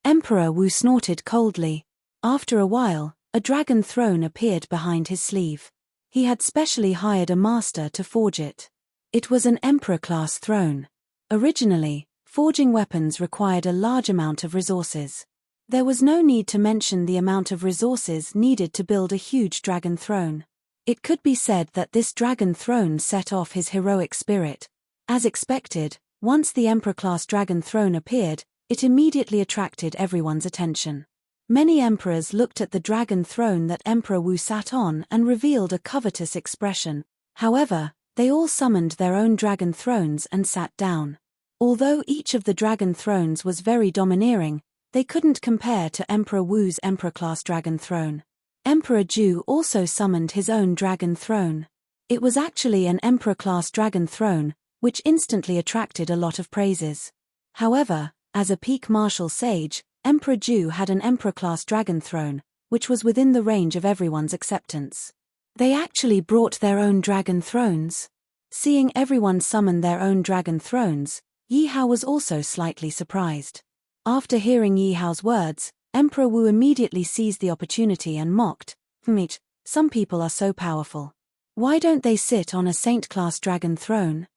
[SPEAKER 1] Emperor Wu snorted coldly. After a while, a dragon throne appeared behind his sleeve. He had specially hired a master to forge it. It was an emperor-class throne. Originally, forging weapons required a large amount of resources. There was no need to mention the amount of resources needed to build a huge dragon throne. It could be said that this dragon throne set off his heroic spirit. As expected, once the emperor-class dragon throne appeared, it immediately attracted everyone's attention. Many emperors looked at the dragon throne that Emperor Wu sat on and revealed a covetous expression. However, they all summoned their own dragon thrones and sat down. Although each of the dragon thrones was very domineering, they couldn't compare to Emperor Wu's emperor-class dragon throne. Emperor Ju also summoned his own dragon throne. It was actually an emperor-class dragon throne, which instantly attracted a lot of praises. However, as a peak martial sage, Emperor Ju had an emperor-class dragon throne, which was within the range of everyone's acceptance. They actually brought their own dragon thrones. Seeing everyone summon their own dragon thrones, Yi Hao was also slightly surprised. After hearing Yi Hao's words, Emperor Wu immediately seized the opportunity and mocked, some people are so powerful. Why don't they sit on a saint-class dragon throne?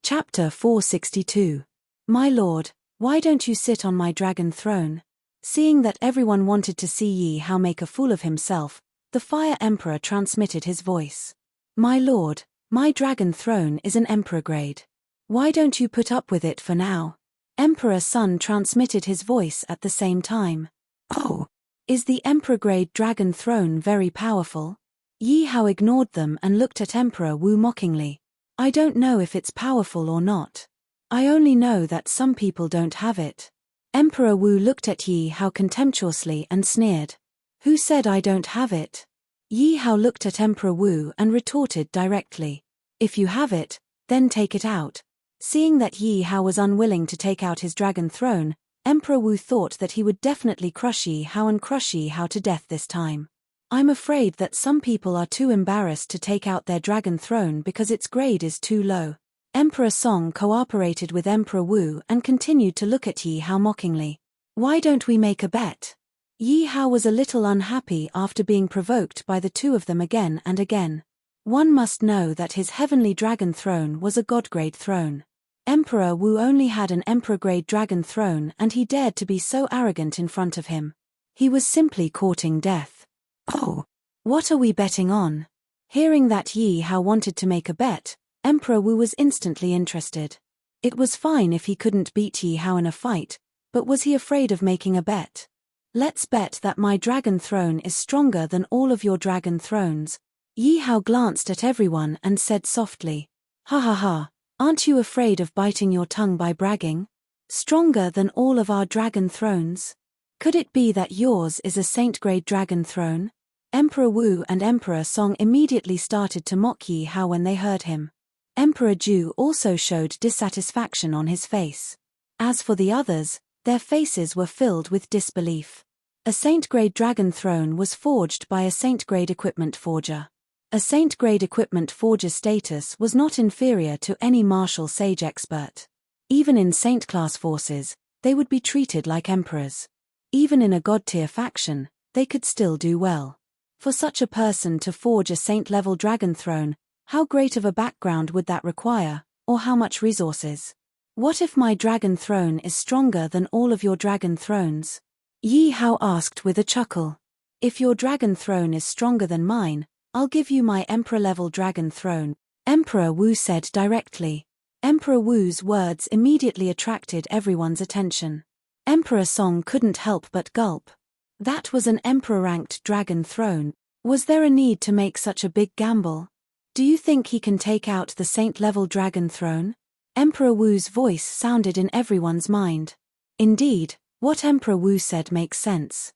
[SPEAKER 1] Chapter 462. My lord, why don't you sit on my dragon throne? Seeing that everyone wanted to see Yi Hao make a fool of himself, the Fire Emperor transmitted his voice. My lord, my dragon throne is an emperor grade. Why don't you put up with it for now? Emperor Sun transmitted his voice at the same time. Oh, is the emperor grade dragon throne very powerful? Yi Hao ignored them and looked at Emperor Wu mockingly. I don't know if it's powerful or not. I only know that some people don't have it. Emperor Wu looked at Yi Hao contemptuously and sneered. Who said I don't have it? Yi Hao looked at Emperor Wu and retorted directly. If you have it, then take it out. Seeing that Yi Hao was unwilling to take out his dragon throne, Emperor Wu thought that he would definitely crush Yi Hao to death this time. I'm afraid that some people are too embarrassed to take out their dragon throne because its grade is too low. Emperor Song cooperated with Emperor Wu and continued to look at Yi Hao mockingly. Why don't we make a bet? Yi Hao was a little unhappy after being provoked by the two of them again and again. One must know that his heavenly dragon throne was a god-grade throne. Emperor Wu only had an emperor-grade dragon throne and he dared to be so arrogant in front of him. He was simply courting death. Oh, what are we betting on? Hearing that Yi Hao wanted to make a bet, Emperor Wu was instantly interested. It was fine if he couldn't beat Yi Hao in a fight, but was he afraid of making a bet? Let's bet that my dragon throne is stronger than all of your dragon thrones. Yi Hao glanced at everyone and said softly, ha ha ha, aren't you afraid of biting your tongue by bragging? Stronger than all of our dragon thrones? Could it be that yours is a saint-grade dragon throne? Emperor Wu and Emperor Song immediately started to mock Yi Hao when they heard him. Emperor Ju also showed dissatisfaction on his face. As for the others, their faces were filled with disbelief. A saint-grade dragon throne was forged by a saint-grade equipment forger. A saint-grade equipment forger's status was not inferior to any martial sage expert. Even in saint-class forces, they would be treated like emperors. Even in a god-tier faction, they could still do well. For such a person to forge a saint-level dragon throne, how great of a background would that require, or how much resources? What if my dragon throne is stronger than all of your dragon thrones? Yi Hao asked with a chuckle. If your dragon throne is stronger than mine, I'll give you my emperor-level dragon throne, Emperor Wu said directly. Emperor Wu's words immediately attracted everyone's attention. Emperor Song couldn't help but gulp. That was an emperor-ranked dragon throne. Was there a need to make such a big gamble? Do you think he can take out the saint-level dragon throne? Emperor Wu's voice sounded in everyone's mind. Indeed, what Emperor Wu said makes sense.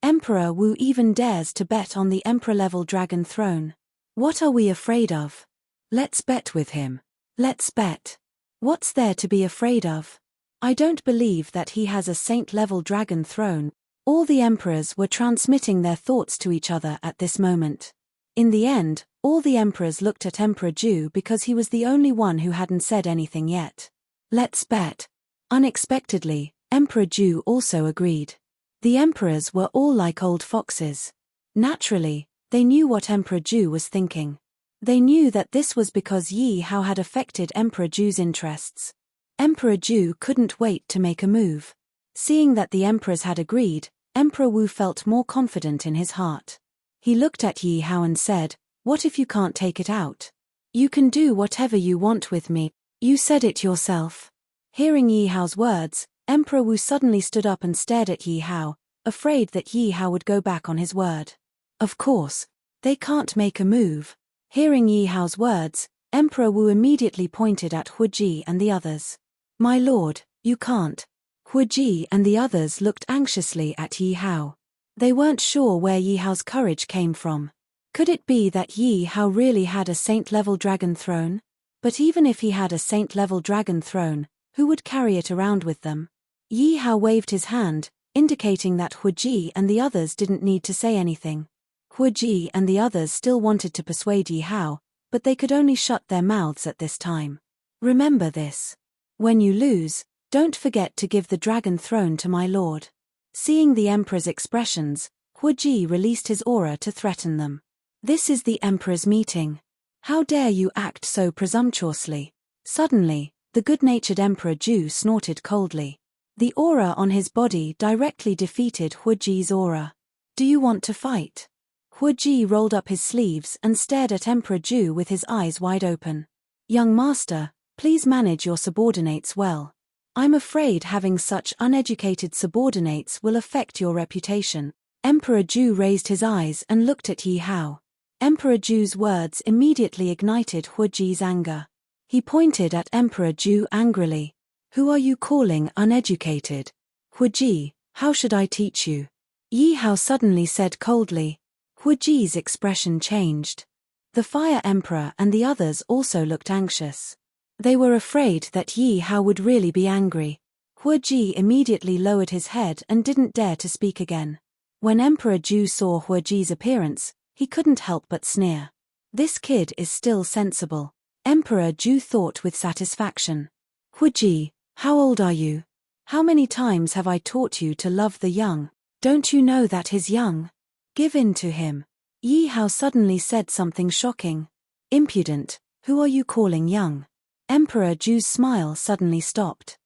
[SPEAKER 1] Emperor Wu even dares to bet on the emperor-level dragon throne. What are we afraid of? Let's bet with him. Let's bet. What's there to be afraid of? I don't believe that he has a saint-level dragon throne. All the emperors were transmitting their thoughts to each other at this moment. In the end, all the emperors looked at Emperor Ju because he was the only one who hadn't said anything yet. Let's bet. Unexpectedly, Emperor Ju also agreed. The emperors were all like old foxes. Naturally, they knew what Emperor Ju was thinking. They knew that this was because Yi Hao had affected Emperor Ju's interests. Emperor Ju couldn't wait to make a move. Seeing that the emperors had agreed, Emperor Wu felt more confident in his heart. He looked at Yi Hao and said, "What if you can't take it out? You can do whatever you want with me, you said it yourself." Hearing Yi Hao's words, Emperor Wu suddenly stood up and stared at Yi Hao, afraid that Yi Hao would go back on his word. Of course, they can't make a move. Hearing Yi Hao's words, Emperor Wu immediately pointed at Hu Ji and the others. "My lord, you can't." Hu Ji and the others looked anxiously at Yi Hao. They weren't sure where Yi Hao's courage came from. Could it be that Yi Hao really had a saint-level dragon throne? But even if he had a saint-level dragon throne, who would carry it around with them? Yi Hao waved his hand, indicating that Hu Ji and the others didn't need to say anything. Hu Ji and the others still wanted to persuade Yi Hao, but they could only shut their mouths at this time. Remember this. When you lose, don't forget to give the dragon throne to my lord. Seeing the emperor's expressions, Hu Ji released his aura to threaten them. This is the emperor's meeting. How dare you act so presumptuously? Suddenly, the good-natured Emperor Ju snorted coldly. The aura on his body directly defeated Hu Ji's aura. Do you want to fight? Hu Ji rolled up his sleeves and stared at Emperor Ju with his eyes wide open. Young master, please manage your subordinates well. I'm afraid having such uneducated subordinates will affect your reputation. Emperor Ju raised his eyes and looked at Yi Hao. Emperor Ju's words immediately ignited Hu Ji's anger. He pointed at Emperor Ju angrily. Who are you calling uneducated? Hu Ji, how should I teach you? Yi Hao suddenly said coldly. Hu Ji's expression changed. The Fire Emperor and the others also looked anxious. They were afraid that Yi Hao would really be angry. Hu Ji immediately lowered his head and didn't dare to speak again. When Emperor Ju saw Hu Ji's appearance, he couldn't help but sneer. This kid is still sensible. Emperor Ju thought with satisfaction. Hu Ji, how old are you? How many times have I taught you to love the young? Don't you know that he's young? Give in to him. Yi Hao suddenly said something shocking. Impudent, who are you calling young? Emperor Ju's smile suddenly stopped.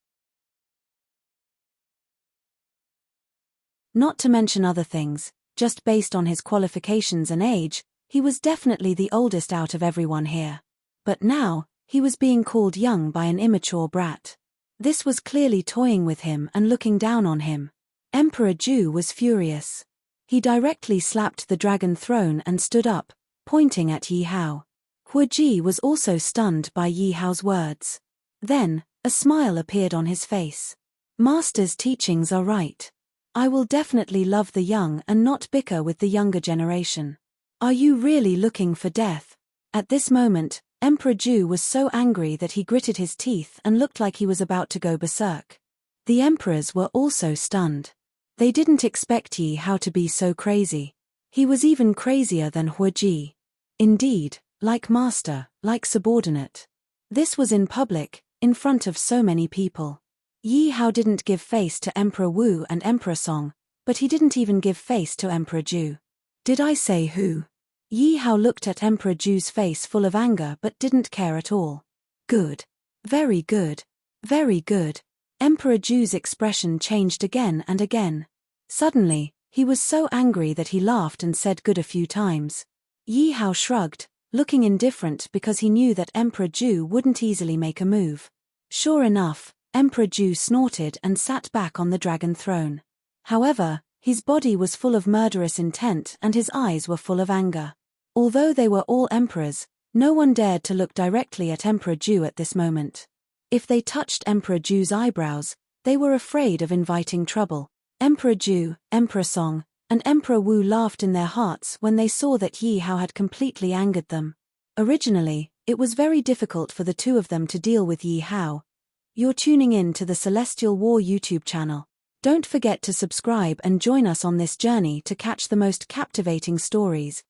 [SPEAKER 1] Not to mention other things, just based on his qualifications and age, he was definitely the oldest out of everyone here. But now, he was being called young by an immature brat. This was clearly toying with him and looking down on him. Emperor Ju was furious. He directly slapped the dragon throne and stood up, pointing at Yi Hao. Hu Ji was also stunned by Yi Hao's words. Then, a smile appeared on his face. Master's teachings are right. I will definitely love the young and not bicker with the younger generation. Are you really looking for death? At this moment, Emperor Ju was so angry that he gritted his teeth and looked like he was about to go berserk. The emperors were also stunned. They didn't expect Yi Hao to be so crazy. He was even crazier than Hu Ji. Indeed, like master, like subordinate. This was in public, in front of so many people. Yi Hao didn't give face to Emperor Wu and Emperor Song, but he didn't even give face to Emperor Ju. Did I say who? Yi Hao looked at Emperor Ju's face full of anger but didn't care at all. Good. Very good. Very good. Emperor Ju's expression changed again and again. Suddenly, he was so angry that he laughed and said good a few times. Yi Hao shrugged, looking indifferent because he knew that Emperor Ju wouldn't easily make a move. Sure enough, Emperor Ju snorted and sat back on the dragon throne. However, his body was full of murderous intent and his eyes were full of anger. Although they were all emperors, no one dared to look directly at Emperor Ju at this moment. If they touched Emperor Ju's eyebrows, they were afraid of inviting trouble. Emperor Ju, Emperor Song, and Emperor Wu laughed in their hearts when they saw that Yi Hao had completely angered them. Originally, it was very difficult for the two of them to deal with Yi Hao. You're tuning in to the Celestial War YouTube channel. Don't forget to subscribe and join us on this journey to catch the most captivating stories.